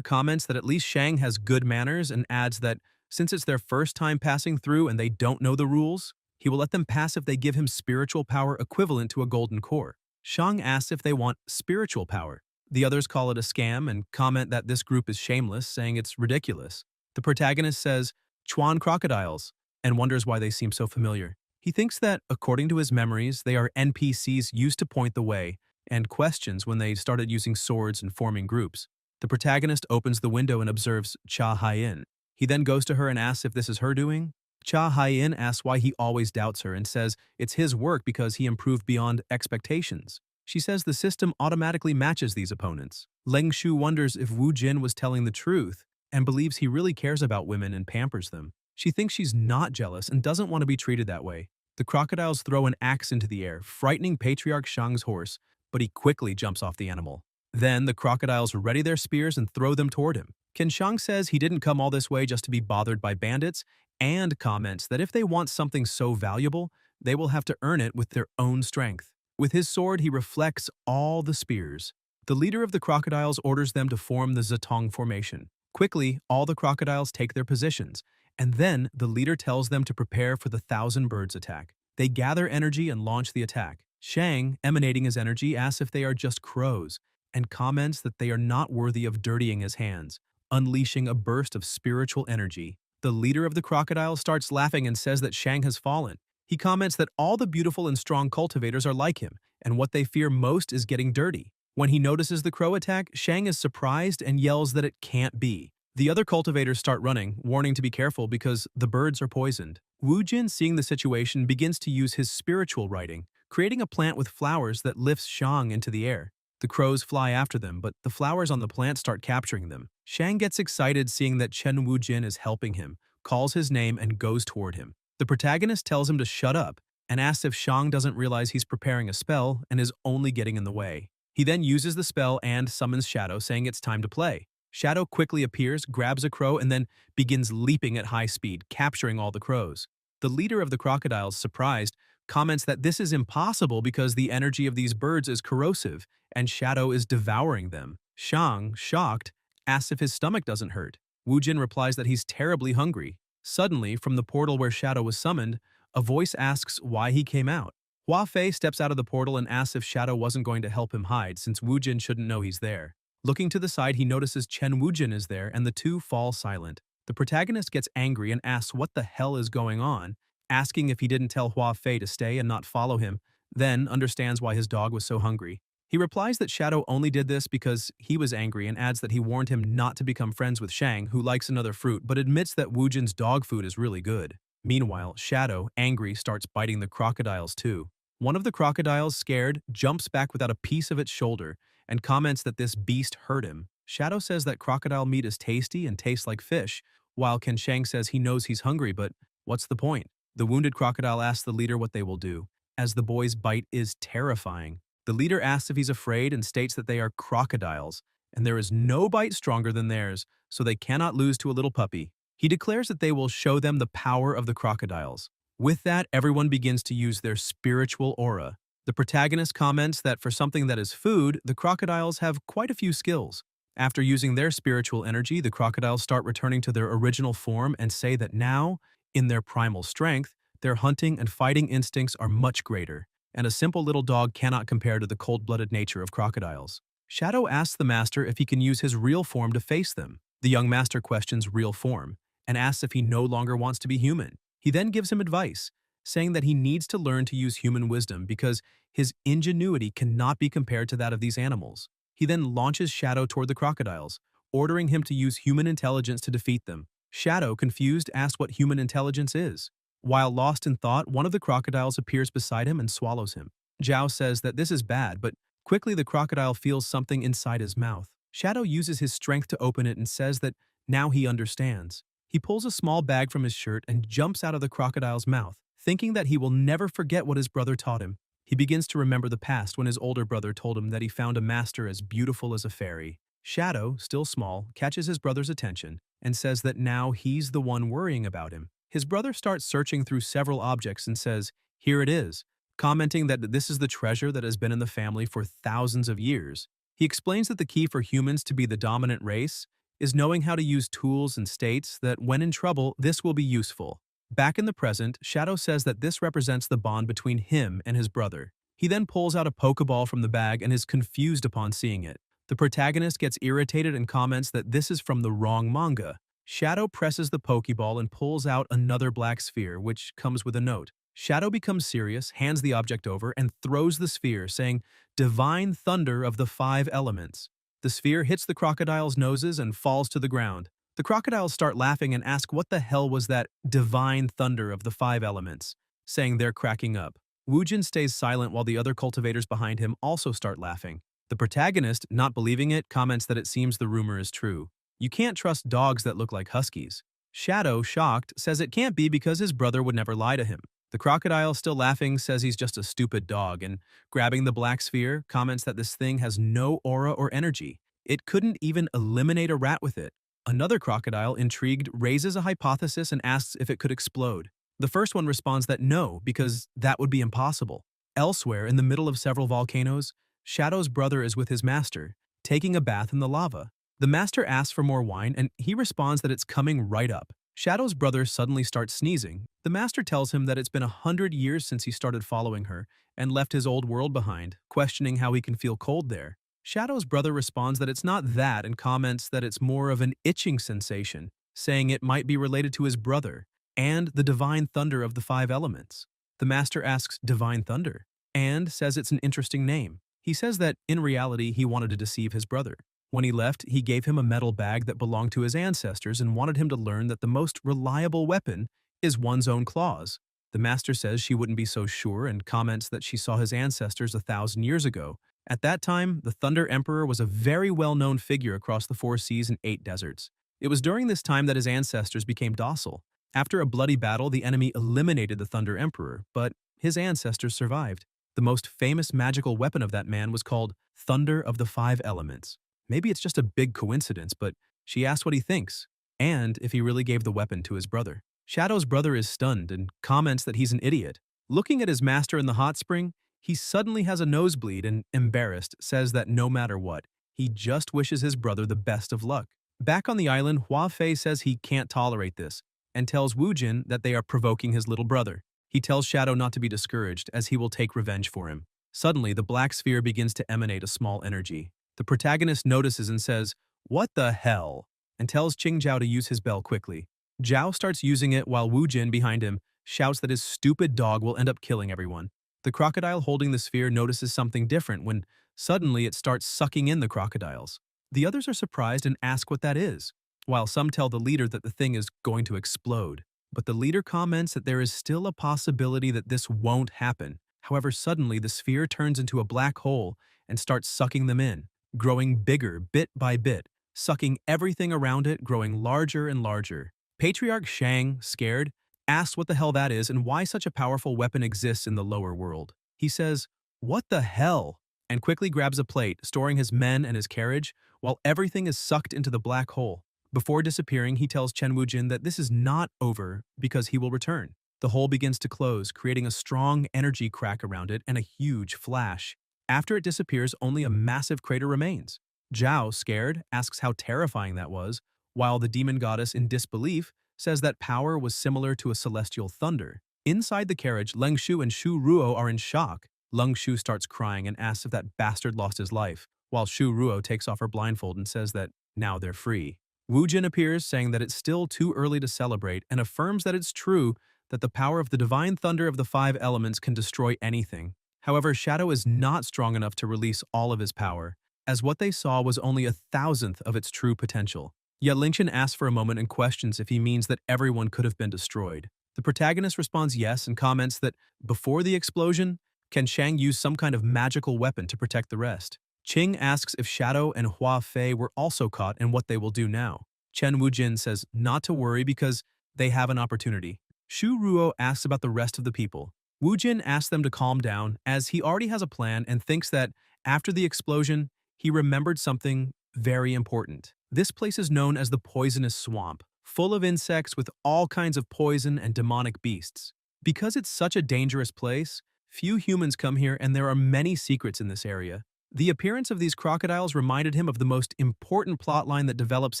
comments that at least Shang has good manners and adds that since it's their first time passing through and they don't know the rules, he will let them pass if they give him spiritual power equivalent to a golden core. Shang asks if they want spiritual power. The others call it a scam and comment that this group is shameless, saying it's ridiculous. The protagonist says, Chuan crocodiles, and wonders why they seem so familiar. He thinks that, according to his memories, they are NPCs used to point the way, and questions when they started using swords and forming groups. The protagonist opens the window and observes Cha Haiyan. He then goes to her and asks if this is her doing. Cha Haiyan asks why he always doubts her and says it's his work because he improved beyond expectations. She says the system automatically matches these opponents. Leng Shu wonders if Wu Jin was telling the truth and believes he really cares about women and pampers them. She thinks she's not jealous and doesn't want to be treated that way. The crocodiles throw an axe into the air, frightening Patriarch Shang's horse, but he quickly jumps off the animal. Then the crocodiles ready their spears and throw them toward him. Ken Shang says he didn't come all this way just to be bothered by bandits and comments that if they want something so valuable, they will have to earn it with their own strength. With his sword, he reflects all the spears. The leader of the crocodiles orders them to form the Zitong formation. Quickly, all the crocodiles take their positions, and then the leader tells them to prepare for the 1,000 birds attack. They gather energy and launch the attack. Shang, emanating his energy, asks if they are just crows, and comments that they are not worthy of dirtying his hands, unleashing a burst of spiritual energy. The leader of the crocodiles starts laughing and says that Shang has fallen. He comments that all the beautiful and strong cultivators are like him, and what they fear most is getting dirty. When he notices the crow attack, Shang is surprised and yells that it can't be. The other cultivators start running, warning to be careful because the birds are poisoned. Wu Jin, seeing the situation, begins to use his spiritual writing, creating a plant with flowers that lifts Shang into the air. The crows fly after them, but the flowers on the plant start capturing them. Shang gets excited seeing that Chen Wu Jin is helping him, calls his name, and goes toward him. The protagonist tells him to shut up and asks if Shang doesn't realize he's preparing a spell and is only getting in the way. He then uses the spell and summons Shadow, saying it's time to play. Shadow quickly appears, grabs a crow, and then begins leaping at high speed, capturing all the crows. The leader of the crocodiles, surprised, comments that this is impossible because the energy of these birds is corrosive, and Shadow is devouring them. Shang, shocked, asks if his stomach doesn't hurt. Wu Jin replies that he's terribly hungry. Suddenly, from the portal where Shadow was summoned, a voice asks why he came out. Hua Fei steps out of the portal and asks if Shadow wasn't going to help him hide since Wu Jin shouldn't know he's there. Looking to the side, he notices Chen Wujin is there and the two fall silent. The protagonist gets angry and asks what the hell is going on, asking if he didn't tell Hua Fei to stay and not follow him, then understands why his dog was so hungry. He replies that Shadow only did this because he was angry and adds that he warned him not to become friends with Shang, who likes another fruit, but admits that Wujin's dog food is really good. Meanwhile, Shadow, angry, starts biting the crocodiles too. One of the crocodiles, scared, jumps back without a piece of its shoulder and comments that this beast hurt him. Shadow says that crocodile meat is tasty and tastes like fish, while Ken Shang says he knows he's hungry, but what's the point? The wounded crocodile asks the leader what they will do, as the boy's bite is terrifying. The leader asks if he's afraid and states that they are crocodiles, and there is no bite stronger than theirs, so they cannot lose to a little puppy. He declares that they will show them the power of the crocodiles. With that, everyone begins to use their spiritual aura. The protagonist comments that for something that is food, the crocodiles have quite a few skills. After using their spiritual energy, the crocodiles start returning to their original form and say that now, in their primal strength, their hunting and fighting instincts are much greater, and a simple little dog cannot compare to the cold-blooded nature of crocodiles. Shadow asks the master if he can use his real form to face them. The young master questions real form, and asks if he no longer wants to be human. He then gives him advice, saying that he needs to learn to use human wisdom because his ingenuity cannot be compared to that of these animals. He then launches Shadow toward the crocodiles, ordering him to use human intelligence to defeat them. Shadow, confused, asks what human intelligence is. While lost in thought, one of the crocodiles appears beside him and swallows him. Zhao says that this is bad, but quickly the crocodile feels something inside his mouth. Shadow uses his strength to open it and says that now he understands. He pulls a small bag from his shirt and jumps out of the crocodile's mouth, thinking that he will never forget what his brother taught him. He begins to remember the past when his older brother told him that he found a master as beautiful as a fairy. Shadow, still small, catches his brother's attention and says that now he's the one worrying about him. His brother starts searching through several objects and says, "Here it is," commenting that this is the treasure that has been in the family for thousands of years. He explains that the key for humans to be the dominant race is knowing how to use tools and states that when in trouble, this will be useful. Back in the present, Shadow says that this represents the bond between him and his brother. He then pulls out a Pokeball from the bag and is confused upon seeing it. The protagonist gets irritated and comments that this is from the wrong manga. Shadow presses the Pokeball and pulls out another black sphere, which comes with a note. Shadow becomes serious, hands the object over, and throws the sphere, saying, "Divine thunder of the 5 elements." The sphere hits the crocodile's noses and falls to the ground. The crocodiles start laughing and ask what the hell was that divine thunder of the 5 elements, saying they're cracking up. Woojin stays silent while the other cultivators behind him also start laughing. The protagonist, not believing it, comments that it seems the rumor is true. You can't trust dogs that look like huskies. Shadow, shocked, says it can't be because his brother would never lie to him. The crocodile, still laughing, says he's just a stupid dog and, grabbing the black sphere, comments that this thing has no aura or energy. It couldn't even eliminate a rat with it. Another crocodile, intrigued, raises a hypothesis and asks if it could explode. The first one responds that no, because that would be impossible. Elsewhere, in the middle of several volcanoes, Shadow's brother is with his master, taking a bath in the lava. The master asks for more wine, and he responds that it's coming right up. Shadow's brother suddenly starts sneezing. The master tells him that it's been 100 years since he started following her and left his old world behind, questioning how he can feel cold there. Shadow's brother responds that it's not that and comments that it's more of an itching sensation, saying it might be related to his brother and the divine thunder of the 5 elements. The master asks divine thunder and says it's an interesting name. He says that in reality he wanted to deceive his brother. When he left, he gave him a metal bag that belonged to his ancestors and wanted him to learn that the most reliable weapon is one's own claws. The master says she wouldn't be so sure and comments that she saw his ancestors 1,000 years ago. At that time, the Thunder Emperor was a very well-known figure across the 4 seas and 8 deserts. It was during this time that his ancestors became docile. After a bloody battle, the enemy eliminated the Thunder Emperor, but his ancestors survived. The most famous magical weapon of that man was called Thunder of the 5 elements. Maybe it's just a big coincidence, but she asks what he thinks, and if he really gave the weapon to his brother. Shadow's brother is stunned and comments that he's an idiot. Looking at his master in the hot spring, he suddenly has a nosebleed and, embarrassed, says that no matter what, he just wishes his brother the best of luck. Back on the island, Hua Fei says he can't tolerate this and tells Woojin that they are provoking his little brother. He tells Shadow not to be discouraged as he will take revenge for him. Suddenly, the black sphere begins to emanate a small energy. The protagonist notices and says, "What the hell?" and tells Qingjiao to use his bell quickly. Zhao starts using it while Woojin, behind him, shouts that his stupid dog will end up killing everyone. The crocodile holding the sphere notices something different when suddenly it starts sucking in the crocodiles. The others are surprised and ask what that is, while some tell the leader that the thing is going to explode. But the leader comments that there is still a possibility that this won't happen. However, suddenly the sphere turns into a black hole and starts sucking them in, growing bigger bit by bit. sucking everything around it, growing larger and larger. Patriarch Shang, scared, asks what the hell that is and why such a powerful weapon exists in the lower world. He says, "What the hell?" and quickly grabs a plate, storing his men and his carriage, while everything is sucked into the black hole. Before disappearing, he tells Chen Wujin that this is not over because he will return. The hole begins to close, creating a strong energy crack around it and a huge flash. After it disappears, only a massive crater remains. Zhao, scared, asks how terrifying that was, while the demon goddess, in disbelief, says that power was similar to a celestial thunder. Inside the carriage, Leng Shu and Shu Ruo are in shock. Leng Shu starts crying and asks if that bastard lost his life, while Shu Ruo takes off her blindfold and says that now they're free. Wu Jin appears, saying that it's still too early to celebrate, and affirms that it's true that the power of the divine thunder of the five elements can destroy anything. However, Shadow is not strong enough to release all of his power, as what they saw was only 1,000th of its true potential. Yet Lingchen asks for a moment and questions if he means that everyone could have been destroyed. The protagonist responds yes and comments that before the explosion, can Shang use some kind of magical weapon to protect the rest? Qing asks if Shadow and Hua Fei were also caught and what they will do now. Chen Wujin says not to worry because they have an opportunity. Shu Ruo asks about the rest of the people. Wu Jin asks them to calm down as he already has a plan and thinks that after the explosion, he remembered something very important. This place is known as the Poisonous Swamp, full of insects with all kinds of poison and demonic beasts. Because it's such a dangerous place, few humans come here and there are many secrets in this area. The appearance of these crocodiles reminded him of the most important plotline that develops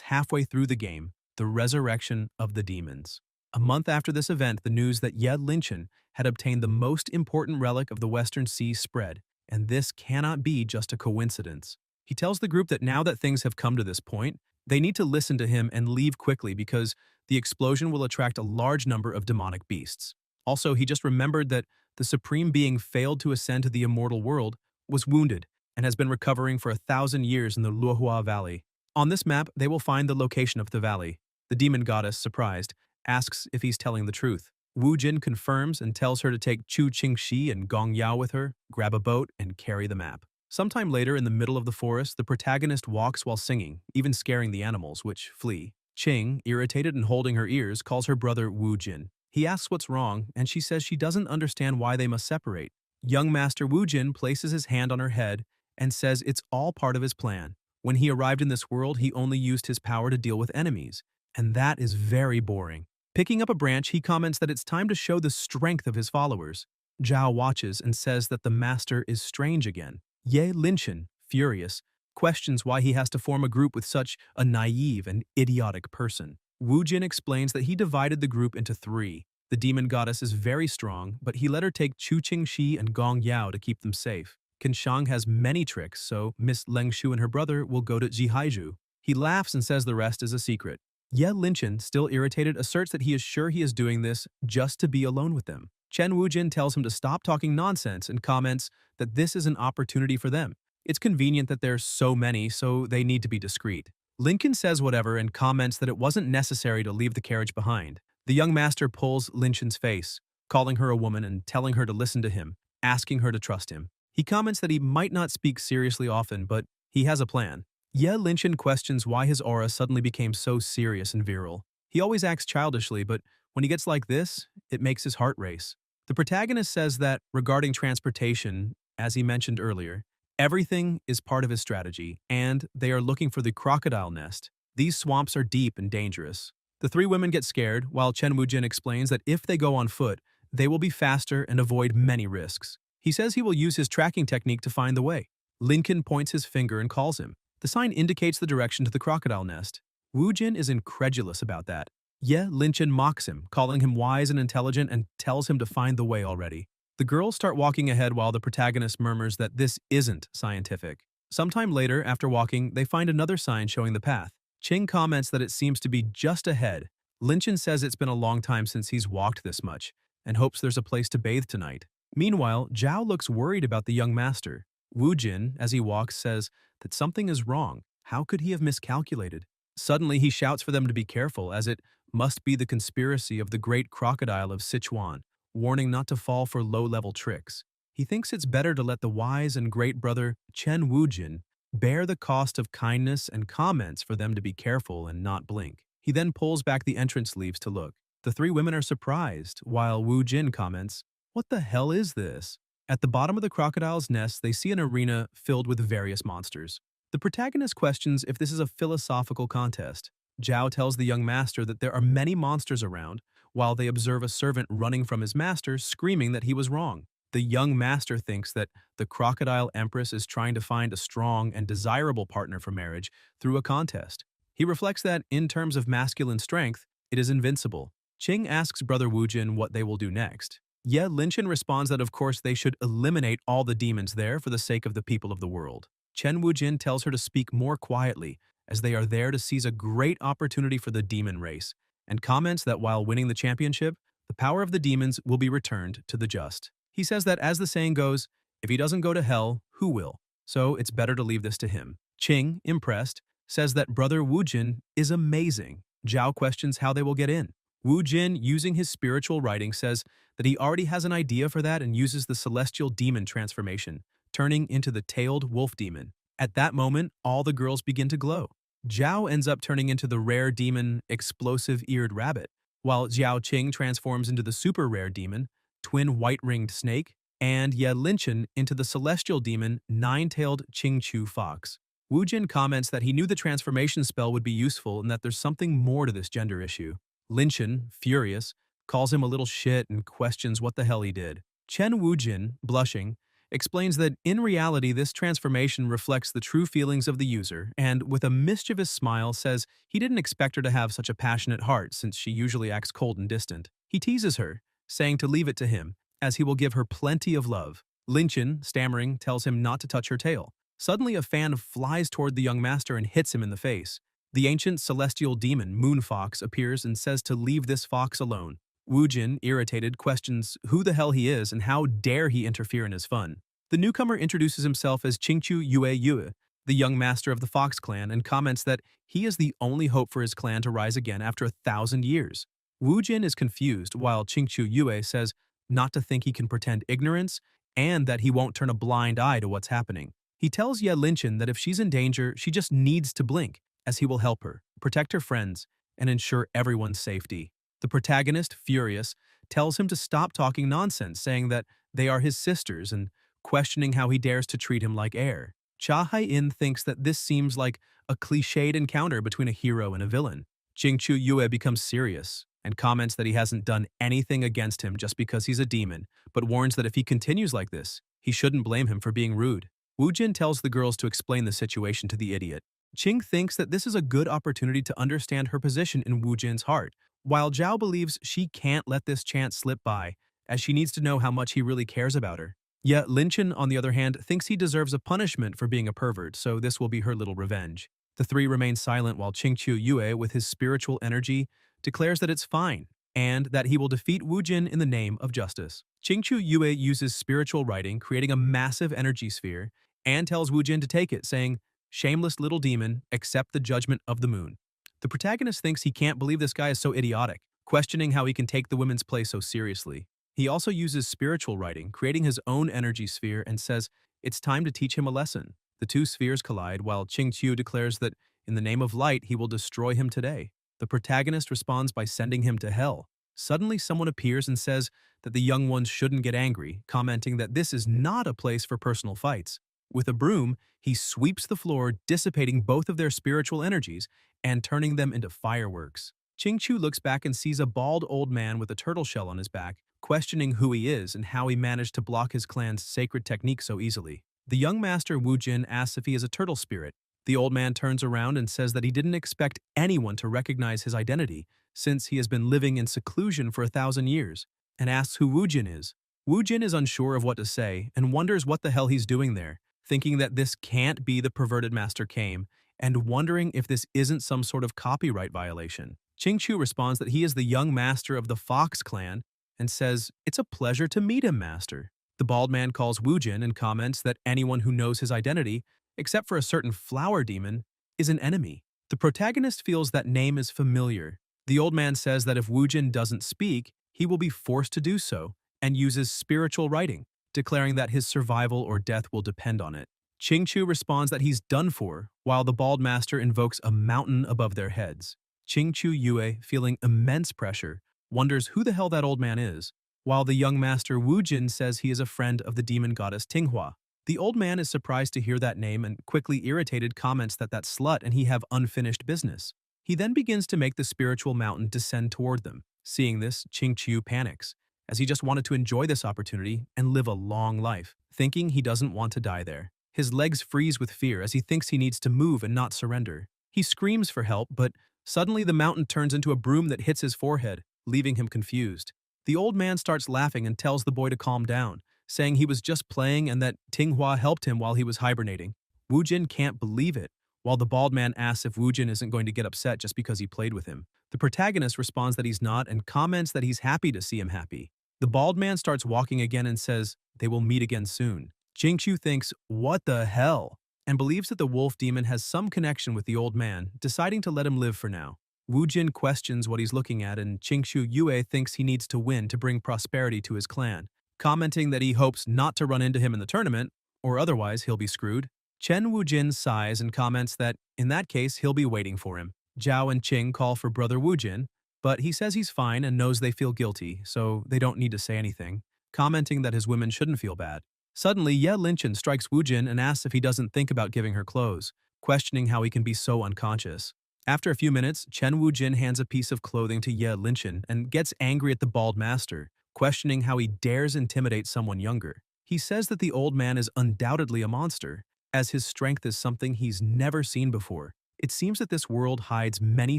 halfway through the game, the resurrection of the demons. A month after this event, the news that Ye Linchen had obtained the most important relic of the Western Sea spread, and this cannot be just a coincidence. He tells the group that now that things have come to this point, they need to listen to him and leave quickly because the explosion will attract a large number of demonic beasts. Also, he just remembered that the Supreme Being failed to ascend to the immortal world, was wounded, and has been recovering for 1,000 years in the Luohua Valley. On this map, they will find the location of the valley. The demon goddess, surprised, asks if he's telling the truth. Wu Jin confirms and tells her to take Chu Qingxi and Gong Yao with her, grab a boat, and carry the map. Sometime later, in the middle of the forest, the protagonist walks while singing, even scaring the animals, which flee. Qing, irritated and holding her ears, calls her brother Wu Jin. He asks what's wrong, and she says she doesn't understand why they must separate. Young Master Wu Jin places his hand on her head and says it's all part of his plan. When he arrived in this world, he only used his power to deal with enemies, and that is very boring. Picking up a branch, he comments that it's time to show the strength of his followers. Zhao watches and says that the master is strange again. Ye Linchen, furious, questions why he has to form a group with such a naive and idiotic person. Wu Jin explains that he divided the group into 3. The demon goddess is very strong, but he let her take Chu Qingxi and Gong Yao to keep them safe. Qinshang has many tricks, so Miss Leng Shu and her brother will go to Jihaiju. He laughs and says the rest is a secret. Ye Linchen, still irritated, asserts that he is sure he is doing this just to be alone with them. Chen Wujin tells him to stop talking nonsense and comments that this is an opportunity for them. It's convenient that there's so many, so they need to be discreet. Lincoln says whatever and comments that it wasn't necessary to leave the carriage behind. The young master pulls Linchen's face, calling her a woman and telling her to listen to him, asking her to trust him. He comments that he might not speak seriously often, but he has a plan. Ye Linchen questions why his aura suddenly became so serious and virile. He always acts childishly, but when he gets like this, it makes his heart race. The protagonist says that, regarding transportation, as he mentioned earlier, everything is part of his strategy, and they are looking for the crocodile nest. These swamps are deep and dangerous. The 3 women get scared, while Chen Wujin explains that if they go on foot, they will be faster and avoid many risks. He says he will use his tracking technique to find the way. Lincoln points his finger and calls him. The sign indicates the direction to the crocodile nest. Wu Jin is incredulous about that. Ye Linchen mocks him, calling him wise and intelligent, and tells him to find the way already. The girls start walking ahead while the protagonist murmurs that this isn't scientific. Sometime later, after walking, they find another sign showing the path. Qing comments that it seems to be just ahead. Linchen says it's been a long time since he's walked this much, and hopes there's a place to bathe tonight. Meanwhile, Zhao looks worried about the young master. Wu Jin, as he walks, says that something is wrong. How could he have miscalculated? Suddenly, he shouts for them to be careful, as it must be the conspiracy of the great crocodile of Sichuan, warning not to fall for low-level tricks. He thinks it's better to let the wise and great brother Chen Wujin bear the cost of kindness and comments for them to be careful and not blink. He then pulls back the entrance leaves to look. The three women are surprised, while Wu Jin comments, "What the hell is this?" At the bottom of the crocodile's nest, they see an arena filled with various monsters. The protagonist questions if this is a philosophical contest. Zhao tells the young master that there are many monsters around, while they observe a servant running from his master, screaming that he was wrong. The young master thinks that the crocodile empress is trying to find a strong and desirable partner for marriage through a contest. He reflects that, in terms of masculine strength, it is invincible. Qing asks Brother Wujin what they will do next. Ye Linchen responds that of course they should eliminate all the demons there for the sake of the people of the world. Chen Wujin tells her to speak more quietly, as they are there to seize a great opportunity for the demon race, and comments that while winning the championship, the power of the demons will be returned to the just. He says that as the saying goes, if he doesn't go to hell, who will? So it's better to leave this to him. Qing, impressed, says that Brother Wujin is amazing. Zhao questions how they will get in. Wu Jin, using his spiritual writing, says that he already has an idea for that and uses the celestial demon transformation, turning into the tailed wolf demon. At that moment, all the girls begin to glow. Zhao ends up turning into the rare demon, explosive-eared rabbit, while Zhao Qing transforms into the super rare demon, twin white-ringed snake, and Ye Linchen into the celestial demon, nine-tailed Qingqiu fox. Wu Jin comments that he knew the transformation spell would be useful and that there's something more to this gender issue. Linchen, furious, calls him a little shit and questions what the hell he did. Chen Wujin, blushing, explains that in reality this transformation reflects the true feelings of the user and, with a mischievous smile, says he didn't expect her to have such a passionate heart since she usually acts cold and distant. He teases her, saying to leave it to him, as he will give her plenty of love. Linchen, stammering, tells him not to touch her tail. Suddenly a fan flies toward the young master and hits him in the face. The ancient celestial demon, Moon Fox, appears and says to leave this fox alone. Wu Jin, irritated, questions who the hell he is and how dare he interfere in his fun. The newcomer introduces himself as Qingqiu Yue, the young master of the Fox clan, and comments that he is the only hope for his clan to rise again after 1,000 years. Wu Jin is confused, while Qingqiu Yue says not to think he can pretend ignorance and that he won't turn a blind eye to what's happening. He tells Ye Linchen that if she's in danger, she just needs to blink, as he will help her, protect her friends, and ensure everyone's safety. The protagonist, furious, tells him to stop talking nonsense, saying that they are his sisters and questioning how he dares to treat him like air. Cha Hai-in thinks that this seems like a cliched encounter between a hero and a villain. Qingqiu Yue becomes serious and comments that he hasn't done anything against him just because he's a demon, but warns that if he continues like this, he shouldn't blame him for being rude. Wu Jin tells the girls to explain the situation to the idiot. Qing thinks that this is a good opportunity to understand her position in Wu Jin's heart, while Zhao believes she can't let this chance slip by, as she needs to know how much he really cares about her. Yet Linchen, on the other hand, thinks he deserves a punishment for being a pervert, so this will be her little revenge. The three remain silent while Qingqiu Yue, with his spiritual energy, declares that it's fine, and that he will defeat Wu Jin in the name of justice. Qingqiu Yue uses spiritual writing, creating a massive energy sphere, and tells Wu Jin to take it, saying, "Shameless little demon, accept the judgment of the moon." The protagonist thinks he can't believe this guy is so idiotic, questioning how he can take the women's play so seriously. He also uses spiritual writing, creating his own energy sphere, and says it's time to teach him a lesson. The two spheres collide, while Qingqiu declares that in the name of light he will destroy him today. The protagonist responds by sending him to hell. Suddenly someone appears and says that the young ones shouldn't get angry, commenting that this is not a place for personal fights. With a broom, he sweeps the floor, dissipating both of their spiritual energies and turning them into fireworks. Qingqiu looks back and sees a bald old man with a turtle shell on his back, questioning who he is and how he managed to block his clan's sacred technique so easily. The young master Wu Jin asks if he is a turtle spirit. The old man turns around and says that he didn't expect anyone to recognize his identity, since he has been living in seclusion for 1,000 years, and asks who Wu Jin is. Wu Jin is unsure of what to say and wonders what the hell he's doing there, thinking that this can't be the perverted Master Kame, and wondering if this isn't some sort of copyright violation. Qingqiu responds that he is the young master of the Fox clan and says, "It's a pleasure to meet him, master." The bald man calls Wu Jin and comments that anyone who knows his identity, except for a certain flower demon, is an enemy. The protagonist feels that name is familiar. The old man says that if Wu Jin doesn't speak, he will be forced to do so, and uses spiritual writing, declaring that his survival or death will depend on it. Chu responds that he's done for, while the bald master invokes a mountain above their heads. Chu Yue, feeling immense pressure, wonders who the hell that old man is, while the young master Wu Jin says he is a friend of the demon goddess Tinghua. The old man is surprised to hear that name and quickly irritated comments that slut and he have unfinished business. He then begins to make the spiritual mountain descend toward them. Seeing this, Chu panics, as he just wanted to enjoy this opportunity and live a long life, thinking he doesn't want to die there. His legs freeze with fear as he thinks he needs to move and not surrender. He screams for help, but suddenly the mountain turns into a broom that hits his forehead, leaving him confused. The old man starts laughing and tells the boy to calm down, saying he was just playing and that Tinghua helped him while he was hibernating. Wu Jin can't believe it, while the bald man asks if Wu Jin isn't going to get upset just because he played with him. The protagonist responds that he's not and comments that he's happy to see him happy. The bald man starts walking again and says they will meet again soon. Chu thinks, what the hell? And believes that the wolf demon has some connection with the old man, deciding to let him live for now. Wu Jin questions what he's looking at and Chu Yue thinks he needs to win to bring prosperity to his clan, commenting that he hopes not to run into him in the tournament, or otherwise he'll be screwed. Chen Wu Jin sighs and comments that, in that case, he'll be waiting for him. Zhao and Qing call for brother Wu Jin, but he says he's fine and knows they feel guilty, so they don't need to say anything, commenting that his women shouldn't feel bad. Suddenly, Ye Linchen strikes Wu Jin and asks if he doesn't think about giving her clothes, questioning how he can be so unconscious. After a few minutes, Chen Wu Jin hands a piece of clothing to Ye Linchen and gets angry at the bald master, questioning how he dares intimidate someone younger. He says that the old man is undoubtedly a monster, as his strength is something he's never seen before. It seems that this world hides many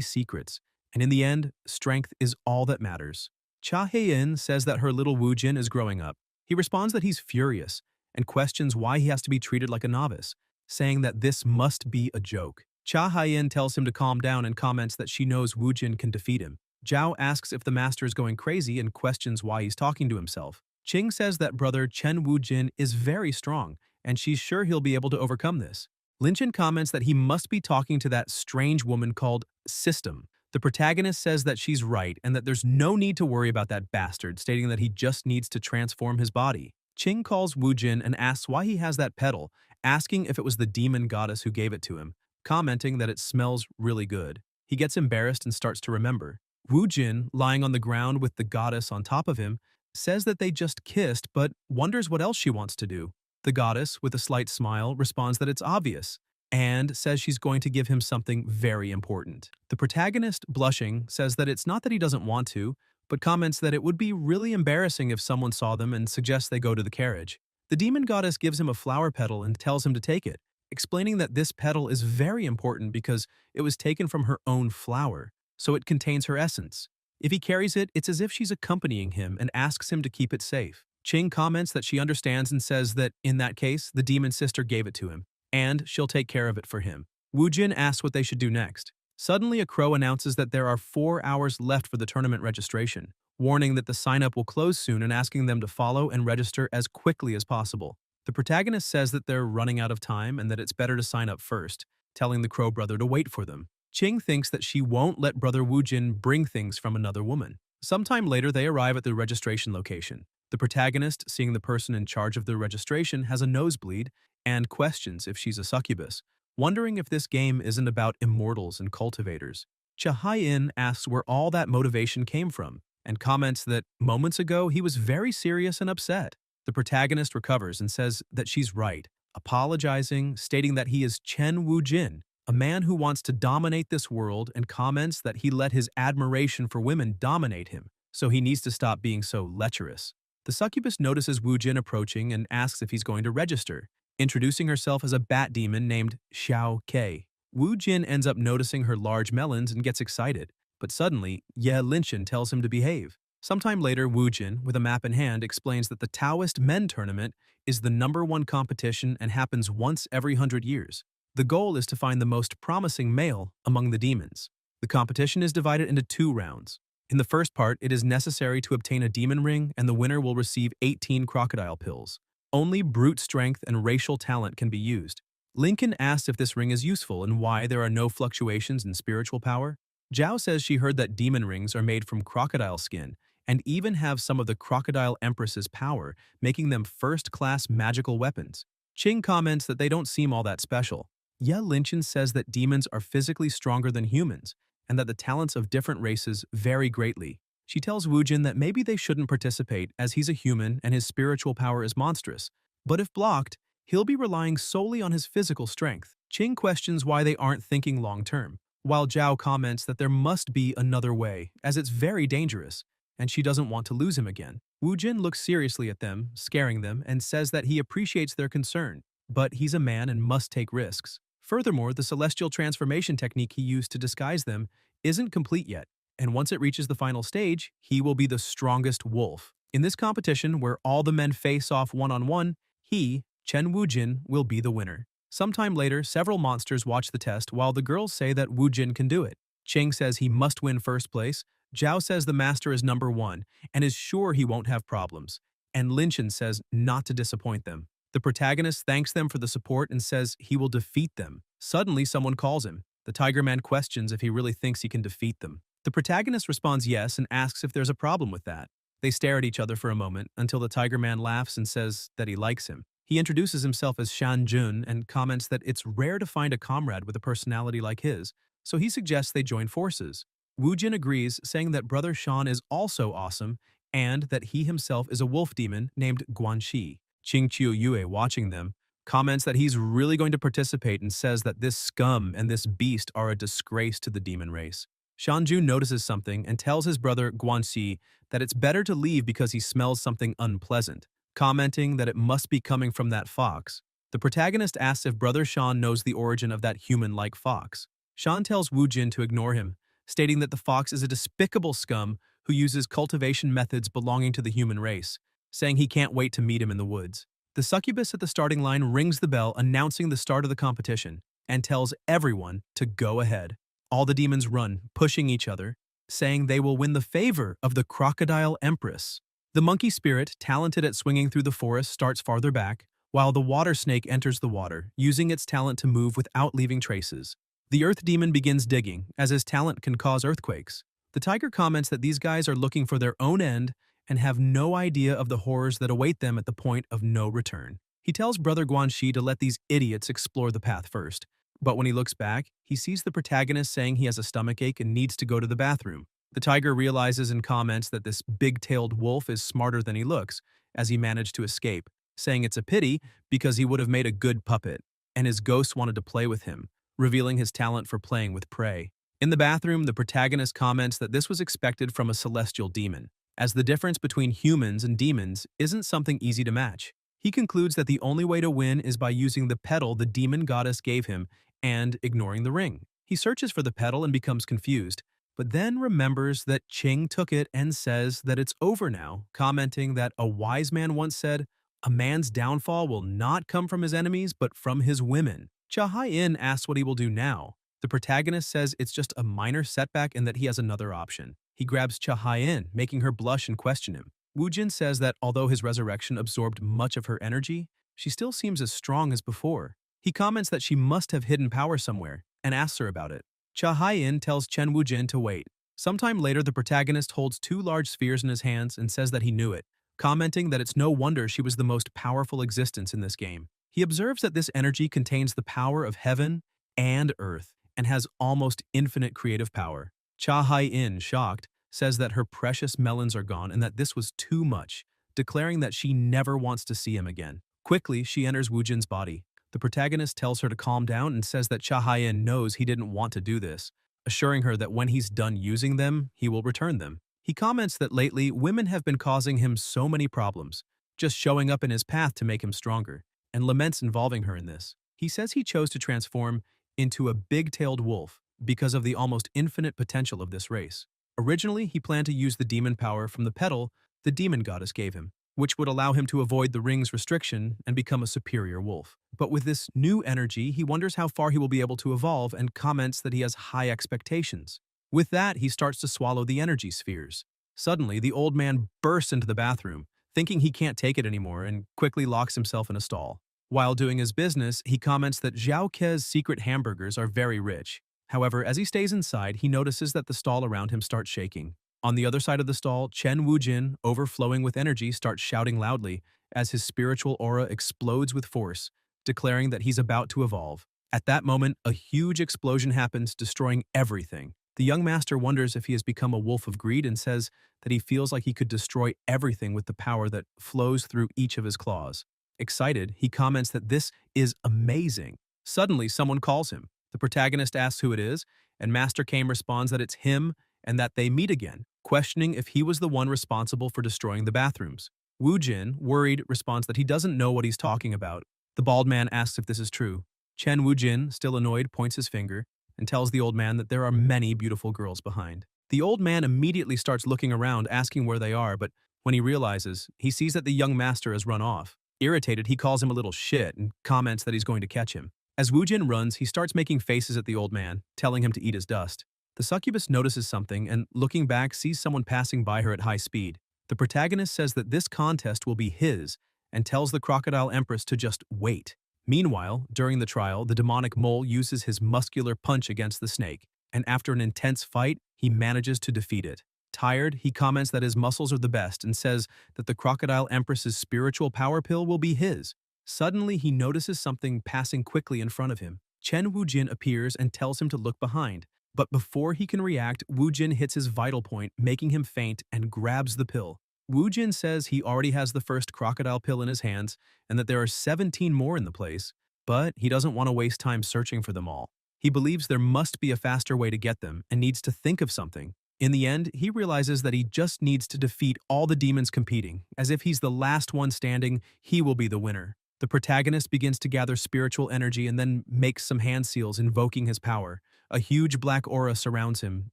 secrets, and in the end, strength is all that matters. Cha Heiyin says that her little Wu Jin is growing up. He responds that he's furious and questions why he has to be treated like a novice, saying that this must be a joke. Cha Heiyin tells him to calm down and comments that she knows Wu Jin can defeat him. Zhao asks if the master is going crazy and questions why he's talking to himself. Qing says that brother Chen Wu Jin is very strong, and she's sure he'll be able to overcome this. Linchen comments that he must be talking to that strange woman called System. The protagonist says that she's right and that there's no need to worry about that bastard, stating that he just needs to transform his body. Qing calls Wu Jin and asks why he has that petal, asking if it was the demon goddess who gave it to him, commenting that it smells really good. He gets embarrassed and starts to remember. Wu Jin, lying on the ground with the goddess on top of him, says that they just kissed but wonders what else she wants to do. The goddess, with a slight smile, responds that it's obvious, and says she's going to give him something very important. The protagonist, blushing, says that it's not that he doesn't want to, but comments that it would be really embarrassing if someone saw them and suggests they go to the carriage. The demon goddess gives him a flower petal and tells him to take it, explaining that this petal is very important because it was taken from her own flower, so it contains her essence. If he carries it, it's as if she's accompanying him and asks him to keep it safe. Qing comments that she understands and says that, in that case, the demon sister gave it to him, and she'll take care of it for him. Wu Jin asks what they should do next. Suddenly, a crow announces that there are 4 hours left for the tournament registration, warning that the sign-up will close soon and asking them to follow and register as quickly as possible. The protagonist says that they're running out of time and that it's better to sign up first, telling the crow brother to wait for them. Qing thinks that she won't let brother Wu Jin bring things from another woman. Sometime later, they arrive at the registration location. The protagonist, seeing the person in charge of the registration, has a nosebleed and questions if she's a succubus, wondering if this game isn't about immortals and cultivators. Cha Hai-in asks where all that motivation came from and comments that moments ago he was very serious and upset. The protagonist recovers and says that she's right, apologizing, stating that he is Chen Wu Jin, a man who wants to dominate this world, and comments that he let his admiration for women dominate him, so he needs to stop being so lecherous. The succubus notices Wu Jin approaching and asks if he's going to register, introducing herself as a bat demon named Xiao Kei. Wu Jin ends up noticing her large melons and gets excited, but suddenly, Ye Linchen tells him to behave. Sometime later, Wu Jin, with a map in hand, explains that the Taoist Men Tournament is the #1 competition and happens once every 100 years. The goal is to find the most promising male among the demons. The competition is divided into 2 rounds. In the first part, it is necessary to obtain a demon ring and the winner will receive 18 crocodile pills. Only brute strength and racial talent can be used. Lincoln asks if this ring is useful and why there are no fluctuations in spiritual power. Zhao says she heard that demon rings are made from crocodile skin and even have some of the crocodile empress's power, making them first-class magical weapons. Qing comments that they don't seem all that special. Ye Linchen says that demons are physically stronger than humans, and that the talents of different races vary greatly. She tells Wujin that maybe they shouldn't participate as he's a human and his spiritual power is monstrous, but if blocked, he'll be relying solely on his physical strength. Qing questions why they aren't thinking long-term, while Zhao comments that there must be another way, as it's very dangerous, and she doesn't want to lose him again. Wujin looks seriously at them, scaring them, and says that he appreciates their concern, but he's a man and must take risks. Furthermore, the celestial transformation technique he used to disguise them isn't complete yet, and once it reaches the final stage, he will be the strongest wolf. In this competition, where all the men face off one-on-one, he, Chen Wujin, will be the winner. Sometime later, several monsters watch the test while the girls say that Wujin can do it. Qing says he must win first place, Zhao says the master is number one and is sure he won't have problems, and Linchen says not to disappoint them. The protagonist thanks them for the support and says he will defeat them. Suddenly, someone calls him. The Tiger Man questions if he really thinks he can defeat them. The protagonist responds yes and asks if there's a problem with that. They stare at each other for a moment until the Tiger Man laughs and says that he likes him. He introduces himself as Shan Jun and comments that it's rare to find a comrade with a personality like his, so he suggests they join forces. Wujin agrees, saying that Brother Shan is also awesome and that he himself is a wolf demon named Guanxi. Qing Qiu Yue, watching them, comments that he's really going to participate and says that this scum and this beast are a disgrace to the demon race. Shanju notices something and tells his brother Guanxi that it's better to leave because he smells something unpleasant, commenting that it must be coming from that fox. The protagonist asks if Brother Shan knows the origin of that human-like fox. Shan tells Wujin to ignore him, stating that the fox is a despicable scum who uses cultivation methods belonging to the human race, saying he can't wait to meet him in the woods. The succubus at the starting line rings the bell announcing the start of the competition and tells everyone to go ahead. All the demons run, pushing each other, saying they will win the favor of the crocodile empress. The monkey spirit, talented at swinging through the forest, starts farther back, while the water snake enters the water, using its talent to move without leaving traces. The earth demon begins digging, as his talent can cause earthquakes. The tiger comments that these guys are looking for their own end and have no idea of the horrors that await them at the point of no return. He tells Brother Guanxi to let these idiots explore the path first, but when he looks back, he sees the protagonist saying he has a stomachache and needs to go to the bathroom. The tiger realizes and comments that this big-tailed wolf is smarter than he looks, as he managed to escape, saying it's a pity because he would have made a good puppet, and his ghost wanted to play with him, revealing his talent for playing with prey. In the bathroom, the protagonist comments that this was expected from a celestial demon, as the difference between humans and demons isn't something easy to match. He concludes that the only way to win is by using the petal the demon goddess gave him and ignoring the ring. He searches for the petal and becomes confused, but then remembers that Qing took it and says that it's over now, commenting that a wise man once said, "A man's downfall will not come from his enemies but from his women." Cha Hai-in asks what he will do now. The protagonist says it's just a minor setback and that he has another option. He grabs Cha Hai-in, making her blush and question him. Wujin says that although his resurrection absorbed much of her energy, she still seems as strong as before. He comments that she must have hidden power somewhere and asks her about it. Cha Hai-in tells Chen Wujin to wait. Sometime later, the protagonist holds two large spheres in his hands and says that he knew it, commenting that it's no wonder she was the most powerful existence in this game. He observes that this energy contains the power of heaven and earth and has almost infinite creative power. Cha Hai-in, shocked, says that her precious melons are gone and that this was too much, declaring that she never wants to see him again. Quickly, she enters Wujin's body. The protagonist tells her to calm down and says that Cha Hai-in knows he didn't want to do this, assuring her that when he's done using them, he will return them. He comments that lately, women have been causing him so many problems, just showing up in his path to make him stronger, and laments involving her in this. He says he chose to transform into a big-tailed wolf because of the almost infinite potential of this race. Originally, he planned to use the demon power from the petal the demon goddess gave him, which would allow him to avoid the ring's restriction and become a superior wolf. But with this new energy, he wonders how far he will be able to evolve and comments that he has high expectations. With that, he starts to swallow the energy spheres. Suddenly, the old man bursts into the bathroom, thinking he can't take it anymore, and quickly locks himself in a stall. While doing his business, he comments that Zhao Ke's secret hamburgers are very rich. However, as he stays inside, he notices that the stall around him starts shaking. On the other side of the stall, Chen Wujin, overflowing with energy, starts shouting loudly as his spiritual aura explodes with force, declaring that he's about to evolve. At that moment, a huge explosion happens, destroying everything. The young master wonders if he has become a wolf of greed and says that he feels like he could destroy everything with the power that flows through each of his claws. Excited, he comments that this is amazing. Suddenly, someone calls him. The protagonist asks who it is, and Master Kame responds that it's him and that they meet again, questioning if he was the one responsible for destroying the bathrooms. Wu Jin, worried, responds that he doesn't know what he's talking about. The bald man asks if this is true. Chen Wu Jin, still annoyed, points his finger and tells the old man that there are many beautiful girls behind. The old man immediately starts looking around, asking where they are, but when he realizes, he sees that the young master has run off. Irritated, he calls him a little shit and comments that he's going to catch him. As Wu Jin runs, he starts making faces at the old man, telling him to eat his dust. The succubus notices something and, looking back, sees someone passing by her at high speed. The protagonist says that this contest will be his and tells the crocodile empress to just wait. Meanwhile, during the trial, the demonic mole uses his muscular punch against the snake, and after an intense fight, he manages to defeat it. Tired, he comments that his muscles are the best and says that the crocodile empress's spiritual power pill will be his. Suddenly, he notices something passing quickly in front of him. Chen Wujin appears and tells him to look behind. But before he can react, Wujin hits his vital point, making him faint, and grabs the pill. Wujin says he already has the first crocodile pill in his hands and that there are 17 more in the place, but he doesn't want to waste time searching for them all. He believes there must be a faster way to get them and needs to think of something. In the end, he realizes that he just needs to defeat all the demons competing. As if he's the last one standing, he will be the winner. The protagonist begins to gather spiritual energy and then makes some hand seals invoking his power. A huge black aura surrounds him,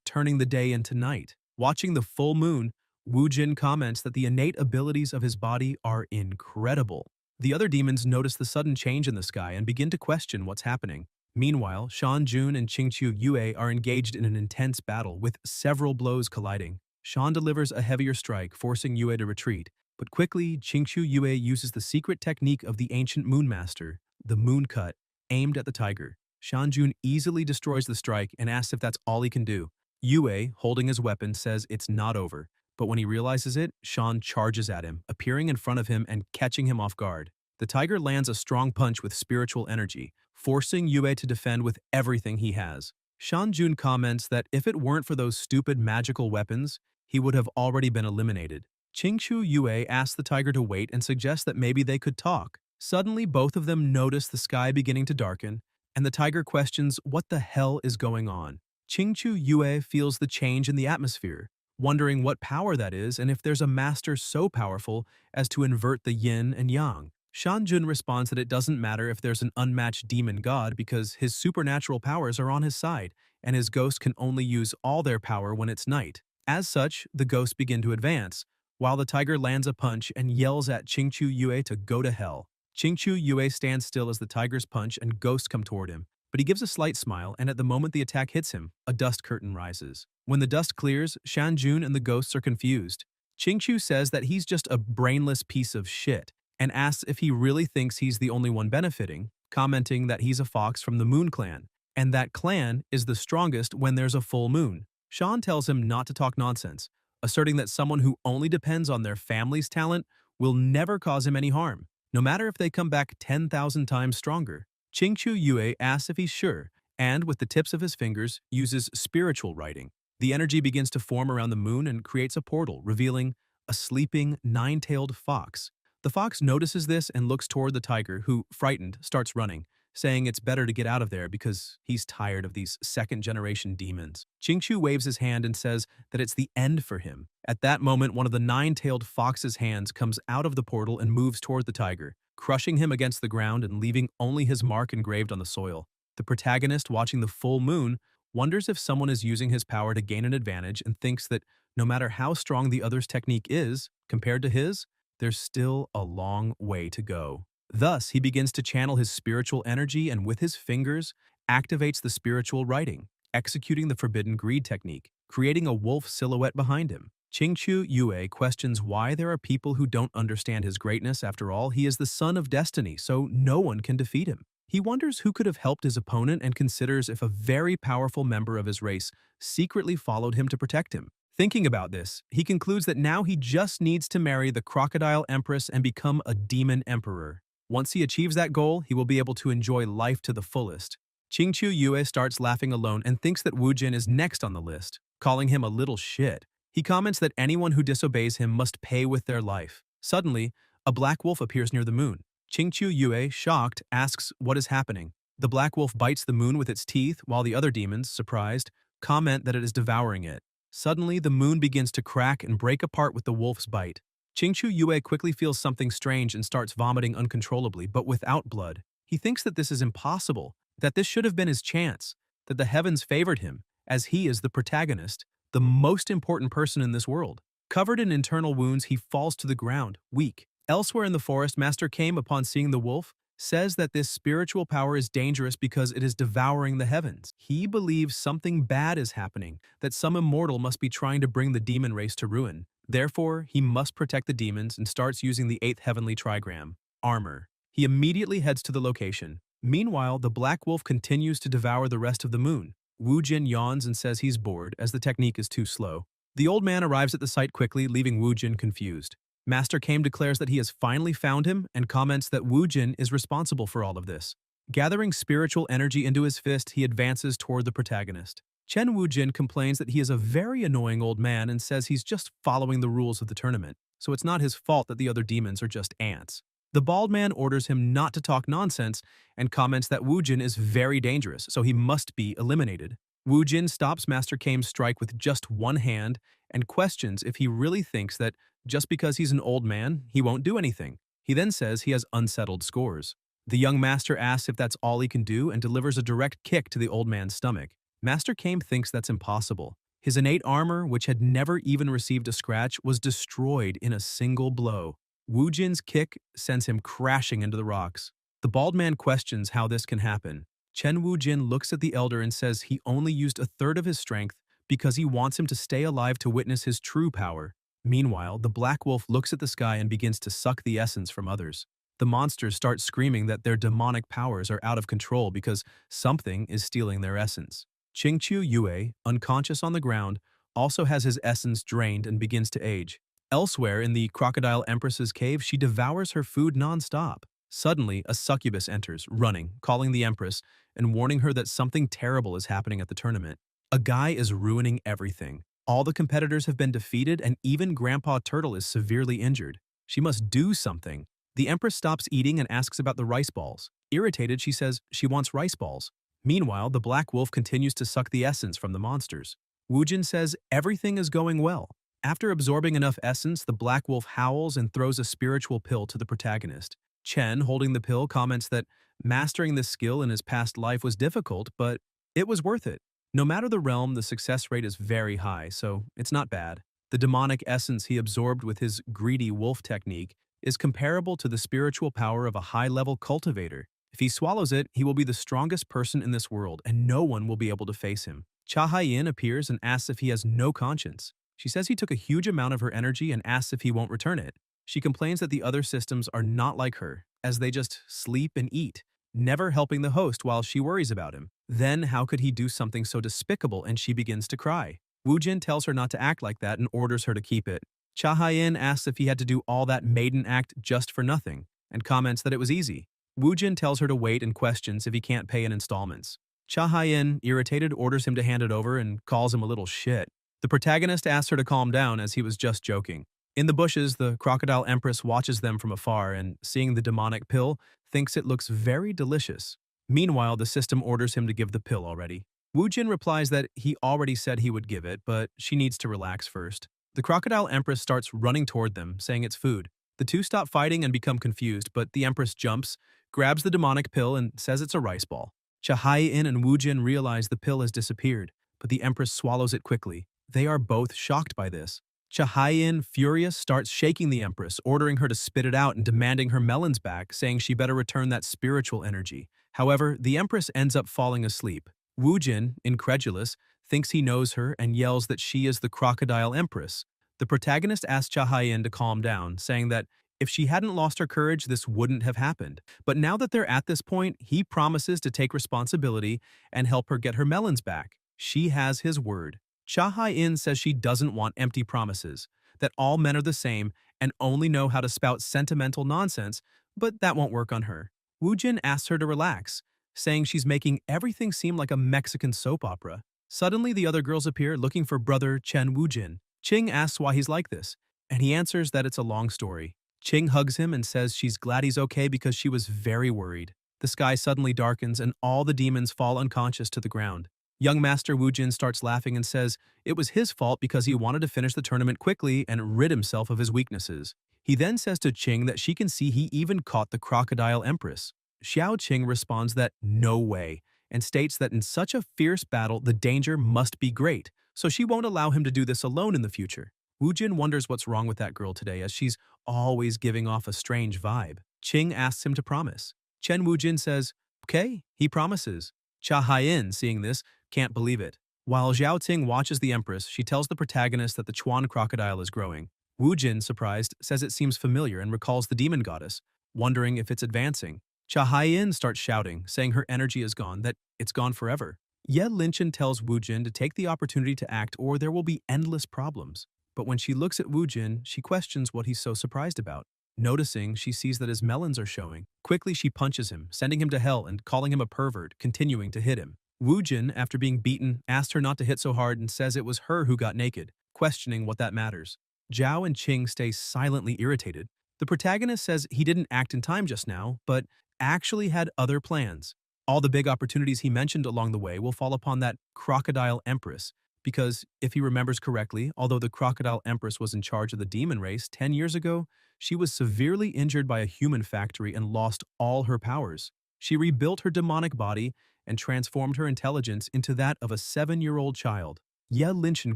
turning the day into night. Watching the full moon, Wu Jin comments that the innate abilities of his body are incredible. The other demons notice the sudden change in the sky and begin to question what's happening. Meanwhile, Shan Jun and Qingqiu Yue are engaged in an intense battle, with several blows colliding. Shan delivers a heavier strike, forcing Yue to retreat. But quickly, Qingqiu Yue uses the secret technique of the ancient Moon Master, the Moon Cut, aimed at the tiger. Shan Jun easily destroys the strike and asks if that's all he can do. Yue, holding his weapon, says it's not over. But when he realizes it, Shan charges at him, appearing in front of him and catching him off guard. The tiger lands a strong punch with spiritual energy, forcing Yue to defend with everything he has. Shan Jun comments that if it weren't for those stupid magical weapons, he would have already been eliminated. Qingqiu Yue asks the tiger to wait and suggests that maybe they could talk. Suddenly, both of them notice the sky beginning to darken, and the tiger questions what the hell is going on. Qingqiu Yue feels the change in the atmosphere, wondering what power that is and if there's a master so powerful as to invert the yin and yang. Shan Jun responds that it doesn't matter if there's an unmatched demon god because his supernatural powers are on his side, and his ghost can only use all their power when it's night. As such, the ghosts begin to advance, while the tiger lands a punch and yells at Qingqiu Yue to go to hell. Qingqiu Yue stands still as the tiger's punch and ghosts come toward him, but he gives a slight smile, and at the moment the attack hits him, a dust curtain rises. When the dust clears, Shan Jun and the ghosts are confused. Qingqiu says that he's just a brainless piece of shit, and asks if he really thinks he's the only one benefiting, commenting that he's a fox from the Moon Clan, and that clan is the strongest when there's a full moon. Shan tells him not to talk nonsense, asserting that someone who only depends on their family's talent will never cause him any harm, no matter if they come back 10,000 times stronger. Qingqiu Yue asks if he's sure, and with the tips of his fingers, uses spiritual writing. The energy begins to form around the moon and creates a portal, revealing a sleeping, nine-tailed fox. The fox notices this and looks toward the tiger, who, frightened, starts running, saying it's better to get out of there because he's tired of these second-generation demons. Qingqiu waves his hand and says that it's the end for him. At that moment, one of the nine-tailed fox's hands comes out of the portal and moves toward the tiger, crushing him against the ground and leaving only his mark engraved on the soil. The protagonist, watching the full moon, wonders if someone is using his power to gain an advantage and thinks that no matter how strong the other's technique is, compared to his, there's still a long way to go. Thus, he begins to channel his spiritual energy and with his fingers activates the spiritual writing, executing the forbidden greed technique, creating a wolf silhouette behind him. Qingqiu Yue questions why there are people who don't understand his greatness. After all, he is the son of destiny, so no one can defeat him. He wonders who could have helped his opponent and considers if a very powerful member of his race secretly followed him to protect him. Thinking about this, he concludes that now he just needs to marry the crocodile empress and become a demon emperor. Once he achieves that goal, he will be able to enjoy life to the fullest. Qingqiu Yue starts laughing alone and thinks that Wu Jin is next on the list, calling him a little shit. He comments that anyone who disobeys him must pay with their life. Suddenly, a black wolf appears near the moon. Qingqiu Yue, shocked, asks what is happening. The black wolf bites the moon with its teeth, while the other demons, surprised, comment that it is devouring it. Suddenly, the moon begins to crack and break apart with the wolf's bite. Qingqiu Yue quickly feels something strange and starts vomiting uncontrollably, but without blood. He thinks that this is impossible, that this should have been his chance, that the heavens favored him, as he is the protagonist, the most important person in this world. Covered in internal wounds, he falls to the ground, weak. Elsewhere in the forest, Master Kame, upon seeing the wolf, says that this spiritual power is dangerous because it is devouring the heavens. He believes something bad is happening, that some immortal must be trying to bring the demon race to ruin. Therefore, he must protect the demons and starts using the 8th heavenly trigram, armor. He immediately heads to the location. Meanwhile, the black wolf continues to devour the rest of the moon. Wu Jin yawns and says he's bored, as the technique is too slow. The old man arrives at the site quickly, leaving Wu Jin confused. Master Kame declares that he has finally found him and comments that Wu Jin is responsible for all of this. Gathering spiritual energy into his fist, he advances toward the protagonist. Chen Wu Jin complains that he is a very annoying old man and says he's just following the rules of the tournament, so it's not his fault that the other demons are just ants. The bald man orders him not to talk nonsense and comments that Wu Jin is very dangerous, so he must be eliminated. Wu Jin stops Master Kame's strike with just one hand and questions if he really thinks that just because he's an old man, he won't do anything. He then says he has unsettled scores. The young master asks if that's all he can do and delivers a direct kick to the old man's stomach. Master Kame thinks that's impossible. His innate armor, which had never even received a scratch, was destroyed in a single blow. Wu Jin's kick sends him crashing into the rocks. The bald man questions how this can happen. Chen Wu Jin looks at the elder and says he only used a third of his strength because he wants him to stay alive to witness his true power. Meanwhile, the black wolf looks at the sky and begins to suck the essence from others. The monsters start screaming that their demonic powers are out of control because something is stealing their essence. Qingqiu Yue, unconscious on the ground, also has his essence drained and begins to age. Elsewhere in the Crocodile Empress's cave, she devours her food non-stop. Suddenly, a succubus enters, running, calling the Empress, and warning her that something terrible is happening at the tournament. A guy is ruining everything. All the competitors have been defeated, and even Grandpa Turtle is severely injured. She must do something. The Empress stops eating and asks about the rice balls. Irritated, she says she wants rice balls. Meanwhile, the black wolf continues to suck the essence from the monsters. Wu Jin says everything is going well. After absorbing enough essence, the black wolf howls and throws a spiritual pill to the protagonist. Chen, holding the pill, comments that mastering this skill in his past life was difficult, but it was worth it. No matter the realm, the success rate is very high, so it's not bad. The demonic essence he absorbed with his greedy wolf technique is comparable to the spiritual power of a high-level cultivator. If he swallows it, he will be the strongest person in this world, and no one will be able to face him. Cha Haiyin appears and asks if he has no conscience. She says he took a huge amount of her energy and asks if he won't return it. She complains that the other systems are not like her, as they just sleep and eat, never helping the host while she worries about him. Then how could he do something so despicable, and she begins to cry. Wu Jin tells her not to act like that and orders her to keep it. Cha Haiyin asks if he had to do all that maiden act just for nothing, and comments that it was easy. Wu Jin tells her to wait and questions if he can't pay in installments. Cha Haiyin, irritated, orders him to hand it over and calls him a little shit. The protagonist asks her to calm down as he was just joking. In the bushes, the Crocodile Empress watches them from afar and, seeing the demonic pill, thinks it looks very delicious. Meanwhile, the system orders him to give the pill already. Wu Jin replies that he already said he would give it, but she needs to relax first. The Crocodile Empress starts running toward them, saying it's food. The two stop fighting and become confused, but the Empress jumps, grabs the demonic pill, and says it's a rice ball. Cha Haiyin and Wu Jin realize the pill has disappeared, but the Empress swallows it quickly. They are both shocked by this. Cha Haiyin, furious, starts shaking the Empress, ordering her to spit it out and demanding her melons back, saying she better return that spiritual energy. However, the Empress ends up falling asleep. Wu Jin, incredulous, thinks he knows her and yells that she is the Crocodile Empress. The protagonist asks Cha Haiyin to calm down, saying that if she hadn't lost her courage, this wouldn't have happened. But now that they're at this point, he promises to take responsibility and help her get her melons back. She has his word. Cha Haiyin says she doesn't want empty promises, that all men are the same and only know how to spout sentimental nonsense, But that won't work on her. Wu Jin asks her to relax, saying she's making everything seem like a Mexican soap opera. Suddenly, the other girls appear looking for brother Chen Wu Jin. Ching asks why he's like this, and he answers that it's a long story. Ching hugs him and says she's glad he's okay because she was very worried. The sky suddenly darkens and all the demons fall unconscious to the ground. Young Master Wu Jin starts laughing and says it was his fault because he wanted to finish the tournament quickly and rid himself of his weaknesses. He then says to Qing that she can see he even caught the crocodile empress. Xiao Qing responds that no way, and states that in such a fierce battle the danger must be great, so she won't allow him to do this alone in the future. Wu Jin wonders what's wrong with that girl today as she's always giving off a strange vibe. Qing asks him to promise. Chen Wu Jin says, okay, he promises. Cha Haiyan, seeing this, can't believe it. While Zhao Ting watches the Empress, she tells the protagonist that the Chuan crocodile is growing. Wu Jin, surprised, says it seems familiar and recalls the demon goddess, wondering if it's advancing. Cha Haiyan starts shouting, saying her energy is gone, that it's gone forever. Ye Linchen tells Wu Jin to take the opportunity to act or there will be endless problems. But when she looks at Wu Jin, she questions what he's so surprised about. Noticing, she sees that his melons are showing. Quickly, she punches him, sending him to hell and calling him a pervert, continuing to hit him. Wu Jin, after being beaten, asked her not to hit so hard and says it was her who got naked, questioning what that matters. Zhao and Qing stay silently irritated. The protagonist says he didn't act in time just now, but actually had other plans. All the big opportunities he mentioned along the way will fall upon that crocodile empress, because if he remembers correctly, although the crocodile empress was in charge of the demon race 10 years ago, she was severely injured by a human factory and lost all her powers. She rebuilt her demonic body and transformed her intelligence into that of a 7-year-old child. Ye Linchen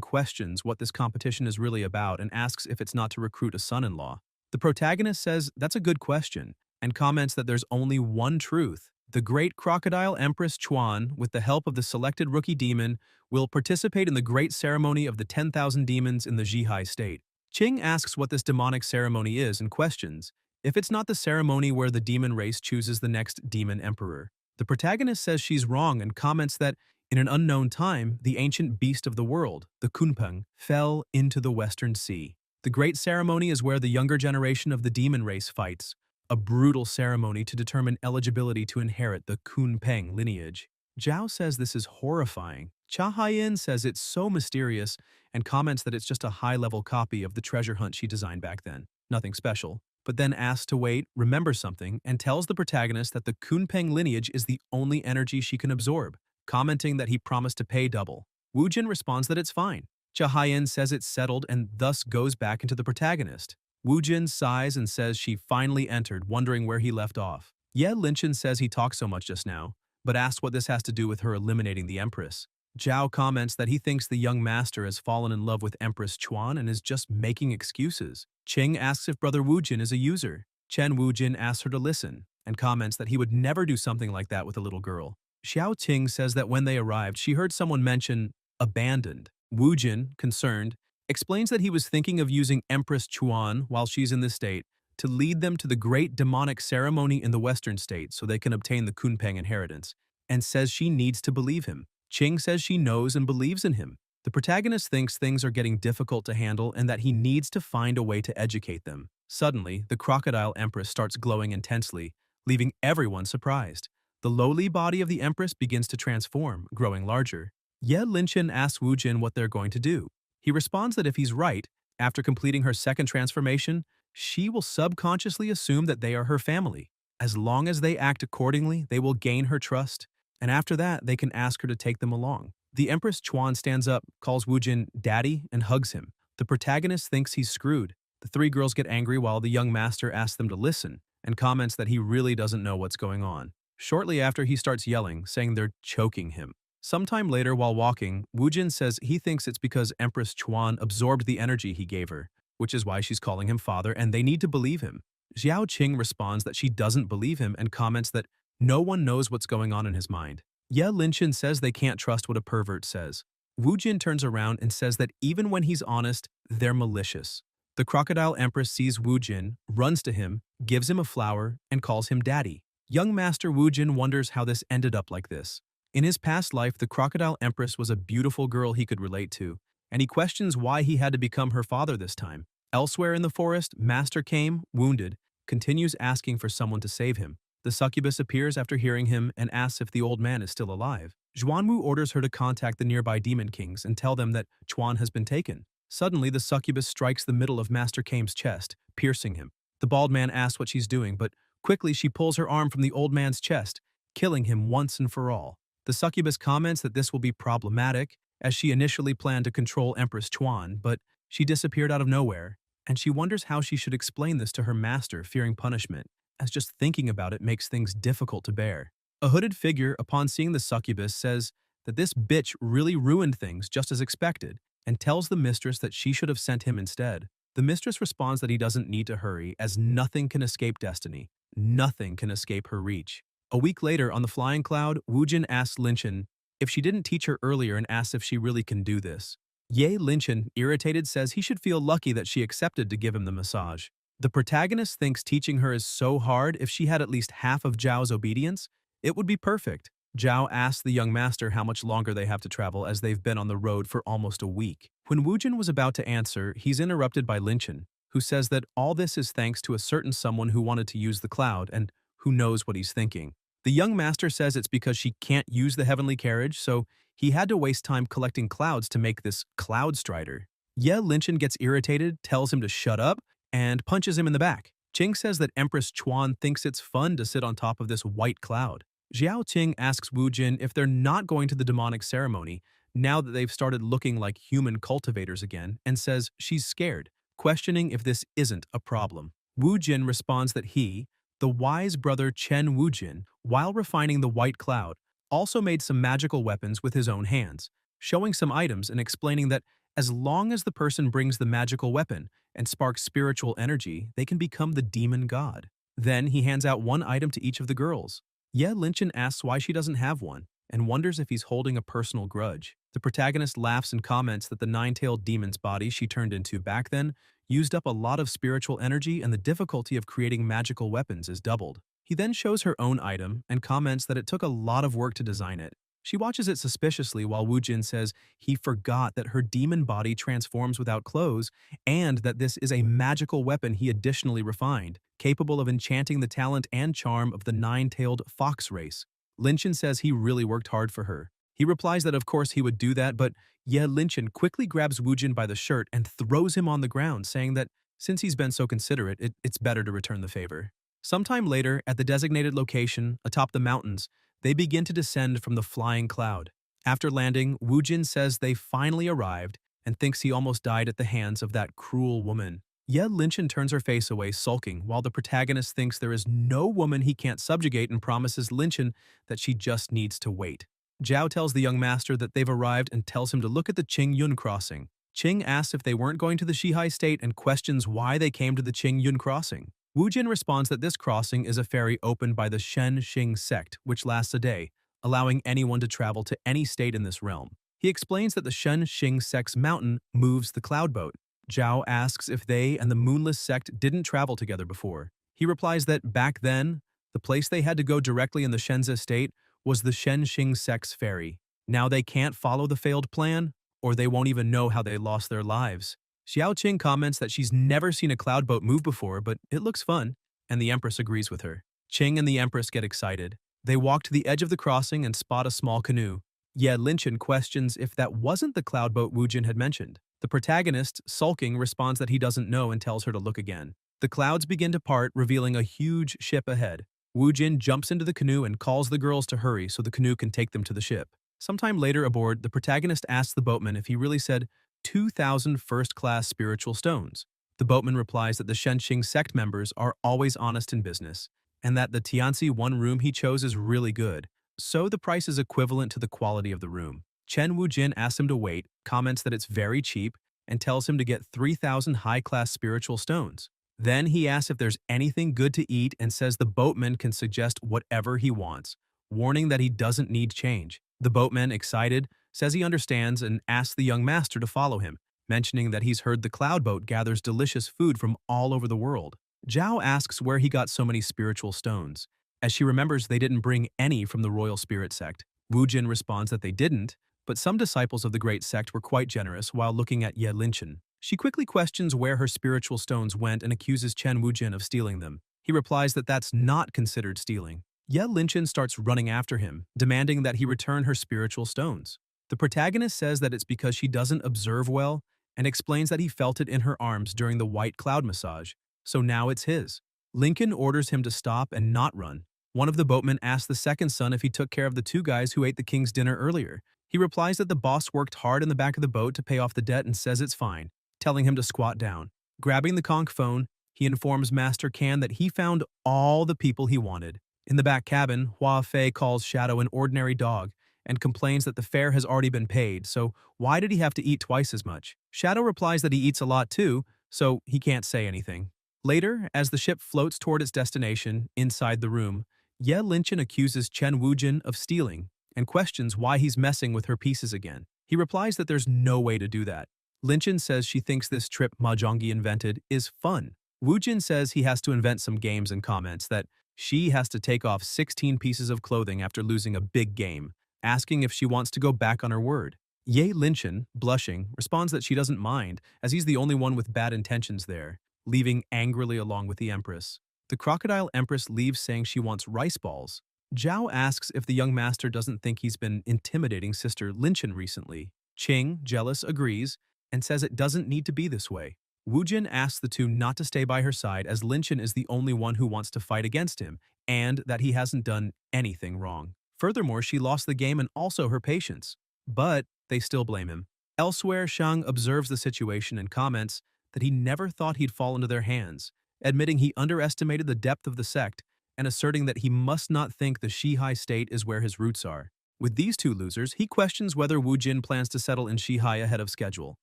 questions what this competition is really about and asks if it's not to recruit a son-in-law. The protagonist says that's a good question and comments that there's only one truth. The great crocodile Empress Chuan, with the help of the selected rookie demon, will participate in the great ceremony of the 10,000 demons in the Zhihai state. Qing asks what this demonic ceremony is and questions if it's not the ceremony where the demon race chooses the next demon emperor. The protagonist says she's wrong and comments that in an unknown time, the ancient beast of the world, the Kunpeng, fell into the Western Sea. The great ceremony is where the younger generation of the demon race fights, a brutal ceremony to determine eligibility to inherit the Kunpeng lineage. Zhao says this is horrifying. Cha Haiyan says it's so mysterious and comments that it's just a high-level copy of the treasure hunt she designed back then. Nothing special. But then asks to wait, remembers something, and tells the protagonist that the Kunpeng lineage is the only energy she can absorb, commenting that he promised to pay double. Wu Jin responds that it's fine. Cha Haiyan says it's settled and thus goes back into the protagonist. Wu Jin sighs and says she finally entered, wondering where he left off. Ye Linchen says he talked so much just now, but asks what this has to do with her eliminating the Empress. Zhao comments that he thinks the young master has fallen in love with Empress Chuan and is just making excuses. Qing asks if brother Wu Jin is a user. Chen Wu Jin asks her to listen, and comments that he would never do something like that with a little girl. Xiao Ting says that when they arrived, she heard someone mention abandoned. Wu Jin, concerned, explains that he was thinking of using Empress Chuan while she's in this state to lead them to the great demonic ceremony in the Western state so they can obtain the Kunpeng inheritance, and says she needs to believe him. Qing says she knows and believes in him. The protagonist thinks things are getting difficult to handle and that he needs to find a way to educate them. Suddenly, the crocodile empress starts glowing intensely, leaving everyone surprised. The lowly body of the empress begins to transform, growing larger. Ye Linchen asks Wu Jin what they're going to do. He responds that if he's right, after completing her second transformation, she will subconsciously assume that they are her family. As long as they act accordingly, they will gain her trust, and after that, they can ask her to take them along. The Empress Chuan stands up, calls Wu Jin daddy, and hugs him. The protagonist thinks he's screwed. The three girls get angry while the young master asks them to listen, and comments that he really doesn't know what's going on. Shortly after, he starts yelling, saying they're choking him. Sometime later, while walking, Wu Jin says he thinks it's because Empress Chuan absorbed the energy he gave her, which is why she's calling him father, and they need to believe him. Xiao Qing responds that she doesn't believe him and comments that no one knows what's going on in his mind. Ye Linchen says they can't trust what a pervert says. Wu Jin turns around and says that even when he's honest, they're malicious. The crocodile empress sees Wu Jin, runs to him, gives him a flower, and calls him daddy. Young Master Wu Jin wonders how this ended up like this. In his past life, the crocodile empress was a beautiful girl he could relate to, and he questions why he had to become her father this time. Elsewhere in the forest, Master came, wounded, continues asking for someone to save him. The succubus appears after hearing him and asks if the old man is still alive. Zhuanwu orders her to contact the nearby demon kings and tell them that Chuan has been taken. Suddenly, the succubus strikes the middle of Master Kame's chest, piercing him. The bald man asks what she's doing, but quickly she pulls her arm from the old man's chest, killing him once and for all. The succubus comments that this will be problematic, as she initially planned to control Empress Chuan, but she disappeared out of nowhere, and she wonders how she should explain this to her master, fearing punishment, as just thinking about it makes things difficult to bear. A hooded figure, upon seeing the succubus, says that this bitch really ruined things just as expected, and tells the mistress that she should have sent him instead. The mistress responds that he doesn't need to hurry, as nothing can escape destiny. Nothing can escape her reach. A week later, on the flying cloud, Wujin asks Linchen if she didn't teach her earlier and asks if she really can do this. Ye Linchen, irritated, says he should feel lucky that she accepted to give him the massage. The protagonist thinks teaching her is so hard. If she had at least half of Zhao's obedience, it would be perfect. Zhao asks the young master how much longer they have to travel, as they've been on the road for almost a week. When Wujin was about to answer, he's interrupted by Linchen, who says that all this is thanks to a certain someone who wanted to use the cloud and who knows what he's thinking. The young master says it's because she can't use the heavenly carriage, so he had to waste time collecting clouds to make this cloud strider. Ye Linchen gets irritated, tells him to shut up, and punches him in the back. Qing says that Empress Chuan thinks it's fun to sit on top of this white cloud. Xiao Qing asks Wu Jin if they're not going to the demonic ceremony now that they've started looking like human cultivators again, and says she's scared, questioning if this isn't a problem. Wu Jin responds that he, the wise brother Chen Wu Jin, while refining the white cloud, also made some magical weapons with his own hands, showing some items and explaining that as long as the person brings the magical weapon and sparks spiritual energy, they can become the demon god. Then he hands out one item to each of the girls. Ye Linchen asks why she doesn't have one, and wonders if he's holding a personal grudge. The protagonist laughs and comments that the nine-tailed demon's body she turned into back then used up a lot of spiritual energy, and the difficulty of creating magical weapons is doubled. He then shows her own item and comments that it took a lot of work to design it. She watches it suspiciously while Wu Jin says he forgot that her demon body transforms without clothes and that this is a magical weapon he additionally refined, capable of enchanting the talent and charm of the nine-tailed fox race. Linchen says he really worked hard for her. He replies that of course he would do that, but Ye Linchen quickly grabs Wu Jin by the shirt and throws him on the ground, saying that since he's been so considerate, it's better to return the favor. Sometime later, at the designated location, atop the mountains, they begin to descend from the flying cloud. After landing, Wu Jin says they finally arrived and thinks he almost died at the hands of that cruel woman. Ye Linchen turns her face away, sulking, while the protagonist thinks there is no woman he can't subjugate and promises Linchen that she just needs to wait. Zhao tells the young master that they've arrived and tells him to look at the Qing Yun crossing. Qing asks if they weren't going to the Shihai state and questions why they came to the Qing Yun crossing. Wu Jin responds that this crossing is a ferry opened by the Shen Xing sect, which lasts a day, allowing anyone to travel to any state in this realm. He explains that the Shen Xing sect's mountain moves the cloud boat. Zhao asks if they and the Moonless sect didn't travel together before. He replies that back then, the place they had to go directly in the Shenzi state was the Shen Xing sect's ferry. Now they can't follow the failed plan, or they won't even know how they lost their lives. Xiao Qing comments that she's never seen a cloud boat move before, but it looks fun, and the Empress agrees with her. Qing and the Empress get excited. They walk to the edge of the crossing and spot a small canoe. Ye Linchen questions if that wasn't the cloud boat Wu Jin had mentioned. The protagonist, sulking, responds that he doesn't know and tells her to look again. The clouds begin to part, revealing a huge ship ahead. Wu Jin jumps into the canoe and calls the girls to hurry so the canoe can take them to the ship. Sometime later aboard, the protagonist asks the boatman if he really said 2,000 first-class spiritual stones. The boatman replies that the Shenxing sect members are always honest in business, and that the Tianzi one room he chose is really good, so the price is equivalent to the quality of the room. Chen Wu Jin asks him to wait, comments that it's very cheap, and tells him to get 3,000 high-class spiritual stones. Then he asks if there's anything good to eat and says the boatman can suggest whatever he wants, warning that he doesn't need change. The boatman, excited, says he understands and asks the young master to follow him, mentioning that he's heard the cloud boat gathers delicious food from all over the world. Zhao asks where he got so many spiritual stones, as she remembers they didn't bring any from the royal spirit sect. Wu Jin responds that they didn't, but some disciples of the great sect were quite generous while looking at Ye Linchen. She quickly questions where her spiritual stones went and accuses Chen Wu Jin of stealing them. He replies that that's not considered stealing. Ye Linchin starts running after him, demanding that he return her spiritual stones. The protagonist says that it's because she doesn't observe well and explains that he felt it in her arms during the white cloud massage, so now it's his. Lincoln orders him to stop and not run. One of the boatmen asks the second son if he took care of the two guys who ate the king's dinner earlier. He replies that the boss worked hard in the back of the boat to pay off the debt and says it's fine, telling him to squat down. Grabbing the conch phone, he informs Master Can that he found all the people he wanted. In the back cabin, Hua Fei calls Shadow an ordinary dog and complains that the fare has already been paid, so why did he have to eat twice as much? Shadow replies that he eats a lot too, so he can't say anything. Later, as the ship floats toward its destination, inside the room, Ye Linchin accuses Chen Wujin of stealing and questions why he's messing with her pieces again. He replies that there's no way to do that. Linchin says she thinks this trip Mahjongi invented is fun. Wujin says he has to invent some games and comments that she has to take off 16 pieces of clothing after losing a big game, asking if she wants to go back on her word. Ye Linchin, blushing, responds that she doesn't mind, as he's the only one with bad intentions there, leaving angrily along with the Empress. The Crocodile Empress leaves saying she wants rice balls. Zhao asks if the young master doesn't think he's been intimidating Sister Linchin recently. Qing, jealous, agrees and says it doesn't need to be this way. Wujin asks the two not to stay by her side as Linchin is the only one who wants to fight against him and that he hasn't done anything wrong. Furthermore, she lost the game and also her patience. But they still blame him. Elsewhere, Shang observes the situation and comments that he never thought he'd fall into their hands, admitting he underestimated the depth of the sect and asserting that he must not think the Shihai state is where his roots are. With these two losers, he questions whether Wu Jin plans to settle in Shihai ahead of schedule.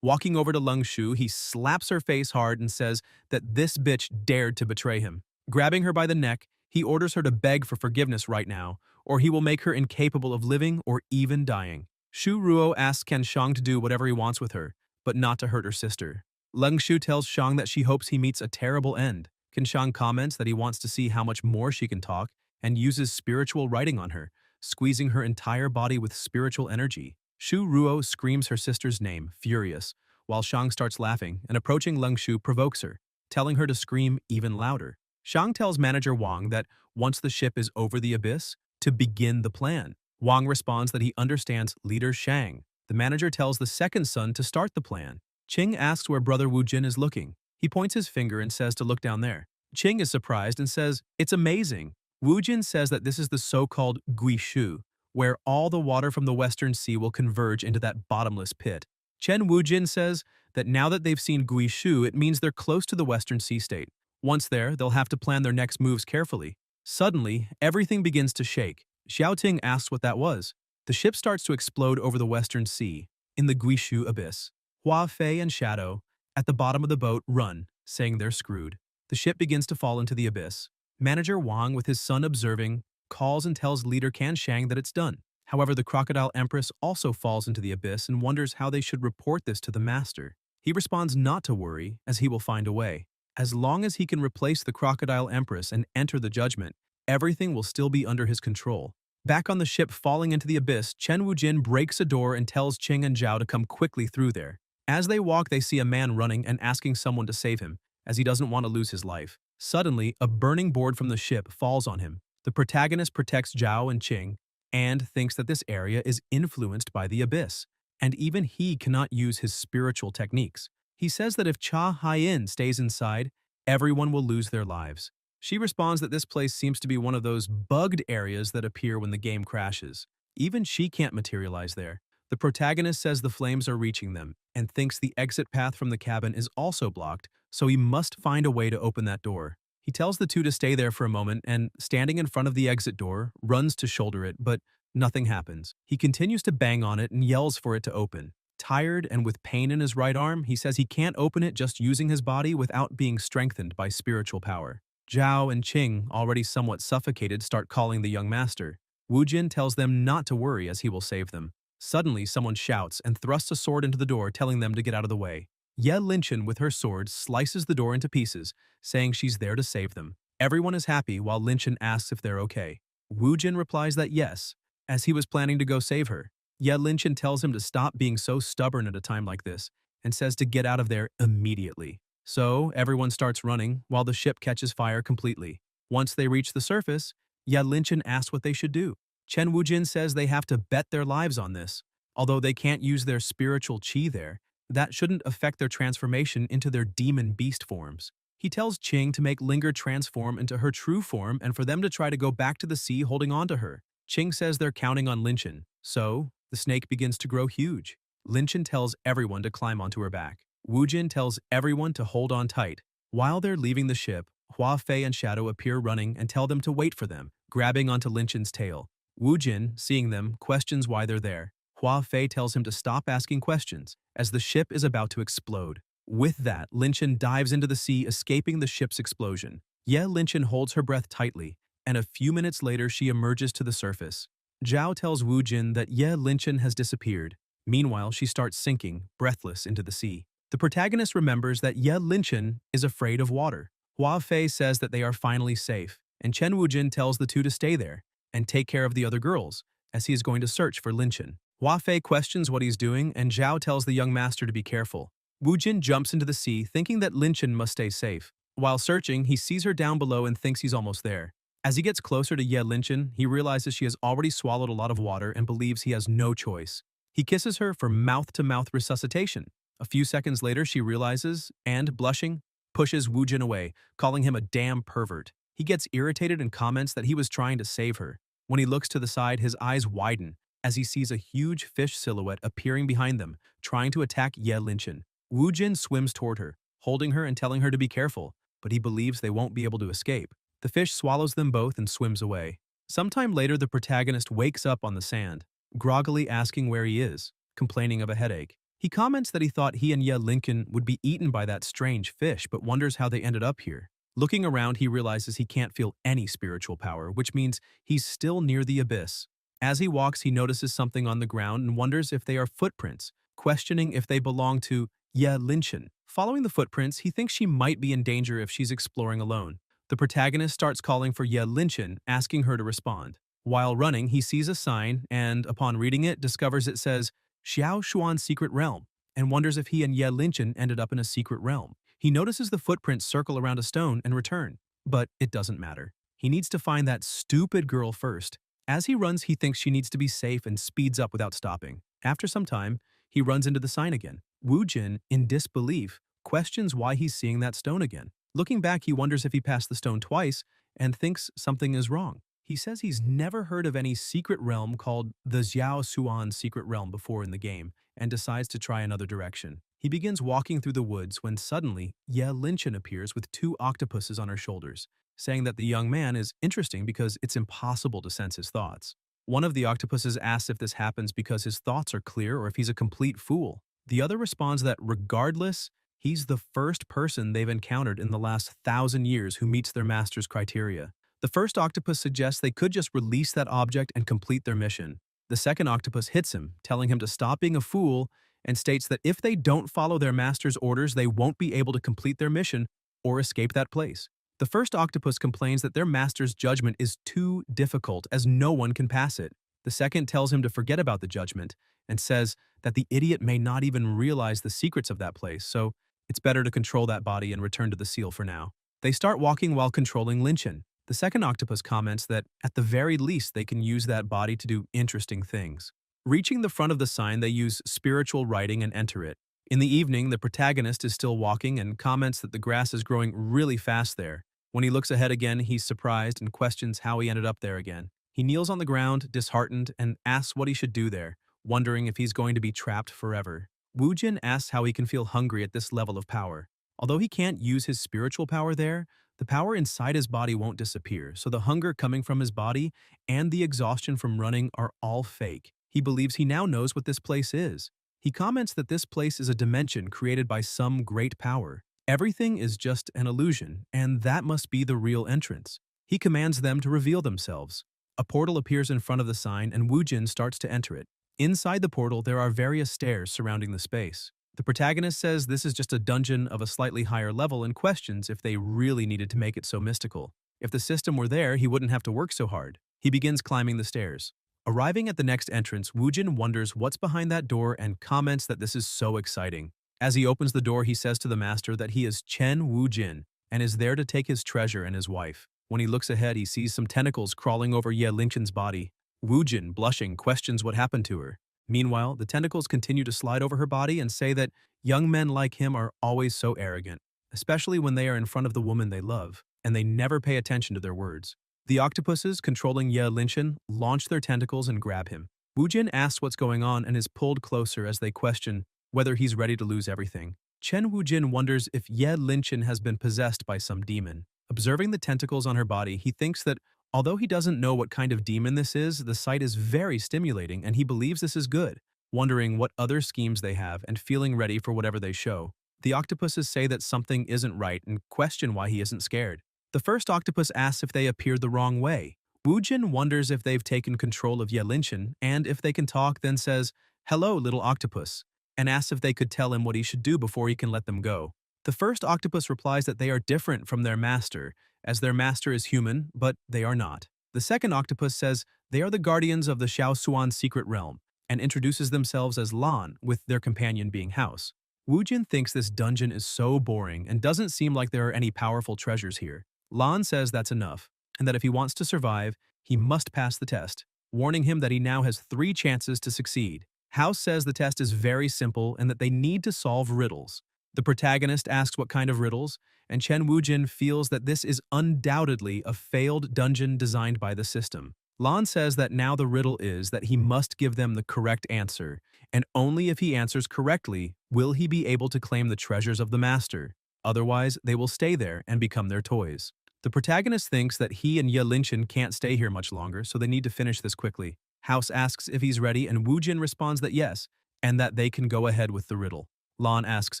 Walking over to Leng Shu, he slaps her face hard and says that this bitch dared to betray him. Grabbing her by the neck, he orders her to beg for forgiveness right now, or he will make her incapable of living or even dying. Shu Ruo asks Ken Shang to do whatever he wants with her, but not to hurt her sister. Leng Shu tells Shang that she hopes he meets a terrible end. Ken Shang comments that he wants to see how much more she can talk and uses spiritual writing on her, squeezing her entire body with spiritual energy. Shu Ruo screams her sister's name, furious, while Shang starts laughing and approaching Leng Shu provokes her, telling her to scream even louder. Shang tells manager Wang that once the ship is over the abyss, to begin the plan. Wang responds that he understands leader Shang. The manager tells the second son to start the plan. Qing asks where brother Wu Jin is looking. He points his finger and says to look down there. Qing is surprised and says, "It's amazing." Wu Jin says that this is the so-called Guishu, where all the water from the Western Sea will converge into that bottomless pit. Chen Wujin says that now that they've seen Guishu, it means they're close to the Western Sea state. Once there, they'll have to plan their next moves carefully. Suddenly, everything begins to shake. Xiaoting asks what that was. The ship starts to explode over the Western Sea, in the Guishu abyss. Hua Fei and Shadow, at the bottom of the boat, run, saying they're screwed. The ship begins to fall into the abyss. Manager Wang, with his son observing, calls and tells leader Can Shang that it's done. However, the Crocodile Empress also falls into the abyss and wonders how they should report this to the master. He responds not to worry, as he will find a way. As long as he can replace the Crocodile Empress and enter the judgment, everything will still be under his control. Back on the ship falling into the abyss, Chen Wujin breaks a door and tells Qing and Zhao to come quickly through there. As they walk, they see a man running and asking someone to save him, as he doesn't want to lose his life. Suddenly, a burning board from the ship falls on him. The protagonist protects Zhao and Qing and thinks that this area is influenced by the abyss, and even he cannot use his spiritual techniques. He says that if Cha Haiyan stays inside, everyone will lose their lives. She responds that this place seems to be one of those bugged areas that appear when the game crashes. Even she can't materialize there. The protagonist says the flames are reaching them and thinks the exit path from the cabin is also blocked, so he must find a way to open that door. He tells the two to stay there for a moment and, standing in front of the exit door, runs to shoulder it, but nothing happens. He continues to bang on it and yells for it to open. Tired and with pain in his right arm, he says he can't open it just using his body without being strengthened by spiritual power. Zhao and Qing, already somewhat suffocated, start calling the young master. Wu Jin tells them not to worry as he will save them. Suddenly, someone shouts and thrusts a sword into the door, telling them to get out of the way. Ye Linchin, with her sword, slices the door into pieces, saying she's there to save them. Everyone is happy while Linchin asks if they're okay. Wu Jin replies that yes, as he was planning to go save her. Ye Linchin tells him to stop being so stubborn at a time like this, and says to get out of there immediately. So everyone starts running while the ship catches fire completely. Once they reach the surface, Ya Linchen asks what they should do. Chen Wujin says they have to bet their lives on this. Although they can't use their spiritual qi there, that shouldn't affect their transformation into their demon beast forms. He tells Qing to make Linger transform into her true form and for them to try to go back to the sea holding on to her. Qing says they're counting on Linchen, so the snake begins to grow huge. Linchen tells everyone to climb onto her back. Wujin tells everyone to hold on tight. While they're leaving the ship, Hua Fei and Shadow appear running and tell them to wait for them, grabbing onto Linchen's tail. Wujin, seeing them, questions why they're there. Hua Fei tells him to stop asking questions, as the ship is about to explode. With that, Linchen dives into the sea, escaping the ship's explosion. Ye Linchen holds her breath tightly, and a few minutes later she emerges to the surface. Zhao tells Wujin that Ye Linchen has disappeared. Meanwhile, she starts sinking, breathless, into the sea. The protagonist remembers that Ye Linchen is afraid of water. Hua Fei says that they are finally safe, and Chen Wujin tells the two to stay there and take care of the other girls, as he is going to search for Linchen. Hua Fei questions what he's doing, and Zhao tells the young master to be careful. Wujin jumps into the sea, thinking that Linchen must stay safe. While searching, he sees her down below and thinks he's almost there. As he gets closer to Ye Linchen, he realizes she has already swallowed a lot of water and believes he has no choice. He kisses her for mouth-to-mouth resuscitation. A few seconds later, she realizes, and, blushing, pushes Wujin away, calling him a damn pervert. He gets irritated and comments that he was trying to save her. When he looks to the side, his eyes widen as he sees a huge fish silhouette appearing behind them, trying to attack Ye Linchen. Wujin swims toward her, holding her and telling her to be careful, but he believes they won't be able to escape. The fish swallows them both and swims away. Sometime later, the protagonist wakes up on the sand, groggily asking where he is, complaining of a headache. He comments that he thought he and Ye Lincoln would be eaten by that strange fish, but wonders how they ended up here. Looking around, he realizes he can't feel any spiritual power, which means he's still near the abyss. As he walks, he notices something on the ground and wonders if they are footprints, questioning if they belong to Ye Linchen. Following the footprints, he thinks she might be in danger if she's exploring alone. The protagonist starts calling for Ye Linchen, asking her to respond. While running, he sees a sign and, upon reading it, discovers it says Xiao Xuan's Secret Realm, and wonders if he and Ye Linchen ended up in a secret realm. He notices the footprints circle around a stone and return, but it doesn't matter. He needs to find that stupid girl first. As he runs, he thinks she needs to be safe and speeds up without stopping. After some time, he runs into the sign again. Wujin, in disbelief, questions why he's seeing that stone again. Looking back, he wonders if he passed the stone twice and thinks something is wrong. He says he's never heard of any secret realm called the Xiao Xuan Secret Realm before in the game and decides to try another direction. He begins walking through the woods when suddenly Ye Linchen appears with two octopuses on her shoulders, saying that the young man is interesting because it's impossible to sense his thoughts. One of the octopuses asks if this happens because his thoughts are clear or if he's a complete fool. The other responds that regardless, he's the first person they've encountered in the last 1,000 years who meets their master's criteria. The first octopus suggests they could just release that object and complete their mission. The second octopus hits him, telling him to stop being a fool, and states that if they don't follow their master's orders, they won't be able to complete their mission or escape that place. The first octopus complains that their master's judgment is too difficult as no one can pass it. The second tells him to forget about the judgment and says that the idiot may not even realize the secrets of that place, so it's better to control that body and return to the seal for now. They start walking while controlling Linchen. The second octopus comments that, at the very least, they can use that body to do interesting things. Reaching the front of the sign, they use spiritual writing and enter it. In the evening, the protagonist is still walking and comments that the grass is growing really fast there. When he looks ahead again, he's surprised and questions how he ended up there again. He kneels on the ground, disheartened, and asks what he should do there, wondering if he's going to be trapped forever. Wujin asks how he can feel hungry at this level of power. Although he can't use his spiritual power there, the power inside his body won't disappear, so the hunger coming from his body and the exhaustion from running are all fake. He believes he now knows what this place is. He comments that this place is a dimension created by some great power. Everything is just an illusion, and that must be the real entrance. He commands them to reveal themselves. A portal appears in front of the sign, and Wujin starts to enter it. Inside the portal, there are various stairs surrounding the space. The protagonist says this is just a dungeon of a slightly higher level and questions if they really needed to make it so mystical. If the system were there, he wouldn't have to work so hard. He begins climbing the stairs. Arriving at the next entrance, Wujin wonders what's behind that door and comments that this is so exciting. As he opens the door, he says to the master that he is Chen Wu-jin and is there to take his treasure and his wife. When he looks ahead, he sees some tentacles crawling over Ye Linchen's body. Wu-jin, blushing, questions what happened to her. Meanwhile, the tentacles continue to slide over her body and say that young men like him are always so arrogant, especially when they are in front of the woman they love, and they never pay attention to their words. The octopuses controlling Ye Linchen launch their tentacles and grab him. Wu-jin asks what's going on and is pulled closer as they question whether he's ready to lose everything. Chen Wu-jin wonders if Ye Linchen has been possessed by some demon. Observing the tentacles on her body, he thinks that although he doesn't know what kind of demon this is, the sight is very stimulating and he believes this is good, wondering what other schemes they have and feeling ready for whatever they show. The octopuses say that something isn't right and question why he isn't scared. The first octopus asks if they appeared the wrong way. Wu-jin wonders if they've taken control of Ye Linchen, and if they can talk, then says, "Hello, little octopus," and asks if they could tell him what he should do before he can let them go. The first octopus replies that they are different from their master, as their master is human, but they are not. The second octopus says they are the guardians of the Shaosuan secret realm, and introduces themselves as Lan, with their companion being House. Wu-jin thinks this dungeon is so boring and doesn't seem like there are any powerful treasures here. Lan says that's enough, and that if he wants to survive, he must pass the test, warning him that he now has 3 chances to succeed. House says the test is very simple and that they need to solve riddles. The protagonist asks what kind of riddles, and Chen Wu-jin feels that this is undoubtedly a failed dungeon designed by the system. Lan says that now the riddle is that he must give them the correct answer, and only if he answers correctly will he be able to claim the treasures of the master. Otherwise, they will stay there and become their toys. The protagonist thinks that he and Ye Linchen can't stay here much longer, so they need to finish this quickly. House asks if he's ready, and Wu-jin responds that yes, and that they can go ahead with the riddle. Lan asks,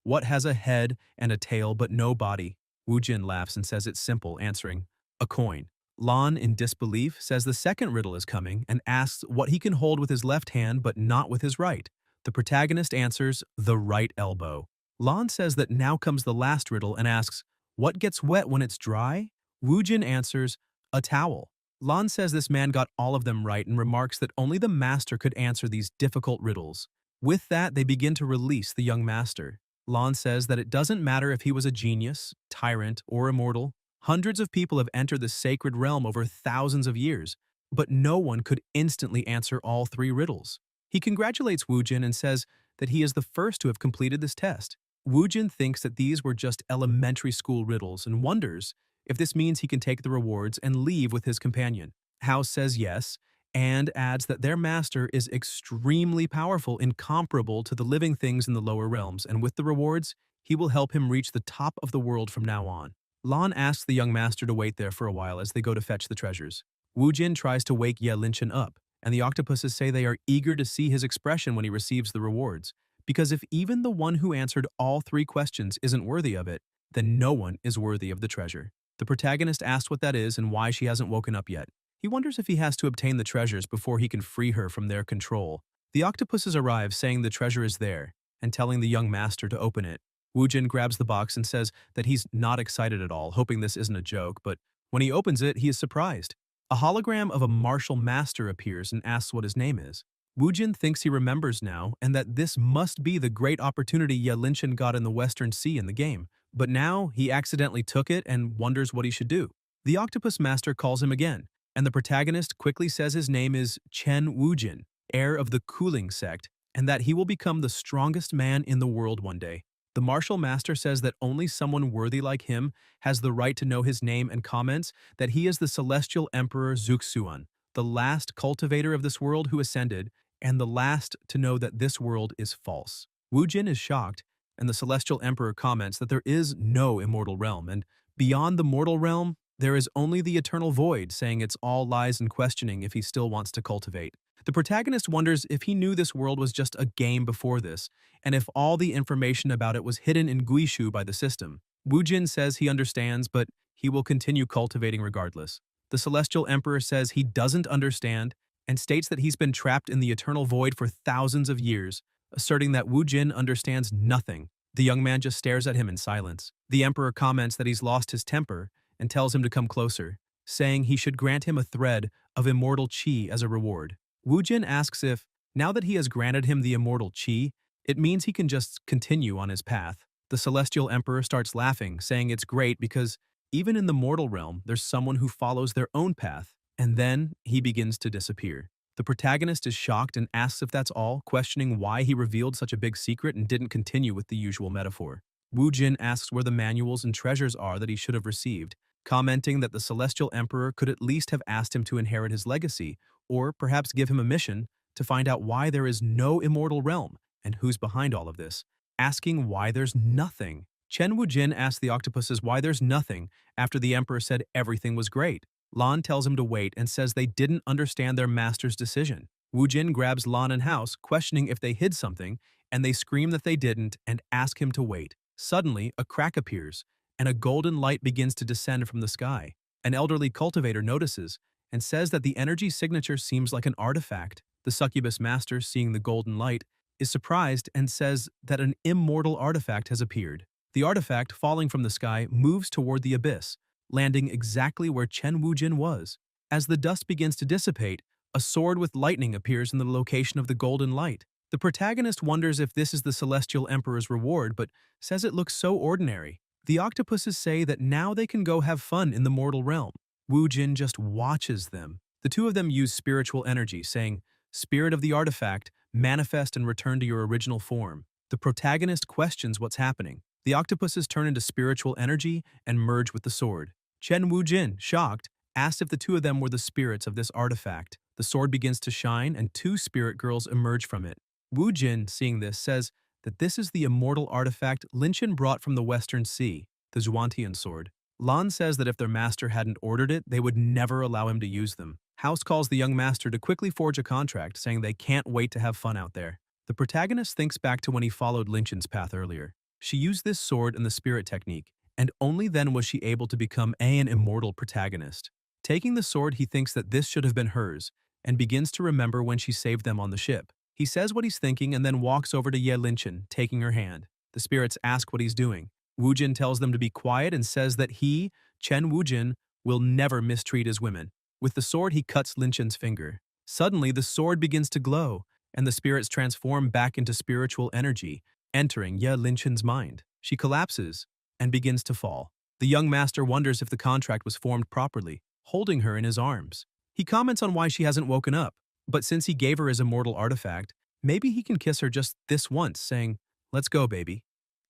what has a head and a tail but no body? Wu-jin laughs and says it's simple, answering, a coin. Lan, in disbelief, says the second riddle is coming and asks what he can hold with his left hand but not with his right. The protagonist answers, the right elbow. Lan says that now comes the last riddle and asks, what gets wet when it's dry? Wu-jin answers, a towel. Lan says this man got all of them right and remarks that only the master could answer these difficult riddles. With that, they begin to release the young master. Lan says that it doesn't matter if he was a genius, tyrant, or immortal. Hundreds of people have entered the sacred realm over thousands of years, but no one could instantly answer all 3 riddles. He congratulates Wu-jin and says that he is the first to have completed this test. Wu-jin thinks that these were just elementary school riddles and wonders if this means he can take the rewards and leave with his companion. House says yes, and adds that their master is extremely powerful, incomparable to the living things in the lower realms, and with the rewards, he will help him reach the top of the world from now on. Lan asks the young master to wait there for a while as they go to fetch the treasures. Wu-jin tries to wake Ye Linchen up, and the octopuses say they are eager to see his expression when he receives the rewards, because if even the one who answered all 3 questions isn't worthy of it, then no one is worthy of the treasure. The protagonist asks what that is and why she hasn't woken up yet. He wonders if he has to obtain the treasures before he can free her from their control. The octopuses arrive saying the treasure is there, and telling the young master to open it. Wu-jin grabs the box and says that he's not excited at all, hoping this isn't a joke, but when he opens it, he is surprised. A hologram of a martial master appears and asks what his name is. Wu-jin thinks he remembers now and that this must be the great opportunity Ye Linchen got in the Western Sea in the game, but now he accidentally took it and wonders what he should do. The octopus master calls him again, and the protagonist quickly says his name is Chen Wu-jin, heir of the Cooling sect, and that he will become the strongest man in the world one day. The martial master says that only someone worthy like him has the right to know his name and comments that he is the celestial emperor Zuxuan, the last cultivator of this world who ascended, and the last to know that this world is false. Wu-jin is shocked, and the celestial emperor comments that there is no immortal realm, and beyond the mortal realm, there is only the eternal void, saying it's all lies and questioning if he still wants to cultivate. The protagonist wonders if he knew this world was just a game before this, and if all the information about it was hidden in Guishu by the system. Wu-jin says he understands, but he will continue cultivating regardless. The celestial emperor says he doesn't understand, and states that he's been trapped in the eternal void for thousands of years, asserting that Wu-jin understands nothing. The young man just stares at him in silence. The emperor comments that he's lost his temper and tells him to come closer, saying he should grant him a thread of immortal qi as a reward. Wu-jin asks if, now that he has granted him the immortal qi, It means he can just continue on his path. The Celestial Emperor starts laughing, saying it's great because even in the mortal realm, there's someone who follows their own path, and then he begins to disappear. The protagonist is shocked and asks if that's all, questioning why he revealed such a big secret and didn't continue with the usual metaphor. Wu Jin asks where the manuals and treasures are that he should have received, commenting that the Celestial Emperor could at least have asked him to inherit his legacy, or perhaps give him a mission to find out why there is no immortal realm and who's behind all of this, asking why there's nothing. Chen Wujin asks the octopuses why there's nothing after the Emperor said everything was great. Lan tells him to wait and says they didn't understand their master's decision. Wujin grabs Lan and House, questioning if they hid something, and they scream that they didn't and ask him to wait. Suddenly, a crack appears, and a golden light begins to descend from the sky. An elderly cultivator notices and says that the energy signature seems like an artifact. The succubus master, seeing the golden light, is surprised and says that an immortal artifact has appeared. The artifact, falling from the sky, moves toward the abyss, landing exactly where Chen Wujin was. As the dust begins to dissipate, a sword with lightning appears in the location of the golden light. The protagonist wonders if this is the Celestial Emperor's reward, but says it looks so ordinary. The octopuses say that now they can go have fun in the mortal realm. Wu Jin just watches them. The two of them use spiritual energy, saying, "Spirit of the artifact, manifest and return to your original form." The protagonist questions what's happening. The octopuses turn into spiritual energy and merge with the sword. Chen Wu Jin, shocked, asks if the two of them were the spirits of this artifact. The sword begins to shine and two spirit girls emerge from it. Wu Jin, seeing this, says that this is the immortal artifact Lin Chen brought from the Western Sea, the Zhuantian sword. Lan says that if their master hadn't ordered it, they would never allow him to use them. House calls the young master to quickly forge a contract, saying they can't wait to have fun out there. The protagonist thinks back to when he followed Lin Chen's path earlier. She used this sword and the spirit technique, and only then was she able to become an immortal protagonist. Taking the sword, he thinks that this should have been hers, and begins to remember when she saved them on the ship. He says what he's thinking and then walks over to Ye Linchen, taking her hand. The spirits ask what he's doing. Wu Jin tells them to be quiet and says that he, Chen Wu Jin, will never mistreat his women. With the sword, he cuts Lin Chen's finger. Suddenly, the sword begins to glow, and the spirits transform back into spiritual energy, entering Ye Linchen's mind. She collapses and begins to fall. The young master wonders if the contract was formed properly, holding her in his arms. He comments on why she hasn't woken up, but since he gave her his immortal artifact, maybe he can kiss her just this once, saying, "Let's go, baby."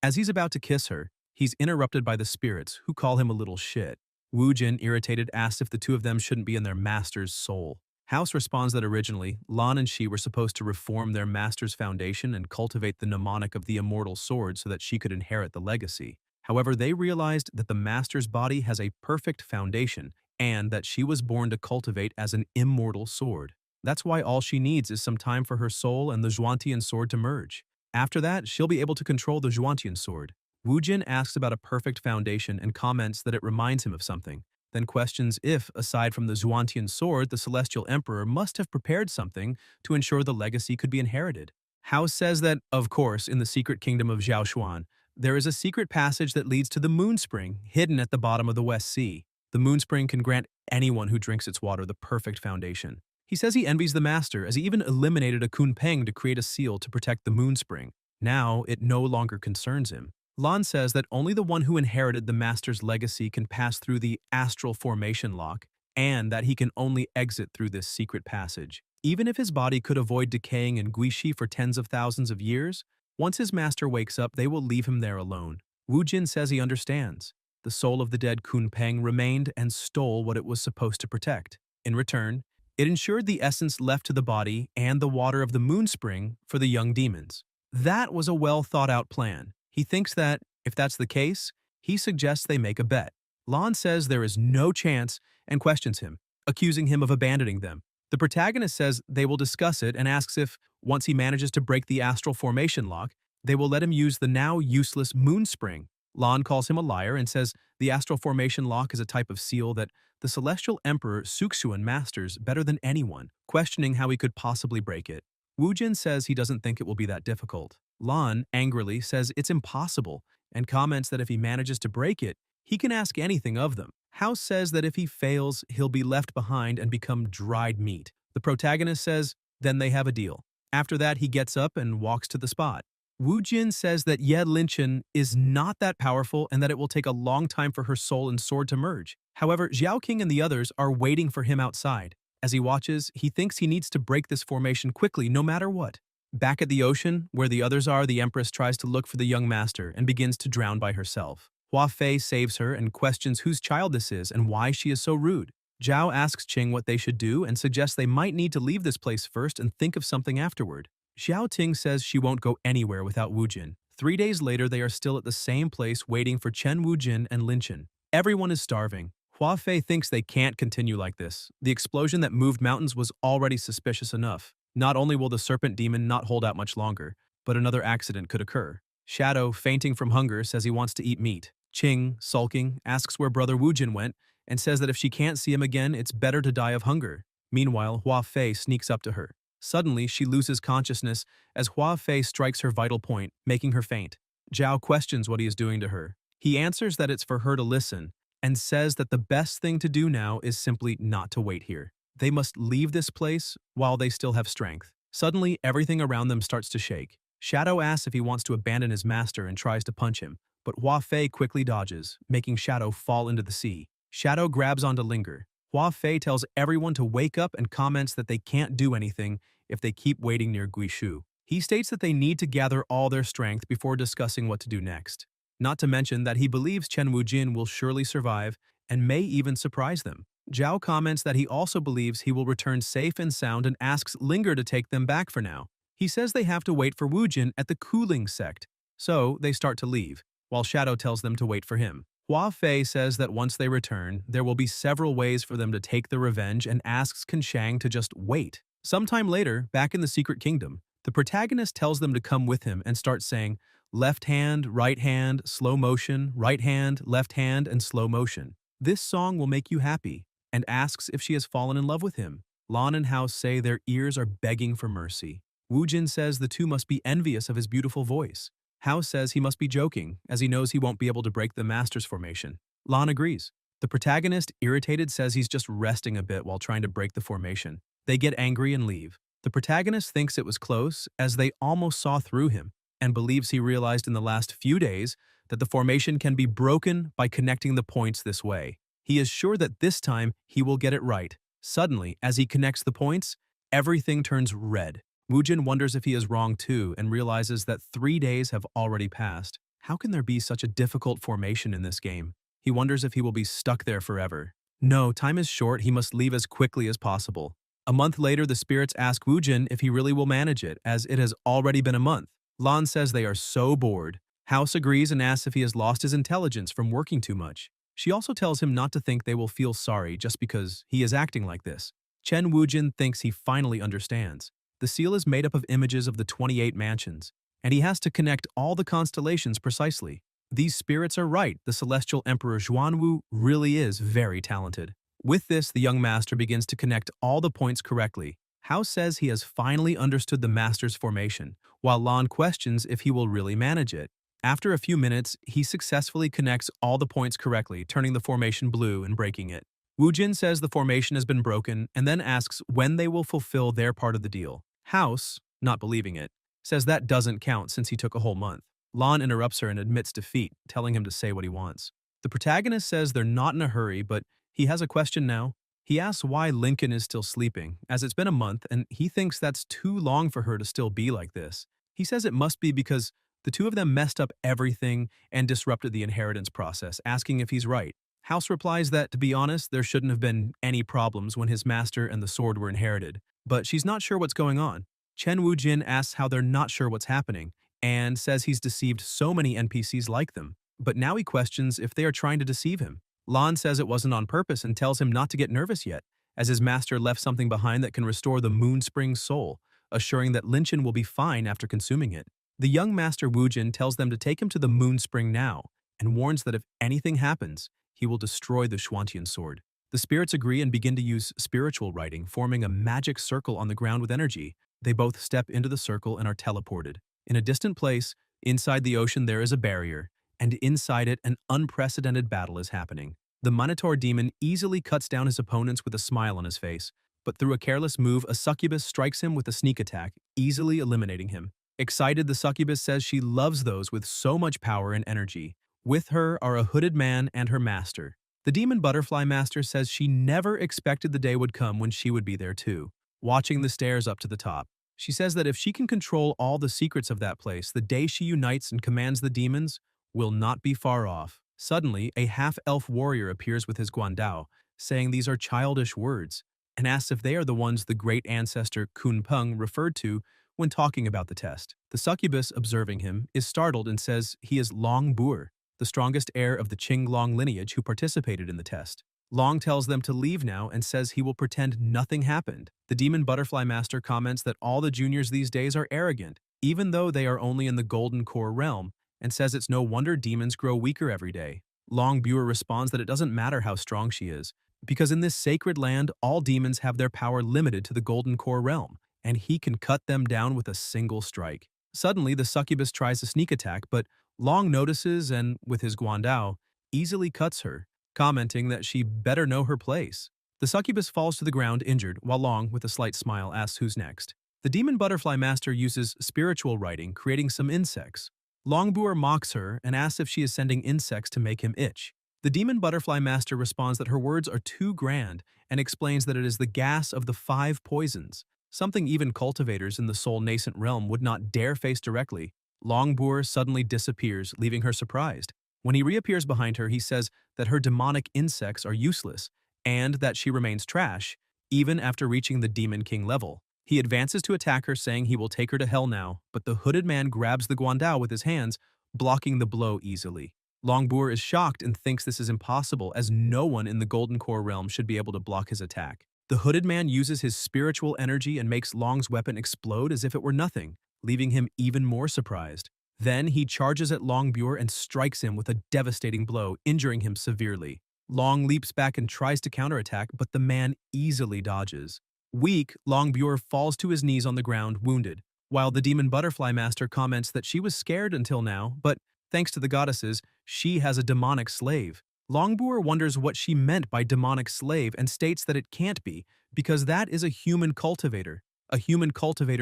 As he's about to kiss her, he's interrupted by the spirits, who call him a little shit. Wu Jin, irritated, asks if the two of them shouldn't be in their master's soul. House responds that originally, Lan and she were supposed to reform their master's foundation and cultivate the mnemonic of the immortal sword so that she could inherit the legacy. However, they realized that the master's body has a perfect foundation and that she was born to cultivate as an immortal sword. That's why all she needs is some time for her soul and the Zhuantian sword to merge. After that, she'll be able to control the Zhuantian sword. Wu Jin asks about a perfect foundation and comments that it reminds him of something, then questions if, aside from the Zhuantian sword, the Celestial Emperor must have prepared something to ensure the legacy could be inherited. House says that, of course, in the secret kingdom of Zhaoshuan, there is a secret passage that leads to the Moon Spring, hidden at the bottom of the West Sea. The Moon Spring can grant anyone who drinks its water the perfect foundation. He says he envies the master, as he even eliminated a Kunpeng to create a seal to protect the Moon Spring. Now, it no longer concerns him. Lan says that only the one who inherited the master's legacy can pass through the astral formation lock, and that he can only exit through this secret passage. Even if his body could avoid decaying in Guishi for tens of thousands of years, once his master wakes up, they will leave him there alone. Wu Jin says he understands. The soul of the dead Kunpeng remained and stole what it was supposed to protect. In return, it ensured the essence left to the body and the water of the moon spring for the young demons. That was a well-thought-out plan. He thinks that, if that's the case, he suggests they make a bet. Lan says there is no chance and questions him, accusing him of abandoning them. The protagonist says they will discuss it and asks if, once he manages to break the astral formation lock, they will let him use the now useless moon spring. Lan calls him a liar and says the astral formation lock is a type of seal that the Celestial Emperor Suxuan masters better than anyone, questioning how he could possibly break it. Wu Jin says he doesn't think it will be that difficult. Lan, angrily, says it's impossible and comments that if he manages to break it, he can ask anything of them. House says that if he fails, he'll be left behind and become dried meat. The protagonist says, then they have a deal. After that, he gets up and walks to the spot. Wu Jin says that Ye Linchen is not that powerful and that it will take a long time for her soul and sword to merge. However, Xiao King and the others are waiting for him outside. As he watches, he thinks he needs to break this formation quickly no matter what. Back at the ocean, where the others are, the Empress tries to look for the young master and begins to drown by herself. Hua Fei saves her and questions whose child this is and why she is so rude. Zhao asks Qing what they should do and suggests they might need to leave this place first and think of something afterward. Xiao Ting says she won't go anywhere without Wu Jin. 3 days later, they are still at the same place waiting for Chen Wu Jin and Lin Chen. Everyone is starving. Hua Fei thinks they can't continue like this. The explosion that moved mountains was already suspicious enough. Not only will the serpent demon not hold out much longer, but another accident could occur. Shadow, fainting from hunger, says he wants to eat meat. Qing, sulking, asks where brother Wu Jin went and says that if she can't see him again, it's better to die of hunger. Meanwhile, Hua Fei sneaks up to her. Suddenly, she loses consciousness as Hua Fei strikes her vital point, making her faint. Zhao questions what he is doing to her. He answers that it's for her to listen, and says that the best thing to do now is simply not to wait here. They must leave this place while they still have strength. Suddenly, everything around them starts to shake. Shadow asks if he wants to abandon his master and tries to punch him, but Hua Fei quickly dodges, making Shadow fall into the sea. Shadow grabs onto Linger. Hua Fei tells everyone to wake up and comments that they can't do anything if they keep waiting near Guishu. He states that they need to gather all their strength before discussing what to do next. Not to mention that he believes Chen Wujin will surely survive and may even surprise them. Zhao comments that he also believes he will return safe and sound and asks Linger to take them back for now. He says they have to wait for Wujin at the cooling sect, so they start to leave, while Shadow tells them to wait for him. Hua Fei says that once they return, there will be several ways for them to take the revenge and asks Kanshang to just wait. Sometime later, back in the Secret Kingdom, the protagonist tells them to come with him and starts saying, left hand, slow motion, right hand, left hand, and slow motion. This song will make you happy, and asks if she has fallen in love with him. Lan and House say their ears are begging for mercy. Wu Jin says the two must be envious of his beautiful voice. House says he must be joking, as he knows he won't be able to break the Master's formation. Lan agrees. The protagonist, irritated, says he's just resting a bit while trying to break the formation. They get angry and leave. The protagonist thinks it was close, as they almost saw through him, and believes he realized in the last few days that the formation can be broken by connecting the points this way. He is sure that this time he will get it right. Suddenly, as he connects the points, everything turns red. Wujin wonders if he is wrong too and realizes that 3 days have already passed. How can there be such a difficult formation in this game? He wonders if he will be stuck there forever. No, time is short, he must leave as quickly as possible. A month later, the spirits ask Wujin if he really will manage it, as it has already been a month. Lan says they are so bored. House agrees and asks if he has lost his intelligence from working too much. She also tells him not to think they will feel sorry just because he is acting like this. Chen Wujin thinks he finally understands. The seal is made up of images of the 28 mansions, and he has to connect all the constellations precisely. These spirits are right, the celestial emperor Xuanwu really is very talented. With this, the young master begins to connect all the points correctly. Hao says he has finally understood the master's formation, while Lan questions if he will really manage it. After a few minutes, he successfully connects all the points correctly, turning the formation blue and breaking it. Wu Jin says the formation has been broken and then asks when they will fulfill their part of the deal. House, not believing it, says that doesn't count since he took a whole month. Lan interrupts her and admits defeat, telling him to say what he wants. The protagonist says they're not in a hurry, but he has a question now. He asks why Lincoln is still sleeping, as it's been a month and he thinks that's too long for her to still be like this. He says it must be because the two of them messed up everything and disrupted the inheritance process, asking if he's right. House replies that, to be honest, there shouldn't have been any problems when his master and the sword were inherited, but she's not sure what's going on. Chen Wujin asks how they're not sure what's happening, and says he's deceived so many NPCs like them, but now he questions if they are trying to deceive him. Lan says it wasn't on purpose and tells him not to get nervous yet, as his master left something behind that can restore the Moonspring soul, assuring that Lin Chen will be fine after consuming it. The young master Wujin tells them to take him to the Moonspring now, and warns that if anything happens, he will destroy the Xuantian sword. The spirits agree and begin to use spiritual writing, forming a magic circle on the ground with energy. They both step into the circle and are teleported. In a distant place, inside the ocean there is a barrier, and inside it an unprecedented battle is happening. The Minotaur demon easily cuts down his opponents with a smile on his face, but through a careless move, a succubus strikes him with a sneak attack, easily eliminating him. Excited, the succubus says she loves those with so much power and energy. With her are a hooded man and her master. The demon butterfly master says she never expected the day would come when she would be there too, watching the stairs up to the top. She says that if she can control all the secrets of that place, the day she unites and commands the demons will not be far off. Suddenly, a half-elf warrior appears with his guandao, saying these are childish words, and asks if they are the ones the great ancestor Kun Peng referred to when talking about the test. The succubus, observing him, is startled and says he is Long Boer, the strongest heir of the Qing Long lineage who participated in the test. Long tells them to leave now and says he will pretend nothing happened. The demon butterfly master comments that all the juniors these days are arrogant, even though they are only in the golden core realm, and says it's no wonder demons grow weaker every day. Long Boer responds that it doesn't matter how strong she is, because in this sacred land, all demons have their power limited to the golden core realm, and he can cut them down with a single strike. Suddenly, the succubus tries a sneak attack, but Long notices and, with his guandao, easily cuts her, commenting that she better know her place. The succubus falls to the ground injured, while Long, with a slight smile, asks who's next. The demon butterfly master uses spiritual writing, creating some insects. Longboer mocks her and asks if she is sending insects to make him itch. The demon butterfly master responds that her words are too grand and explains that it is the gas of the 5 poisons, something even cultivators in the soul-nascent realm would not dare face directly. Longboer suddenly disappears, leaving her surprised. When he reappears behind her, he says that her demonic insects are useless and that she remains trash, even after reaching the Demon King level. He advances to attack her, saying he will take her to hell now, but the hooded man grabs the guandao with his hands, blocking the blow easily. Longboer is shocked and thinks this is impossible, as no one in the Golden Core realm should be able to block his attack. The hooded man uses his spiritual energy and makes Long's weapon explode as if it were nothing, leaving him even more surprised. Then he charges at Longboer and strikes him with a devastating blow, injuring him severely. Long leaps back and tries to counterattack, but the man easily dodges. Weak, Longboer falls to his knees on the ground, wounded, while the demon butterfly master comments that she was scared until now, but thanks to the goddesses, she has a demonic slave. Longboer wonders what she meant by demonic slave and states that it can't be, because that is a human cultivator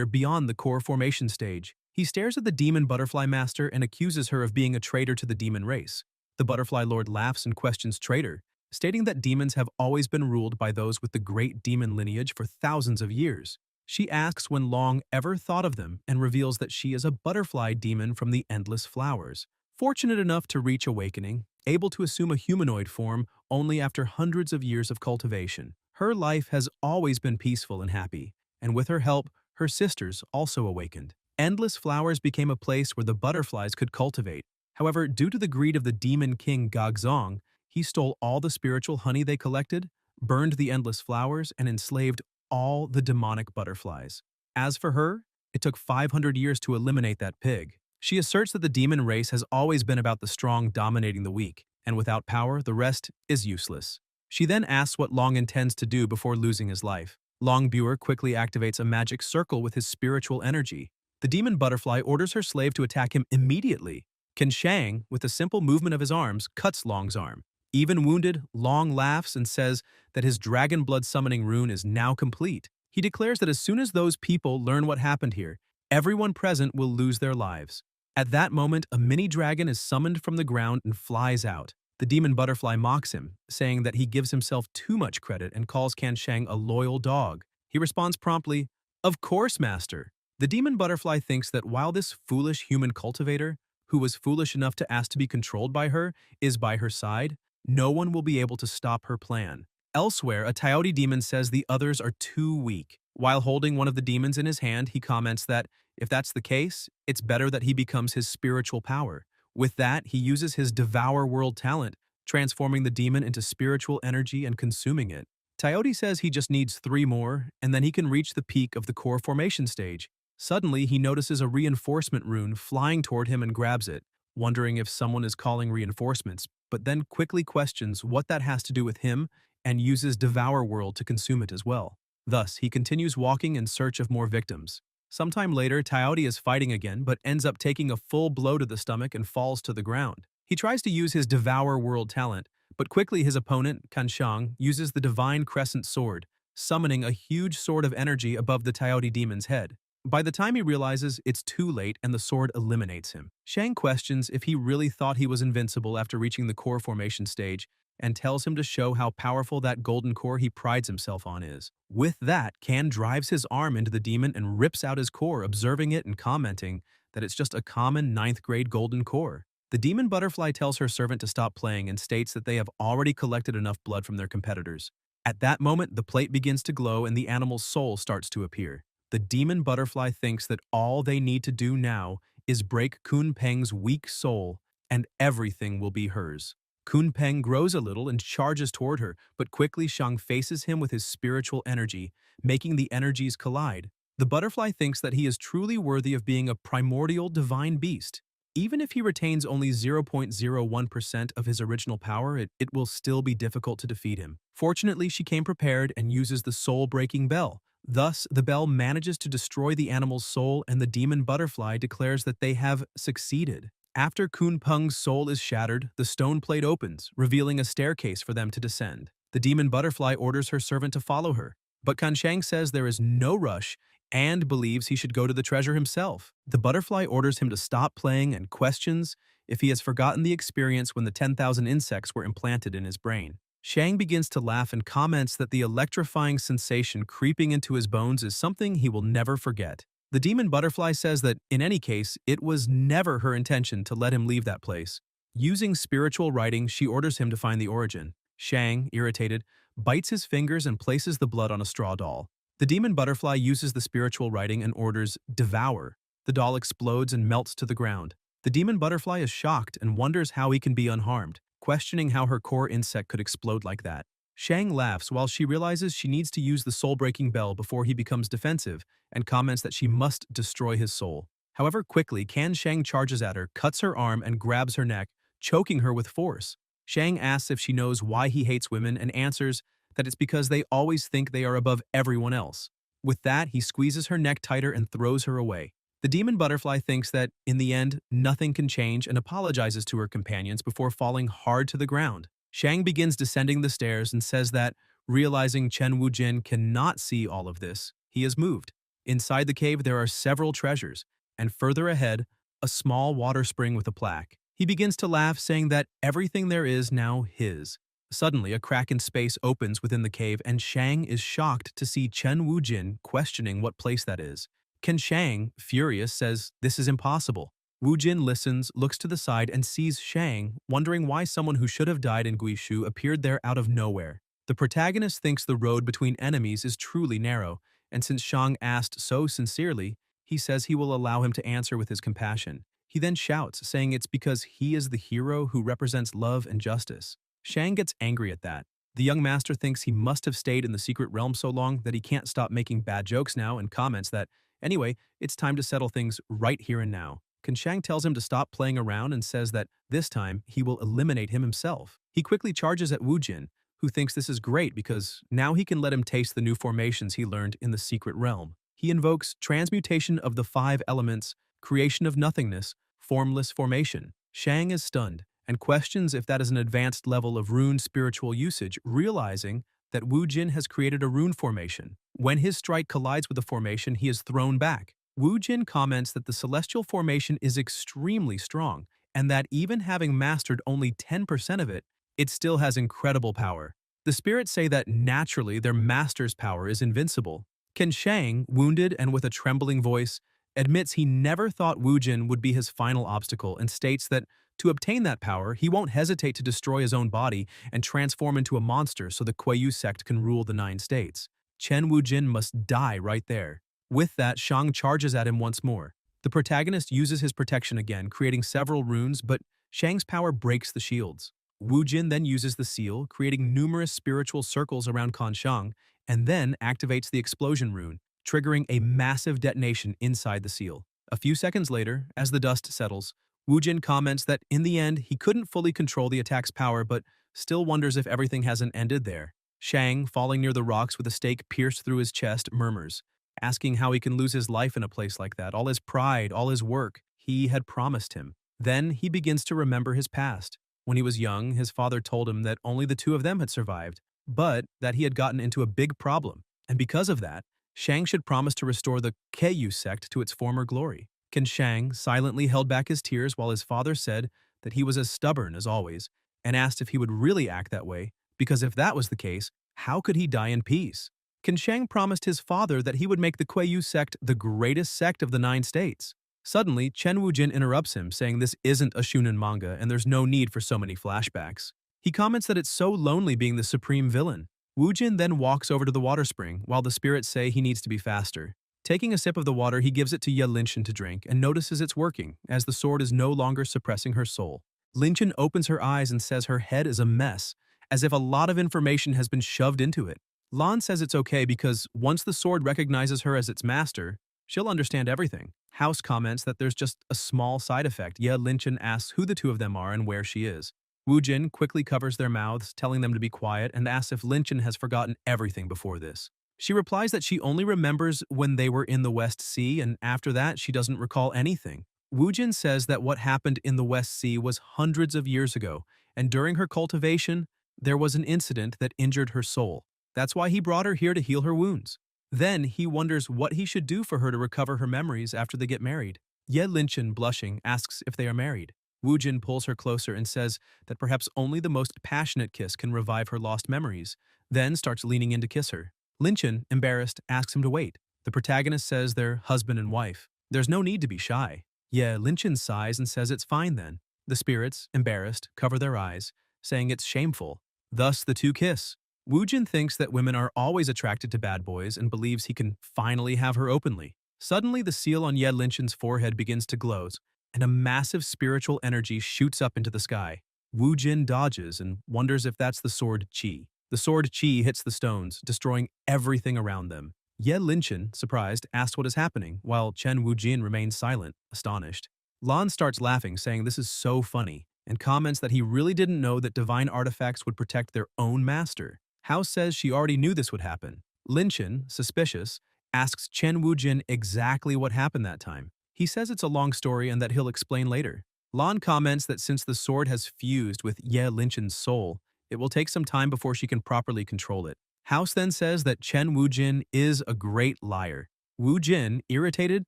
beyond the core formation stage. He stares at the demon butterfly master and accuses her of being a traitor to the demon race. The butterfly lord laughs and questions traitor, stating that demons have always been ruled by those with the great demon lineage for thousands of years. She asks when Long ever thought of them and reveals that she is a butterfly demon from the endless flowers, fortunate enough to reach awakening, able to assume a humanoid form only after hundreds of years of cultivation. Her life has always been peaceful and happy, and with her help, her sisters also awakened. Endless flowers became a place where the butterflies could cultivate. However, due to the greed of the demon king Gagzong, he stole all the spiritual honey they collected, burned the endless flowers, and enslaved all the demonic butterflies. As for her, it took 500 years to eliminate that pig. She asserts that the demon race has always been about the strong dominating the weak, and without power, the rest is useless. She then asks what Long intends to do before losing his life. Longboer quickly activates a magic circle with his spiritual energy. The demon butterfly orders her slave to attack him immediately. Ken Shang, with a simple movement of his arms, cuts Long's arm. Even wounded, Long laughs and says that his dragon blood summoning rune is now complete. He declares that as soon as those people learn what happened here, everyone present will lose their lives. At that moment, a mini dragon is summoned from the ground and flies out. The demon butterfly mocks him, saying that he gives himself too much credit and calls Ken Shang a loyal dog. He responds promptly, "Of course, master." The demon butterfly thinks that while this foolish human cultivator, who was foolish enough to ask to be controlled by her, is by her side, no one will be able to stop her plan. Elsewhere, a Coyote demon says the others are too weak. While holding one of the demons in his hand, he comments that, if that's the case, it's better that he becomes his spiritual power. With that, he uses his Devour World talent, transforming the demon into spiritual energy and consuming it. Coyote says he just needs 3 more, and then he can reach the peak of the core formation stage. Suddenly, he notices a reinforcement rune flying toward him and grabs it, wondering if someone is calling reinforcements, but then quickly questions what that has to do with him and uses Devour World to consume it as well. Thus, he continues walking in search of more victims. Sometime later, Coyote is fighting again, but ends up taking a full blow to the stomach and falls to the ground. He tries to use his Devour World talent, but quickly his opponent, Kanshang, uses the Divine Crescent Sword, summoning a huge sword of energy above the Coyote demon's head. By the time he realizes, it's too late and the sword eliminates him. Shang questions if he really thought he was invincible after reaching the core formation stage and tells him to show how powerful that golden core he prides himself on is. With that, Kan drives his arm into the demon and rips out his core, observing it and commenting that it's just a common ninth grade golden core. The demon butterfly tells her servant to stop playing and states that they have already collected enough blood from their competitors. At that moment, the plate begins to glow and the animal's soul starts to appear. The demon butterfly thinks that all they need to do now is break Kun Peng's weak soul and everything will be hers. Kun Peng grows a little and charges toward her, but quickly Shang faces him with his spiritual energy, making the energies collide. The butterfly thinks that he is truly worthy of being a primordial divine beast. Even if he retains only 0.01% of his original power, it will still be difficult to defeat him. Fortunately, she came prepared and uses the soul-breaking bell. Thus, the bell manages to destroy the animal's soul and the demon butterfly declares that they have succeeded. After Kun Peng's soul is shattered, the stone plate opens, revealing a staircase for them to descend. The demon butterfly orders her servant to follow her, but Kanshang says there is no rush and believes he should go to the treasure himself. The butterfly orders him to stop playing and questions if he has forgotten the experience when the 10,000 insects were implanted in his brain. Shang begins to laugh and comments that the electrifying sensation creeping into his bones is something he will never forget. The demon butterfly says that, in any case, it was never her intention to let him leave that place. Using spiritual writing, she orders him to find the origin. Shang, irritated, bites his fingers and places the blood on a straw doll. The demon butterfly uses the spiritual writing and orders, "Devour." The doll explodes and melts to the ground. The demon butterfly is shocked and wonders how he can be unharmed, questioning how her core insect could explode like that. Shang laughs while she realizes she needs to use the soul-breaking bell before he becomes defensive and comments that she must destroy his soul. However, quickly, Kan Shang charges at her, cuts her arm, and grabs her neck, choking her with force. Shang asks if she knows why he hates women and answers that it's because they always think they are above everyone else. With that, he squeezes her neck tighter and throws her away. The demon butterfly thinks that, in the end, nothing can change and apologizes to her companions before falling hard to the ground. Shang begins descending the stairs and says that, realizing Chen Wujin cannot see all of this, he is moved. Inside the cave there are several treasures, and further ahead, a small water spring with a plaque. He begins to laugh, saying that everything there is now his. Suddenly, a crack in space opens within the cave and Shang is shocked to see Chen Wujin questioning what place that is. Ken Shang, furious, says this is impossible. Wujin listens, looks to the side, and sees Shang, wondering why someone who should have died in Guishu appeared there out of nowhere. The protagonist thinks the road between enemies is truly narrow, and since Shang asked so sincerely, he says he will allow him to answer with his compassion. He then shouts, saying it's because he is the hero who represents love and justice. Shang gets angry at that. The young master thinks he must have stayed in the secret realm so long that he can't stop making bad jokes now and comments that, anyway, it's time to settle things right here and now. Shang tells him to stop playing around and says that this time he will eliminate him himself. He quickly charges at Wujin, who thinks this is great because now he can let him taste the new formations he learned in the secret realm. He invokes transmutation of the 5 elements, creation of nothingness, formless formation. Shang is stunned and questions if that is an advanced level of rune spiritual usage, realizing that Wujin has created a rune formation. When his strike collides with the formation, he is thrown back. Wujin comments that the celestial formation is extremely strong, and that even having mastered only 10% of it, it still has incredible power. The spirits say that naturally their master's power is invincible. Ken Shang, wounded and with a trembling voice, admits he never thought Wujin would be his final obstacle and states that to obtain that power, he won't hesitate to destroy his own body and transform into a monster so the Kuei-yu sect can rule the 9 states. Chen Wujin must die right there. With that, Shang charges at him once more. The protagonist uses his protection again, creating several runes, but Shang's power breaks the shields. Wujin then uses the seal, creating numerous spiritual circles around Kanshang, and then activates the explosion rune, triggering a massive detonation inside the seal. A few seconds later, as the dust settles, Wujin comments that in the end he couldn't fully control the attack's power but still wonders if everything hasn't ended there. Shang, falling near the rocks with a stake pierced through his chest, murmurs, asking how he can lose his life in a place like that, all his pride, all his work he had promised him. Then he begins to remember his past. When he was young, his father told him that only the 2 of them had survived, but that he had gotten into a big problem, and because of that, Shang should promise to restore the Keiyu sect to its former glory. Qin Shang silently held back his tears while his father said that he was as stubborn as always and asked if he would really act that way, because if that was the case, how could he die in peace? Qin Shang promised his father that he would make the Keiyu sect the greatest sect of the 9 states. Suddenly, Chen Wujin interrupts him, saying this isn't a shonen manga and there's no need for so many flashbacks. He comments that it's so lonely being the supreme villain. Wujin then walks over to the water spring, while the spirits say he needs to be faster. Taking a sip of the water, he gives it to Ye Linchen to drink and notices it's working, as the sword is no longer suppressing her soul. Linchen opens her eyes and says her head is a mess, as if a lot of information has been shoved into it. Lan says it's okay because once the sword recognizes her as its master, she'll understand everything. House comments that there's just a small side effect. Ye Linchen asks who the two of them are and where she is. Wujin quickly covers their mouths, telling them to be quiet, and asks if Linchen has forgotten everything before this. She replies that she only remembers when they were in the West Sea, and after that, she doesn't recall anything. Wujin says that what happened in the West Sea was hundreds of years ago, and during her cultivation, there was an incident that injured her soul. That's why he brought her here to heal her wounds. Then he wonders what he should do for her to recover her memories after they get married. Ye Linchen, blushing, asks if they are married. Wujin pulls her closer and says that perhaps only the most passionate kiss can revive her lost memories, then starts leaning in to kiss her. Linchen, embarrassed, asks him to wait. The protagonist says they're husband and wife. There's no need to be shy. Yeah, Linchen sighs and says it's fine then. The spirits, embarrassed, cover their eyes, saying it's shameful. Thus, the two kiss. Wujin thinks that women are always attracted to bad boys and believes he can finally have her openly. Suddenly, the seal on Ye Linchen's forehead begins to glow, and a massive spiritual energy shoots up into the sky. Wujin dodges and wonders if that's the sword Qi. The sword Qi hits the stones, destroying everything around them. Ye Linchen, surprised, asks what is happening, while Chen Wujin remains silent, astonished. Lan starts laughing, saying this is so funny, and comments that he really didn't know that divine artifacts would protect their own master. Hao says she already knew this would happen. Linchen, suspicious, asks Chen Wujin exactly what happened that time. He says it's a long story and that he'll explain later. Lan comments that since the sword has fused with Ye Linchen's soul, it will take some time before she can properly control it. House then says that Chen Wujin is a great liar. Wujin, irritated,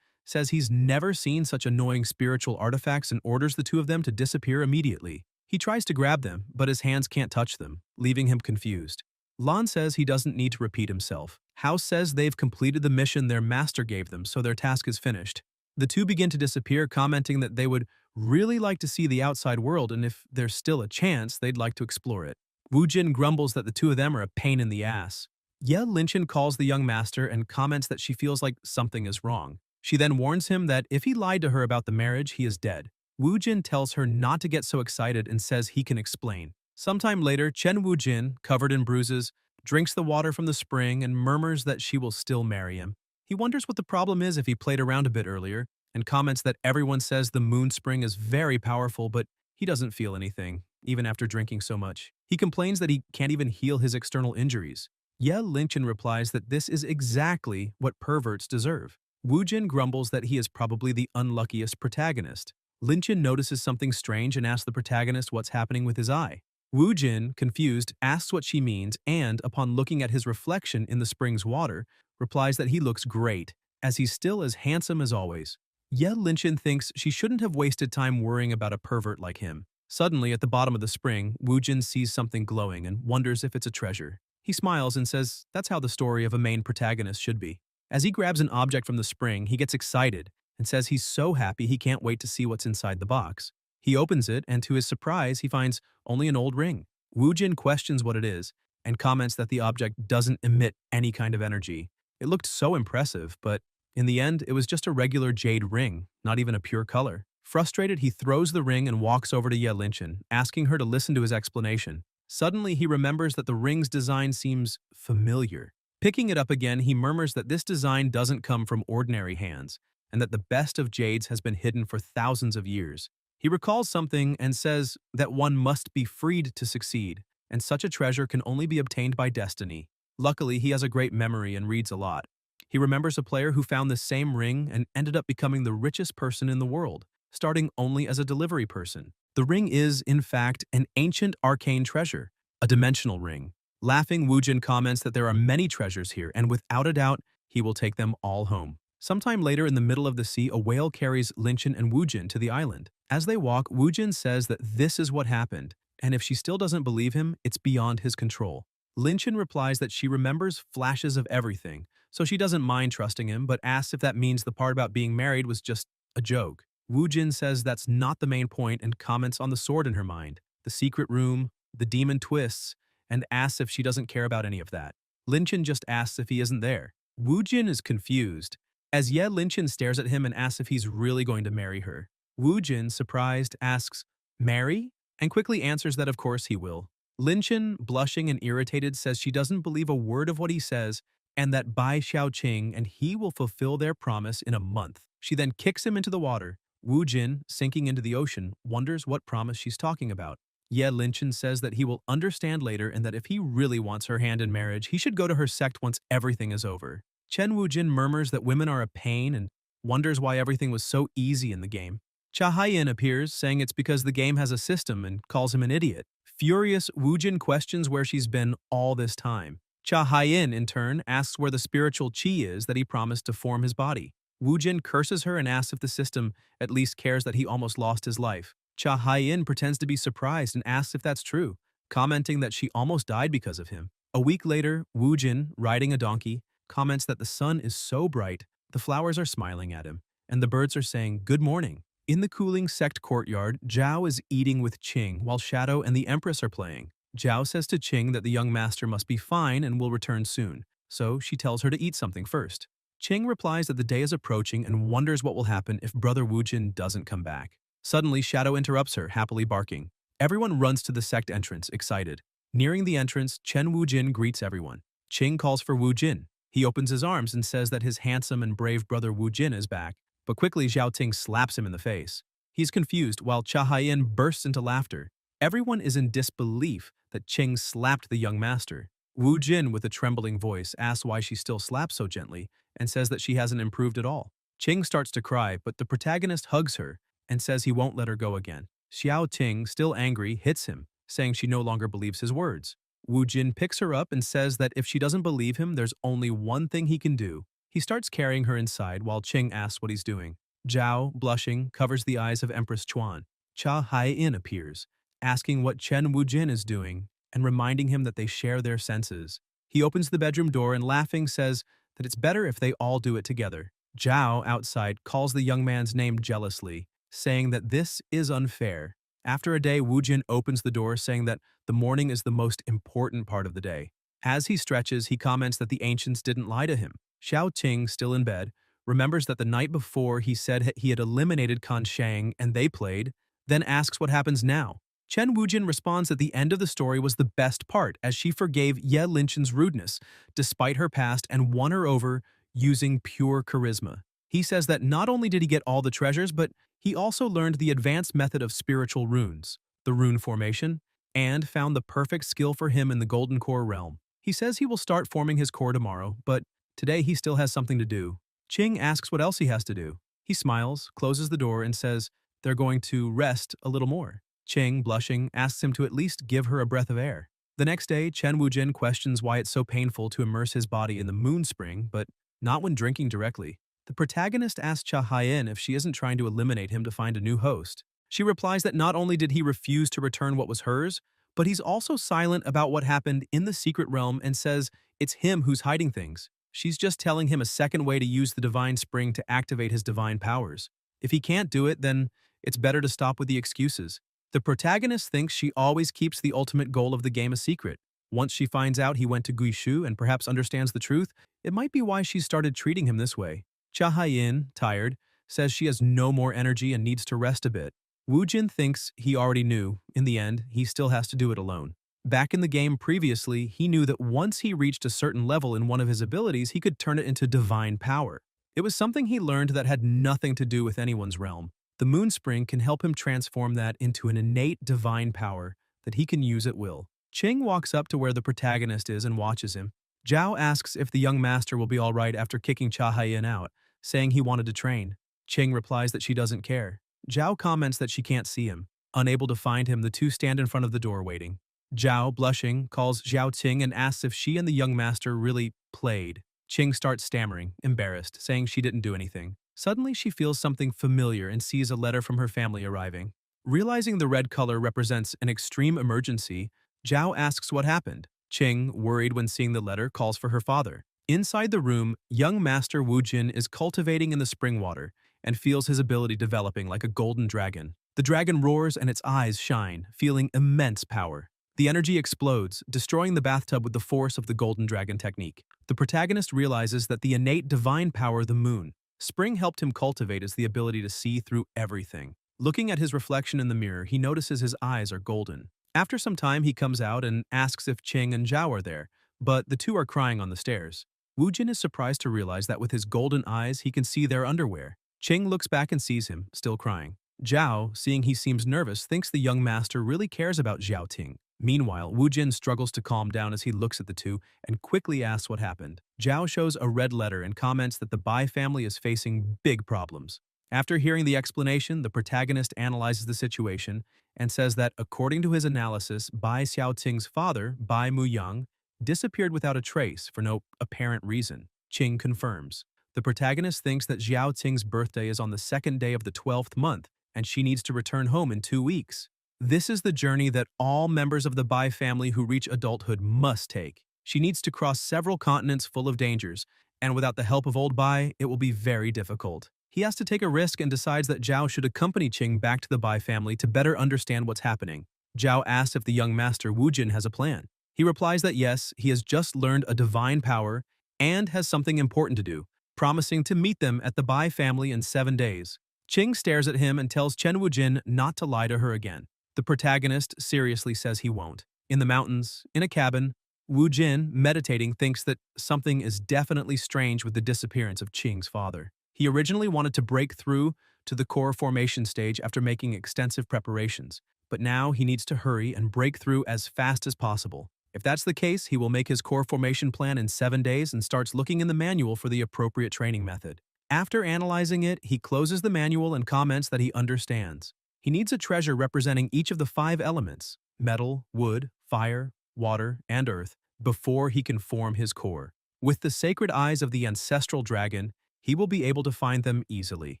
says he's never seen such annoying spiritual artifacts and orders the two of them to disappear immediately. He tries to grab them, but his hands can't touch them, leaving him confused. Lan says he doesn't need to repeat himself. House says they've completed the mission their master gave them, so their task is finished. The two begin to disappear, commenting that they would really like to see the outside world and if there's still a chance, they'd like to explore it. Wujin grumbles that the two of them are a pain in the ass. Ye Linchen calls the young master and comments that she feels like something is wrong. She then warns him that if he lied to her about the marriage, he is dead. Wujin tells her not to get so excited and says he can explain. Sometime later, Chen Wujin, covered in bruises, drinks the water from the spring and murmurs that she will still marry him. He wonders what the problem is if he played around a bit earlier, and comments that everyone says the moon spring is very powerful, but he doesn't feel anything, even after drinking so much. He complains that he can't even heal his external injuries. Ye Linchen replies that this is exactly what perverts deserve. Wujin grumbles that he is probably the unluckiest protagonist. Linchen notices something strange and asks the protagonist what's happening with his eye. Wujin, confused, asks what she means and, upon looking at his reflection in the spring's water, replies that he looks great, as he's still as handsome as always. Ye Linchen thinks she shouldn't have wasted time worrying about a pervert like him. Suddenly, at the bottom of the spring, Wujin sees something glowing and wonders if it's a treasure. He smiles and says that's how the story of a main protagonist should be. As he grabs an object from the spring, he gets excited and says he's so happy he can't wait to see what's inside the box. He opens it, and to his surprise, he finds only an old ring. Wujin questions what it is and comments that the object doesn't emit any kind of energy. It looked so impressive, but in the end, it was just a regular jade ring, not even a pure color. Frustrated, he throws the ring and walks over to Ye Linchen, asking her to listen to his explanation. Suddenly, he remembers that the ring's design seems familiar. Picking it up again, he murmurs that this design doesn't come from ordinary hands, and that the best of jades has been hidden for thousands of years. He recalls something and says that one must be freed to succeed, and such a treasure can only be obtained by destiny. Luckily, he has a great memory and reads a lot. He remembers a player who found the same ring and ended up becoming the richest person in the world, starting only as a delivery person. The ring is, in fact, an ancient arcane treasure, a dimensional ring. Laughing, Wujin comments that there are many treasures here, and without a doubt, he will take them all home. Sometime later in the middle of the sea, a whale carries Linchen and Woojin to the island. As they walk, Woojin says that this is what happened, and if she still doesn't believe him, it's beyond his control. Linchen replies that she remembers flashes of everything, so she doesn't mind trusting him, but asks if that means the part about being married was just a joke. Woojin says that's not the main point and comments on the sword in her mind, the secret room, the demon twists, and asks if she doesn't care about any of that. Linchen just asks if he isn't there. Woojin is confused, as Ye Linchen stares at him and asks if he's really going to marry her. Woojin, surprised, asks, "Marry?" and quickly answers that of course he will. Linchen, blushing and irritated, says she doesn't believe a word of what he says and that Bai Xiaoqing and he will fulfill their promise in a month. She then kicks him into the water. Woojin, sinking into the ocean, wonders what promise she's talking about. Ye Linchen says that he will understand later and that if he really wants her hand in marriage, he should go to her sect once everything is over. Chen Woojin murmurs that women are a pain and wonders why everything was so easy in the game. Cha Haiyan appears, saying it's because the game has a system and calls him an idiot. Furious, Woojin questions where she's been all this time. Cha Haiyan, in turn, asks where the spiritual qi is that he promised to form his body. Woojin curses her and asks if the system at least cares that he almost lost his life. Cha Haiyan pretends to be surprised and asks if that's true, commenting that she almost died because of him. A week later, Woojin, riding a donkey, comments that the sun is so bright, the flowers are smiling at him, and the birds are saying good morning. In the cooling sect courtyard, Zhao is eating with Qing while Shadow and the Empress are playing. Zhao says to Qing that the young master must be fine and will return soon, so she tells her to eat something first. Qing replies that the day is approaching and wonders what will happen if Brother Woojin doesn't come back. Suddenly, Shadow interrupts her, happily barking. Everyone runs to the sect entrance, excited. Nearing the entrance, Chen Woojin greets everyone. Qing calls for Woojin. He opens his arms and says that his handsome and brave brother Woojin is back, but quickly Zhao Ting slaps him in the face. He's confused while Cha Haiyan bursts into laughter. Everyone is in disbelief that Qing slapped the young master. Woojin, with a trembling voice, asks why she still slaps so gently and says that she hasn't improved at all. Qing starts to cry, but the protagonist hugs her and says he won't let her go again. Xiao Ting, still angry, hits him, saying she no longer believes his words. Woojin picks her up and says that if she doesn't believe him, there's only one thing he can do. He starts carrying her inside while Qing asks what he's doing. Zhao, blushing, covers the eyes of Empress Chuan. Cha Haiyan appears, asking what Chen Woojin is doing and reminding him that they share their senses. He opens the bedroom door and laughing says that it's better if they all do it together. Zhao, outside, calls the young man's name jealously, saying that this is unfair. After a day, Woojin opens the door saying that the morning is the most important part of the day. As he stretches, he comments that the ancients didn't lie to him. Xiao Ting, still in bed, remembers that the night before he said he had eliminated Kan Shang and they played, then asks what happens now. Chen Woojin responds that the end of the story was the best part as she forgave Ye Linchen's rudeness, despite her past, and won her over using pure charisma. He says that not only did he get all the treasures, but he also learned the advanced method of spiritual runes, the rune formation, and found the perfect skill for him in the Golden Core realm. He says he will start forming his core tomorrow, but today he still has something to do. Qing asks what else he has to do. He smiles, closes the door, and says they're going to rest a little more. Qing, blushing, asks him to at least give her a breath of air. The next day, Chen Woojin questions why it's so painful to immerse his body in the moon spring, but not when drinking directly. The protagonist asks Cha Haiyan if she isn't trying to eliminate him to find a new host. She replies that not only did he refuse to return what was hers, but he's also silent about what happened in the secret realm and says it's him who's hiding things. She's just telling him a second way to use the divine spring to activate his divine powers. If he can't do it, then it's better to stop with the excuses. The protagonist thinks she always keeps the ultimate goal of the game a secret. Once she finds out he went to Guishu and perhaps understands the truth, it might be why she started treating him this way. Cha Haiyan, tired, says she has no more energy and needs to rest a bit. Woojin thinks he already knew. In the end, he still has to do it alone. Back in the game previously, he knew that once he reached a certain level in one of his abilities, he could turn it into divine power. It was something he learned that had nothing to do with anyone's realm. The moon spring can help him transform that into an innate divine power that he can use at will. Qing walks up to where the protagonist is and watches him. Zhao asks if the young master will be all right after kicking Cha Haiyan out, saying he wanted to train. Qing replies that she doesn't care. Zhao comments that she can't see him. Unable to find him, the two stand in front of the door waiting. Zhao, blushing, calls Xiao Ting and asks if she and the young master really played. Ching starts stammering, embarrassed, saying she didn't do anything. Suddenly, she feels something familiar and sees a letter from her family arriving. Realizing the red color represents an extreme emergency, Zhao asks what happened. Ching, worried when seeing the letter, calls for her father. Inside the room, young Master Wu Jin is cultivating in the spring water and feels his ability developing like a golden dragon. The dragon roars and its eyes shine, feeling immense power. The energy explodes, destroying the bathtub with the force of the golden dragon technique. The protagonist realizes that the innate divine power, the moon, Spring helped him cultivate is the ability to see through everything. Looking at his reflection in the mirror, he notices his eyes are golden. After some time, he comes out and asks if Ching and Zhao are there, but the two are crying on the stairs. Wu Jin is surprised to realize that with his golden eyes, he can see their underwear. Ching looks back and sees him, still crying. Zhao, seeing he seems nervous, thinks the young master really cares about Zhao Ting. Meanwhile, Wu Jin struggles to calm down as he looks at the two and quickly asks what happened. Zhao shows a red letter and comments that the Bai family is facing big problems. After hearing the explanation, the protagonist analyzes the situation and says that according to his analysis, Bai Xiaoting's father, Bai Muyang, disappeared without a trace for no apparent reason. Qing confirms. The protagonist thinks that Xiao Ting's birthday is on the second day of the 12th month, and she needs to return home in 2 weeks. This is the journey that all members of the Bai family who reach adulthood must take. She needs to cross several continents full of dangers, and without the help of old Bai, it will be very difficult. He has to take a risk and decides that Zhao should accompany Qing back to the Bai family to better understand what's happening. Zhao asks if the young master Wu Jin has a plan. He replies that yes, he has just learned a divine power and has something important to do, promising to meet them at the Bai family in 7 days. Qing stares at him and tells Chen Wujin not to lie to her again. The protagonist seriously says he won't. In the mountains, in a cabin, Wu Jin, meditating, thinks that something is definitely strange with the disappearance of Qing's father. He originally wanted to break through to the core formation stage after making extensive preparations, but now he needs to hurry and break through as fast as possible. If that's the case, he will make his core formation plan in 7 days and starts looking in the manual for the appropriate training method. After analyzing it, he closes the manual and comments that he understands. He needs a treasure representing each of the 5 elements, metal, wood, fire, water, and earth, before he can form his core. With the sacred eyes of the ancestral dragon, he will be able to find them easily.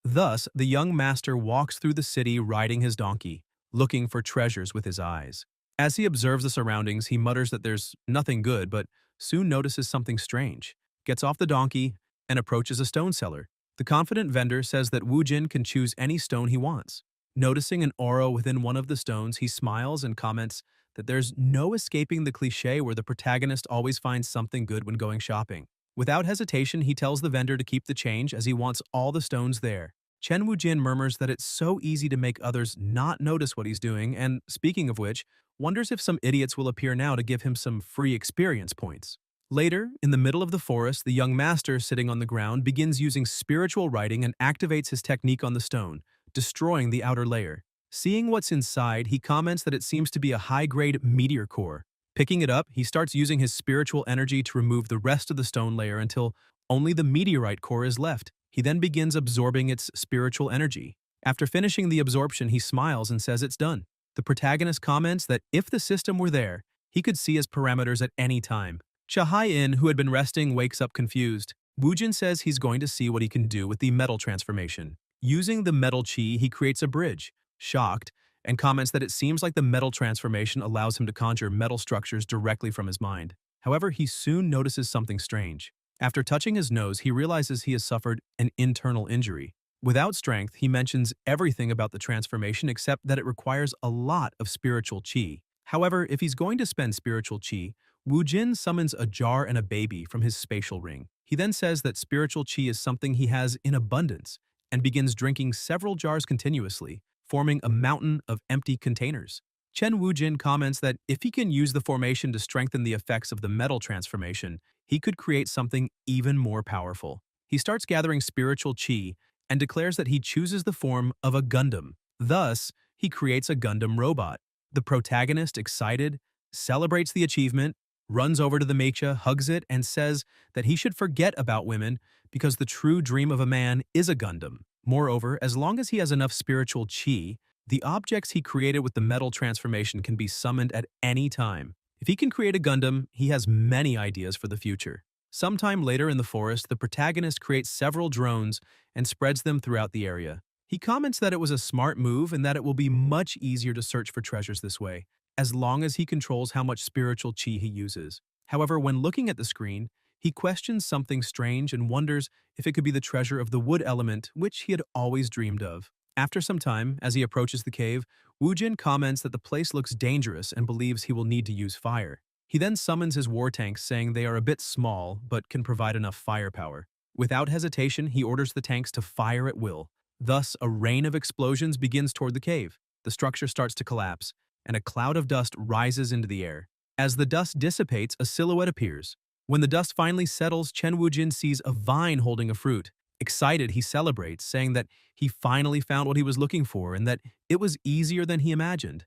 Thus, the young master walks through the city riding his donkey, looking for treasures with his eyes. As he observes the surroundings, he mutters that there's nothing good, but soon notices something strange, gets off the donkey, and approaches a stone seller. The confident vendor says that Wu Jin can choose any stone he wants. Noticing an aura within one of the stones, he smiles and comments that there's no escaping the cliché where the protagonist always finds something good when going shopping. Without hesitation, he tells the vendor to keep the change as he wants all the stones there. Chen Wujin murmurs that it's so easy to make others not notice what he's doing and, speaking of which, wonders if some idiots will appear now to give him some free experience points. Later, in the middle of the forest, the young master, sitting on the ground, begins using spiritual writing and activates his technique on the stone, destroying the outer layer. Seeing what's inside, he comments that it seems to be a high-grade meteor core. Picking it up, he starts using his spiritual energy to remove the rest of the stone layer until only the meteorite core is left. He then begins absorbing its spiritual energy. After finishing the absorption, he smiles and says it's done. The protagonist comments that if the system were there, he could see his parameters at any time. Chahai-in, who had been resting, wakes up confused. Wujin says he's going to see what he can do with the metal transformation. Using the metal chi, he creates a bridge. Shocked, and comments that it seems like the metal transformation allows him to conjure metal structures directly from his mind. However, he soon notices something strange. After touching his nose, he realizes he has suffered an internal injury. Without strength, he mentions everything about the transformation except that it requires a lot of spiritual chi. However, if he's going to spend spiritual chi, Wu Jin summons a jar and a baby from his spatial ring. He then says that spiritual chi is something he has in abundance and begins drinking several jars continuously, forming a mountain of empty containers. Chen Wujin comments that if he can use the formation to strengthen the effects of the metal transformation, he could create something even more powerful. He starts gathering spiritual chi and declares that he chooses the form of a Gundam. Thus, he creates a Gundam robot. The protagonist, excited, celebrates the achievement, runs over to the mecha, hugs it, and says that he should forget about women because the true dream of a man is a Gundam. Moreover, as long as he has enough spiritual chi, the objects he created with the metal transformation can be summoned at any time. If he can create a Gundam, he has many ideas for the future. Sometime later in the forest, the protagonist creates several drones and spreads them throughout the area. He comments that it was a smart move and that it will be much easier to search for treasures this way, as long as he controls how much spiritual chi he uses. However, when looking at the screen, he questions something strange and wonders if it could be the treasure of the wood element, which he had always dreamed of. After some time, as he approaches the cave, Woojin comments that the place looks dangerous and believes he will need to use fire. He then summons his war tanks, saying they are a bit small but can provide enough firepower. Without hesitation, he orders the tanks to fire at will. Thus, a rain of explosions begins toward the cave. The structure starts to collapse, and a cloud of dust rises into the air. As the dust dissipates, a silhouette appears. When the dust finally settles, Chen Wujin sees a vine holding a fruit. Excited, he celebrates, saying that he finally found what he was looking for and that it was easier than he imagined.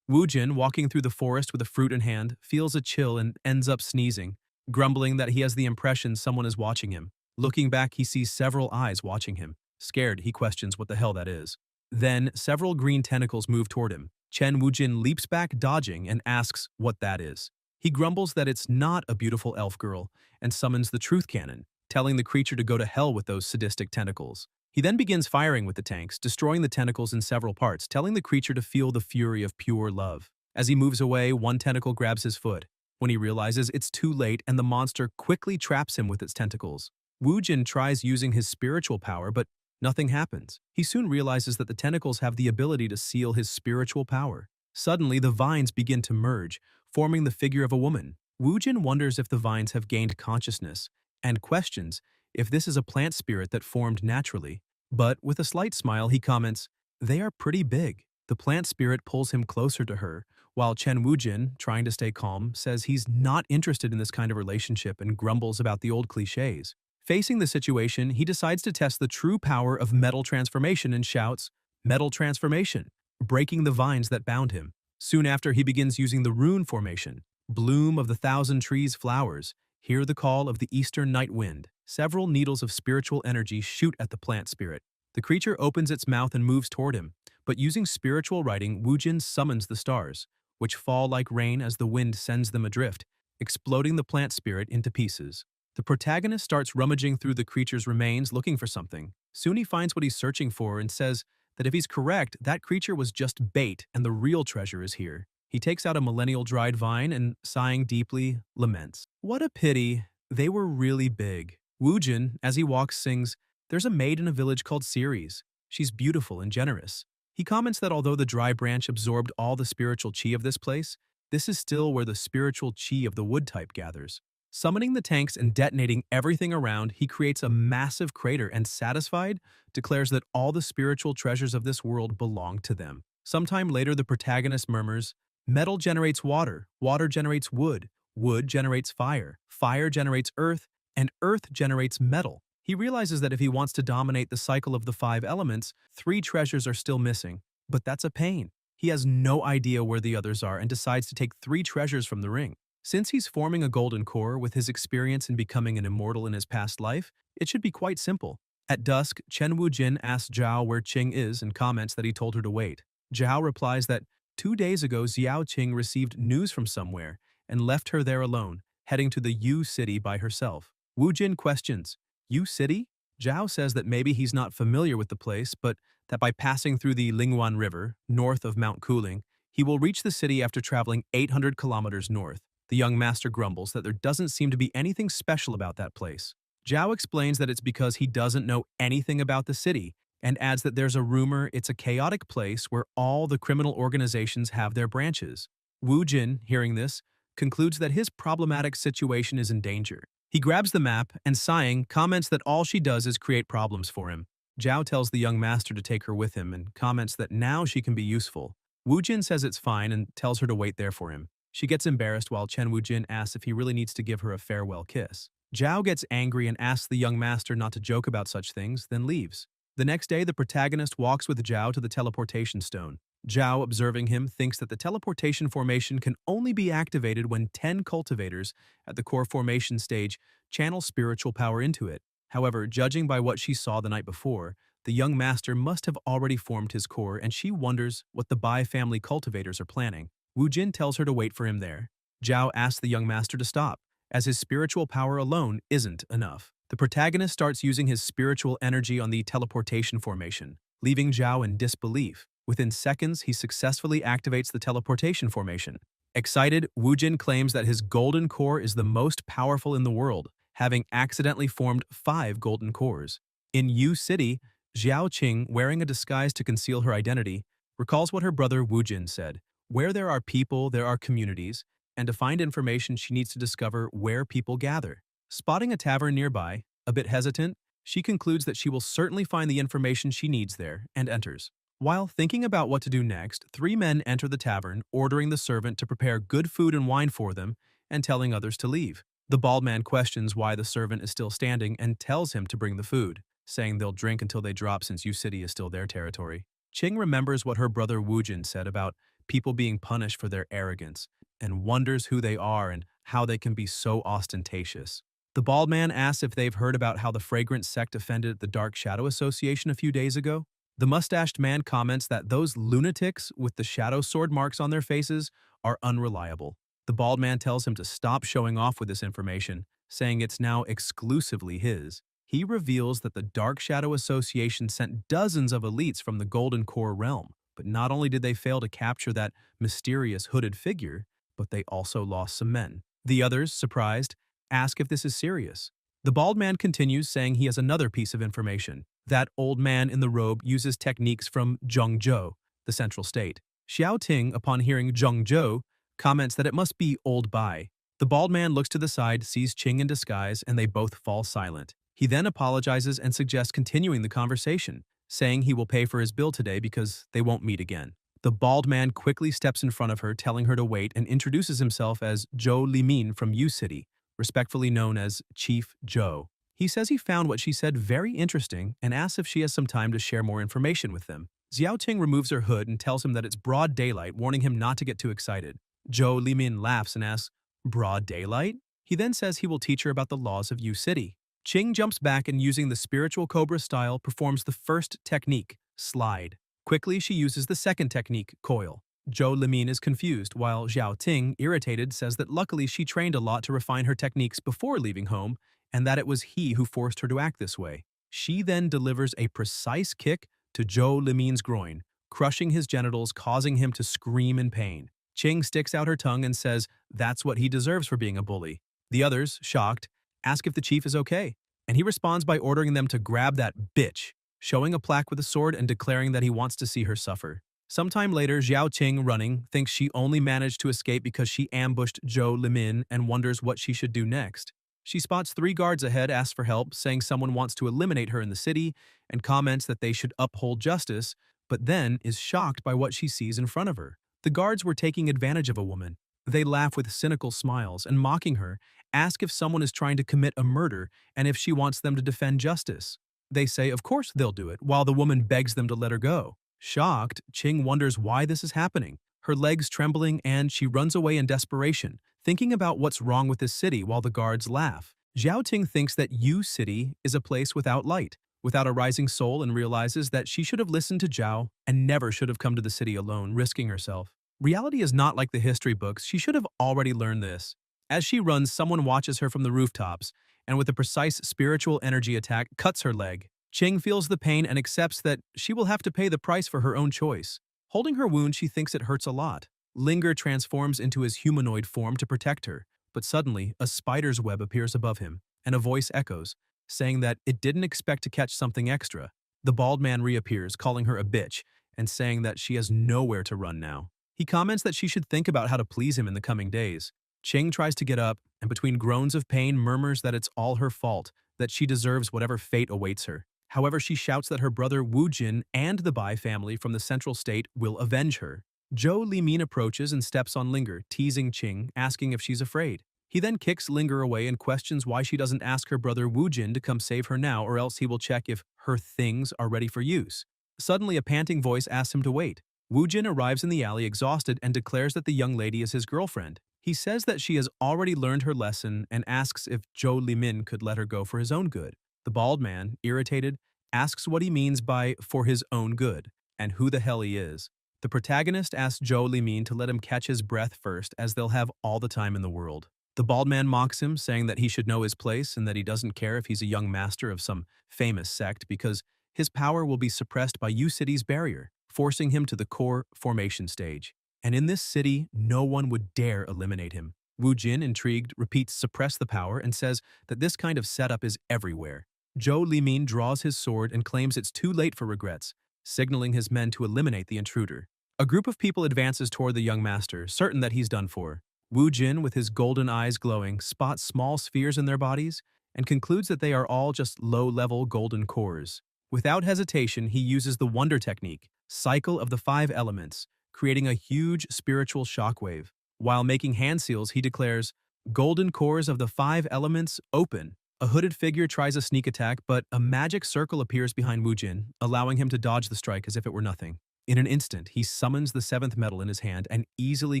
Wujin, walking through the forest with a fruit in hand, feels a chill and ends up sneezing, grumbling that he has the impression someone is watching him. Looking back, he sees several eyes watching him. Scared, he questions what the hell that is. Then, several green tentacles move toward him. Chen Wujin leaps back, dodging, and asks what that is. He grumbles that it's not a beautiful elf girl and summons the truth cannon, telling the creature to go to hell with those sadistic tentacles. He then begins firing with the tanks, destroying the tentacles in several parts, telling the creature to feel the fury of pure love. As he moves away, one tentacle grabs his foot. When he realizes it's too late and the monster quickly traps him with its tentacles. Wujin tries using his spiritual power, but nothing happens. He soon realizes that the tentacles have the ability to seal his spiritual power. Suddenly, the vines begin to merge, forming the figure of a woman. Wujin wonders if the vines have gained consciousness, and questions if this is a plant spirit that formed naturally. But with a slight smile, he comments, "They are pretty big." The plant spirit pulls him closer to her, while Chen Wujin, trying to stay calm, says he's not interested in this kind of relationship and grumbles about the old cliches. Facing the situation, he decides to test the true power of metal transformation and shouts, "Metal transformation," breaking the vines that bound him. Soon after, he begins using the rune formation, "Bloom of the thousand trees flowers, hear the call of the eastern night wind." Several needles of spiritual energy shoot at the plant spirit. The creature opens its mouth and moves toward him, but using spiritual writing, Wujin summons the stars, which fall like rain as the wind sends them adrift, exploding the plant spirit into pieces. The protagonist starts rummaging through the creature's remains looking for something. Soon he finds what he's searching for and says that if he's correct, that creature was just bait and the real treasure is here. He takes out a millennial dried vine and, sighing deeply, laments. What a pity, they were really big. Wujin, as he walks, sings, "There's a maid in a village called Ceres. She's beautiful and generous." He comments that although the dry branch absorbed all the spiritual chi of this place, this is still where the spiritual chi of the wood type gathers. Summoning the tanks and detonating everything around, he creates a massive crater and, satisfied, declares that all the spiritual treasures of this world belong to them. Sometime later, the protagonist murmurs, "Metal generates water, water generates wood, wood generates fire, fire generates earth, and earth generates metal." He realizes that if he wants to dominate the cycle of the 5 elements, 3 treasures are still missing. But that's a pain. He has no idea where the others are and decides to take 3 treasures from the ring. Since he's forming a golden core with his experience in becoming an immortal in his past life, it should be quite simple. At dusk, Chen Wujin asks Zhao where Qing is and comments that he told her to wait. Zhao replies that 2 days ago Xiao Qing received news from somewhere and left her there alone, heading to the Yu city by herself. Wujin questions, "Yu city?" Zhao says that maybe he's not familiar with the place, but that by passing through the Lingyuan River, north of Mount Cooling, he will reach the city after traveling 800 kilometers north. The young master grumbles that there doesn't seem to be anything special about that place. Zhao explains that it's because he doesn't know anything about the city, and adds that there's a rumor it's a chaotic place where all the criminal organizations have their branches. Wu Jin, hearing this, concludes that his problematic situation is in danger. He grabs the map and, sighing, comments that all she does is create problems for him. Zhao tells the young master to take her with him and comments that now she can be useful. Wu Jin says it's fine and tells her to wait there for him. She gets embarrassed while Chen Wujin asks if he really needs to give her a farewell kiss. Zhao gets angry and asks the young master not to joke about such things, then leaves. The next day, the protagonist walks with Zhao to the teleportation stone. Zhao, observing him, thinks that the teleportation formation can only be activated when 10 cultivators at the core formation stage channel spiritual power into it. However, judging by what she saw the night before, the young master must have already formed his core, and she wonders what the Bai family cultivators are planning. Wu Jin tells her to wait for him there. Zhao asks the young master to stop, as his spiritual power alone isn't enough. The protagonist starts using his spiritual energy on the teleportation formation, leaving Zhao in disbelief. Within seconds, he successfully activates the teleportation formation. Excited, Wujin claims that his golden core is the most powerful in the world, having accidentally formed 5 golden cores. In Yu City, Xiao Qing, wearing a disguise to conceal her identity, recalls what her brother Wujin said. Where there are people, there are communities, and to find information she needs to discover where people gather. Spotting a tavern nearby, a bit hesitant, she concludes that she will certainly find the information she needs there and enters. While thinking about what to do next, 3 men enter the tavern, ordering the servant to prepare good food and wine for them and telling others to leave. The bald man questions why the servant is still standing and tells him to bring the food, saying they'll drink until they drop since Yu City is still their territory. Qing remembers what her brother Wujin said about people being punished for their arrogance and wonders who they are and how they can be so ostentatious. The bald man asks if they've heard about how the fragrant sect offended the Dark Shadow Association a few days ago. The mustached man comments that those lunatics with the shadow sword marks on their faces are unreliable. The bald man tells him to stop showing off with this information, saying it's now exclusively his. He reveals that the Dark Shadow Association sent dozens of elites from the Golden Core realm, but not only did they fail to capture that mysterious hooded figure, but they also lost some men. The others, surprised, ask if this is serious. The bald man continues, saying he has another piece of information. That old man in the robe uses techniques from Zhengzhou, the central state. Xiao Ting, upon hearing Zhengzhou, comments that it must be old Bai. The bald man looks to the side, sees Qing in disguise, and they both fall silent. He then apologizes and suggests continuing the conversation, saying he will pay for his bill today because they won't meet again. The bald man quickly steps in front of her, telling her to wait, and introduces himself as Zhou Limin from Yu City, respectfully known as Chief Zhou. He says he found what she said very interesting and asks if she has some time to share more information with them. Xiao Ting removes her hood and tells him that it's broad daylight, warning him not to get too excited. Zhou Limin laughs and asks, "Broad daylight?" He then says he will teach her about the laws of Yu City. Qing jumps back and, using the spiritual cobra style, performs the first technique, slide. Quickly, she uses the second technique, coil. Zhou Limin is confused, while Xiao Ting, irritated, says that luckily she trained a lot to refine her techniques before leaving home, and that it was he who forced her to act this way. She then delivers a precise kick to Zhou Limin's groin, crushing his genitals, causing him to scream in pain. Qing sticks out her tongue and says that's what he deserves for being a bully. The others, shocked, ask if the chief is okay, and he responds by ordering them to grab that bitch, showing a plaque with a sword and declaring that he wants to see her suffer. Sometime later, Xiao Qing, running, thinks she only managed to escape because she ambushed Zhou Limin and wonders what she should do next. She spots 3 guards ahead, asks for help, saying someone wants to eliminate her in the city, and comments that they should uphold justice, but then is shocked by what she sees in front of her. The guards were taking advantage of a woman. They laugh with cynical smiles and, mocking her, ask if someone is trying to commit a murder and if she wants them to defend justice. They say of course they'll do it, while the woman begs them to let her go. Shocked, Qing wonders why this is happening, her legs trembling, and she runs away in desperation, thinking about what's wrong with this city while the guards laugh. Xiao Ting thinks that Yu City is a place without light, without a rising soul, and realizes that she should have listened to Zhao and never should have come to the city alone, risking herself. Reality is not like the history books. She should have already learned this. As she runs, someone watches her from the rooftops, and with a precise spiritual energy attack, cuts her leg. Qing feels the pain and accepts that she will have to pay the price for her own choice. Holding her wound, she thinks it hurts a lot. Linger transforms into his humanoid form to protect her, but suddenly a spider's web appears above him, and a voice echoes, saying that it didn't expect to catch something extra. The bald man reappears, calling her a bitch, and saying that she has nowhere to run now. He comments that she should think about how to please him in the coming days. Qing tries to get up, and between groans of pain murmurs that it's all her fault, that she deserves whatever fate awaits her. However, she shouts that her brother Wu Jin and the Bai family from the central state will avenge her. Zhou Limin approaches and steps on Linger, teasing Qing, asking if she's afraid. He then kicks Linger away and questions why she doesn't ask her brother Wu Jin to come save her now, or else he will check if her things are ready for use. Suddenly, a panting voice asks him to wait. Wu Jin arrives in the alley exhausted and declares that the young lady is his girlfriend. He says that she has already learned her lesson and asks if Zhou Limin could let her go for his own good. The bald man, irritated, asks what he means by "for his own good" and who the hell he is. The protagonist asks Zhou Limin to let him catch his breath first, as they'll have all the time in the world. The bald man mocks him, saying that he should know his place and that he doesn't care if he's a young master of some famous sect because his power will be suppressed by U-City's barrier, forcing him to the core formation stage. And in this city, no one would dare eliminate him. Wu Jin, intrigued, repeats suppress the power and says that this kind of setup is everywhere. Zhou Limin draws his sword and claims it's too late for regrets, signaling his men to eliminate the intruder. A group of people advances toward the young master, certain that he's done for. Wu Jin, with his golden eyes glowing, spots small spheres in their bodies and concludes that they are all just low-level golden cores. Without hesitation, he uses the wonder technique, cycle of the 5 elements, creating a huge spiritual shockwave. While making hand seals, he declares, "Golden cores of the 5 elements open." A hooded figure tries a sneak attack, but a magic circle appears behind Wu Jin, allowing him to dodge the strike as if it were nothing. In an instant, he summons the 7th metal in his hand and easily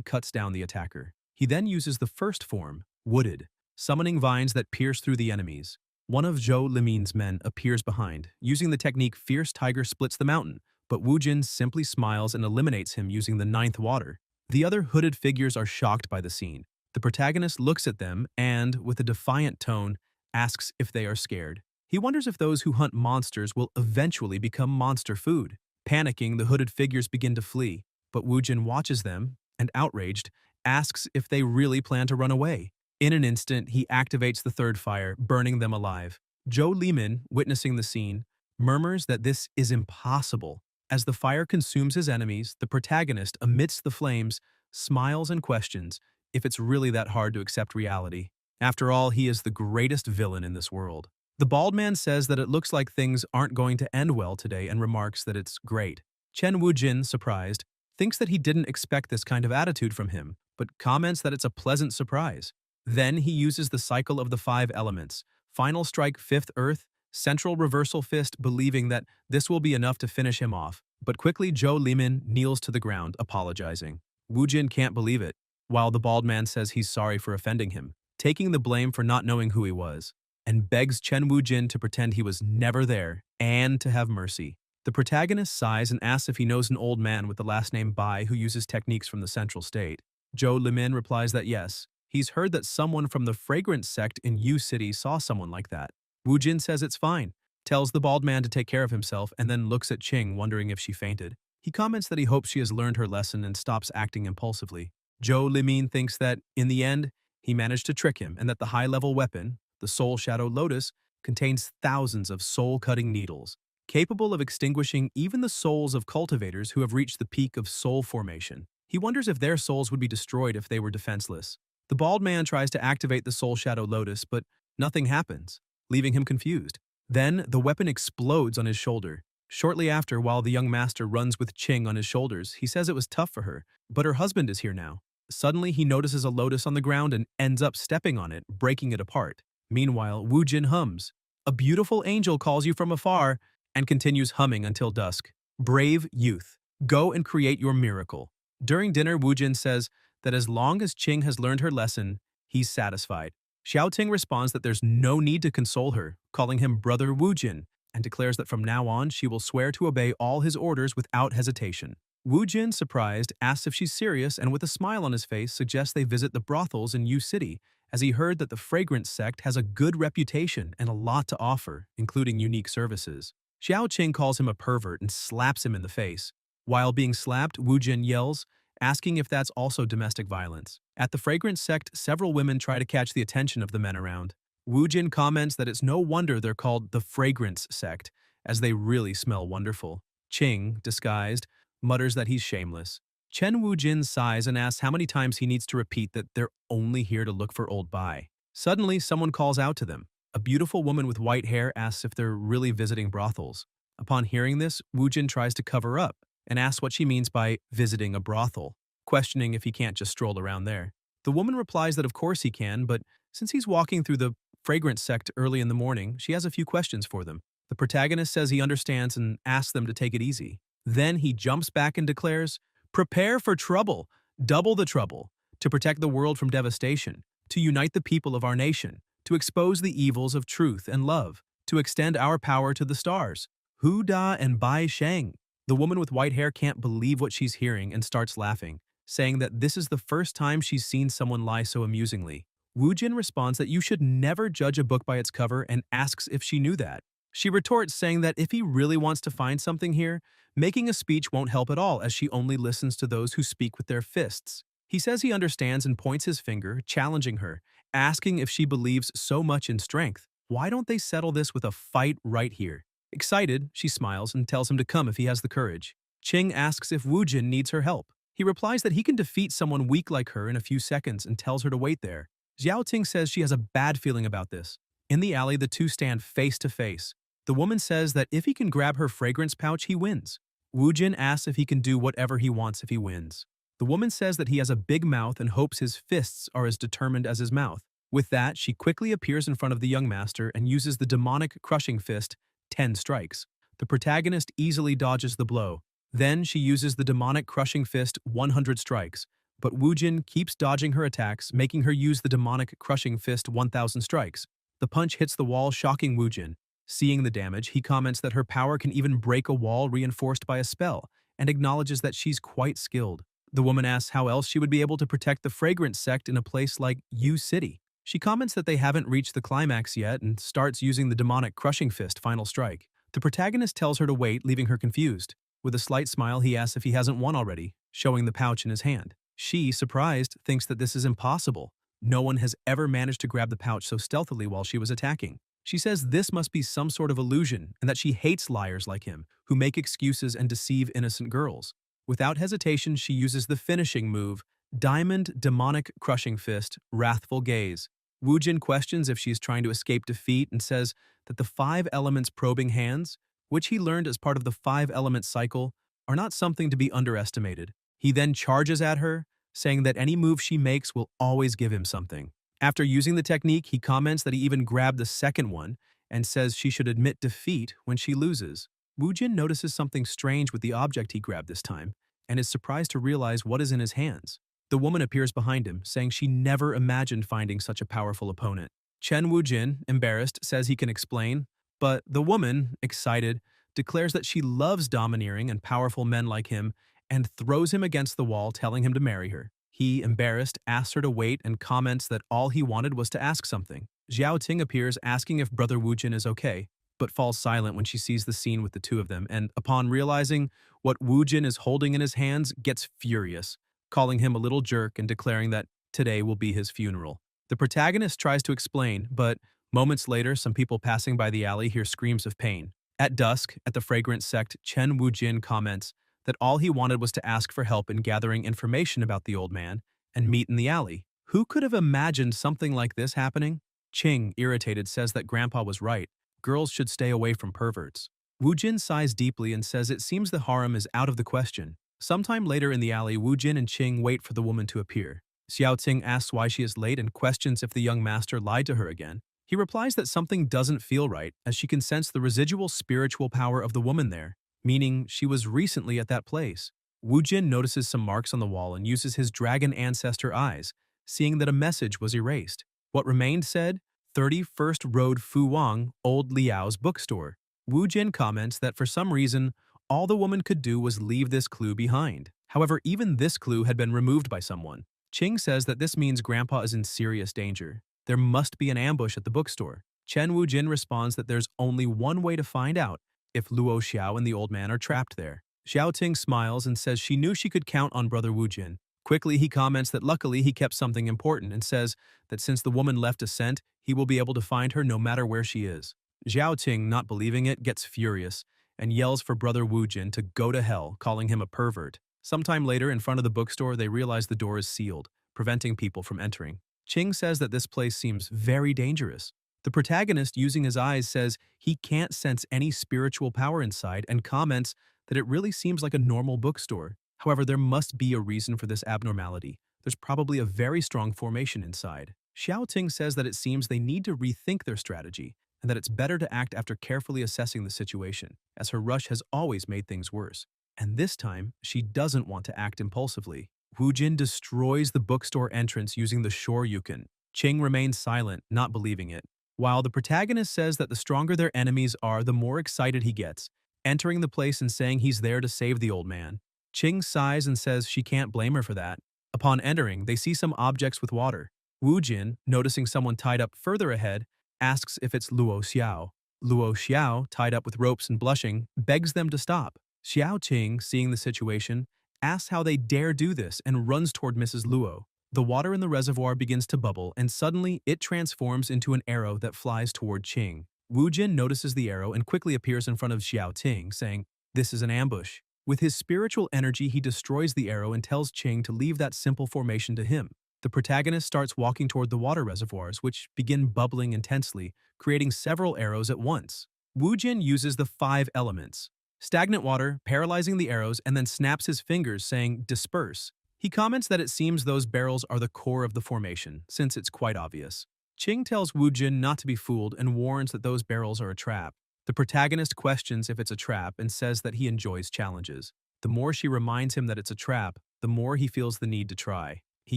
cuts down the attacker. He then uses the first form, wooded, summoning vines that pierce through the enemies. One of Zhou Limin's men appears behind. Using the technique Fierce Tiger splits the mountain, but Wu Jin simply smiles and eliminates him using the 9th water. The other hooded figures are shocked by the scene. The protagonist looks at them and, with a defiant tone, asks if they are scared. He wonders if those who hunt monsters will eventually become monster food. Panicking, the hooded figures begin to flee, but Wu Jin watches them and, outraged, asks if they really plan to run away. In an instant, he activates the 3rd fire, burning them alive. Zhou Limin, witnessing the scene, murmurs that this is impossible. As the fire consumes his enemies, the protagonist, amidst the flames, smiles and questions if it's really that hard to accept reality. After all, he is the greatest villain in this world. The bald man says that it looks like things aren't going to end well today and remarks that it's great. Chen Wu Jin, surprised, thinks that he didn't expect this kind of attitude from him, but comments that it's a pleasant surprise. Then he uses the cycle of the 5 elements, final strike 5th earth, central reversal fist, believing that this will be enough to finish him off. But quickly Zhou Limin kneels to the ground, apologizing. Wu Jin can't believe it, while the bald man says he's sorry for offending him, taking the blame for not knowing who he was, and begs Chen Wu Jin to pretend he was never there and to have mercy. The protagonist sighs and asks if he knows an old man with the last name Bai who uses techniques from the central state. Zhou Limin replies that yes, he's heard that someone from the fragrance sect in U-City saw someone like that. Wu Jin says it's fine, tells the bald man to take care of himself, and then looks at Qing, wondering if she fainted. He comments that he hopes she has learned her lesson and stops acting impulsively. Zhou Limin thinks that, in the end, he managed to trick him and that the high-level weapon, the Soul Shadow Lotus, contains thousands of soul-cutting needles, capable of extinguishing even the souls of cultivators who have reached the peak of soul formation. He wonders if their souls would be destroyed if they were defenseless. The bald man tries to activate the Soul Shadow Lotus, but nothing happens, leaving him confused. Then, the weapon explodes on his shoulder. Shortly after, while the young master runs with Qing on his shoulders, he says it was tough for her, but her husband is here now. Suddenly, he notices a lotus on the ground and ends up stepping on it, breaking it apart. Meanwhile, Wu Jin hums, "A beautiful angel calls you from afar," and continues humming until dusk. Brave youth, go and create your miracle. During dinner, Wu Jin says that as long as Qing has learned her lesson, he's satisfied. Xiao Ting responds that there's no need to console her, calling him Brother Wu Jin, and declares that from now on she will swear to obey all his orders without hesitation. Wu Jin, surprised, asks if she's serious and with a smile on his face suggests they visit the brothels in U-City, as he heard that the fragrance sect has a good reputation and a lot to offer, including unique services. Xiao Qing calls him a pervert and slaps him in the face. While being slapped, Wu Jin yells, asking if that's also domestic violence. At the fragrance sect, several women try to catch the attention of the men around. Wu Jin comments that it's no wonder they're called the fragrance sect, as they really smell wonderful. Qing, disguised, mutters that he's shameless. Chen Wu Jin sighs and asks how many times he needs to repeat that they're only here to look for old Bai. Suddenly, someone calls out to them. A beautiful woman with white hair asks if they're really visiting brothels. Upon hearing this, Wu Jin tries to cover up and asks what she means by visiting a brothel, questioning if he can't just stroll around there. The woman replies that of course he can, but since he's walking through the fragrance sect early in the morning, she has a few questions for them. The protagonist says he understands and asks them to take it easy. Then he jumps back and declares, "Prepare for trouble, double the trouble, to protect the world from devastation, to unite the people of our nation, to expose the evils of truth and love, to extend our power to the stars. Hu Da and Bai Sheng." The woman with white hair can't believe what she's hearing and starts laughing, saying that this is the first time she's seen someone lie so amusingly. Wu Jin responds that you should never judge a book by its cover and asks if she knew that. She retorts saying that if he really wants to find something here, making a speech won't help at all as she only listens to those who speak with their fists. He says he understands and points his finger, challenging her, asking if she believes so much in strength. Why don't they settle this with a fight right here? Excited, she smiles and tells him to come if he has the courage. Ching asks if Wu Jin needs her help. He replies that he can defeat someone weak like her in a few seconds and tells her to wait there. Xiao Ting says she has a bad feeling about this. In the alley, the two stand face to face. The woman says that if he can grab her fragrance pouch, he wins. Wu Jin asks if he can do whatever he wants if he wins. The woman says that he has a big mouth and hopes his fists are as determined as his mouth. With that, she quickly appears in front of the young master and uses the demonic crushing fist, 10 strikes. The protagonist easily dodges the blow. Then she uses the demonic crushing fist, 100 strikes. But Wu Jin keeps dodging her attacks, making her use the demonic crushing fist, 1,000 strikes. The punch hits the wall, shocking Wu Jin. Seeing the damage, he comments that her power can even break a wall reinforced by a spell, and acknowledges that she's quite skilled. The woman asks how else she would be able to protect the fragrance sect in a place like U City. She comments that they haven't reached the climax yet and starts using the demonic crushing fist, final strike. The protagonist tells her to wait, leaving her confused. With a slight smile, he asks if he hasn't won already, showing the pouch in his hand. She, surprised, thinks that this is impossible. No one has ever managed to grab the pouch so stealthily while she was attacking. She says this must be some sort of illusion and that she hates liars like him, who make excuses and deceive innocent girls. Without hesitation, she uses the finishing move, Diamond Demonic Crushing Fist, Wrathful Gaze. Wu Jin questions if she is trying to escape defeat and says that the 5 elements probing hands, which he learned as part of the 5-element cycle, are not something to be underestimated. He then charges at her, saying that any move she makes will always give him something. After using the technique, he comments that he even grabbed the second one and says she should admit defeat when she loses. Wu Jin notices something strange with the object he grabbed this time and is surprised to realize what is in his hands. The woman appears behind him, saying she never imagined finding such a powerful opponent. Chen Wu Jin, embarrassed, says he can explain, but the woman, excited, declares that she loves domineering and powerful men like him and throws him against the wall, telling him to marry her. He, embarrassed, asks her to wait and comments that all he wanted was to ask something. Xiao Ting appears, asking if Brother Wu Jin is okay, but falls silent when she sees the scene with the two of them, and upon realizing what Wu Jin is holding in his hands, gets furious, calling him a little jerk and declaring that today will be his funeral. The protagonist tries to explain, but moments later, some people passing by the alley hear screams of pain. At dusk, at the fragrance sect, Chen Wu Jin comments that all he wanted was to ask for help in gathering information about the old man and meet in the alley. Who could have imagined something like this happening? Ching, irritated, says that Grandpa was right. Girls should stay away from perverts. Wu Jin sighs deeply and says it seems the harem is out of the question. Sometime later in the alley, Wu Jin and Ching wait for the woman to appear. Xiao Ting asks why she is late and questions if the young master lied to her again. He replies that something doesn't feel right, as she can sense the residual spiritual power of the woman there, meaning she was recently at that place. Wu Jin notices some marks on the wall and uses his dragon ancestor eyes, seeing that a message was erased. What remained said, 31st Road Fu Wang, Old Liao's bookstore. Wu Jin comments that for some reason, all the woman could do was leave this clue behind. However, even this clue had been removed by someone. Ching says that this means Grandpa is in serious danger. There must be an ambush at the bookstore. Chen Wu Jin responds that there's only one way to find out, if Luo Xiao and the old man are trapped there. Xiao Ting smiles and says she knew she could count on Brother Wu Jin. Quickly, he comments that luckily he kept something important and says that since the woman left a scent, he will be able to find her no matter where she is. Xiao Ting, not believing it, gets furious and yells for Brother Wu Jin to go to hell, calling him a pervert. Sometime later, in front of the bookstore, they realize the door is sealed, preventing people from entering. Ching says that this place seems very dangerous. The protagonist, using his eyes, says he can't sense any spiritual power inside and comments that it really seems like a normal bookstore. However, there must be a reason for this abnormality. There's probably a very strong formation inside. Xiao Ting says that it seems they need to rethink their strategy and that it's better to act after carefully assessing the situation, as her rush has always made things worse. And this time, she doesn't want to act impulsively. Wu Jin destroys the bookstore entrance using the Shoryuken. Ching remains silent, not believing it. While the protagonist says that the stronger their enemies are, the more excited he gets, entering the place and saying he's there to save the old man. Ching sighs and says she can't blame her for that. Upon entering, they see some objects with water. Wu Jin, noticing someone tied up further ahead, asks if it's Luo Xiao. Luo Xiao, tied up with ropes and blushing, begs them to stop. Xiao Qing, seeing the situation, asks how they dare do this and runs toward Mrs. Luo. The water in the reservoir begins to bubble, and suddenly it transforms into an arrow that flies toward Qing. Wu Jin notices the arrow and quickly appears in front of Xiao Ting, saying, "This is an ambush." With his spiritual energy, he destroys the arrow and tells Qing to leave that simple formation to him. The protagonist starts walking toward the water reservoirs, which begin bubbling intensely, creating several arrows at once. Wu Jin uses the 5 elements. Stagnant water, paralyzing the arrows, and then snaps his fingers, saying, "Disperse." He comments that it seems those barrels are the core of the formation, since it's quite obvious. Qing tells Wu Jin not to be fooled and warns that those barrels are a trap. The protagonist questions if it's a trap and says that he enjoys challenges. The more she reminds him that it's a trap, the more he feels the need to try. He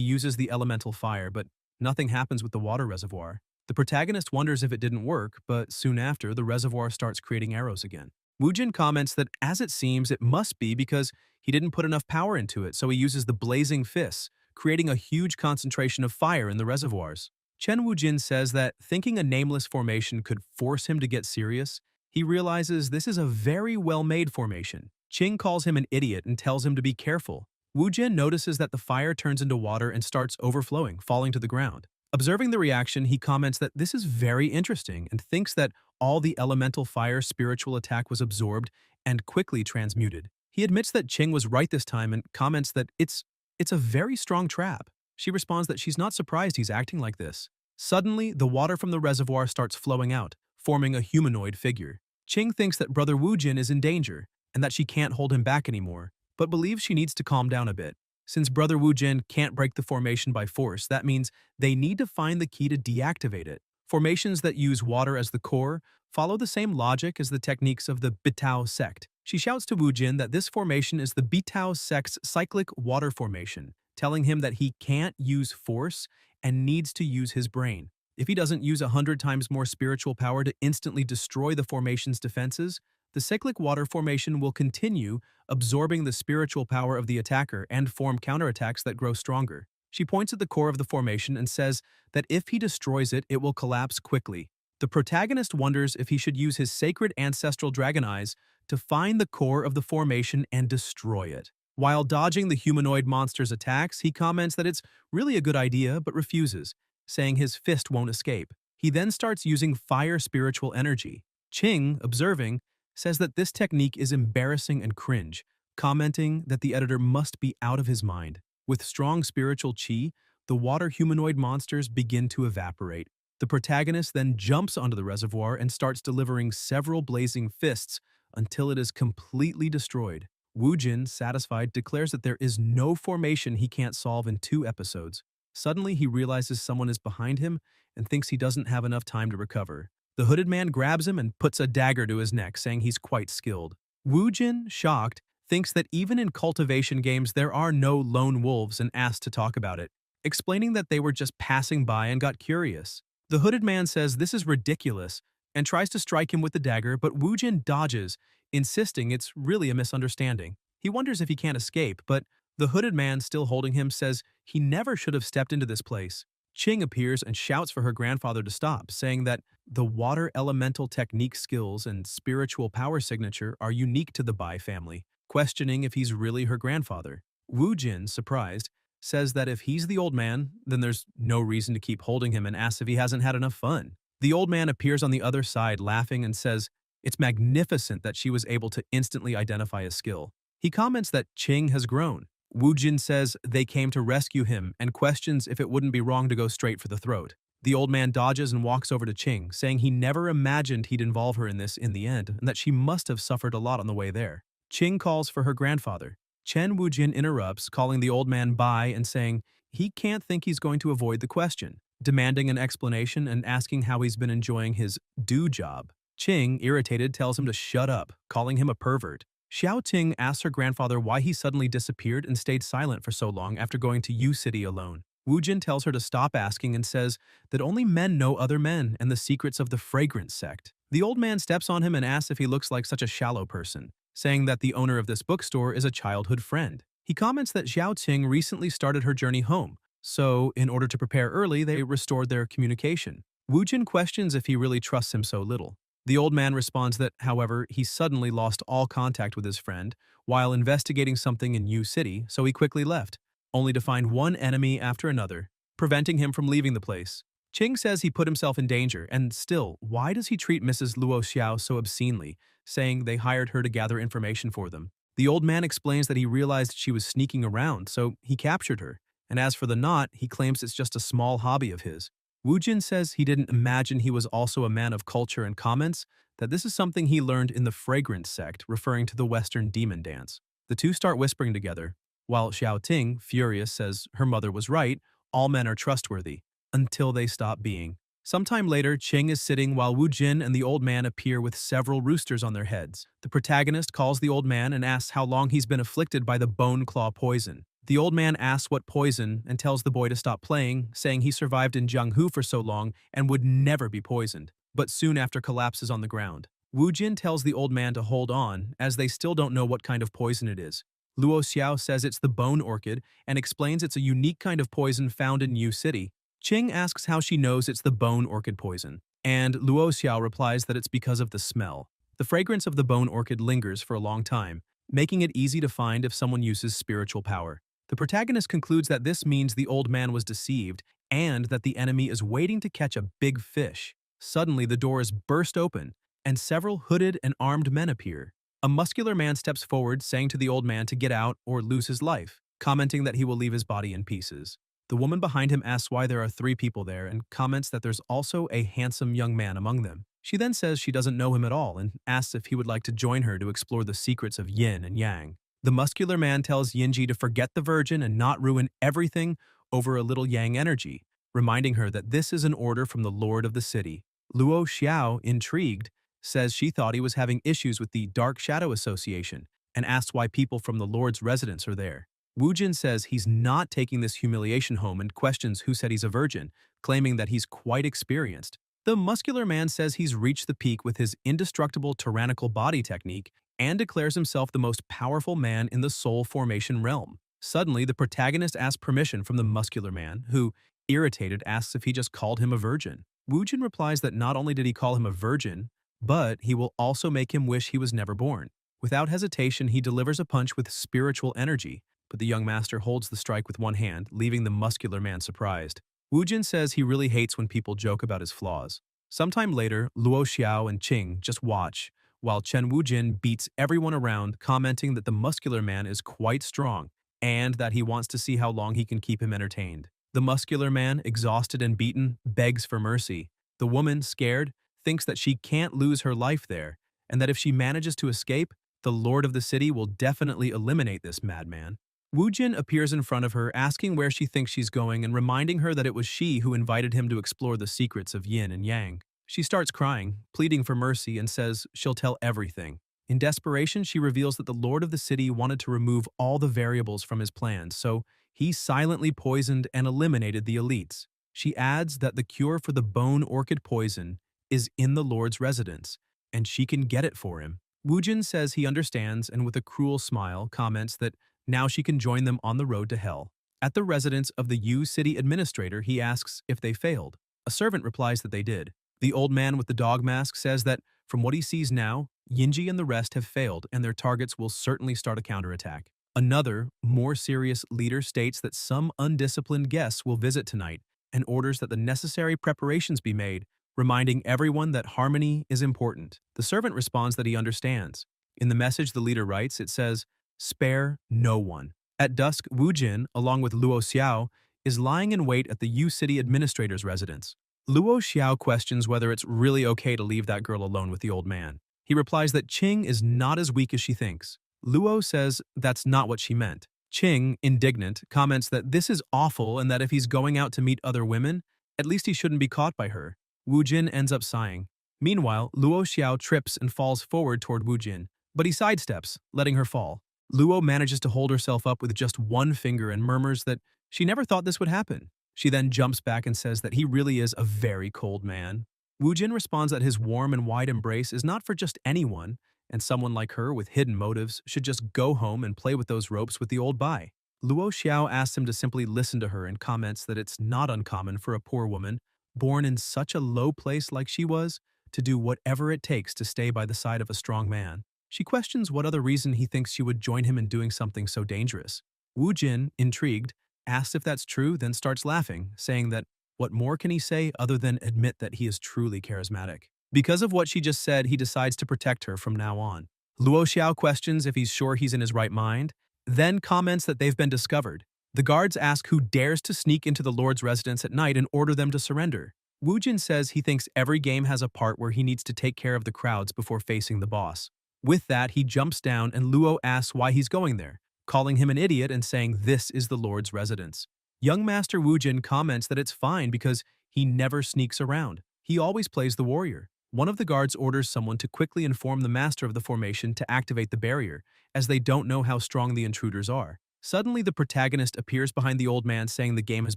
uses the elemental fire, but nothing happens with the water reservoir. The protagonist wonders if it didn't work, but soon after, the reservoir starts creating arrows again. Wu Jin comments that as it seems, it must be because he didn't put enough power into it, so he uses the blazing fists, creating a huge concentration of fire in the reservoirs. Chen Wu Jin says that thinking a nameless formation could force him to get serious, he realizes this is a very well-made formation. Qing calls him an idiot and tells him to be careful. Wu Jin notices that the fire turns into water and starts overflowing, falling to the ground. Observing the reaction, he comments that this is very interesting and thinks that all the elemental fire spiritual attack was absorbed and quickly transmuted. He admits that Qing was right this time and comments that it's a very strong trap. She responds that she's not surprised he's acting like this. Suddenly, the water from the reservoir starts flowing out, forming a humanoid figure. Qing thinks that Brother Wu Jin is in danger and that she can't hold him back anymore, but believes she needs to calm down a bit. Since Brother Wu Jin can't break the formation by force, that means they need to find the key to deactivate it. Formations that use water as the core follow the same logic as the techniques of the Bitao sect. She shouts to Wu Jin that this formation is the Bitao sect's cyclic water formation, telling him that he can't use force and needs to use his brain. If he doesn't use 100 times more spiritual power to instantly destroy the formation's defenses, the cyclic water formation will continue absorbing the spiritual power of the attacker and form counterattacks that grow stronger. She points at the core of the formation and says that if he destroys it, it will collapse quickly. The protagonist wonders if he should use his sacred ancestral dragon eyes to find the core of the formation and destroy it. While dodging the humanoid monster's attacks, he comments that it's really a good idea but refuses, saying his fist won't escape. He then starts using fire spiritual energy. Qing, observing, says that this technique is embarrassing and cringe, commenting that the editor must be out of his mind. With strong spiritual chi, the water humanoid monsters begin to evaporate. The protagonist then jumps onto the reservoir and starts delivering several blazing fists until it is completely destroyed. Wu Jin, satisfied, declares that there is no formation he can't solve in 2 episodes. Suddenly, he realizes someone is behind him and thinks he doesn't have enough time to recover. The hooded man grabs him and puts a dagger to his neck, saying he's quite skilled. Wu Jin, shocked, thinks that even in cultivation games there are no lone wolves and asks to talk about it, explaining that they were just passing by and got curious. The hooded man says this is ridiculous and tries to strike him with the dagger, but Wu Jin dodges, insisting it's really a misunderstanding. He wonders if he can't escape, but the hooded man, still holding him, says he never should have stepped into this place. Qing appears and shouts for her grandfather to stop, saying that the water elemental technique skills and spiritual power signature are unique to the Bai family, questioning if he's really her grandfather. Wu Jin, surprised, says that if he's the old man, then there's no reason to keep holding him and asks if he hasn't had enough fun. The old man appears on the other side, laughing, and says it's magnificent that she was able to instantly identify a skill. He comments that Qing has grown. Wu Jin says they came to rescue him and questions if it wouldn't be wrong to go straight for the throat. The old man dodges and walks over to Qing, saying he never imagined he'd involve her in this in the end and that she must have suffered a lot on the way there. Qing calls for her grandfather. Chen Wu Jin interrupts, calling the old man Bai and saying he can't think he's going to avoid the question, demanding an explanation and asking how he's been enjoying his do job. Qing, irritated, tells him to shut up, calling him a pervert. Xiao Ting asks her grandfather why he suddenly disappeared and stayed silent for so long after going to U City alone. Wu Jin tells her to stop asking and says that only men know other men and the secrets of the fragrance sect. The old man steps on him and asks if he looks like such a shallow person, saying that the owner of this bookstore is a childhood friend. He comments that Xiao Ting recently started her journey home, So, in order to prepare early, they restored their communication. Wu Jin questions if he really trusts him so little. The old man responds that, however, he suddenly lost all contact with his friend while investigating something in Yu City, so he quickly left, only to find one enemy after another, preventing him from leaving the place. Ching says he put himself in danger, and still, why does he treat Mrs. Luo Xiao so obscenely, saying they hired her to gather information for them? The old man explains that he realized she was sneaking around, so he captured her. And as for the knot, he claims it's just a small hobby of his. Wu Jin says he didn't imagine he was also a man of culture and comments that this is something he learned in the fragrance sect, referring to the Western demon dance. The two start whispering together, while Xiao Ting, furious, says her mother was right, all men are trustworthy, until they stop being. Sometime later, Qing is sitting while Wu Jin and the old man appear with several roosters on their heads. The protagonist calls the old man and asks how long he's been afflicted by the bone claw poison. The old man asks what poison and tells the boy to stop playing, saying he survived in Jianghu for so long and would never be poisoned, but soon after collapses on the ground. Wu Jin tells the old man to hold on, as they still don't know what kind of poison it is. Luo Xiao says it's the bone orchid and explains it's a unique kind of poison found in Yu City. Qing asks how she knows it's the bone orchid poison, and Luo Xiao replies that it's because of the smell. The fragrance of the bone orchid lingers for a long time, making it easy to find if someone uses spiritual power. The protagonist concludes that this means the old man was deceived and that the enemy is waiting to catch a big fish. Suddenly, the door is burst open, and several hooded and armed men appear. A muscular man steps forward, saying to the old man to get out or lose his life, commenting that he will leave his body in pieces. The woman behind him asks why there are 3 people there and comments that there's also a handsome young man among them. She then says she doesn't know him at all and asks if he would like to join her to explore the secrets of yin and yang. The muscular man tells Yinji to forget the virgin and not ruin everything over a little yang energy, reminding her that this is an order from the lord of the city. Luo Xiao, intrigued, says she thought he was having issues with the Dark Shadow Association and asks why people from the lord's residence are there. Wu Jin says he's not taking this humiliation home and questions who said he's a virgin, claiming that he's quite experienced. The muscular man says he's reached the peak with his indestructible tyrannical body technique and declares himself the most powerful man in the soul formation realm. Suddenly, the protagonist asks permission from the muscular man, who, irritated, asks if he just called him a virgin. Wu Jin replies that not only did he call him a virgin, but he will also make him wish he was never born. Without hesitation, he delivers a punch with spiritual energy, but the young master holds the strike with one hand, leaving the muscular man surprised. Wu Jin says he really hates when people joke about his flaws. Sometime later, Luo Xiao and Qing just watch, while Chen Wujin beats everyone around, commenting that the muscular man is quite strong and that he wants to see how long he can keep him entertained. The muscular man, exhausted and beaten, begs for mercy. The woman, scared, thinks that she can't lose her life there, and that if she manages to escape, the lord of the city will definitely eliminate this madman. Wu Jin appears in front of her, asking where she thinks she's going and reminding her that it was she who invited him to explore the secrets of yin and yang. She starts crying, pleading for mercy, and says she'll tell everything. In desperation, she reveals that the lord of the city wanted to remove all the variables from his plans, so he silently poisoned and eliminated the elites. She adds that the cure for the bone orchid poison is in the lord's residence, and she can get it for him. Wu Jin says he understands and with a cruel smile comments that now she can join them on the road to hell. At the residence of the Yu City administrator, he asks if they failed. A servant replies that they did. The old man with the dog mask says that, from what he sees now, Yinji and the rest have failed and their targets will certainly start a counterattack. Another, more serious leader states that some undisciplined guests will visit tonight and orders that the necessary preparations be made, reminding everyone that harmony is important. The servant responds that he understands. In the message the leader writes, it says, "Spare no one." At dusk, Wu Jin, along with Luo Xiao, is lying in wait at the Yu City administrator's residence. Luo Xiao questions whether it's really okay to leave that girl alone with the old man. He replies that Qing is not as weak as she thinks. Luo says that's not what she meant. Qing, indignant, comments that this is awful and that if he's going out to meet other women, at least he shouldn't be caught by her. Wu Jin ends up sighing. Meanwhile, Luo Xiao trips and falls forward toward Wu Jin, but he sidesteps, letting her fall. Luo manages to hold herself up with just one finger and murmurs that she never thought this would happen. She then jumps back and says that he really is a very cold man. Wu Jin responds that his warm and wide embrace is not for just anyone, and someone like her with hidden motives should just go home and play with those ropes with the old bai. Luo Xiao asks him to simply listen to her and comments that it's not uncommon for a poor woman, born in such a low place like she was, to do whatever it takes to stay by the side of a strong man. She questions what other reason he thinks she would join him in doing something so dangerous. Wu Jin, intrigued, asks if that's true, then starts laughing, saying that what more can he say other than admit that he is truly charismatic? Because of what she just said, he decides to protect her from now on. Luo Xiao questions if he's sure he's in his right mind, then comments that they've been discovered. The guards ask who dares to sneak into the Lord's residence at night and order them to surrender. Wu Jin says he thinks every game has a part where he needs to take care of the crowds before facing the boss. With that, he jumps down and Luo asks why he's going there, calling him an idiot and saying this is the Lord's residence. Young Master Wu Jin comments that it's fine because he never sneaks around. He always plays the warrior. One of the guards orders someone to quickly inform the master of the formation to activate the barrier, as they don't know how strong the intruders are. Suddenly, the protagonist appears behind the old man saying the game has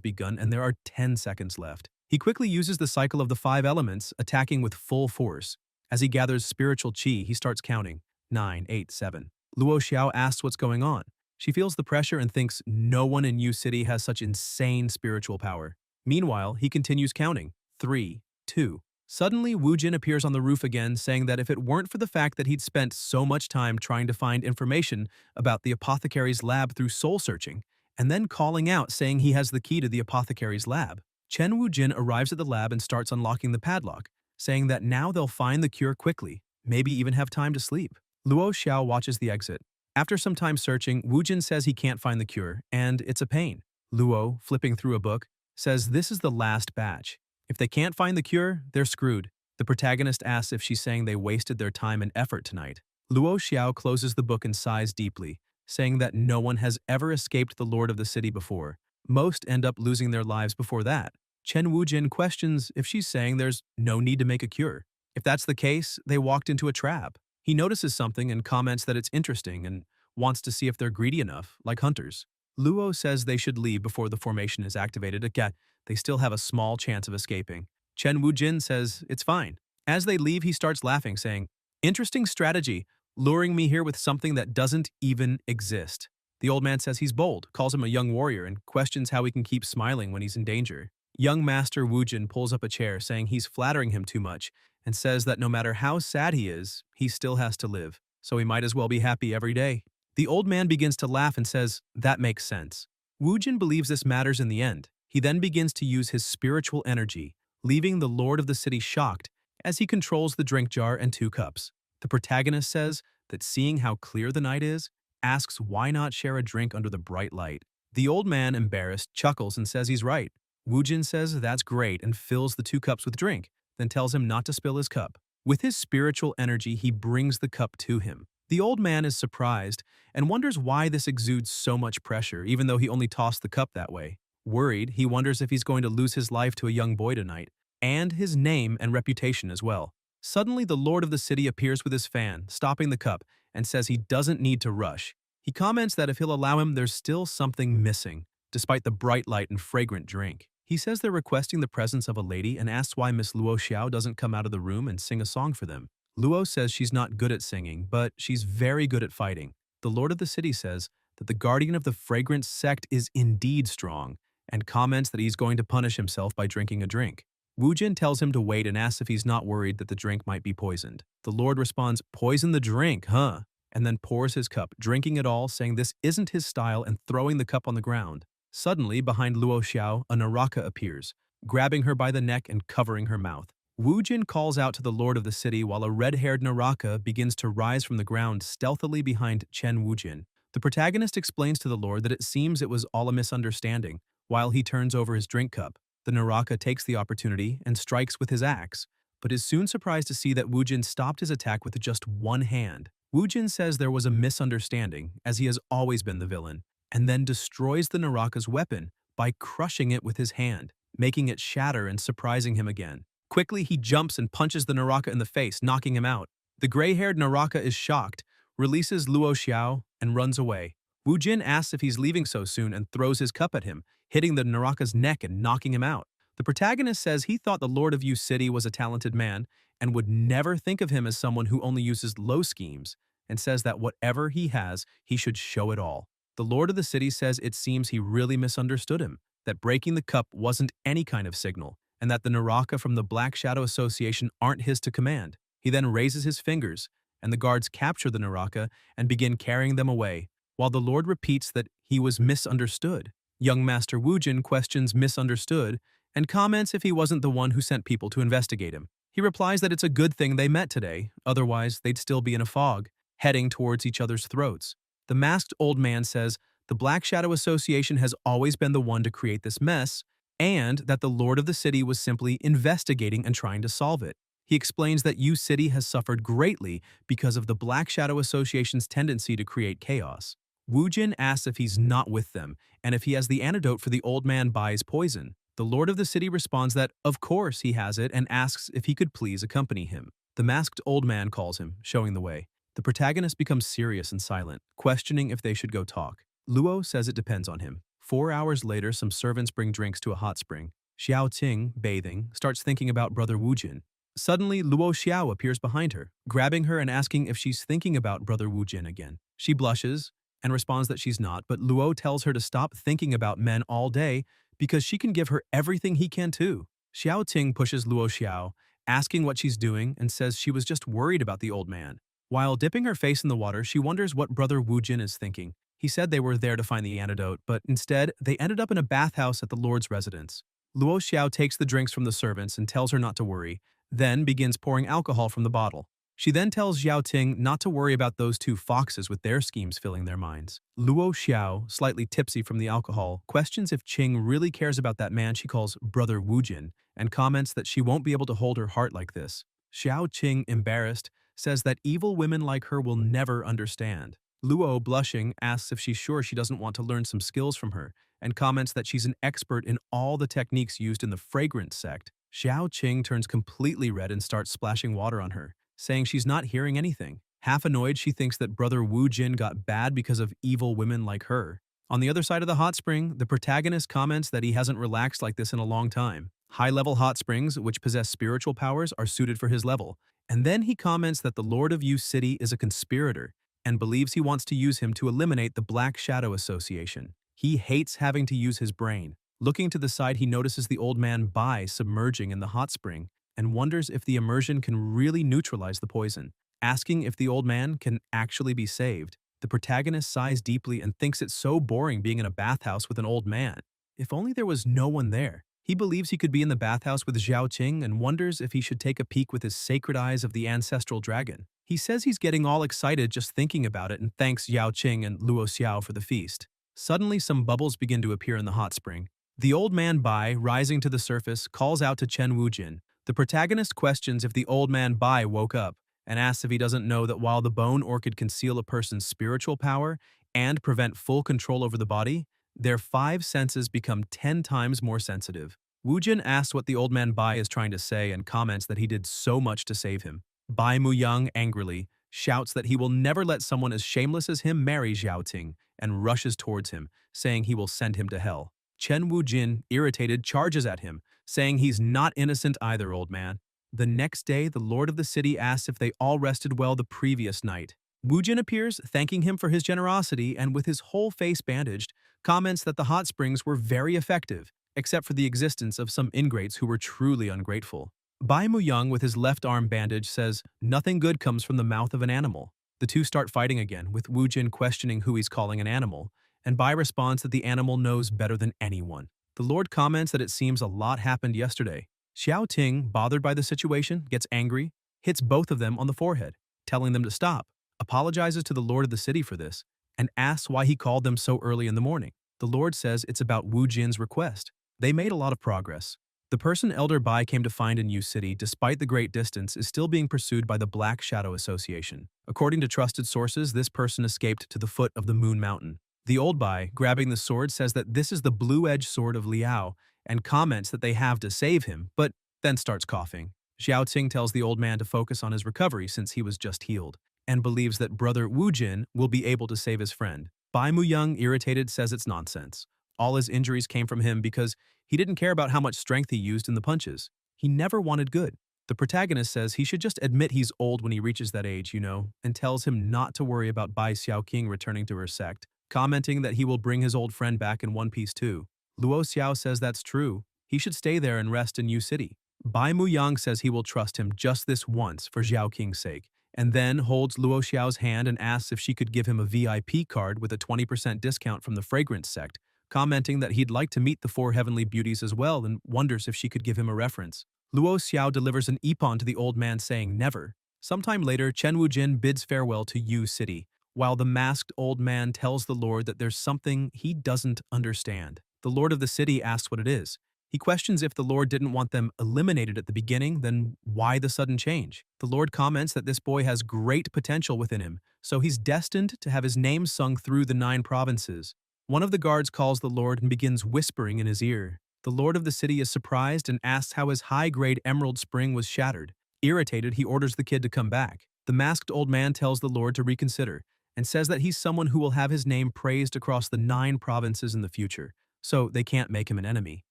begun and there are 10 seconds left. He quickly uses the cycle of the 5 elements, attacking with full force. As he gathers spiritual chi, he starts counting 9, 8, 7. Luo Xiao asks what's going on. She feels the pressure and thinks no one in Yu City has such insane spiritual power. Meanwhile, he continues counting 3, 2. Suddenly, Wu Jin appears on the roof again, saying that if it weren't for the fact that he'd spent so much time trying to find information about the apothecary's lab through soul-searching, and then calling out saying he has the key to the apothecary's lab, Chen Wu Jin arrives at the lab and starts unlocking the padlock, saying that now they'll find the cure quickly, maybe even have time to sleep. Luo Xiao watches the exit. After some time searching, Wu Jin says he can't find the cure, and it's a pain. Luo, flipping through a book, says this is the last batch. If they can't find the cure, they're screwed. The protagonist asks if she's saying they wasted their time and effort tonight. Luo Xiao closes the book and sighs deeply, saying that no one has ever escaped the lord of the city before. Most end up losing their lives before that. Chen Wujin questions if she's saying there's no need to make a cure. If that's the case, they walked into a trap. He notices something and comments that it's interesting and wants to see if they're greedy enough, like hunters. Luo says they should leave before the formation is activated. Again, they still have a small chance of escaping. Chen Wujin says it's fine. As they leave, he starts laughing, saying, "Interesting strategy, luring me here with something that doesn't even exist." The old man says he's bold, calls him a young warrior, and questions how he can keep smiling when he's in danger. Young Master Wujin pulls up a chair, saying he's flattering him too much, and says that no matter how sad he is, he still has to live, so he might as well be happy every day. The old man begins to laugh and says, "That makes sense." Wujin believes this matters in the end. He then begins to use his spiritual energy, leaving the lord of the city shocked as he controls the drink jar and 2 cups. The protagonist says that seeing how clear the night is, asks why not share a drink under the bright light. The old man, embarrassed, chuckles and says he's right. Wujin says that's great and fills the 2 cups with drink, then tells him not to spill his cup. With his spiritual energy, he brings the cup to him. The old man is surprised and wonders why this exudes so much pressure, even though he only tossed the cup that way. Worried, he wonders if he's going to lose his life to a young boy tonight, and his name and reputation as well. Suddenly, the lord of the city appears with his fan, stopping the cup, and says he doesn't need to rush. He comments that if he'll allow him, there's still something missing, despite the bright light and fragrant drink. He says they're requesting the presence of a lady and asks why Miss Luo Xiao doesn't come out of the room and sing a song for them. Luo says she's not good at singing, but she's very good at fighting. The lord of the city says that the guardian of the fragrance sect is indeed strong, and comments that he's going to punish himself by drinking a drink. Wujin tells him to wait and asks if he's not worried that the drink might be poisoned. The lord responds, "Poison the drink, huh?" and then pours his cup, drinking it all, saying this isn't his style and throwing the cup on the ground. Suddenly, behind Luo Xiao, a Naraka appears, grabbing her by the neck and covering her mouth. Wujin calls out to the lord of the city while a red-haired Naraka begins to rise from the ground stealthily behind Chen Wujin. The protagonist explains to the lord that it seems it was all a misunderstanding. While he turns over his drink cup, the Naraka takes the opportunity and strikes with his axe, but is soon surprised to see that Wujin stopped his attack with just one hand. Wujin says there was a misunderstanding, as he has always been the villain, and then destroys the Naraka's weapon by crushing it with his hand, making it shatter and surprising him again. Quickly, he jumps and punches the Naraka in the face, knocking him out. The gray-haired Naraka is shocked, releases Luo Xiao, and runs away. Wujin asks if he's leaving so soon and throws his cup at him, hitting the Naraka's neck and knocking him out. The protagonist says he thought the Lord of Yu City was a talented man and would never think of him as someone who only uses low schemes, and says that whatever he has, he should show it all. The lord of the city says it seems he really misunderstood him, that breaking the cup wasn't any kind of signal, and that the Naraka from the Black Shadow Association aren't his to command. He then raises his fingers, and the guards capture the Naraka and begin carrying them away, while the lord repeats that he was misunderstood. Young Master Wujin questions misunderstood and comments if he wasn't the one who sent people to investigate him. He replies that it's a good thing they met today, otherwise they'd still be in a fog, heading towards each other's throats. The masked old man says the Black Shadow Association has always been the one to create this mess, and that the lord of the city was simply investigating and trying to solve it. He explains that U City has suffered greatly because of the Black Shadow Association's tendency to create chaos. Wujin asks if he's not with them, and if he has the antidote for the old man Bai's poison. The lord of the city responds that, of course, he has it and asks if he could please accompany him. The masked old man calls him, showing the way. The protagonist becomes serious and silent, questioning if they should go talk. Luo says it depends on him. 4 hours later, some servants bring drinks to a hot spring. Xiao Ting, bathing, starts thinking about Brother Wujin. Suddenly, Luo Xiao appears behind her, grabbing her and asking if she's thinking about Brother Wujin again. She blushes and responds that she's not, but Luo tells her to stop thinking about men all day because she can give her everything he can too. Xiao Ting pushes Luo Xiao, asking what she's doing, and says she was just worried about the old man. While dipping her face in the water, she wonders what Brother Wujin is thinking. He said they were there to find the antidote, but instead, they ended up in a bathhouse at the Lord's residence. Luo Xiao takes the drinks from the servants and tells her not to worry, then begins pouring alcohol from the bottle. She then tells Xiao Ting not to worry about those two foxes with their schemes filling their minds. Luo Xiao, slightly tipsy from the alcohol, questions if Qing really cares about that man she calls Brother Wujin, and comments that she won't be able to hold her heart like this. Xiao Qing, embarrassed, says that evil women like her will never understand. Luo, blushing, asks if she's sure she doesn't want to learn some skills from her, and comments that she's an expert in all the techniques used in the fragrance sect. Xiao Qing turns completely red and starts splashing water on her, saying she's not hearing anything. Half annoyed, she thinks that Brother Wu Jin got bad because of evil women like her. On the other side of the hot spring, the protagonist comments that he hasn't relaxed like this in a long time. High-level hot springs, which possess spiritual powers, are suited for his level. And then he comments that the Lord of Yu City is a conspirator and believes he wants to use him to eliminate the Black Shadow Association. He hates having to use his brain. Looking to the side, he notices the old man Bai submerging in the hot spring and wonders if the immersion can really neutralize the poison. Asking if the old man can actually be saved, the protagonist sighs deeply and thinks it's so boring being in a bathhouse with an old man. If only there was no one there. He believes he could be in the bathhouse with Zhao Qing and wonders if he should take a peek with his sacred eyes of the ancestral dragon. He says he's getting all excited just thinking about it and thanks Yao Qing and Luo Xiao for the feast. Suddenly, some bubbles begin to appear in the hot spring. The old man Bai, rising to the surface, calls out to Chen Wujin. The protagonist questions if the old man Bai woke up and asks if he doesn't know that while the bone orchid can seal a person's spiritual power and prevent full control over the body, their 5 senses become 10 times more sensitive. Wujin asks what the old man Bai is trying to say and comments that he did so much to save him. Bai Muyang, angrily, shouts that he will never let someone as shameless as him marry Zhao Ting and rushes towards him, saying he will send him to hell. Chen Wujin, irritated, charges at him, saying he's not innocent either, old man. The next day, the lord of the city asks if they all rested well the previous night. Wujin appears, thanking him for his generosity, and with his whole face bandaged, comments that the hot springs were very effective, except for the existence of some ingrates who were truly ungrateful. Bai Muyang, with his left arm bandaged, says nothing good comes from the mouth of an animal. The two start fighting again, with Wujin questioning who he's calling an animal, and Bai responds that the animal knows better than anyone. The Lord comments that it seems a lot happened yesterday. Xiao Ting, bothered by the situation, gets angry, hits both of them on the forehead, telling them to stop, apologizes to the Lord of the city for this, and asks why he called them so early in the morning. The Lord says it's about Wu Jin's request. They made a lot of progress. The person Elder Bai came to find in Yu City, despite the great distance, is still being pursued by the Black Shadow Association. According to trusted sources, this person escaped to the foot of the Moon Mountain. The old Bai, grabbing the sword, says that this is the blue-edged sword of Liao and comments that they have to save him, but then starts coughing. Xiao Qing tells the old man to focus on his recovery since he was just healed, and believes that Brother Wu Jin will be able to save his friend. Bai Muyang, irritated, says it's nonsense. All his injuries came from him because he didn't care about how much strength he used in the punches. He never wanted good. The protagonist says he should just admit he's old when he reaches that age, and tells him not to worry about Bai Xiaoqing returning to her sect, commenting that he will bring his old friend back in one piece too. Luo Xiao says that's true. He should stay there and rest in Yu City. Bai Muyang says he will trust him just this once for Zhao Qing's sake, and then holds Luo Xiao's hand and asks if she could give him a VIP card with a 20% discount from the fragrance sect, commenting that he'd like to meet the four heavenly beauties as well and wonders if she could give him a reference. Luo Xiao delivers an ippon to the old man saying never. Sometime later, Chen Wujin bids farewell to Yu City, while the masked old man tells the Lord that there's something he doesn't understand. The Lord of the city asks what it is. He questions if the Lord didn't want them eliminated at the beginning, then why the sudden change? The Lord comments that this boy has great potential within him, so he's destined to have his name sung through the 9 provinces. One of the guards calls the Lord and begins whispering in his ear. The Lord of the city is surprised and asks how his high-grade emerald spring was shattered. Irritated, he orders the kid to come back. The masked old man tells the Lord to reconsider and says that he's someone who will have his name praised across the 9 provinces in the future, so they can't make him an enemy.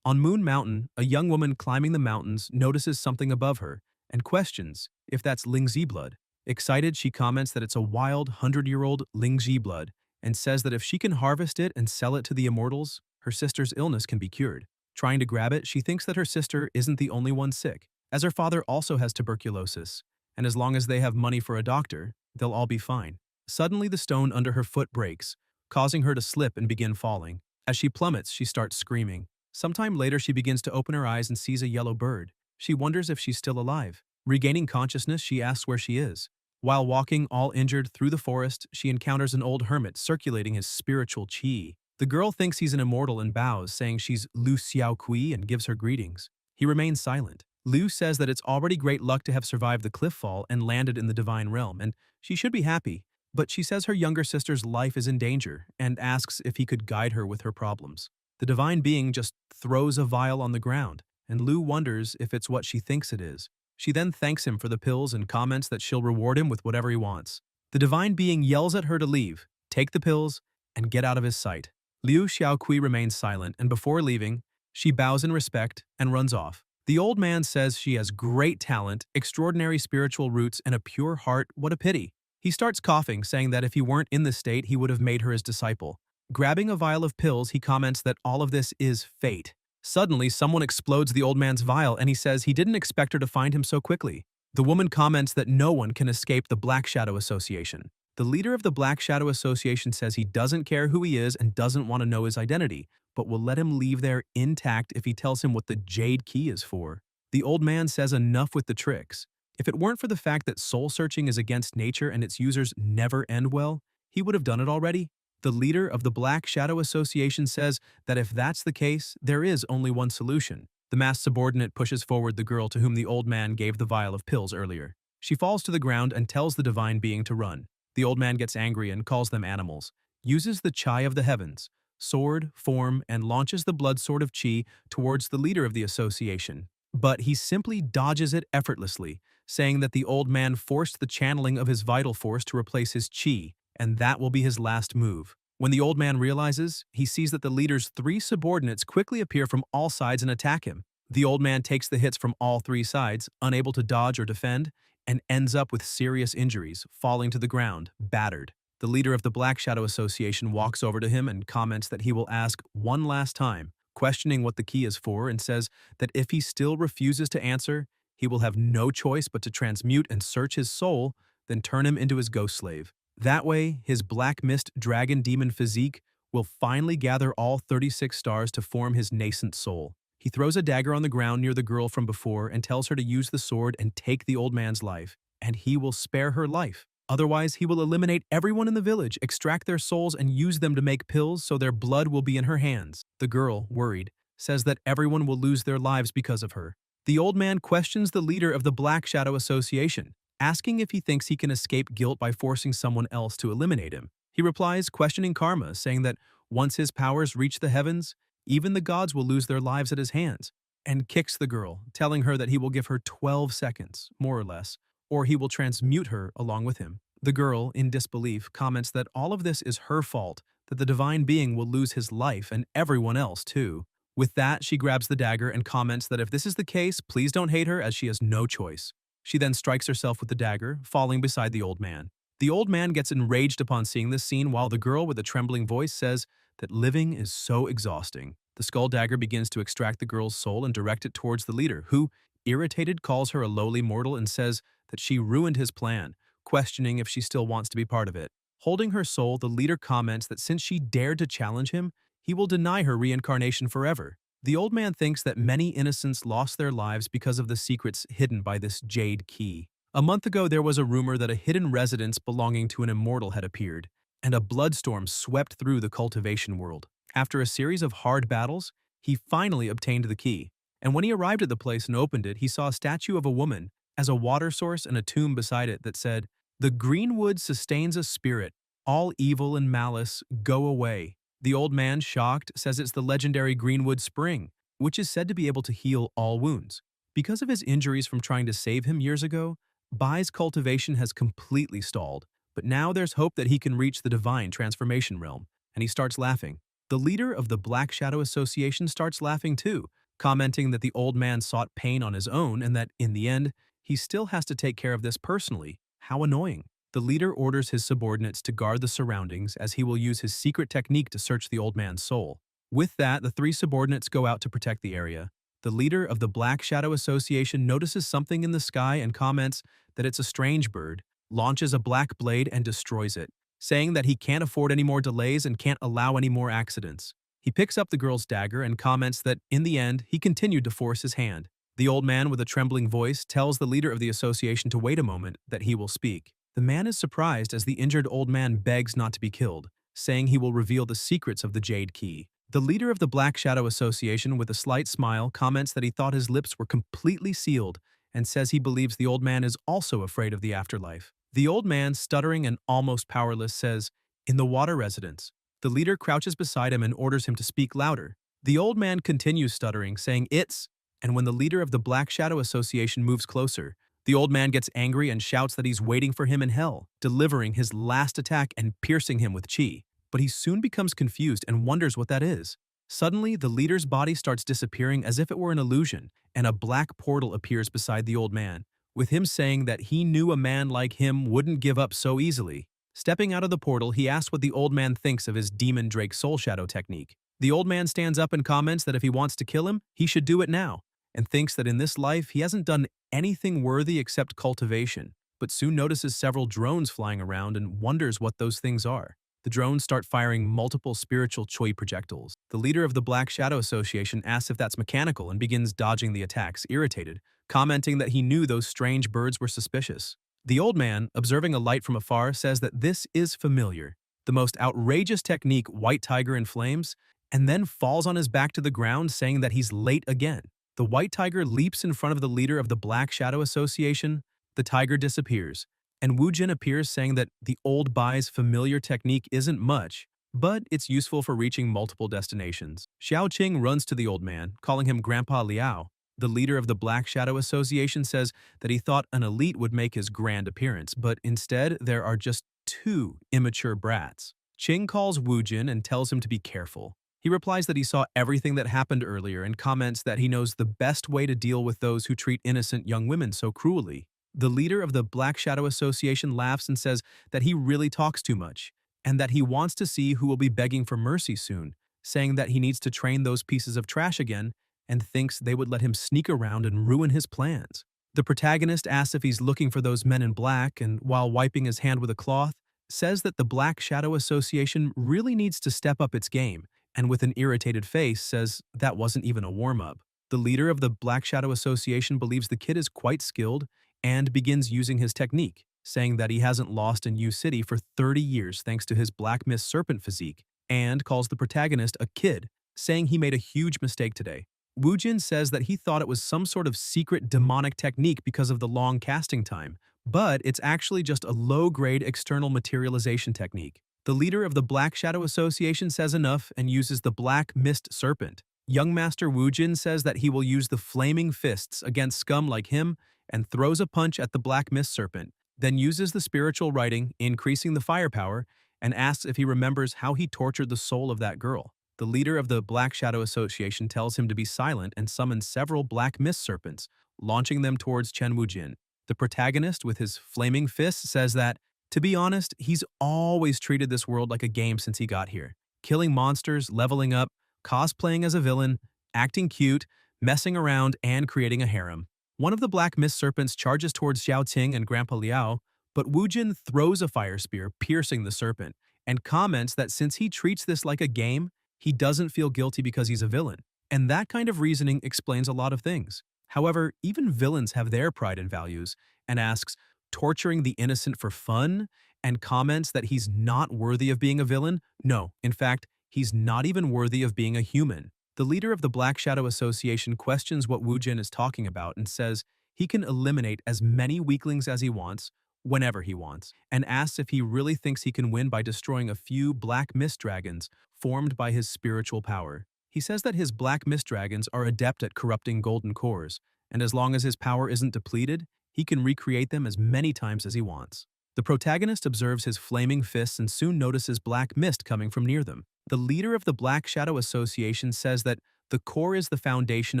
On Moon Mountain, a young woman climbing the mountains notices something above her and questions if that's Lingzi blood. Excited, she comments that it's a wild 100-year-old Lingzi blood and says that if she can harvest it and sell it to the immortals, her sister's illness can be cured. Trying to grab it, she thinks that her sister isn't the only one sick, as her father also has tuberculosis, and as long as they have money for a doctor, they'll all be fine. Suddenly, the stone under her foot breaks, causing her to slip and begin falling. As she plummets, she starts screaming. Sometime later, she begins to open her eyes and sees a yellow bird. She wonders if she's still alive. Regaining consciousness, she asks where she is. While walking, all injured, through the forest, she encounters an old hermit circulating his spiritual qi. The girl thinks he's an immortal and bows, saying she's Lu Xiaokui and gives her greetings. He remains silent. Lu says that it's already great luck to have survived the cliff fall and landed in the divine realm, and she should be happy, but she says her younger sister's life is in danger and asks if he could guide her with her problems. The divine being just throws a vial on the ground, and Lu wonders if it's what she thinks it is. She then thanks him for the pills and comments that she'll reward him with whatever he wants. The divine being yells at her to leave, take the pills, and get out of his sight. Liu Xiaokui remains silent, and before leaving, she bows in respect and runs off. The old man says she has great talent, extraordinary spiritual roots, and a pure heart. What a pity. He starts coughing, saying that if he weren't in this state, he would have made her his disciple. Grabbing a vial of pills, he comments that all of this is fate. Suddenly, someone explodes the old man's vial, and he says he didn't expect her to find him so quickly. The woman comments that no one can escape the Black Shadow Association. The leader of the Black Shadow Association says he doesn't care who he is and doesn't want to know his identity, but will let him leave there intact if he tells him what the Jade Key is for. The old man says enough with the tricks. If it weren't for the fact that soul-searching is against nature and its users never end well, he would have done it already. The leader of the Black Shadow Association says that if that's the case, there is only one solution. The masked subordinate pushes forward the girl to whom the old man gave the vial of pills earlier. She falls to the ground and tells the divine being to run. The old man gets angry and calls them animals, uses the chai of the heavens, sword, form, and launches the blood sword of chi towards the leader of the association. But he simply dodges it effortlessly, saying that the old man forced the channeling of his vital force to replace his chi, and that will be his last move. When the old man realizes, he sees that the leader's 3 subordinates quickly appear from all sides and attack him. The old man takes the hits from all 3 sides, unable to dodge or defend, and ends up with serious injuries, falling to the ground, battered. The leader of the Black Shadow Association walks over to him and comments that he will ask one last time, questioning what the key is for, and says that if he still refuses to answer, he will have no choice but to transmute and search his soul, then turn him into his ghost slave. That way, his black mist dragon demon physique will finally gather all 36 stars to form his nascent soul. He throws a dagger on the ground near the girl from before and tells her to use the sword and take the old man's life, and he will spare her life. Otherwise, he will eliminate everyone in the village, extract their souls, and use them to make pills so their blood will be in her hands. The girl, worried, says that everyone will lose their lives because of her. The old man questions the leader of the Black Shadow Association, asking if he thinks he can escape guilt by forcing someone else to eliminate him. He replies, questioning karma, saying that once his powers reach the heavens, even the gods will lose their lives at his hands, and kicks the girl, telling her that he will give her 12 seconds, more or less, or he will transmute her along with him. The girl, in disbelief, comments that all of this is her fault, that the divine being will lose his life and everyone else too. With that, she grabs the dagger and comments that if this is the case, please don't hate her as she has no choice. She then strikes herself with the dagger, falling beside the old man. The old man gets enraged upon seeing this scene while the girl with a trembling voice says that living is so exhausting. The skull dagger begins to extract the girl's soul and direct it towards the leader, who, irritated, calls her a lowly mortal and says that she ruined his plan, questioning if she still wants to be part of it. Holding her soul, the leader comments that since she dared to challenge him, he will deny her reincarnation forever. The old man thinks that many innocents lost their lives because of the secrets hidden by this jade key. A month ago, there was a rumor that a hidden residence belonging to an immortal had appeared, and a bloodstorm swept through the cultivation world. After a series of hard battles, he finally obtained the key, and when he arrived at the place and opened it, he saw a statue of a woman as a water source and a tomb beside it that said, "The greenwood sustains a spirit. All evil and malice go away." The old man, shocked, says it's the legendary Greenwood Spring, which is said to be able to heal all wounds. Because of his injuries from trying to save him years ago, Bai's cultivation has completely stalled, but now there's hope that he can reach the divine transformation realm, and he starts laughing. The leader of the Black Shadow Association starts laughing too, commenting that the old man sought pain on his own and that, in the end, he still has to take care of this personally. How annoying. The leader orders his subordinates to guard the surroundings as he will use his secret technique to search the old man's soul. With that, the three subordinates go out to protect the area. The leader of the Black Shadow Association notices something in the sky and comments that it's a strange bird, launches a black blade and destroys it, saying that he can't afford any more delays and can't allow any more accidents. He picks up the girl's dagger and comments that, in the end, he continued to force his hand. The old man with a trembling voice tells the leader of the association to wait a moment, that he will speak. The man is surprised as the injured old man begs not to be killed, saying he will reveal the secrets of the Jade Key. The leader of the Black Shadow Association, with a slight smile, comments that he thought his lips were completely sealed and says he believes the old man is also afraid of the afterlife. The old man, stuttering and almost powerless, says, "In the water residence." The leader crouches beside him and orders him to speak louder. The old man continues stuttering, saying, "It's," and when the leader of the Black Shadow Association moves closer, the old man gets angry and shouts that he's waiting for him in hell, delivering his last attack and piercing him with chi. But he soon becomes confused and wonders what that is. Suddenly, the leader's body starts disappearing as if it were an illusion, and a black portal appears beside the old man, with him saying that he knew a man like him wouldn't give up so easily. Stepping out of the portal, he asks what the old man thinks of his Demon Drake Soul Shadow technique. The old man stands up and comments that if he wants to kill him, he should do it now, and thinks that in this life he hasn't done anything worthy except cultivation, but soon notices several drones flying around and wonders what those things are. The drones start firing multiple spiritual choi projectiles. The leader of the Black Shadow Association asks if that's mechanical and begins dodging the attacks, irritated, commenting that he knew those strange birds were suspicious. The old man, observing a light from afar, says that this is familiar, the most outrageous technique, White Tiger in flames, and then falls on his back to the ground, saying that he's late again. The White Tiger leaps in front of the leader of the Black Shadow Association. The tiger disappears, and Wu Jin appears, saying that the old Bai's familiar technique isn't much, but it's useful for reaching multiple destinations. Xiao Qing runs to the old man, calling him Grandpa Liao. The leader of the Black Shadow Association says that he thought an elite would make his grand appearance, but instead there are just two immature brats. Qing calls Wu Jin and tells him to be careful. He replies that he saw everything that happened earlier and comments that he knows the best way to deal with those who treat innocent young women so cruelly. The leader of the Black Shadow Association laughs and says that he really talks too much, and that he wants to see who will be begging for mercy soon, saying that he needs to train those pieces of trash again and thinks they would let him sneak around and ruin his plans. The protagonist asks if he's looking for those men in black and, while wiping his hand with a cloth, says that the Black Shadow Association really needs to step up its game, and with an irritated face says that wasn't even a warm-up. The leader of the Black Shadow Association believes the kid is quite skilled and begins using his technique, saying that he hasn't lost in U City for 30 years thanks to his Black Mist Serpent physique, and calls the protagonist a kid, saying he made a huge mistake today. Wu Jin says that he thought it was some sort of secret demonic technique because of the long casting time, but it's actually just a low-grade external materialization technique. The leader of the Black Shadow Association says enough and uses the Black Mist Serpent. Young Master Wu Jin says that he will use the flaming fists against scum like him and throws a punch at the Black Mist Serpent, then uses the spiritual writing, increasing the firepower, and asks if he remembers how he tortured the soul of that girl. The leader of the Black Shadow Association tells him to be silent and summons several Black Mist Serpents, launching them towards Chen Wu Jin. The protagonist, with his flaming fists, says that To be honest, he's always treated this world like a game since he got here. Killing monsters, leveling up, cosplaying as a villain, acting cute, messing around, and creating a harem. One of the black mist serpents charges towards Xiao Ting and Grandpa Liao, but Wu Jin throws a fire spear, piercing the serpent, and comments that since he treats this like a game, he doesn't feel guilty because he's a villain. And that kind of reasoning explains a lot of things. However, even villains have their pride and values, and asks, torturing the innocent for fun, and comments that he's not worthy of being a villain? No, in fact, he's not even worthy of being a human. The leader of the Black Shadow Association questions what Wu Jin is talking about and says he can eliminate as many weaklings as he wants, whenever he wants, and asks if he really thinks he can win by destroying a few black mist dragons formed by his spiritual power. He says that his black mist dragons are adept at corrupting golden cores, and as long as his power isn't depleted, he can recreate them as many times as he wants. The protagonist observes his flaming fists and soon notices black mist coming from near them. The leader of the Black Shadow Association says that the core is the foundation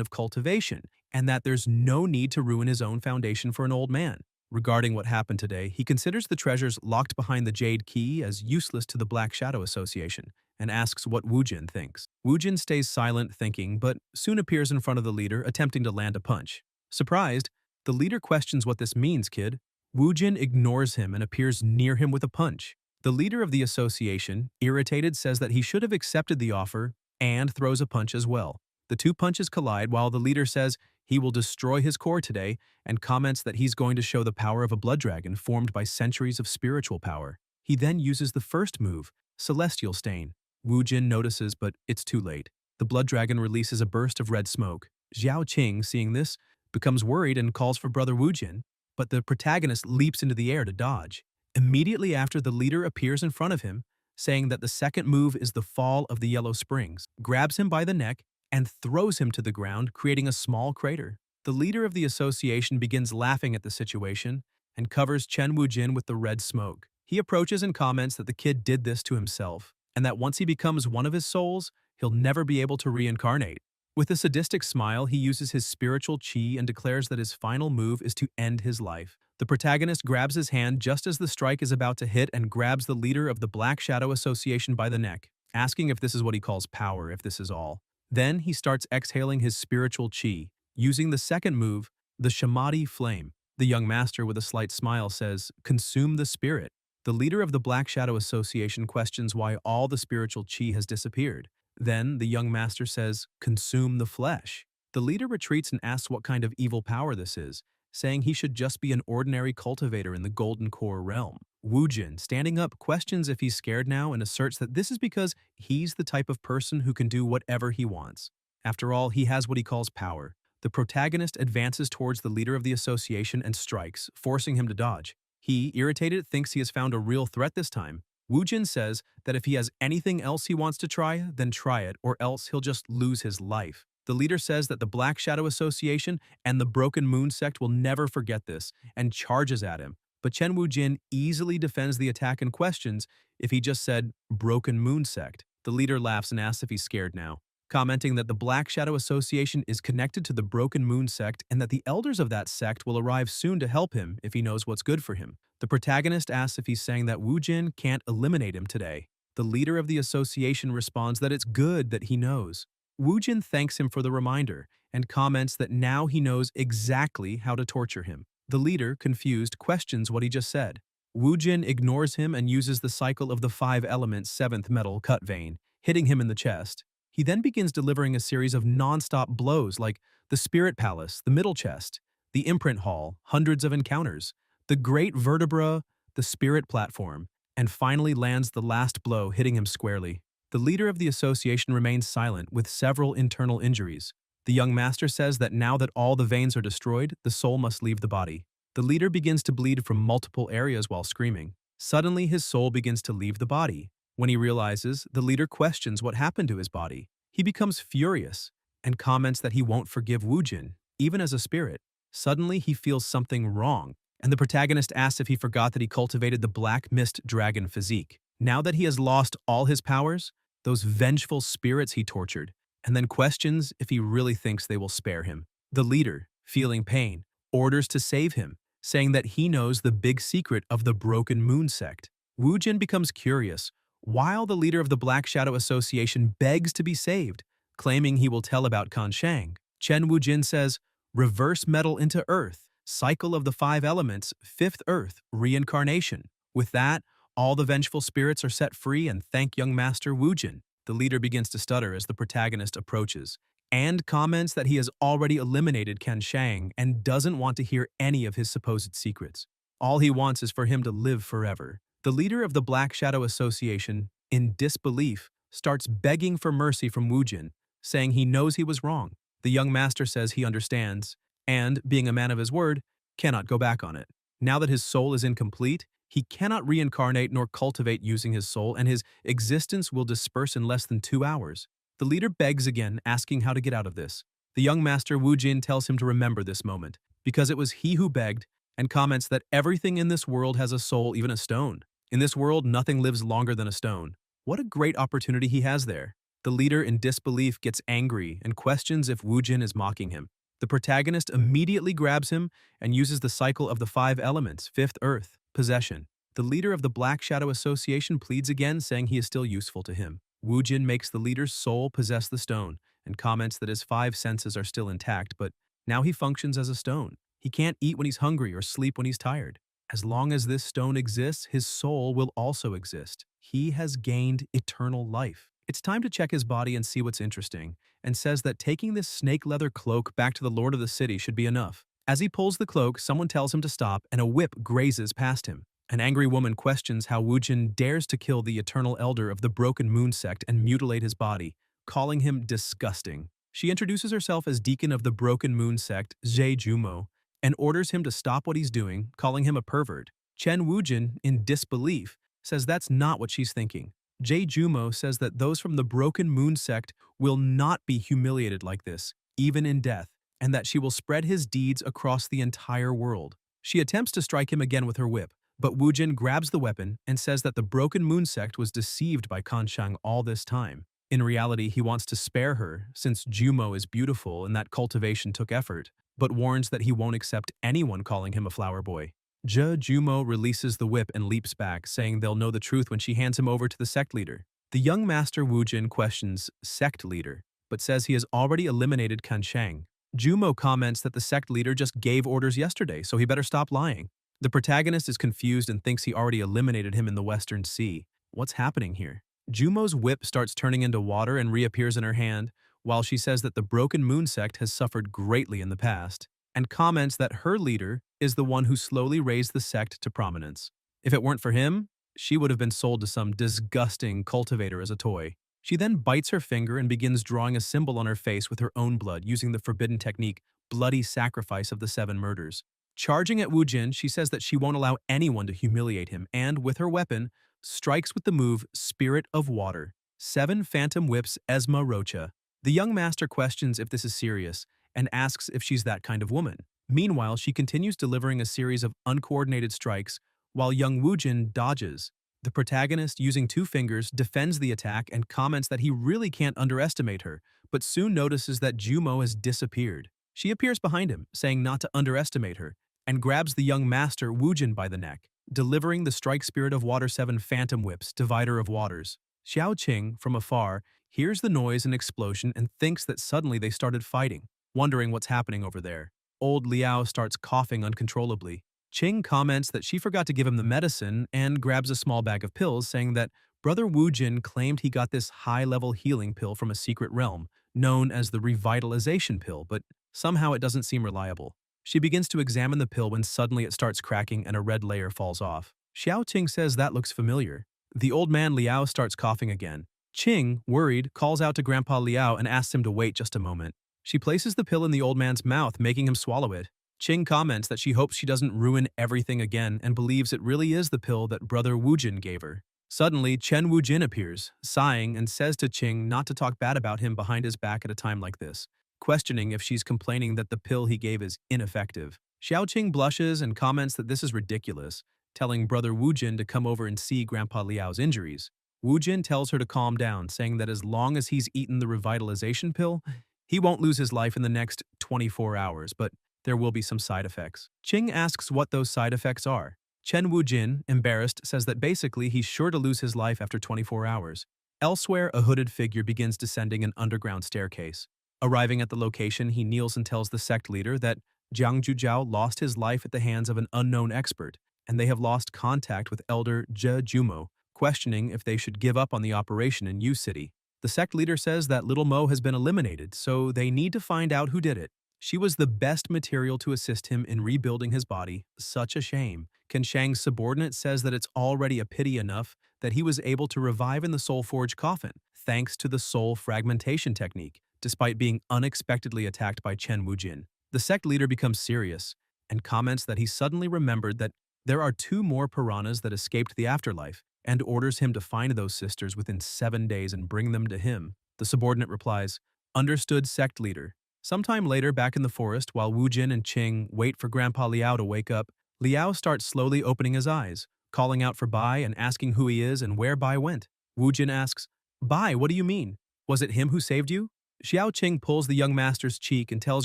of cultivation, and that there's no need to ruin his own foundation for an old man. Regarding what happened today, he considers the treasures locked behind the Jade Key as useless to the Black Shadow Association, and asks what Wu Jin thinks. Wu Jin stays silent thinking, but soon appears in front of the leader, attempting to land a punch. Surprised, the leader questions what this means, kid. Wu Jin ignores him and appears near him with a punch. The leader of the association, irritated, says that he should have accepted the offer and throws a punch as well. The two punches collide while the leader says he will destroy his core today and comments that he's going to show the power of a blood dragon formed by centuries of spiritual power. He then uses the first move, Celestial Stain. Wu Jin notices, but it's too late. The blood dragon releases a burst of red smoke. Xiao Qing, seeing this, becomes worried and calls for Brother Wu Jin, but the protagonist leaps into the air to dodge. Immediately after, the leader appears in front of him, saying that the second move is the Fall of the Yellow Springs, grabs him by the neck, and throws him to the ground, creating a small crater. The leader of the association begins laughing at the situation and covers Chen Wu Jin with the red smoke. He approaches and comments that the kid did this to himself, and that once he becomes one of his souls, he'll never be able to reincarnate. With a sadistic smile, he uses his spiritual chi and declares that his final move is to end his life. The protagonist grabs his hand just as the strike is about to hit and grabs the leader of the Black Shadow Association by the neck, asking if this is what he calls power, if this is all. Then he starts exhaling his spiritual chi, using the second move, the Shamadi Flame. The young master, with a slight smile, says, "Consume the spirit." The leader of the Black Shadow Association questions why all the spiritual chi has disappeared. Then the young master says, "Consume the flesh." The leader retreats and asks what kind of evil power this is, saying he should just be an ordinary cultivator in the Golden Core realm. Wu Jin, standing up, questions if he's scared now and asserts that this is because he's the type of person who can do whatever he wants. After all, he has what he calls power. The protagonist advances towards the leader of the association and strikes, forcing him to dodge. He, irritated, thinks he has found a real threat this time. Wu Jin says that if he has anything else he wants to try, then try it, or else he'll just lose his life. The leader says that the Black Shadow Association and the Broken Moon Sect will never forget this, and charges at him. But Chen Wu Jin easily defends the attack and questions if he just said, "Broken Moon Sect." The leader laughs and asks if he's scared now, commenting that the Black Shadow Association is connected to the Broken Moon Sect and that the elders of that sect will arrive soon to help him if he knows what's good for him. The protagonist asks if he's saying that Wu Jin can't eliminate him today. The leader of the association responds that it's good that he knows. Wu Jin thanks him for the reminder and comments that now he knows exactly how to torture him. The leader, confused, questions what he just said. Wu Jin ignores him and uses the cycle of the 5-element 7th metal cut vein, hitting him in the chest. He then begins delivering a series of non-stop blows like the Spirit Palace, the Middle Chest, the Imprint Hall, hundreds of encounters, the Great Vertebra, the Spirit Platform, and finally lands the last blow, hitting him squarely. The leader of the association remains silent with several internal injuries. The young master says that now that all the veins are destroyed, the soul must leave the body. The leader begins to bleed from multiple areas while screaming. Suddenly, his soul begins to leave the body. When he realizes, the leader questions what happened to his body. He becomes furious and comments that he won't forgive Wu Jin, even as a spirit. Suddenly, he feels something wrong, and the protagonist asks if he forgot that he cultivated the Black Mist Dragon physique. Now that he has lost all his powers, those vengeful spirits he tortured, and then questions if he really thinks they will spare him. The leader, feeling pain, orders to save him, saying that he knows the big secret of the Broken Moon sect. Wu Jin becomes curious, while the leader of the Black Shadow Association begs to be saved, claiming he will tell about Kan Shang. Chen Wu Jin says, reverse metal into earth, cycle of the five elements, fifth earth, reincarnation. With that, all the vengeful spirits are set free and thank young master Wu Jin. The leader begins to stutter as the protagonist approaches, and comments that he has already eliminated Kan Shang and doesn't want to hear any of his supposed secrets. All he wants is for him to live forever. The leader of the Black Shadow Association, in disbelief, starts begging for mercy from Wu Jin, saying he knows he was wrong. The young master says he understands, and, being a man of his word, cannot go back on it. Now that his soul is incomplete, he cannot reincarnate nor cultivate using his soul, and his existence will disperse in less than 2 hours. The leader begs again, asking how to get out of this. The young master Wu Jin tells him to remember this moment, because it was he who begged, and comments that everything in this world has a soul, even a stone. In this world, nothing lives longer than a stone. What a great opportunity he has there. The leader, in disbelief, gets angry and questions if Wu Jin is mocking him. The protagonist immediately grabs him and uses the cycle of the five elements, fifth earth, possession. The leader of the Black Shadow Association pleads again, saying he is still useful to him. Wu Jin makes the leader's soul possess the stone and comments that his five senses are still intact, but now he functions as a stone. He can't eat when he's hungry or sleep when he's tired. As long as this stone exists, his soul will also exist. He has gained eternal life. It's time to check his body and see what's interesting, and says that taking this snake leather cloak back to the lord of the city should be enough. As he pulls the cloak, someone tells him to stop, and a whip grazes past him. An angry woman questions how Wu Jin dares to kill the eternal elder of the Broken Moon sect and mutilate his body, calling him disgusting. She introduces herself as deacon of the Broken Moon sect, Zhe Jumo, and orders him to stop what he's doing, calling him a pervert. Chen Wu Jin, in disbelief, says that's not what she's thinking. Jay Jumo says that those from the Broken Moon sect will not be humiliated like this, even in death, and that she will spread his deeds across the entire world. She attempts to strike him again with her whip, but Wu Jin grabs the weapon and says that the Broken Moon sect was deceived by Kan Shang all this time. In reality, he wants to spare her, since Jumo is beautiful and that cultivation took effort, but warns that he won't accept anyone calling him a flower boy. Jumo releases the whip and leaps back, saying they'll know the truth when she hands him over to the sect leader. The young master Wu Jin questions sect leader, but says he has already eliminated Kan Shang. Jumo comments that the sect leader just gave orders yesterday, so he better stop lying. The protagonist is confused and thinks he already eliminated him in the Western Sea. What's happening here? Jumo's whip starts turning into water and reappears in her hand, while she says that the Broken Moon sect has suffered greatly in the past, and comments that her leader is the one who slowly raised the sect to prominence. If it weren't for him, she would have been sold to some disgusting cultivator as a toy. She then bites her finger and begins drawing a symbol on her face with her own blood using the forbidden technique, bloody sacrifice of the 7 murders. Charging at Wu Jin, she says that she won't allow anyone to humiliate him and, with her weapon, strikes with the move Spirit of Water. 7 phantom whips Esma Rocha. The young master questions if this is serious and asks if she's that kind of woman. Meanwhile, she continues delivering a series of uncoordinated strikes while young Wu Jin dodges. The protagonist, using 2 fingers, defends the attack and comments that he really can't underestimate her, but soon notices that Jumo has disappeared. She appears behind him, saying not to underestimate her, and grabs the young master Wu Jin by the neck, delivering the Strike Spirit of Water 7 Phantom Whips, Divider of Waters. Xiao Qing, from afar, hears the noise and explosion and thinks that suddenly they started fighting, wondering what's happening over there. Old Liao starts coughing uncontrollably. Qing comments that she forgot to give him the medicine and grabs a small bag of pills, saying that Brother Wu Jin claimed he got this high-level healing pill from a secret realm, known as the revitalization pill, but somehow it doesn't seem reliable. She begins to examine the pill when suddenly it starts cracking and a red layer falls off. Xiao Qing says that looks familiar. The old man Liao starts coughing again. Qing, worried, calls out to Grandpa Liao and asks him to wait just a moment. She places the pill in the old man's mouth, making him swallow it. Qing comments that she hopes she doesn't ruin everything again and believes it really is the pill that Brother Wu Jin gave her. Suddenly, Chen Wu Jin appears, sighing, and says to Qing not to talk bad about him behind his back at a time like this, questioning if she's complaining that the pill he gave is ineffective. Xiao Qing blushes and comments that this is ridiculous, telling Brother Wu Jin to come over and see Grandpa Liao's injuries. Wu Jin tells her to calm down, saying that as long as he's eaten the revitalization pill, he won't lose his life in the next 24 hours, but there will be some side effects. Qing asks what those side effects are. Chen Wujin, embarrassed, says that basically he's sure to lose his life after 24 hours. Elsewhere, a hooded figure begins descending an underground staircase. Arriving at the location, he kneels and tells the sect leader that Jiang Jujiao lost his life at the hands of an unknown expert, and they have lost contact with Elder Zhe Jumo, questioning if they should give up on the operation in U City. The sect leader says that little Mo has been eliminated, so they need to find out who did it. She was the best material to assist him in rebuilding his body. Such a shame. Ken Shang's subordinate says that it's already a pity enough that he was able to revive in the Soul Forge coffin, thanks to the soul fragmentation technique, despite being unexpectedly attacked by Chen Wujin. The sect leader becomes serious and comments that he suddenly remembered that there are 2 more piranhas that escaped the afterlife, and orders him to find those sisters within 7 days and bring them to him. The subordinate replies, "Understood, sect leader." Sometime later, back in the forest, while Wujin and Qing wait for Grandpa Liao to wake up, Liao starts slowly opening his eyes, calling out for Bai and asking who he is and where Bai went. Wujin asks, "Bai, what do you mean? Was it him who saved you?" Xiao Qing pulls the young master's cheek and tells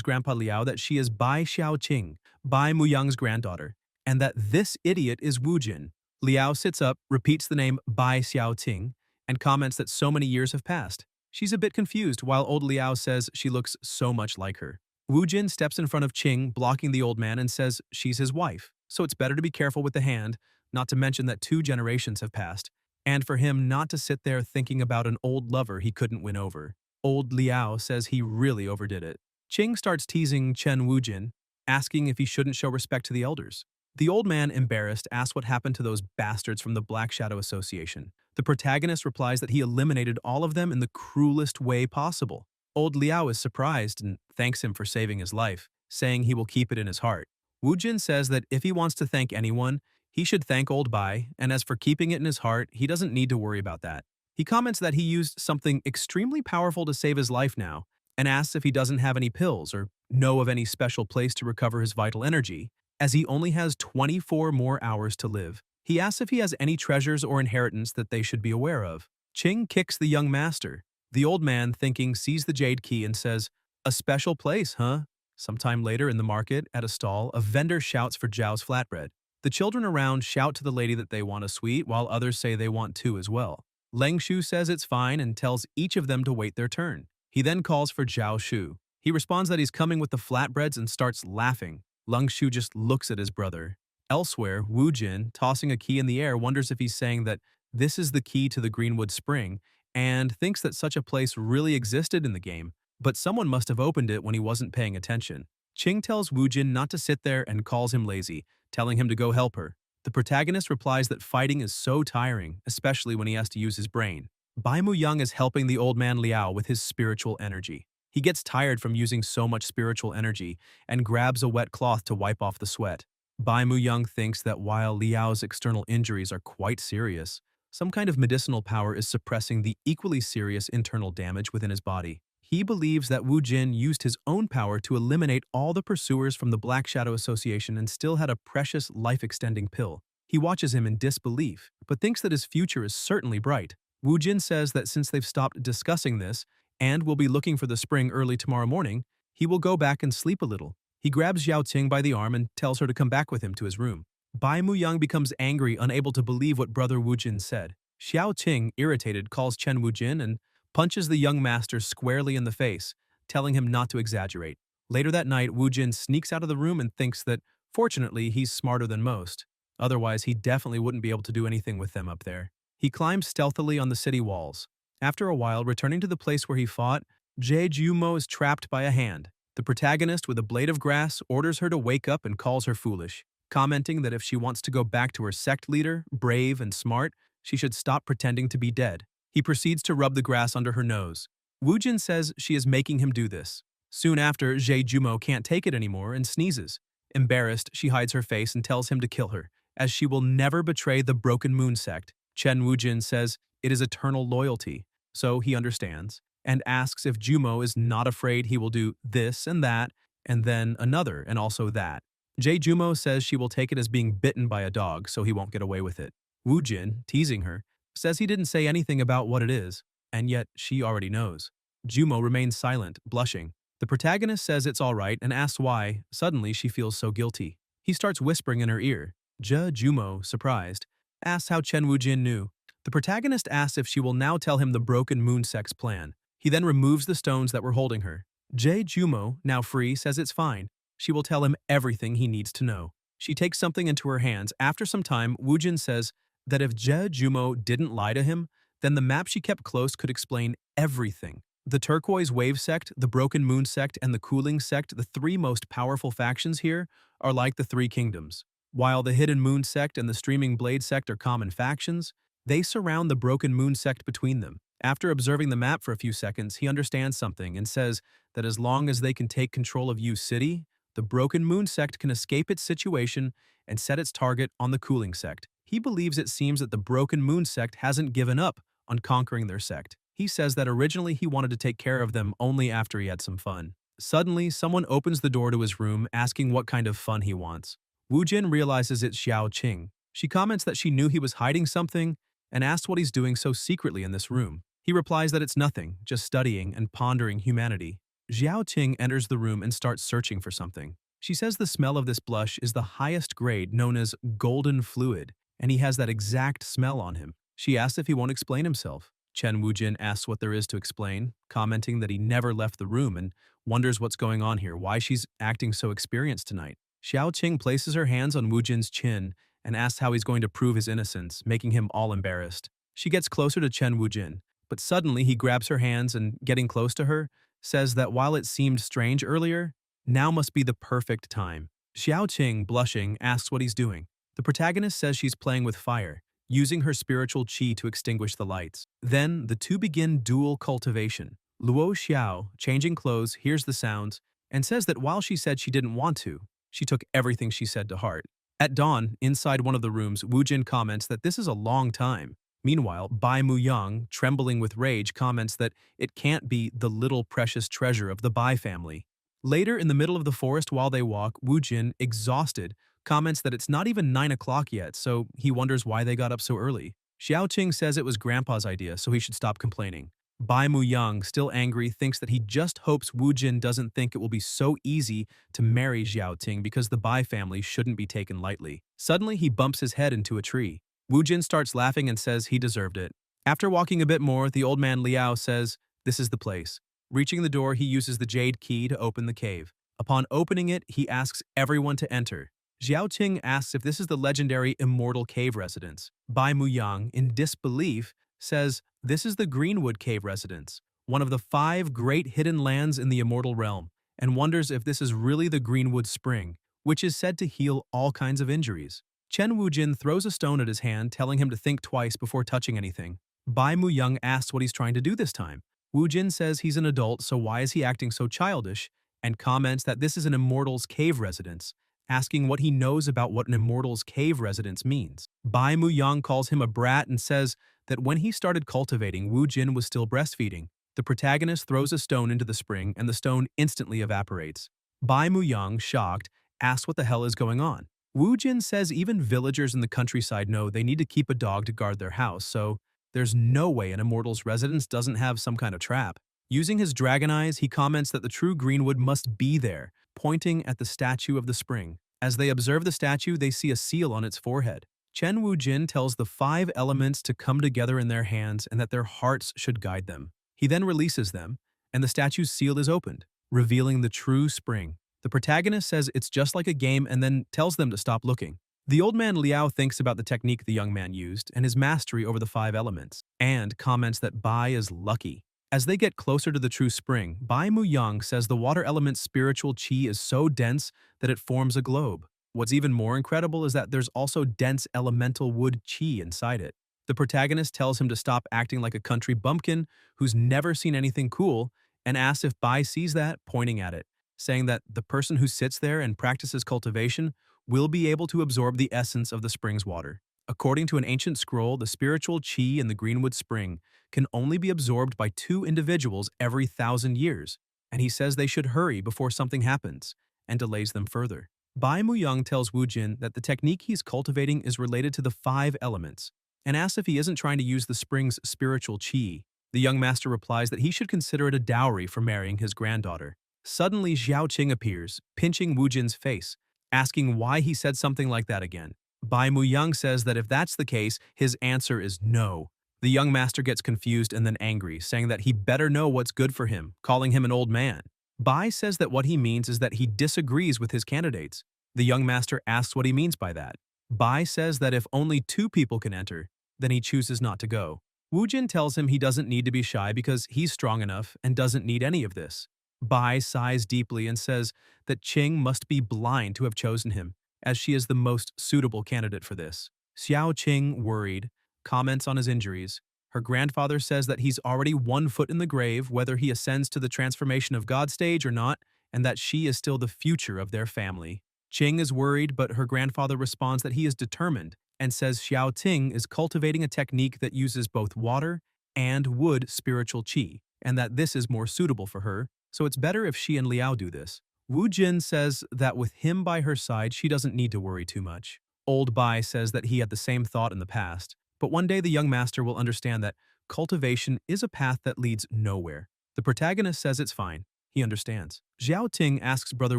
Grandpa Liao that she is Bai Xiao Qing, Bai Muyang's granddaughter, and that this idiot is Wujin. Liao sits up, repeats the name Bai Xiao Qing, and comments that so many years have passed. She's a bit confused while old Liao says she looks so much like her. Wujin steps in front of Qing, blocking the old man, and says she's his wife, so it's better to be careful with the hand, not to mention that 2 generations have passed, and for him not to sit there thinking about an old lover he couldn't win over. Old Liao says he really overdid it. Qing starts teasing Chen Wujin, asking if he shouldn't show respect to the elders. The old man, embarrassed, asks what happened to those bastards from the Black Shadow Association. The protagonist replies that he eliminated all of them in the cruelest way possible. Old Liao is surprised and thanks him for saving his life, saying he will keep it in his heart. Wujin says that if he wants to thank anyone, he should thank old Bai, and as for keeping it in his heart, he doesn't need to worry about that. He comments that he used something extremely powerful to save his life now, and asks if he doesn't have any pills or know of any special place to recover his vital energy, as he only has 24 more hours to live. He asks if he has any treasures or inheritance that they should be aware of. Qing kicks the young master. The old man, thinking, sees the jade key and says, "A special place, huh?" Sometime later in the market, at a stall, a vendor shouts for Zhao's flatbread. The children around shout to the lady that they want a sweet, while others say they want 2 as well. Leng Shu says it's fine and tells each of them to wait their turn. He then calls for Zhao Shu. He responds that he's coming with the flatbreads and starts laughing. Leng Shu just looks at his brother. Elsewhere, Wu Jin, tossing a key in the air, wonders if he's saying that this is the key to the Greenwood Spring, and thinks that such a place really existed in the game, but someone must have opened it when he wasn't paying attention. Qing tells Wu Jin not to sit there and calls him lazy, telling him to go help her. The protagonist replies that fighting is so tiring, especially when he has to use his brain. Bai Muyang is helping the old man Liao with his spiritual energy. He gets tired from using so much spiritual energy and grabs a wet cloth to wipe off the sweat. Bai Muyang thinks that while Liao's external injuries are quite serious, some kind of medicinal power is suppressing the equally serious internal damage within his body. He believes that Wu Jin used his own power to eliminate all the pursuers from the Black Shadow Association and still had a precious life-extending pill. He watches him in disbelief, but thinks that his future is certainly bright. Wu Jin says that since they've stopped discussing this and will be looking for the spring early tomorrow morning, he will go back and sleep a little. He grabs Xiao Qing by the arm and tells her to come back with him to his room. Bai Muyang becomes angry, unable to believe what brother Wu Jin said. Xiao Qing, irritated, calls Chen Wu Jin and punches the young master squarely in the face, telling him not to exaggerate. Later that night, Wu Jin sneaks out of the room and thinks that, fortunately, he's smarter than most. Otherwise, he definitely wouldn't be able to do anything with them up there. He climbs stealthily on the city walls. After a while, returning to the place where he fought, Jie Jumo is trapped by a hand. The protagonist, with a blade of grass, orders her to wake up and calls her foolish, commenting that if she wants to go back to her sect leader, brave and smart, she should stop pretending to be dead. He proceeds to rub the grass under her nose. Wu Jin says she is making him do this. Soon after, Jie Jumo can't take it anymore and sneezes. Embarrassed, she hides her face and tells him to kill her, as she will never betray the Broken Moon sect. Chen Wu Jin says it is eternal loyalty, so he understands, and asks if Jumo is not afraid he will do this and that, and then another, and also that. Jie Jumo says she will take it as being bitten by a dog, so he won't get away with it. Wu Jin, teasing her, says he didn't say anything about what it is, and yet she already knows. Jumo remains silent, blushing. The protagonist says it's all right and asks why. Suddenly, she feels so guilty. He starts whispering in her ear. Jumo, surprised, asks how Chen Wujin knew. The protagonist asks if she will now tell him the broken moon sect's plan. He then removes the stones that were holding her. Jumo, now free, says it's fine. She will tell him everything he needs to know. She takes something into her hands. After some time, Wujin says that if Jumo didn't lie to him, then the map she kept close could explain everything. The Turquoise Wave Sect, the Broken Moon Sect, and the Cooling Sect, the three most powerful factions here, are like the Three Kingdoms. While the Hidden Moon Sect and the Streaming Blade Sect are common factions, they surround the Broken Moon Sect between them. After observing the map for a few seconds, he understands something and says that as long as they can take control of Yu City, the Broken Moon Sect can escape its situation and set its target on the Cooling Sect. He believes it seems that the Broken Moon Sect hasn't given up on conquering their sect. He says that originally he wanted to take care of them only after he had some fun. Suddenly, someone opens the door to his room asking what kind of fun he wants. Wu Jin realizes it's Xiao Qing. She comments that she knew he was hiding something and asks what he's doing so secretly in this room. He replies that it's nothing, just studying and pondering humanity. Xiao Qing enters the room and starts searching for something. She says the smell of this blush is the highest grade, known as golden fluid, and he has that exact smell on him. She asks if he won't explain himself. Chen Wujin asks what there is to explain, commenting that he never left the room and wonders what's going on here, why she's acting so experienced tonight. Xiao Qing places her hands on Wujin's chin and asks how he's going to prove his innocence, making him all embarrassed. She gets closer to Chen Wujin, but suddenly he grabs her hands and, getting close to her, says that while it seemed strange earlier, now must be the perfect time. Xiao Qing, blushing, asks what he's doing. The protagonist says she's playing with fire, using her spiritual qi to extinguish the lights. Then, the two begin dual cultivation. Luo Xiao, changing clothes, hears the sounds, and says that while she said she didn't want to, she took everything she said to heart. At dawn, inside one of the rooms, Wu Jin comments that this is a long time. Meanwhile, Bai Muyang, trembling with rage, comments that it can't be the little precious treasure of the Bai family. Later, in the middle of the forest while they walk, Wu Jin, exhausted, comments that it's not even 9 o'clock yet, so he wonders why they got up so early. Xiao Qing says it was Grandpa's idea, so he should stop complaining. Bai Muyang, still angry, thinks that he just hopes Wu Jin doesn't think it will be so easy to marry Xiao Ting because the Bai family shouldn't be taken lightly. Suddenly, he bumps his head into a tree. Wu Jin starts laughing and says he deserved it. After walking a bit more, the old man Liao says, "This is the place." Reaching the door, he uses the jade key to open the cave. Upon opening it, he asks everyone to enter. Xiao Qing asks if this is the legendary Immortal Cave Residence. Bai Muyang, in disbelief, says this is the Greenwood Cave Residence, one of the 5 great hidden lands in the Immortal Realm, and wonders if this is really the Greenwood Spring, which is said to heal all kinds of injuries. Chen Wujin throws a stone at his hand, telling him to think twice before touching anything. Bai Muyang asks what he's trying to do this time. Wu Jin says he's an adult, so why is he acting so childish, and comments that this is an Immortal's Cave Residence, asking what he knows about what an Immortal's Cave Residence means. Bai Muyang calls him a brat and says that when he started cultivating, Wu Jin was still breastfeeding. The protagonist throws a stone into the spring, and the stone instantly evaporates. Bai Muyang, shocked, asks what the hell is going on. Wu Jin says even villagers in the countryside know they need to keep a dog to guard their house, so there's no way an Immortal's residence doesn't have some kind of trap. Using his dragon eyes, he comments that the true Greenwood must be there, pointing at the statue of the spring. As they observe the statue, they see a seal on its forehead. Chen Wujin tells the 5 elements to come together in their hands and that their hearts should guide them. He then releases them, and the statue's seal is opened, revealing the true spring. The protagonist says it's just like a game and then tells them to stop looking. The old man Liao thinks about the technique the young man used and his mastery over the 5 elements, and comments that Bai is lucky. As they get closer to the true spring, Bai Muyang says the water element's spiritual qi is so dense that it forms a globe. What's even more incredible is that there's also dense elemental wood qi inside it. The protagonist tells him to stop acting like a country bumpkin who's never seen anything cool and asks if Bai sees that, pointing at it, saying that the person who sits there and practices cultivation will be able to absorb the essence of the spring's water. According to an ancient scroll, the spiritual qi in the Greenwood Spring can only be absorbed by 2 individuals every 1,000 years, and he says they should hurry before something happens, and delays them further. Bai Muyang tells Wu Jin that the technique he's cultivating is related to the 5 elements, and asks if he isn't trying to use the spring's spiritual qi. The young master replies that he should consider it a dowry for marrying his granddaughter. Suddenly, Xiao Qing appears, pinching Wu Jin's face, asking why he said something like that again. Bai Muyang says that if that's the case, his answer is no. The young master gets confused and then angry, saying that he better know what's good for him, calling him an old man. Bai says that what he means is that he disagrees with his candidates. The young master asks what he means by that. Bai says that if only two people can enter, then he chooses not to go. Wu Jin tells him he doesn't need to be shy because he's strong enough and doesn't need any of this. Bai sighs deeply and says that Qing must be blind to have chosen him, as she is the most suitable candidate for this. Xiao Qing, worried, comments on his injuries. Her grandfather says that he's already 1 foot in the grave whether he ascends to the transformation of God stage or not, and that she is still the future of their family. Qing is worried, but her grandfather responds that he is determined and says Xiao Ting is cultivating a technique that uses both water and wood spiritual qi, and that this is more suitable for her, so it's better if she and Liao do this. Wu Jin says that with him by her side, she doesn't need to worry too much. Old Bai says that he had the same thought in the past, but one day the young master will understand that cultivation is a path that leads nowhere. The protagonist says it's fine. He understands. Xiao Ting asks Brother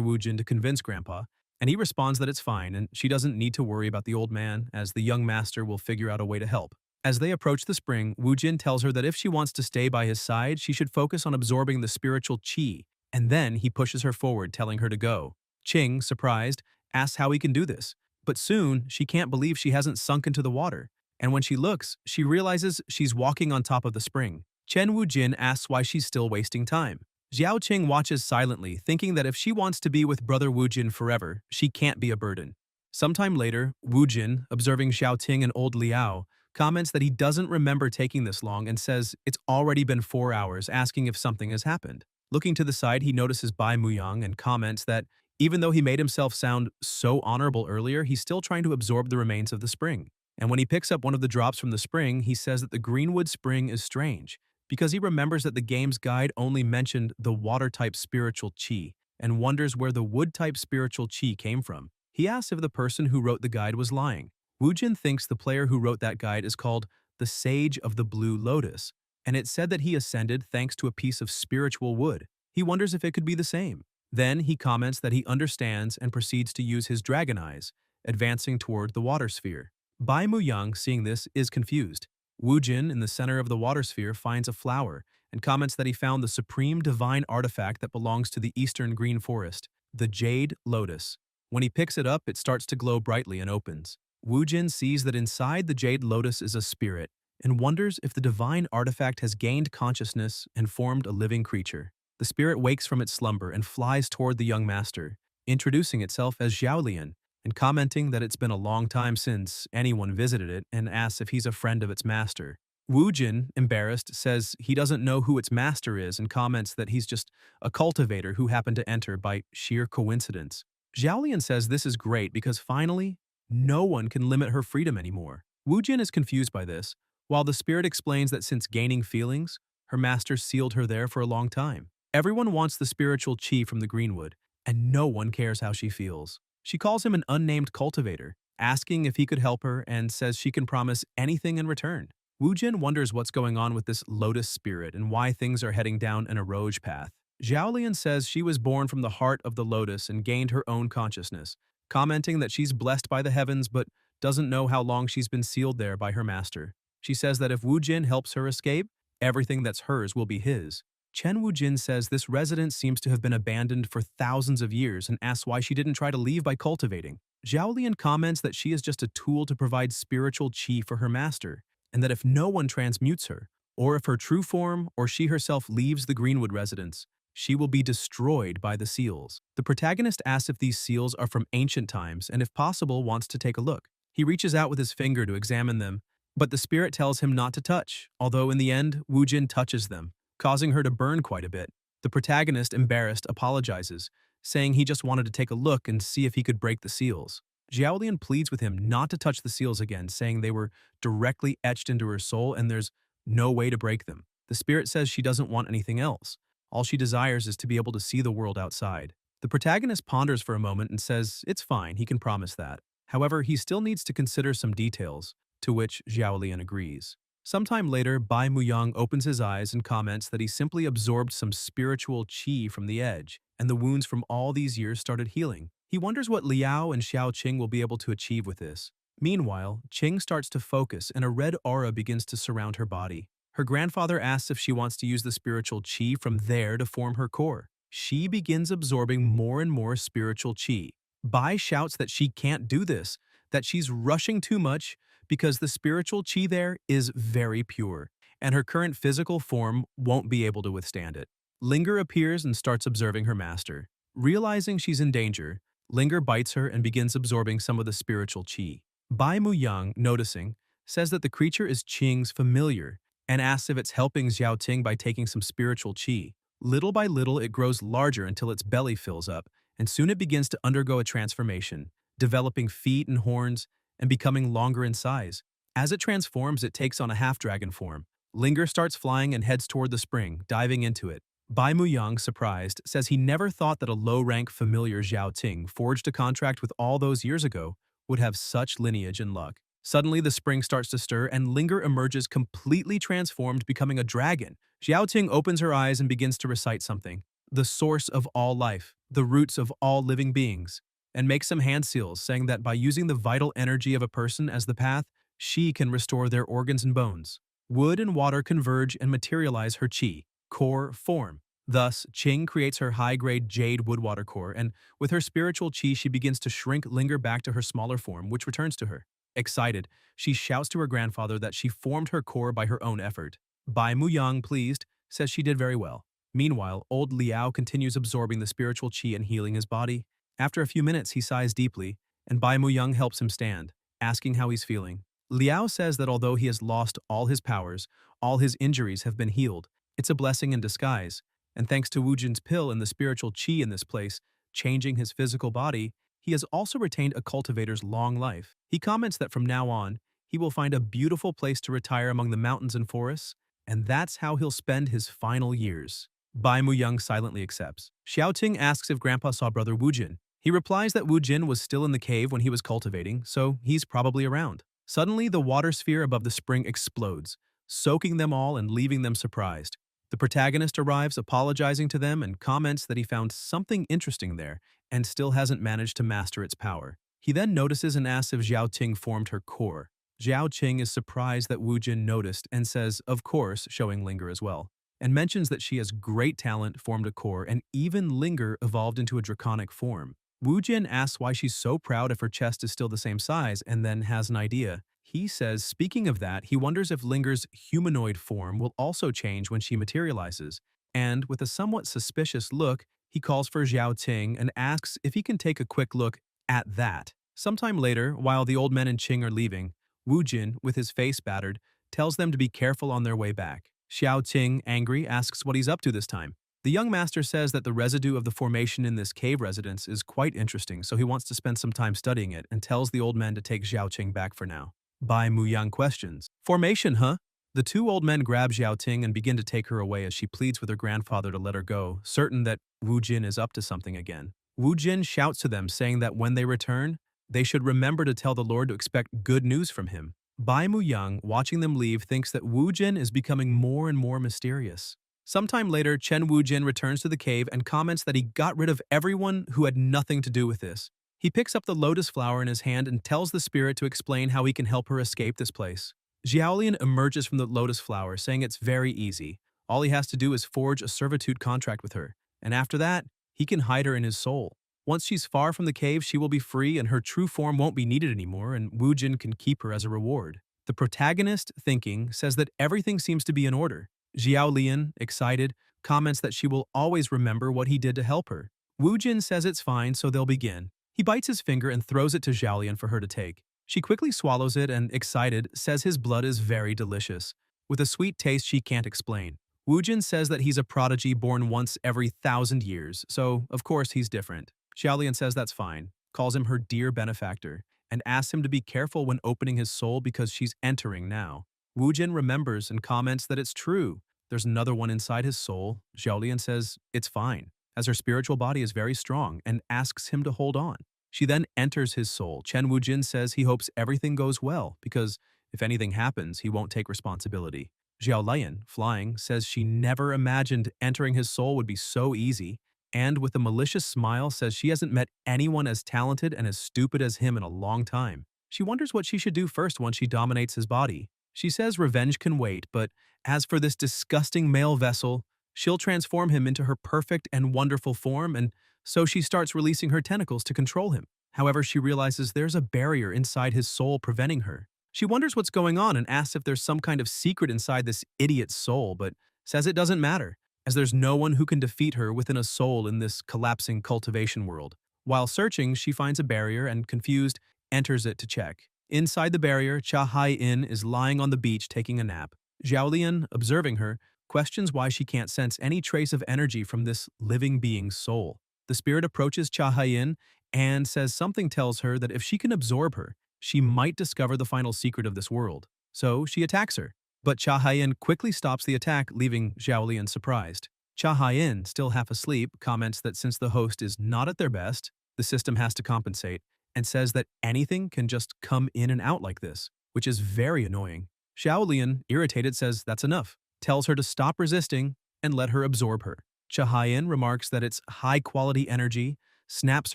Wu Jin to convince Grandpa, and he responds that it's fine and she doesn't need to worry about the old man, as the young master will figure out a way to help. As they approach the spring, Wu Jin tells her that if she wants to stay by his side, she should focus on absorbing the spiritual qi, and then he pushes her forward, telling her to go. Qing, surprised, asks how he can do this, but soon she can't believe she hasn't sunk into the water, and when she looks, she realizes she's walking on top of the spring. Chen Wu Jin asks why she's still wasting time. Xiao Qing watches silently, thinking that if she wants to be with Brother Wu Jin forever, she can't be a burden. Sometime later, Wu Jin, observing Xiao Ting and old Liao, comments that he doesn't remember taking this long and says it's already been 4 hours, asking if something has happened. Looking to the side, he notices Bai Muyang and comments that even though he made himself sound so honorable earlier, he's still trying to absorb the remains of the spring. And when he picks up one of the drops from the spring, he says that the Greenwood Spring is strange, because he remembers that the game's guide only mentioned the water-type spiritual qi, and wonders where the wood-type spiritual qi came from. He asks if the person who wrote the guide was lying. Wu Jin thinks the player who wrote that guide is called the Sage of the Blue Lotus, and it said that he ascended thanks to a piece of spiritual wood. He wonders if it could be the same. Then he comments that he understands and proceeds to use his dragon eyes, advancing toward the water sphere. Bai Muyang, seeing this, is confused. Wu Jin, in the center of the water sphere, finds a flower and comments that he found the supreme divine artifact that belongs to the eastern green forest, the Jade Lotus. When he picks it up, it starts to glow brightly and opens. Wu Jin sees that inside the Jade Lotus is a spirit and wonders if the divine artifact has gained consciousness and formed a living creature. The spirit wakes from its slumber and flies toward the young master, introducing itself as Xiaolian and commenting that it's been a long time since anyone visited it and asks if he's a friend of its master. Wu Jin, embarrassed, says he doesn't know who its master is and comments that he's just a cultivator who happened to enter by sheer coincidence. Xiaolian says this is great because finally, no one can limit her freedom anymore. Wu Jin is confused by this, while the spirit explains that since gaining feelings, her master sealed her there for a long time. Everyone wants the spiritual qi from the greenwood, and no one cares how she feels. She calls him an unnamed cultivator, asking if he could help her and says she can promise anything in return. Wu Jin wonders what's going on with this lotus spirit and why things are heading down an eroge path. Xiaolian says she was born from the heart of the lotus and gained her own consciousness, commenting that she's blessed by the heavens but doesn't know how long she's been sealed there by her master. She says that if Wu Jin helps her escape, everything that's hers will be his. Chen Wu Jin says this residence seems to have been abandoned for thousands of years and asks why she didn't try to leave by cultivating. Xiaolian comments that she is just a tool to provide spiritual qi for her master, and that if no one transmutes her, or if her true form or she herself leaves the Greenwood residence, she will be destroyed by the seals. The protagonist asks if these seals are from ancient times and if possible wants to take a look. He reaches out with his finger to examine them, but the spirit tells him not to touch, although in the end, Wu Jin touches them, causing her to burn quite a bit. The protagonist, embarrassed, apologizes, saying he just wanted to take a look and see if he could break the seals. Xiaolian pleads with him not to touch the seals again, saying they were directly etched into her soul and there's no way to break them. The spirit says she doesn't want anything else. All she desires is to be able to see the world outside. The protagonist ponders for a moment and says it's fine, he can promise that. However, he still needs to consider some details, to which Xiaolian agrees. Sometime later, Bai Muyang opens his eyes and comments that he simply absorbed some spiritual qi from the edge, and the wounds from all these years started healing. He wonders what Liao and Xiao Qing will be able to achieve with this. Meanwhile, Qing starts to focus and a red aura begins to surround her body. Her grandfather asks if she wants to use the spiritual qi from there to form her core. She begins absorbing more and more spiritual qi. Bai shouts that she can't do this, that she's rushing too much because the spiritual qi there is very pure, and her current physical form won't be able to withstand it. Linger appears and starts observing her master. Realizing she's in danger, Linger bites her and begins absorbing some of the spiritual qi. Bai Muyang, noticing, says that the creature is Qing's familiar and asks if it's helping Xiao Ting by taking some spiritual qi. Little by little, it grows larger until its belly fills up, and soon it begins to undergo a transformation, developing feet and horns, and becoming longer in size. As it transforms, it takes on a half-dragon form. Linger starts flying and heads toward the spring, diving into it. Bai Muyang, surprised, says he never thought that a low-rank familiar Xiao Ting, forged a contract with all those years ago, would have such lineage and luck. Suddenly, the spring starts to stir, and Linger emerges completely transformed, becoming a dragon. Xiao Ting opens her eyes and begins to recite something. The source of all life, the roots of all living beings, and makes some hand seals, saying that by using the vital energy of a person as the path, she can restore their organs and bones. Wood and water converge and materialize her qi, core form. Thus, Qing creates her high-grade jade woodwater core, and with her spiritual qi, she begins to shrink Linger back to her smaller form, which returns to her. Excited, she shouts to her grandfather that she formed her core by her own effort. Bai Muyang, pleased, says she did very well. Meanwhile, old Liao continues absorbing the spiritual qi and healing his body. After a few minutes, he sighs deeply, and Bai Muyang helps him stand, asking how he's feeling. Liao says that although he has lost all his powers, all his injuries have been healed. It's a blessing in disguise, and thanks to Wu Jin's pill and the spiritual qi in this place, changing his physical body, he has also retained a cultivator's long life. He comments that from now on, he will find a beautiful place to retire among the mountains and forests, and that's how he'll spend his final years. Bai Muyang silently accepts. Xiao Ting asks if Grandpa saw brother Wu Jin. He replies that Wu Jin was still in the cave when he was cultivating, so he's probably around. Suddenly, the water sphere above the spring explodes, soaking them all and leaving them surprised. The protagonist arrives, apologizing to them, and comments that he found something interesting there and still hasn't managed to master its power. He then notices and asks if Xiao Ting formed her core. Xiao Qing is surprised that Wu Jin noticed and says, of course, showing Linger as well, and mentions that she has great talent, formed a core, and even Linger evolved into a draconic form. Wu Jin asks why she's so proud if her chest is still the same size and then has an idea. He says, speaking of that, he wonders if Linger's humanoid form will also change when she materializes, and with a somewhat suspicious look, he calls for Xiao Ting and asks if he can take a quick look at that. Sometime later, while the old men and Qing are leaving, Wu Jin, with his face battered, tells them to be careful on their way back. Xiao Ting, angry, asks what he's up to this time. The young master says that the residue of the formation in this cave residence is quite interesting, so he wants to spend some time studying it and tells the old men to take Xiao Qing back for now. Bai Muyang questions, "Formation, huh?" The two old men grab Xiao Ting and begin to take her away as she pleads with her grandfather to let her go, certain that Wu Jin is up to something again. Wu Jin shouts to them, saying that when they return, they should remember to tell the Lord to expect good news from him. Bai Muyang, watching them leave, thinks that Wu Jin is becoming more and more mysterious. Sometime later, Chen Wu Jin returns to the cave and comments that he got rid of everyone who had nothing to do with this. He picks up the lotus flower in his hand and tells the spirit to explain how he can help her escape this place. Xiaolian emerges from the lotus flower, saying it's very easy. All he has to do is forge a servitude contract with her, and after that, he can hide her in his soul. Once she's far from the cave, she will be free and her true form won't be needed anymore, and Wu Jin can keep her as a reward. The protagonist, thinking, says that everything seems to be in order. Xiao Lian, excited, comments that she will always remember what he did to help her. Wu Jin says it's fine, so they'll begin. He bites his finger and throws it to Xiao Lian for her to take. She quickly swallows it and, excited, says his blood is very delicious, with a sweet taste she can't explain. Wu Jin says that he's a prodigy born once every 1,000 years, so of course he's different. Xiao Lian says that's fine, calls him her dear benefactor, and asks him to be careful when opening his soul because she's entering now. Wu Jin remembers and comments that it's true. There's another one inside his soul. Xiao Lian says it's fine, as her spiritual body is very strong, and asks him to hold on. She then enters his soul. Chen Wu Jin says he hopes everything goes well, because If anything happens, he won't take responsibility. Xiao Lian, flying, says she never imagined entering his soul would be so easy, and with a malicious smile says she hasn't met anyone as talented and as stupid as him in a long time. She wonders what she should do first once she dominates his body. She says revenge can wait, but as for this disgusting male vessel, she'll transform him into her perfect and wonderful form, and so she starts releasing her tentacles to control him. However, she realizes there's a barrier inside his soul preventing her. She wonders what's going on and asks if there's some kind of secret inside this idiot's soul, but says it doesn't matter, as there's no one who can defeat her within a soul in this collapsing cultivation world. While searching, she finds a barrier and, confused, enters it to check. Inside the barrier, Cha Hai-in is lying on the beach taking a nap. Zhaolian, observing her, questions why she can't sense any trace of energy from this living being's soul. The spirit approaches Cha Hai-in and says something tells her that if she can absorb her, she might discover the final secret of this world. So she attacks her. But Cha Hai-in quickly stops the attack, leaving Zhaolian surprised. Cha Hai-in, still half asleep, comments that since the host is not at their best, the system has to compensate, and says that anything can just come in and out like this, which is very annoying. Zhaolian, irritated, says that's enough, tells her to stop resisting and let her absorb her. Cha Hai-in remarks that it's high-quality energy, snaps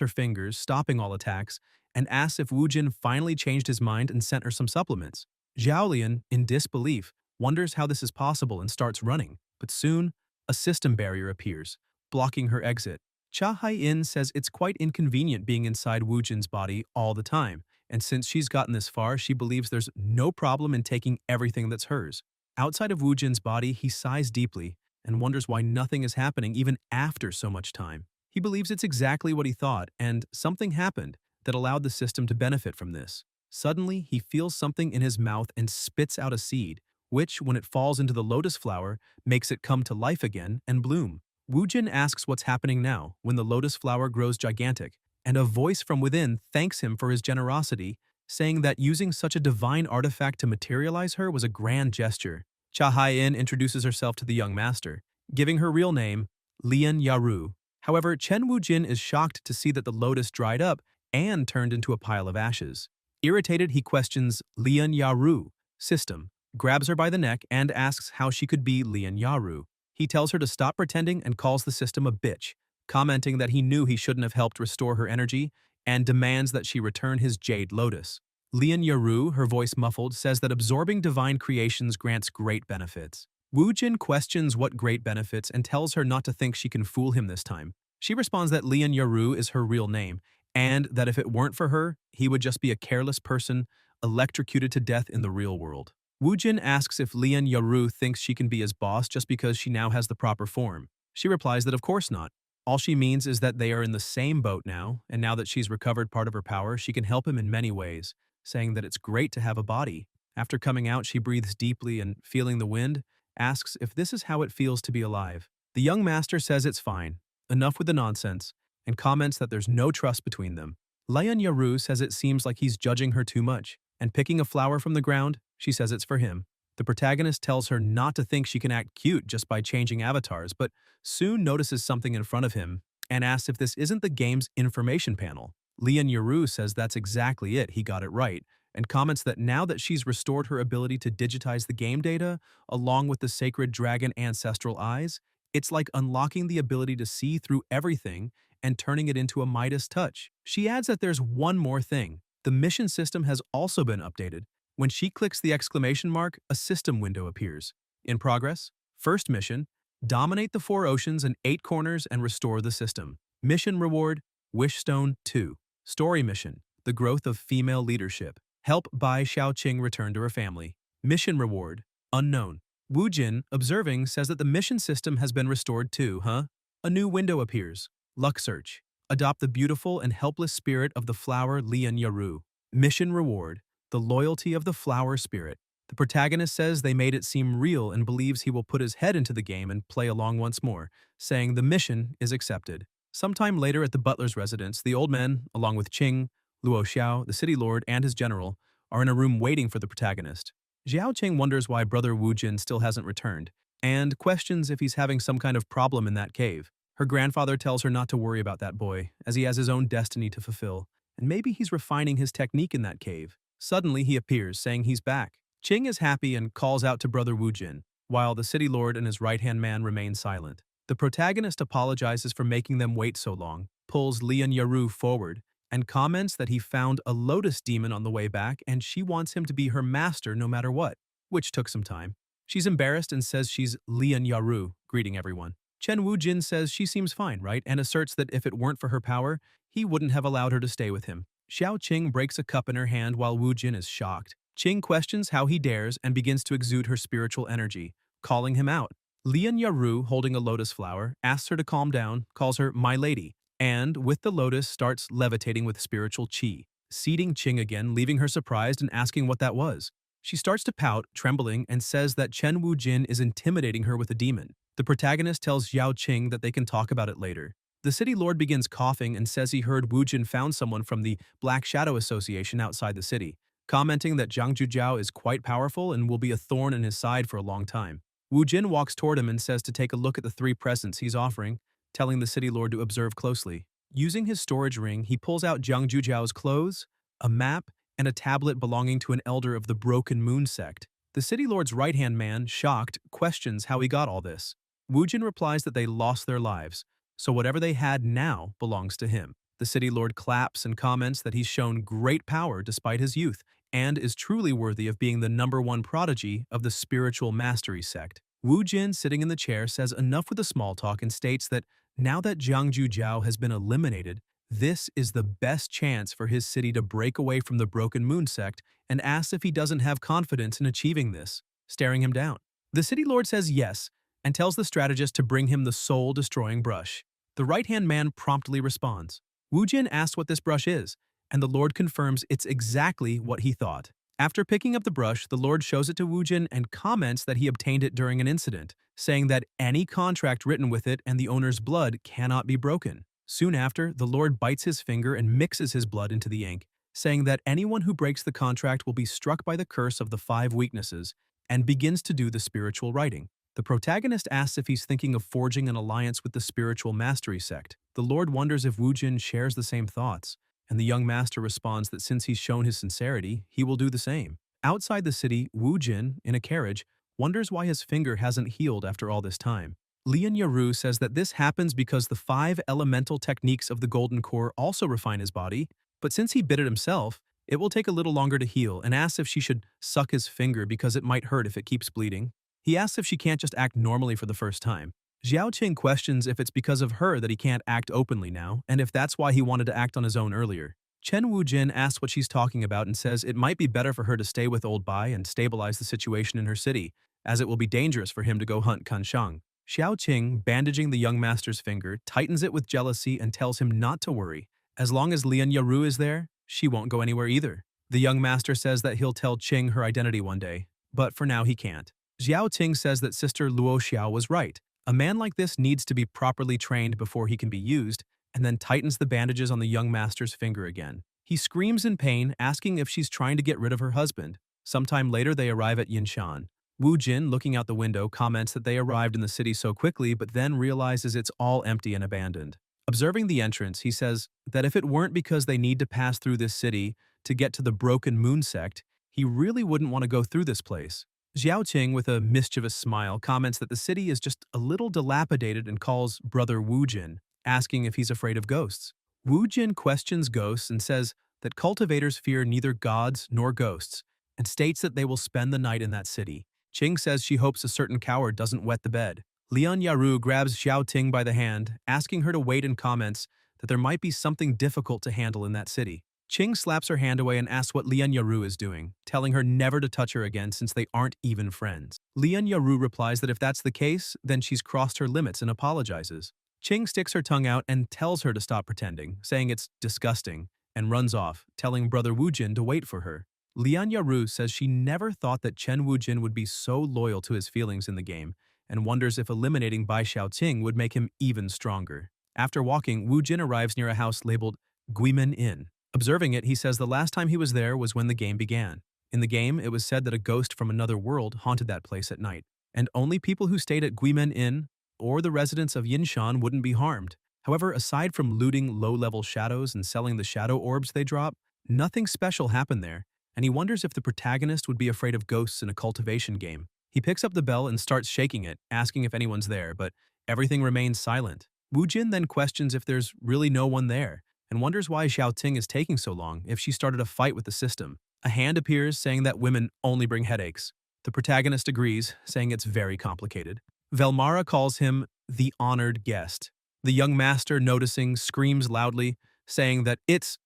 her fingers, stopping all attacks, and asks if Wu Jin finally changed his mind and sent her some supplements. Zhaolian, in disbelief, wonders how this is possible and starts running, but soon, a system barrier appears, blocking her exit. Cha Hai-in says it's quite inconvenient being inside Wu Jin's body all the time, and since she's gotten this far, she believes there's no problem in taking everything that's hers. Outside of Wu Jin's body, he sighs deeply and wonders why nothing is happening even after so much time. He believes it's exactly what he thought, and something happened that allowed the system to benefit from this. Suddenly, he feels something in his mouth and spits out a seed, which, when it falls into the lotus flower, makes it come to life again and bloom. Wu Jin asks what's happening now when the lotus flower grows gigantic, and a voice from within thanks him for his generosity, saying that using such a divine artifact to materialize her was a grand gesture. Cha Hai-in introduces herself to the young master, giving her real name, Lian Yaru. However, Chen Wu Jin is shocked to see that the lotus dried up and turned into a pile of ashes. Irritated, he questions Lian Yaru, system, grabs her by the neck and asks how she could be Lian Yaru. He tells her to stop pretending and calls the system a bitch, commenting that he knew he shouldn't have helped restore her energy and demands that she return his jade lotus. Lian Yaru, her voice muffled, says that absorbing divine creations grants great benefits. Wu Jin questions what great benefits and tells her not to think she can fool him this time. She responds that Lian Yaru is her real name, and that if it weren't for her, he would just be a careless person electrocuted to death in the real world. Wu Jin asks if Lian Yaru thinks she can be his boss just because she now has the proper form. She replies that of course not. All she means is that they are in the same boat now, and now that she's recovered part of her power, she can help him in many ways, saying that it's great to have a body. After coming out, she breathes deeply and, feeling the wind, asks if this is how it feels to be alive. The young master says it's fine, enough with the nonsense, and comments that there's no trust between them. Lian Yaru says it seems like he's judging her too much, and picking a flower from the ground, she says it's for him. The protagonist tells her not to think she can act cute just by changing avatars, but soon notices something in front of him and asks if this isn't the game's information panel. Lian Yaru says that's exactly it, he got it right, and comments that now that she's restored her ability to digitize the game data, along with the sacred dragon ancestral eyes, it's like unlocking the ability to see through everything and turning it into a Midas touch. She adds that there's one more thing. The mission system has also been updated. When she clicks the exclamation mark, a system window appears. In progress, first mission, dominate the 4 oceans and 8 corners and restore the system. Mission reward, Wishstone 2. Story mission, the growth of female leadership. Help Bai Xiaoqing return to her family. Mission reward, unknown. Wu Jin, observing, says that the mission system has been restored too, huh? A new window appears. Luck search. Adopt the beautiful and helpless spirit of the flower Lian Yaru. Mission reward, the loyalty of the flower spirit. The protagonist says they made it seem real and believes he will put his head into the game and play along once more, saying the mission is accepted. Sometime later at the butler's residence, the old men, along with Qing, Luo Xiao, the city lord, and his general, are in a room waiting for the protagonist. Xiao Qing wonders why brother Wu Jin still hasn't returned, and questions if he's having some kind of problem in that cave. Her grandfather tells her not to worry about that boy, as he has his own destiny to fulfill, and maybe he's refining his technique in that cave. Suddenly he appears, saying he's back. Qing is happy and calls out to brother Wu Jin, while the city lord and his right-hand man remain silent. The protagonist apologizes for making them wait so long, pulls Lian Yaru forward, and comments that he found a lotus demon on the way back and she wants him to be her master no matter what, which took some time. She's embarrassed and says she's Lian Yaru, greeting everyone. Chen Wu Jin says she seems fine, right? And asserts that if it weren't for her power, he wouldn't have allowed her to stay with him. Xiao Qing breaks a cup in her hand while Wu Jin is shocked. Qing questions how he dares and begins to exude her spiritual energy, calling him out. Lian Yaru, holding a lotus flower, asks her to calm down, calls her my lady, and, with the lotus, starts levitating with spiritual qi, seating Qing again, leaving her surprised and asking what that was. She starts to pout, trembling, and says that Chen Wu Jin is intimidating her with a demon. The protagonist tells Xiao Qing that they can talk about it later. The city lord begins coughing and says he heard Wu Jin found someone from the Black Shadow Association outside the city, commenting that Zhang Jujiao is quite powerful and will be a thorn in his side for a long time. Wu Jin walks toward him and says to take a look at the 3 presents he's offering, telling the city lord to observe closely. Using his storage ring, he pulls out Zhang Jujiao's clothes, a map, and a tablet belonging to an elder of the Broken Moon sect. The city lord's right-hand man, shocked, questions how he got all this. Wu Jin replies that they lost their lives, so whatever they had now belongs to him. The city lord claps and comments that he's shown great power despite his youth, and is truly worthy of being the #1 prodigy of the spiritual mastery sect. Wu Jin, sitting in the chair, says enough with the small talk and states that now that Jiang Jujiao has been eliminated, this is the best chance for his city to break away from the Broken Moon sect, and asks if he doesn't have confidence in achieving this, staring him down. The city lord says yes, and tells the strategist to bring him the soul-destroying brush. The right-hand man promptly responds. Wu Jin asks what this brush is, and the lord confirms it's exactly what he thought. After picking up the brush, the lord shows it to Wu Jin and comments that he obtained it during an incident, saying that any contract written with it and the owner's blood cannot be broken. Soon after, the lord bites his finger and mixes his blood into the ink, saying that anyone who breaks the contract will be struck by the curse of the 5 weaknesses, and begins to do the spiritual writing. The protagonist asks if he's thinking of forging an alliance with the spiritual mastery sect. The lord wonders if Wu Jin shares the same thoughts, and the young master responds that since he's shown his sincerity, he will do the same. Outside the city, Wu Jin, in a carriage, wonders why his finger hasn't healed after all this time. Lian Yaru says that this happens because the 5 elemental techniques of the Golden Core also refine his body, but since he bit it himself, it will take a little longer to heal, and asks if she should suck his finger because it might hurt if it keeps bleeding. He asks if she can't just act normally for the first time. Xiao Qing questions if it's because of her that he can't act openly now, and if that's why he wanted to act on his own earlier. Chen Wu Jin asks what she's talking about and says it might be better for her to stay with Old Bai and stabilize the situation in her city, as it will be dangerous for him to go hunt Kanshang. Xiao Qing, bandaging the young master's finger, tightens it with jealousy and tells him not to worry. As long as Lian Yaru is there, she won't go anywhere either. The young master says that he'll tell Qing her identity one day, but for now he can't. Xiao Qing says that Sister Luo Xiao was right. A man like this needs to be properly trained before he can be used, and then tightens the bandages on the young master's finger again. He screams in pain, asking if she's trying to get rid of her husband. Sometime later, they arrive at Yinshan. Wu Jin, looking out the window, comments that they arrived in the city so quickly but then realizes it's all empty and abandoned. Observing the entrance, he says that if it weren't because they need to pass through this city to get to the Broken Moon sect, he really wouldn't want to go through this place. Xiao Qing, with a mischievous smile, comments that the city is just a little dilapidated and calls brother Wu Jin, asking if he's afraid of ghosts. Wu Jin questions ghosts and says that cultivators fear neither gods nor ghosts, and states that they will spend the night in that city. Qing says she hopes a certain coward doesn't wet the bed. Lian Yaru grabs Xiao Ting by the hand, asking her to wait, and comments that there might be something difficult to handle in that city. Qing slaps her hand away and asks what Lian Yaru is doing, telling her never to touch her again since they aren't even friends. Lian Yaru replies that if that's the case, then she's crossed her limits and apologizes. Qing sticks her tongue out and tells her to stop pretending, saying it's disgusting, and runs off, telling brother Wu Jin to wait for her. Lian Yaru says she never thought that Chen Wu Jin would be so loyal to his feelings in the game, and wonders if eliminating Bai Xiaoqing would make him even stronger. After walking, Wu Jin arrives near a house labeled Guimen Inn. Observing it, he says the last time he was there was when the game began. In the game, it was said that a ghost from another world haunted that place at night, and only people who stayed at Guimen Inn or the residents of Yinshan wouldn't be harmed. However, aside from looting low-level shadows and selling the shadow orbs they drop, nothing special happened there, and he wonders if the protagonist would be afraid of ghosts in a cultivation game. He picks up the bell and starts shaking it, asking if anyone's there, but everything remains silent. Wu Jin then questions if there's really no one there, and wonders why Xiao Ting is taking so long if she started a fight with the system. A hand appears saying that women only bring headaches. The protagonist agrees, saying it's very complicated. Velmara calls him the honored guest. The young master, noticing, screams loudly, saying that it's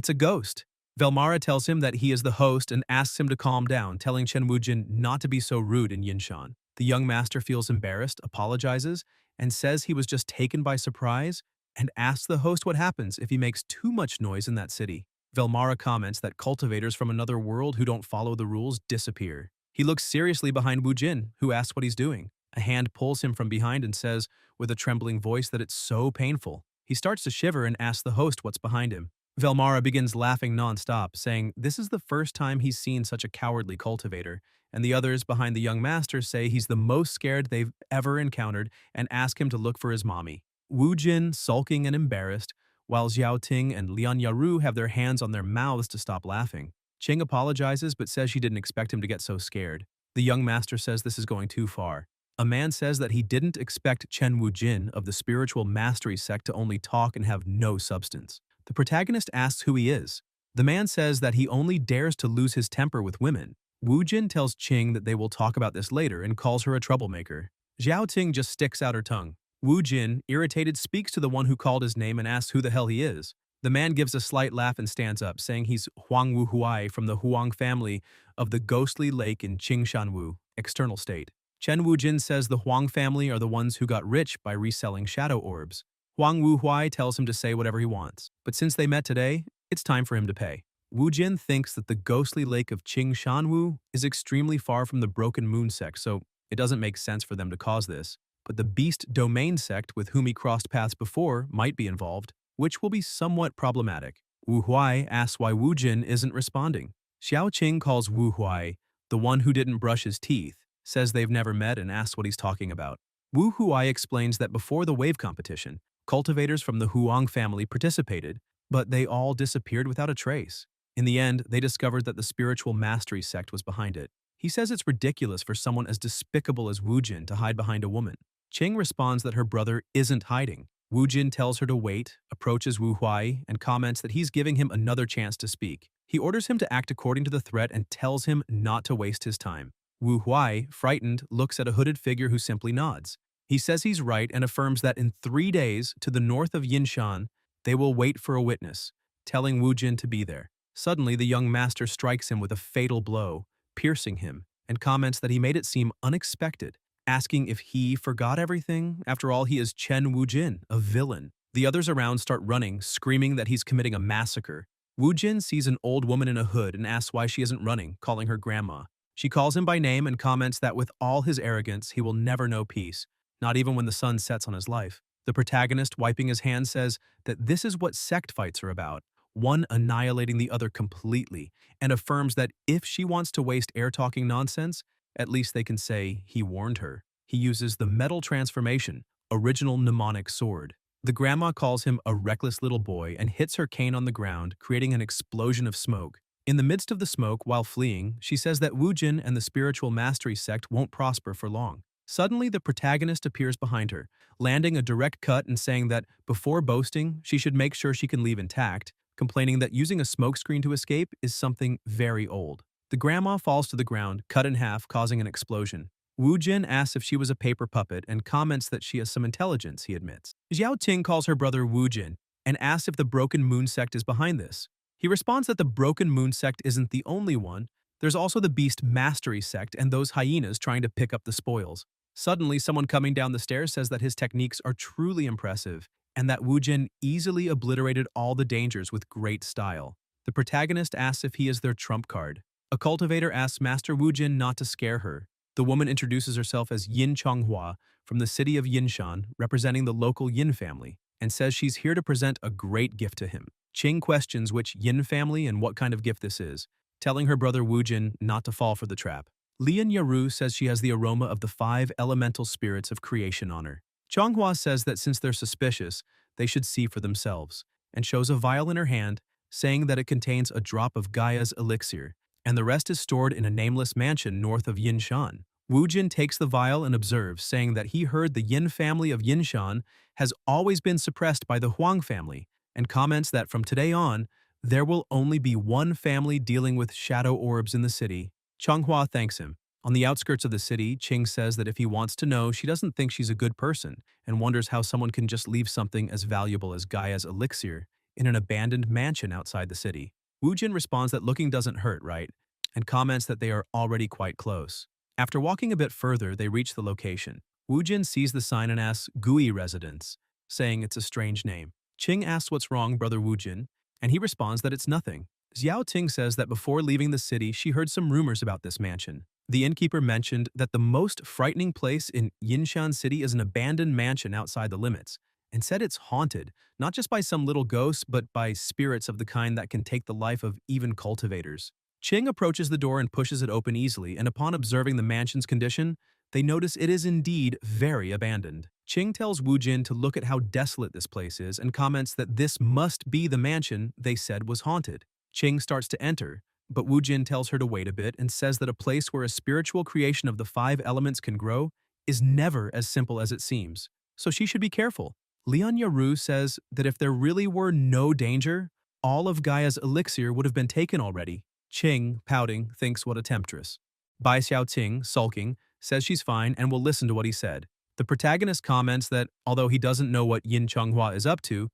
a ghost. Velmara tells him that he is the host and asks him to calm down, telling Chen Wujin not to be so rude in Yinshan. The young master feels embarrassed, apologizes, and says he was just taken by surprise, and asks the host what happens if he makes too much noise in that city. Velmara comments that cultivators from another world who don't follow the rules disappear. He looks seriously behind Wu Jin, who asks what he's doing. A hand pulls him from behind and says, with a trembling voice, that it's so painful. He starts to shiver and asks the host what's behind him. Velmara begins laughing nonstop, saying this is the first time he's seen such a cowardly cultivator, and the others behind the young master say he's the most scared they've ever encountered and ask him to look for his mommy. Wu Jin, sulking and embarrassed, while Xiao Ting and Lian Yaru have their hands on their mouths to stop laughing. Qing apologizes but says she didn't expect him to get so scared. The young master says this is going too far. A man says that he didn't expect Chen Wujin of the spiritual mastery sect to only talk and have no substance. The protagonist asks who he is. The man says that he only dares to lose his temper with women. Wu Jin tells Qing that they will talk about this later and calls her a troublemaker. Xiao Ting just sticks out her tongue. Wu Jin, irritated, speaks to the one who called his name and asks who the hell he is. The man gives a slight laugh and stands up, saying he's Huang Wu Huai from the Huang family of the ghostly lake in Qingshanwu, external state. Chen Wujin says the Huang family are the ones who got rich by reselling shadow orbs. Huang Wu Huai tells him to say whatever he wants, but since they met today, it's time for him to pay. Wu Jin thinks that the ghostly lake of Qingshanwu is extremely far from the Broken Moon sect, so it doesn't make sense for them to cause this. But the Beast Domain sect with whom he crossed paths before might be involved, which will be somewhat problematic. Wu Huai asks why Wu Jin isn't responding. Xiao Qing calls Wu Huai the one who didn't brush his teeth, says they've never met and asks what he's talking about. Wu Huai explains that before the wave competition, cultivators from the Huang family participated, but they all disappeared without a trace. In the end, they discovered that the spiritual mastery sect was behind it. He says it's ridiculous for someone as despicable as Wu Jin to hide behind a woman. Qing responds that her brother isn't hiding. Wu Jin tells her to wait, approaches Wu Huai, and comments that he's giving him another chance to speak. He orders him to act according to the threat and tells him not to waste his time. Wu Huai, frightened, looks at a hooded figure who simply nods. He says he's right and affirms that in 3 days, to the north of Yinshan, they will wait for a witness, telling Wu Jin to be there. Suddenly, the young master strikes him with a fatal blow, piercing him, and comments that he made it seem unexpected, asking if he forgot everything. After all, he is Chen Wujin, a villain. The others around start running, screaming that he's committing a massacre. Wu Jin sees an old woman in a hood and asks why she isn't running, calling her grandma. She calls him by name and comments that with all his arrogance, he will never know peace, not even when the sun sets on his life. The protagonist, wiping his hands, says that this is what sect fights are about, one annihilating the other completely, and affirms that if she wants to waste air-talking nonsense, at least they can say he warned her. He uses the metal transformation, original mnemonic sword. The grandma calls him a reckless little boy and hits her cane on the ground, creating an explosion of smoke. In the midst of the smoke, while fleeing, she says that Wu Jin and the spiritual mastery sect won't prosper for long. Suddenly, the protagonist appears behind her, landing a direct cut and saying that, before boasting, she should make sure she can leave intact, complaining that using a smokescreen to escape is something very old. The grandma falls to the ground, cut in half, causing an explosion. Wu Jin asks if she was a paper puppet and comments that she has some intelligence, he admits. Xiao Ting calls her brother Wu Jin and asks if the Broken Moon sect is behind this. He responds that the Broken Moon sect isn't the only one. There's also the Beast Mastery sect and those hyenas trying to pick up the spoils. Suddenly, someone coming down the stairs says that his techniques are truly impressive and that Wu Jin easily obliterated all the dangers with great style. The protagonist asks if he is their trump card. A cultivator asks Master Wu Jin not to scare her. The woman introduces herself as Yin Chonghua from the city of Yinshan, representing the local Yin family, and says she's here to present a great gift to him. Qing questions which Yin family and what kind of gift this is, telling her brother Wu Jin not to fall for the trap. Lian Yaru says she has the aroma of the 5 elemental spirits of creation on her. Chonghua says that since they're suspicious, they should see for themselves, and shows a vial in her hand, saying that it contains a drop of Gaia's elixir, and the rest is stored in a nameless mansion north of Yinshan. Jin takes the vial and observes, saying that he heard the Yin family of Yinshan has always been suppressed by the Huang family, and comments that from today on, there will only be one family dealing with shadow orbs in the city. Changhua thanks him. On the outskirts of the city, Qing says that if he wants to know, she doesn't think she's a good person, and wonders how someone can just leave something as valuable as Gaia's elixir in an abandoned mansion outside the city. Jin responds that looking doesn't hurt, right? And comments that they are already quite close. After walking a bit further, they reach the location. Jin sees the sign and asks Gui Residence, saying it's a strange name. Qing asks what's wrong, brother Jin, and he responds that it's nothing. Xiao Ting says that before leaving the city, she heard some rumors about this mansion. The innkeeper mentioned that the most frightening place in Yinshan City is an abandoned mansion outside the limits, and said it's haunted, not just by some little ghosts, but by spirits of the kind that can take the life of even cultivators. Qing approaches the door and pushes it open easily, and upon observing the mansion's condition, they notice it is indeed very abandoned. Qing tells Jin to look at how desolate this place is and comments that this must be the mansion they said was haunted. Qing starts to enter, but Jin tells her to wait a bit and says that a place where a spiritual creation of the five elements can grow is never as simple as it seems, so she should be careful. Lian Yaru says that if there really were no danger, all of Gaia's elixir would have been taken already. Qing, pouting, thinks what a temptress. Bai Xiaoting, sulking, says she's fine and will listen to what he said. The protagonist comments that, although he doesn't know what Yin Changhua is up to,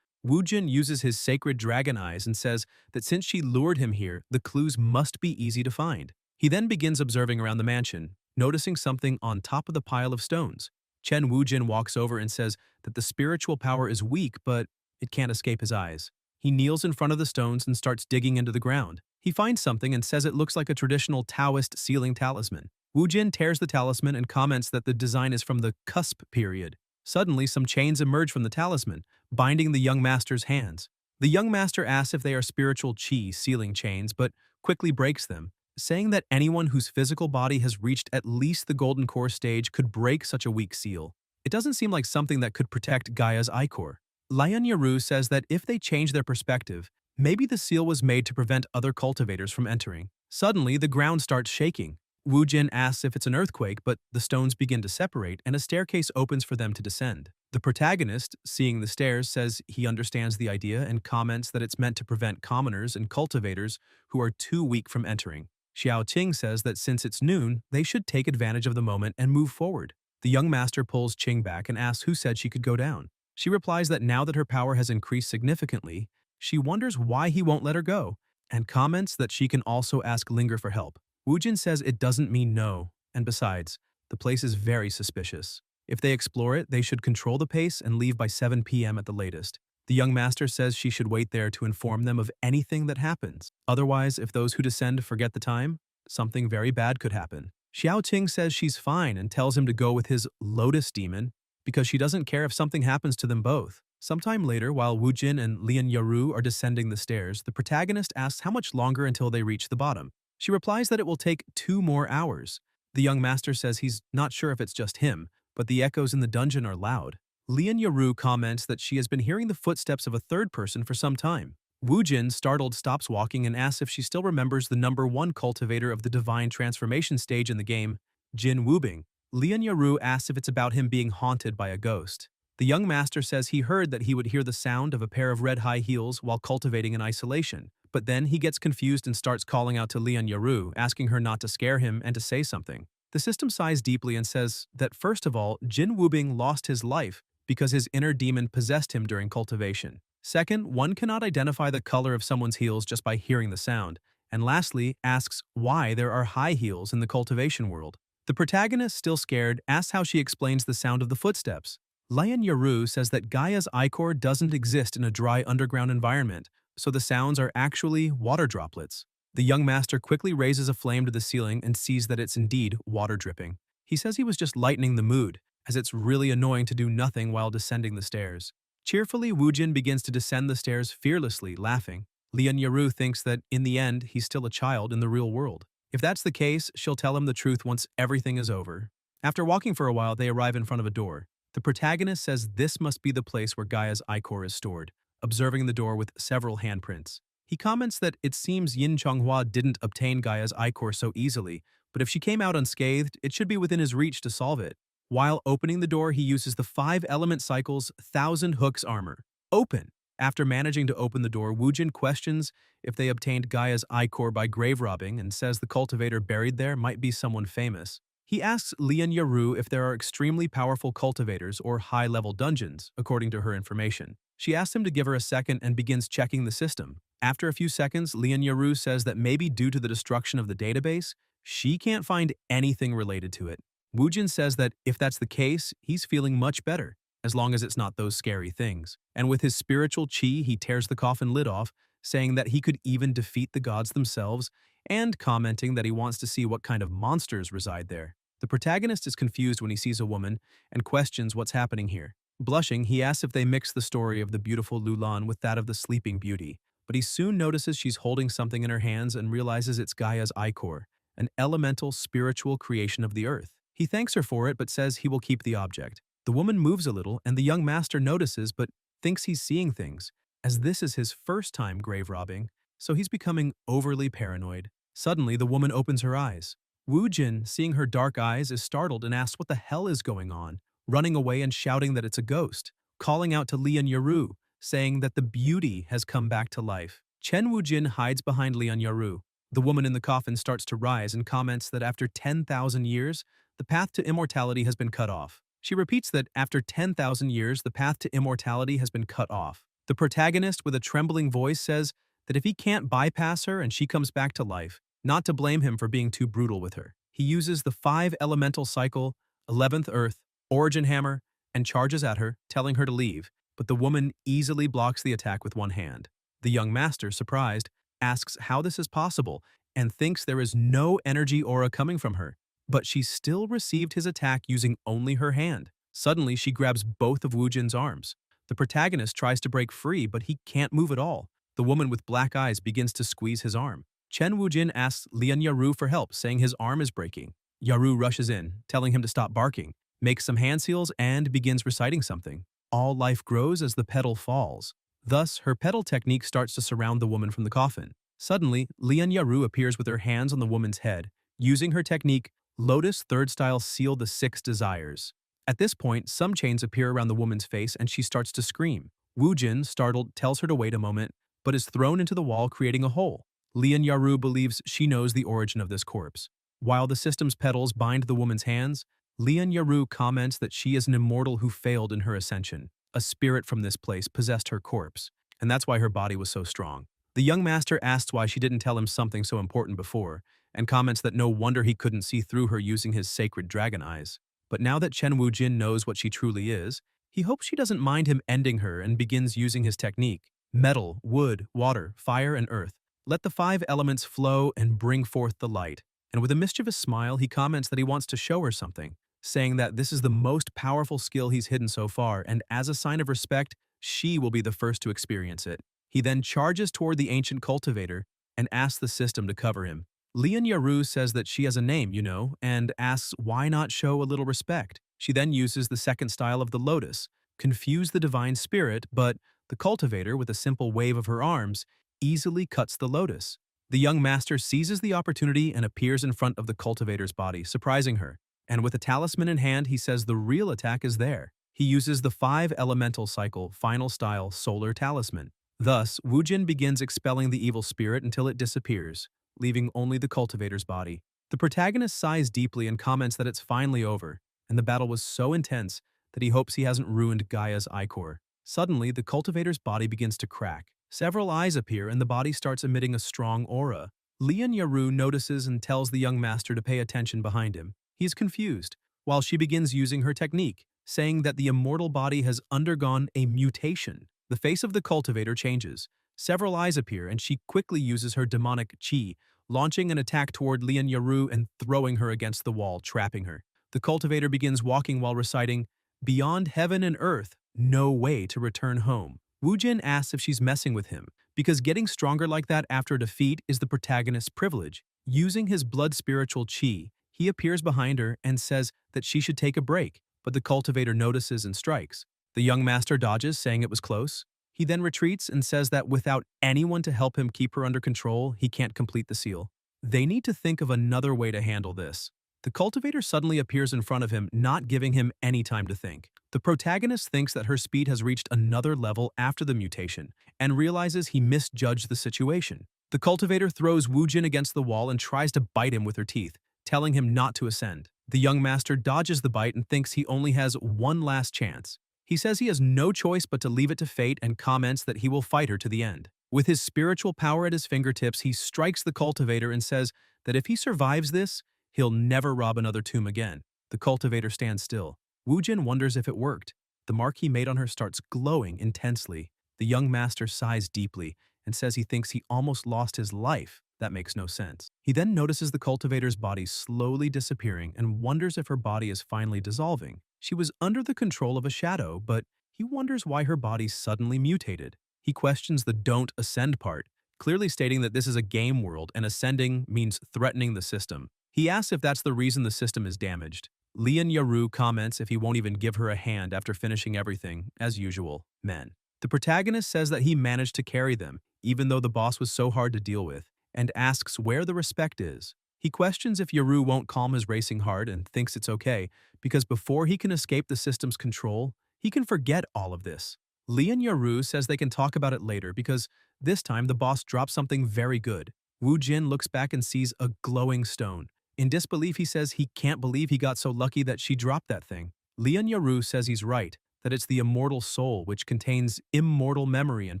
Jin uses his sacred dragon eyes and says that since she lured him here, the clues must be easy to find. He then begins observing around the mansion, noticing something on top of the pile of stones. Chen Jin walks over and says that the spiritual power is weak, but it can't escape his eyes. He kneels in front of the stones and starts digging into the ground. He finds something and says it looks like a traditional Taoist sealing talisman. Jin tears the talisman and comments that the design is from the cusp period. Suddenly, some chains emerge from the talisman, binding the young master's hands. The young master asks if they are spiritual qi sealing chains, but quickly breaks them, saying that anyone whose physical body has reached at least the golden core stage could break such a weak seal. It doesn't seem like something that could protect Gaia's ichor. Lian Yaru says that if they change their perspective, maybe the seal was made to prevent other cultivators from entering. Suddenly, the ground starts shaking. Jin asks if it's an earthquake, but the stones begin to separate and a staircase opens for them to descend. The protagonist, seeing the stairs, says he understands the idea and comments that it's meant to prevent commoners and cultivators who are too weak from entering. Xiao Ting says that since it's noon, they should take advantage of the moment and move forward. The young master pulls Qing back and asks who said she could go down. She replies that now that her power has increased significantly, she wonders why he won't let her go, and comments that she can also ask Linger for help. Jin says it doesn't mean no, and besides, the place is very suspicious. If they explore it, they should control the pace and leave by 7 p.m. at the latest. The young master says she should wait there to inform them of anything that happens. Otherwise, if those who descend forget the time, something very bad could happen. Xiao Ting says she's fine and tells him to go with his lotus demon because she doesn't care if something happens to them both. Sometime later, while Jin and Lian Yaru are descending the stairs, the protagonist asks how much longer until they reach the bottom. She replies that it will take 2 more hours. The young master says he's not sure if it's just him, but the echoes in the dungeon are loud. Lian Yaru comments that she has been hearing the footsteps of a third person for some time. Jin, startled, stops walking and asks if she still remembers the number 1 cultivator of the divine transformation stage in the game, Jin Wubing. Lian Yaru asks if it's about him being haunted by a ghost. The young master says he heard that he would hear the sound of a pair of red high heels while cultivating in isolation. But then he gets confused and starts calling out to Lian Yaru, asking her not to scare him and to say something. The system sighs deeply and says that first of all, Jin Wubing lost his life because his inner demon possessed him during cultivation. Second, one cannot identify the color of someone's heels just by hearing the sound. And lastly, asks why there are high heels in the cultivation world. The protagonist, still scared, asks how she explains the sound of the footsteps. Lian Yaru says that Gaia's ichor doesn't exist in a dry underground environment, so the sounds are actually water droplets. The young master quickly raises a flame to the ceiling and sees that it's indeed water dripping. He says he was just lightening the mood, as it's really annoying to do nothing while descending the stairs. Cheerfully, Jin begins to descend the stairs fearlessly, laughing. Lian Yaru thinks that, in the end, he's still a child in the real world. If that's the case, she'll tell him the truth once everything is over. After walking for a while, they arrive in front of a door. The protagonist says this must be the place where Gaia's ichor is stored, observing the door with several handprints. He comments that it seems Yin Chonghua didn't obtain Gaia's ichor so easily, but if she came out unscathed, it should be within his reach to solve it. While opening the door, he uses the 5-element cycle's 1,000 hooks armor. Open! After managing to open the door, Wujin questions if they obtained Gaia's ichor by grave robbing and says the cultivator buried there might be someone famous. He asks Lian Yaru if there are extremely powerful cultivators or high-level dungeons, according to her information. She asks him to give her a second and begins checking the system. After a few seconds, Lian Yaru says that maybe due to the destruction of the database, she can't find anything related to it. Wujin says that if that's the case, he's feeling much better, as long as it's not those scary things. And with his spiritual chi, he tears the coffin lid off, saying that he could even defeat the gods themselves, and commenting that he wants to see what kind of monsters reside there. The protagonist is confused when he sees a woman and questions what's happening here. Blushing, he asks if they mix the story of the beautiful Lulan with that of the Sleeping Beauty, but he soon notices she's holding something in her hands and realizes it's Gaia's ichor, an elemental spiritual creation of the earth. He thanks her for it but says he will keep the object. The woman moves a little and the young master notices but thinks he's seeing things, as this is his first time grave robbing, so he's becoming overly paranoid. Suddenly, the woman opens her eyes. Wu Jin, seeing her dark eyes, is startled and asks what the hell is going on, running away and shouting that it's a ghost, calling out to Lian Yaru, saying that the beauty has come back to life. Chen Wujin hides behind Lian Yaru. The woman in the coffin starts to rise and comments that after 10,000 years, the path to immortality has been cut off. She repeats that after 10,000 years, the path to immortality has been cut off. The protagonist, with a trembling voice, says that if he can't bypass her and she comes back to life, not to blame him for being too brutal with her. He uses the 5-elemental cycle, 11th Earth, Origin Hammer, and charges at her, telling her to leave, but the woman easily blocks the attack with one hand. The young master, surprised, asks how this is possible and thinks there is no energy aura coming from her, but she still received his attack using only her hand. Suddenly, she grabs both of Wujin's arms. The protagonist tries to break free, but he can't move at all. The woman with black eyes begins to squeeze his arm. Chen Wujin asks Lian Yaru for help, saying his arm is breaking. Yaru rushes in, telling him to stop barking, makes some hand seals, and begins reciting something. All life grows as the petal falls. Thus, her petal technique starts to surround the woman from the coffin. Suddenly, Lian Yaru appears with her hands on the woman's head. Using her technique, Lotus Third Style Seal the 6 Desires. At this point, some chains appear around the woman's face and she starts to scream. Wu Jin, startled, tells her to wait a moment, but is thrown into the wall, creating a hole. Lian Yaru believes she knows the origin of this corpse. While the system's petals bind the woman's hands, Lian Yaru comments that she is an immortal who failed in her ascension. A spirit from this place possessed her corpse, and that's why her body was so strong. The young master asks why she didn't tell him something so important before, and comments that no wonder he couldn't see through her using his sacred dragon eyes. But now that Chen Wujin knows what she truly is, he hopes she doesn't mind him ending her and begins using his technique. Metal, wood, water, fire, and earth. Let the 5 elements flow and bring forth the light. And with a mischievous smile, he comments that he wants to show her something, saying that this is the most powerful skill he's hidden so far, and as a sign of respect, she will be the first to experience it. He then charges toward the ancient cultivator and asks the system to cover him. Lian Yaru says that she has a name, you know, and asks why not show a little respect. She then uses the second style of the lotus, confuse the divine spirit, but the cultivator, with a simple wave of her arms, easily cuts the lotus. The young master seizes the opportunity and appears in front of the cultivator's body, surprising her. And with a talisman in hand, he says the real attack is there. He uses the 5-elemental cycle, final style, solar talisman. Thus, Wujin begins expelling the evil spirit until it disappears, leaving only the cultivator's body. The protagonist sighs deeply and comments that it's finally over, and the battle was so intense that he hopes he hasn't ruined Gaia's ichor. Suddenly, the cultivator's body begins to crack. Several eyes appear and the body starts emitting a strong aura. Lian Yaru notices and tells the young master to pay attention behind him. He is confused, while she begins using her technique, saying that the immortal body has undergone a mutation. The face of the cultivator changes. Several eyes appear and she quickly uses her demonic chi, launching an attack toward Lian Yaru and throwing her against the wall, trapping her. The cultivator begins walking while reciting, "Beyond heaven and earth, no way to return home." Wu Jin asks if she's messing with him, because getting stronger like that after a defeat is the protagonist's privilege. Using his blood spiritual chi, he appears behind her and says that she should take a break, but the cultivator notices and strikes. The young master dodges, saying it was close. He then retreats and says that without anyone to help him keep her under control, he can't complete the seal. They need to think of another way to handle this. The cultivator suddenly appears in front of him, not giving him any time to think. The protagonist thinks that her speed has reached another level after the mutation, and realizes he misjudged the situation. The cultivator throws Wu Jin against the wall and tries to bite him with her teeth, telling him not to ascend. The young master dodges the bite and thinks he only has one last chance. He says he has no choice but to leave it to fate and comments that he will fight her to the end. With his spiritual power at his fingertips, he strikes the cultivator and says that if he survives this, he'll never rob another tomb again. The cultivator stands still. Wu Jin wonders if it worked. The mark he made on her starts glowing intensely. The young master sighs deeply and says he thinks he almost lost his life. That makes no sense. He then notices the cultivator's body slowly disappearing and wonders if her body is finally dissolving. She was under the control of a shadow, but he wonders why her body suddenly mutated. He questions the "don't ascend" part, clearly stating that this is a game world and ascending means threatening the system. He asks if that's the reason the system is damaged. Lian Yaru comments if he won't even give her a hand after finishing everything, as usual, men. The protagonist says that he managed to carry them, even though the boss was so hard to deal with, and asks where the respect is. He questions if Yaru won't calm his racing heart and thinks it's okay, because before he can escape the system's control, he can forget all of this. Lian Yaru says they can talk about it later because this time the boss drops something very good. Wu Jin looks back and sees a glowing stone. In disbelief, he says he can't believe he got so lucky that she dropped that thing. Lian Yaru says he's right, that it's the immortal soul which contains immortal memory and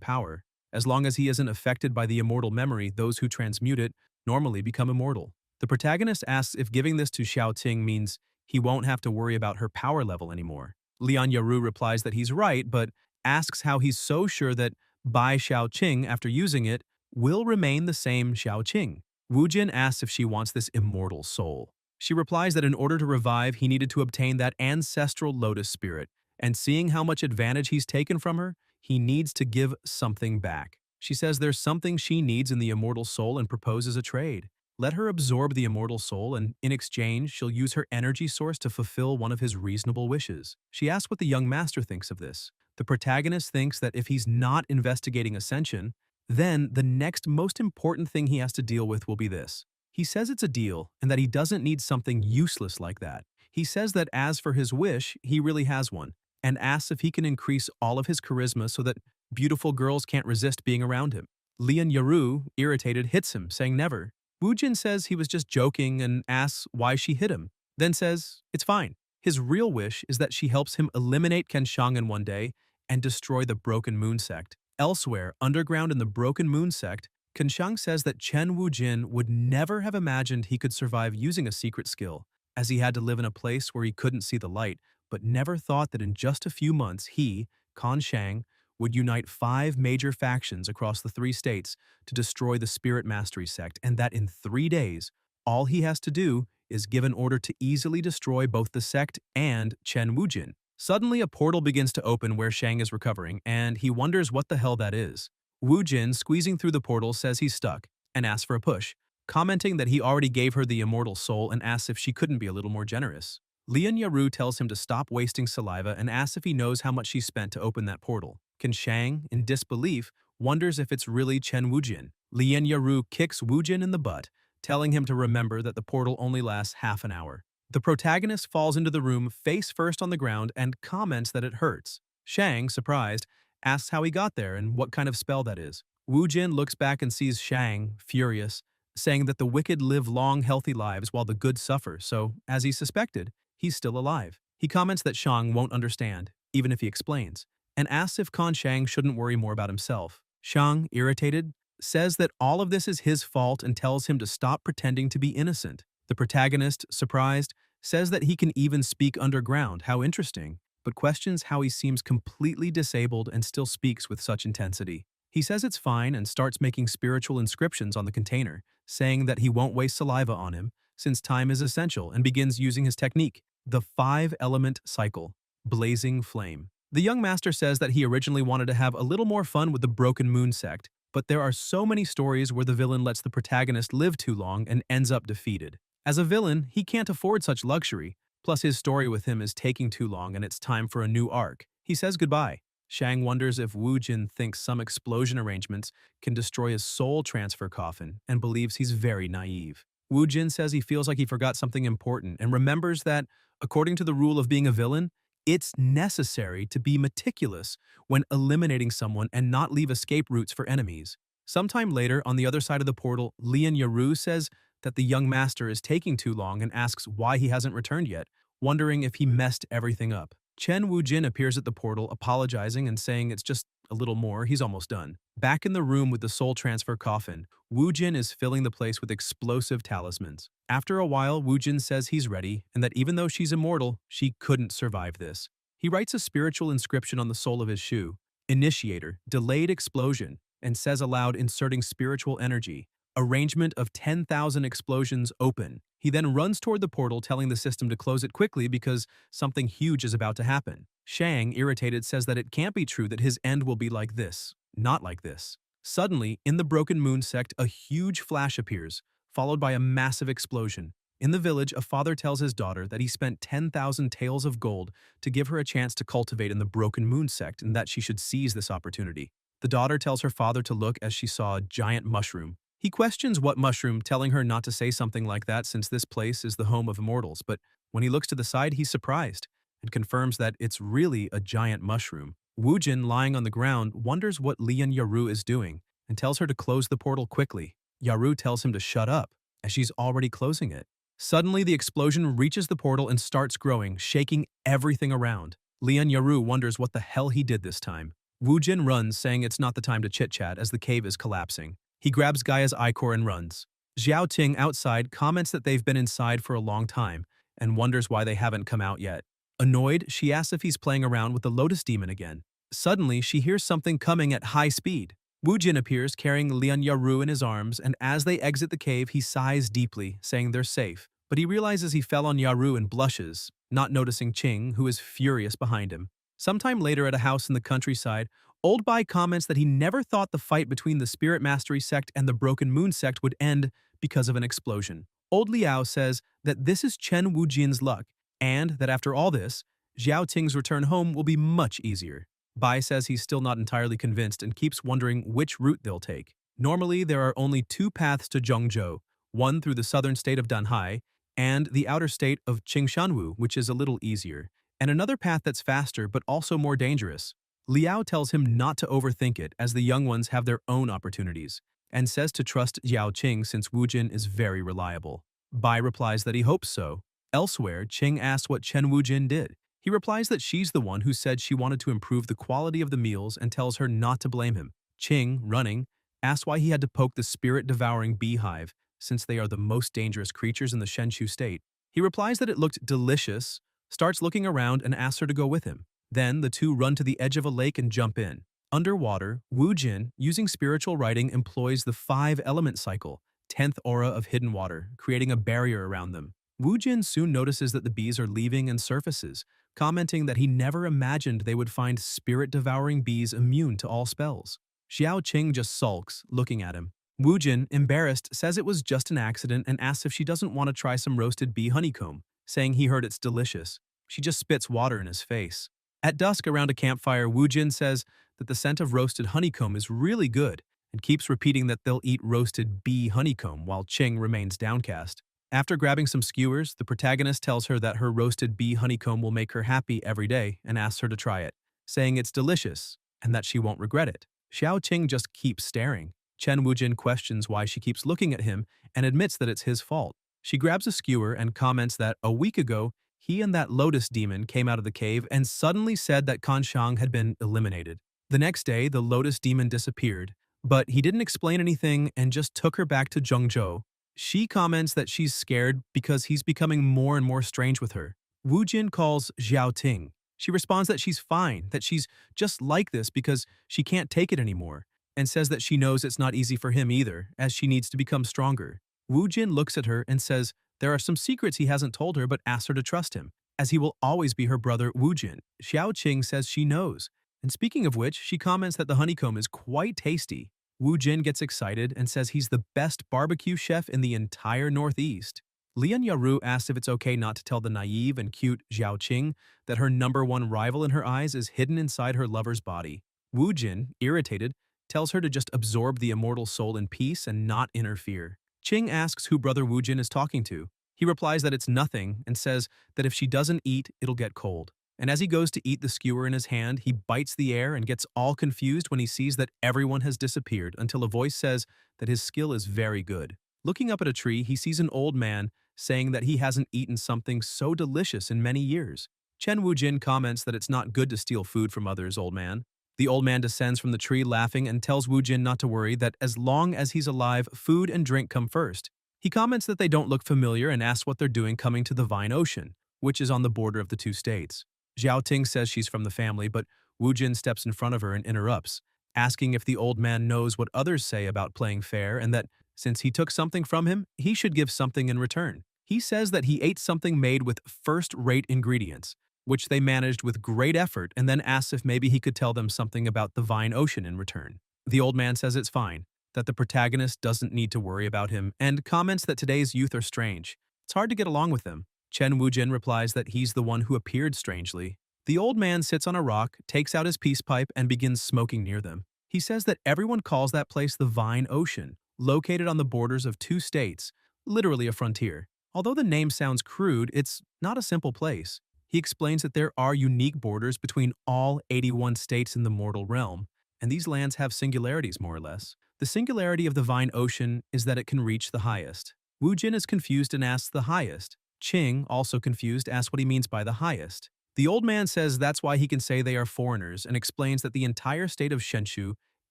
power. As long as he isn't affected by the immortal memory, those who transmute it normally become immortal. The protagonist asks if giving this to Xiao Ting means he won't have to worry about her power level anymore. Lian Yaru replies that he's right, but asks how he's so sure that Bai Xiao Qing, after using it, will remain the same Xiao Qing. Wu Jin asks if she wants this immortal soul. She replies that in order to revive, he needed to obtain that ancestral lotus spirit, and seeing how much advantage he's taken from her, he needs to give something back. She says there's something she needs in the immortal soul and proposes a trade. Let her absorb the immortal soul, and in exchange, she'll use her energy source to fulfill one of his reasonable wishes. She asks what the young master thinks of this. The protagonist thinks that if he's not investigating ascension, then the next most important thing he has to deal with will be this. He says it's a deal and that he doesn't need something useless like that. He says that as for his wish, he really has one, and asks if he can increase all of his charisma so that beautiful girls can't resist being around him. Lian Yaru, irritated, hits him, saying never. Wu Jin says he was just joking and asks why she hit him, then says it's fine. His real wish is that she helps him eliminate Kenshang in one day and destroy the Broken Moon sect. Elsewhere, underground in the Broken Moon sect, Kenshang says that Chen Wujin would never have imagined he could survive using a secret skill, as he had to live in a place where he couldn't see the light, but never thought that in just a few months he, Kanshang, would unite 5 major factions across the 3 states to destroy the Spirit Mastery sect, and that in 3 days, all he has to do is give an order to easily destroy both the sect and Chen Wujin. Suddenly, a portal begins to open where Shang is recovering, and he wonders what the hell that is. Wu Jin, squeezing through the portal, says he's stuck and asks for a push, commenting that he already gave her the immortal soul and asks if she couldn't be a little more generous. Lian Yaru tells him to stop wasting saliva and asks if he knows how much she spent to open that portal. Shang, in disbelief, wonders if it's really Chen Wujin. Lian Yaru kicks Wu Jin in the butt, telling him to remember that the portal only lasts half an hour. The protagonist falls into the room face first on the ground and comments that it hurts. Shang, surprised, asks how he got there and what kind of spell that is. Wu Jin looks back and sees Shang, furious, saying that the wicked live long, healthy lives while the good suffer, so, as he suspected, he's still alive. He comments that Shang won't understand, even if he explains, and asks if Shang shouldn't worry more about himself. Shang, irritated, says that all of this is his fault and tells him to stop pretending to be innocent. The protagonist, surprised, says that he can even speak underground, how interesting, but questions how he seems completely disabled and still speaks with such intensity. He says it's fine and starts making spiritual inscriptions on the container, saying that he won't waste saliva on him, since time is essential, and begins using his technique, the 5-element cycle, blazing flame. The young master says that he originally wanted to have a little more fun with the Broken Moon sect, but there are so many stories where the villain lets the protagonist live too long and ends up defeated. As a villain, he can't afford such luxury, plus his story with him is taking too long and it's time for a new arc. He says goodbye. Shang wonders if Wu Jin thinks some explosion arrangements can destroy his soul transfer coffin and believes he's very naive. Wu Jin says he feels like he forgot something important and remembers that, according to the rule of being a villain, it's necessary to be meticulous when eliminating someone and not leave escape routes for enemies. Sometime later, on the other side of the portal, Lian Yaru says that the young master is taking too long and asks why he hasn't returned yet, wondering if he messed everything up. Chen Wujin appears at the portal, apologizing and saying it's just a little more, he's almost done. Back in the room with the soul transfer coffin, Wujin is filling the place with explosive talismans. After a while, Wujin says he's ready and that even though she's immortal, she couldn't survive this. He writes a spiritual inscription on the sole of his shoe, Initiator, Delayed Explosion, and says aloud, inserting spiritual energy, Arrangement of 10,000 explosions open. He then runs toward the portal, telling the system to close it quickly because something huge is about to happen. Shang, irritated, says that it can't be true that his end will be like this, not like this. Suddenly, in the Broken Moon sect, a huge flash appears, followed by a massive explosion. In the village, a father tells his daughter that he spent 10,000 taels of gold to give her a chance to cultivate in the Broken Moon sect and that she should seize this opportunity. The daughter tells her father to look as she saw a giant mushroom. He questions what mushroom, telling her not to say something like that since this place is the home of immortals, but when he looks to the side, he's surprised and confirms that it's really a giant mushroom. Wujin, lying on the ground, wonders what Lian Yaru is doing and tells her to close the portal quickly. Yaru tells him to shut up, as she's already closing it. Suddenly, the explosion reaches the portal and starts growing, shaking everything around. Lian Yaru wonders what the hell he did this time. Wujin runs, saying it's not the time to chit-chat as the cave is collapsing. He grabs Gaia's ichor and runs. Xiao Ting, outside, comments that they've been inside for a long time and wonders why they haven't come out yet. Annoyed, she asks if he's playing around with the Lotus Demon again. Suddenly, she hears something coming at high speed. Wu Jin appears carrying Lian Yaru in his arms, and as they exit the cave, he sighs deeply, saying they're safe. But he realizes he fell on Yaru and blushes, not noticing Qing, who is furious behind him. Sometime later at a house in the countryside, Old Bai comments that he never thought the fight between the Spirit Mastery sect and the Broken Moon sect would end because of an explosion. Old Liao says that this is Chen Wujin's luck, and that after all this, Xiao Ting's return home will be much easier. Bai says he's still not entirely convinced and keeps wondering which route they'll take. Normally, there are only two paths to Zhengzhou, one through the southern state of Danhai, and the outer state of Qingshanwu, which is a little easier, and another path that's faster but also more dangerous. Liao tells him not to overthink it as the young ones have their own opportunities, and says to trust Yao Qing since Wujin is very reliable. Bai replies that he hopes so. Elsewhere, Qing asks what Chen Wujin did. He replies that she's the one who said she wanted to improve the quality of the meals and tells her not to blame him. Qing, running, asks why he had to poke the spirit-devouring beehive since they are the most dangerous creatures in the Shenshu state. He replies that it looked delicious, starts looking around and asks her to go with him. Then the two run to the edge of a lake and jump in. Underwater, Wu Jin, using spiritual writing, employs the 5-element cycle, 10th aura of hidden water, creating a barrier around them. Wu Jin soon notices that the bees are leaving and surfaces, commenting that he never imagined they would find spirit-devouring bees immune to all spells. Xiao Qing just sulks, looking at him. Wu Jin, embarrassed, says it was just an accident and asks if she doesn't want to try some roasted bee honeycomb, saying he heard it's delicious. She just spits water in his face. At dusk around a campfire, Wu Jin says that the scent of roasted honeycomb is really good and keeps repeating that they'll eat roasted bee honeycomb while Qing remains downcast. After grabbing some skewers, the protagonist tells her that her roasted bee honeycomb will make her happy every day and asks her to try it, saying it's delicious and that she won't regret it. Xiao Qing just keeps staring. Chen Wujin questions why she keeps looking at him and admits that it's his fault. She grabs a skewer and comments that a week ago, he and that Lotus Demon came out of the cave and suddenly said that Kanshang had been eliminated. The next day, the Lotus Demon disappeared, but he didn't explain anything and just took her back to Zhengzhou. She comments that she's scared because he's becoming more and more strange with her. Wu Jin calls Xiao Ting. She responds that she's fine, that she's just like this because she can't take it anymore, and says that she knows it's not easy for him either, as she needs to become stronger. Wu Jin looks at her and says there are some secrets he hasn't told her but asks her to trust him, as he will always be her brother Wu Jin. Xiao Qing says she knows. And speaking of which, she comments that the honeycomb is quite tasty. Wu Jin gets excited and says he's the best barbecue chef in the entire Northeast. Lian Yaru asks if it's okay not to tell the naive and cute Zhao Qing that her number one rival in her eyes is hidden inside her lover's body. Wu Jin, irritated, tells her to just absorb the immortal soul in peace and not interfere. Qing asks who brother Wu Jin is talking to. He replies that it's nothing and says that if she doesn't eat, it'll get cold. And as he goes to eat the skewer in his hand, he bites the air and gets all confused when he sees that everyone has disappeared until a voice says that his skill is very good. Looking up at a tree, he sees an old man saying that he hasn't eaten something so delicious in many years. Chen Wujin comments that it's not good to steal food from others, old man. The old man descends from the tree laughing and tells Wujin not to worry, that as long as he's alive, food and drink come first. He comments that they don't look familiar and asks what they're doing coming to the Vine Ocean, which is on the border of the two states. Zhao Ting says she's from the family, but Wujin steps in front of her and interrupts, asking if the old man knows what others say about playing fair and that since he took something from him, he should give something in return. He says that he ate something made with first-rate ingredients, which they managed with great effort, and then asks if maybe he could tell them something about the Vine Ocean in return. The old man says it's fine, that the protagonist doesn't need to worry about him, and comments that today's youth are strange. It's hard to get along with them. Chen Wujin replies that he's the one who appeared strangely. The old man sits on a rock, takes out his peace pipe, and begins smoking near them. He says that everyone calls that place the Vine Ocean, located on the borders of two states, literally a frontier. Although the name sounds crude, it's not a simple place. He explains that there are unique borders between all 81 states in the mortal realm, and these lands have singularities more or less. The singularity of the Vine Ocean is that it can reach the highest. Wu Jin is confused and asks the highest. Qing, also confused, asks what he means by the highest. The old man says that's why he can say they are foreigners and explains that the entire state of Shenshu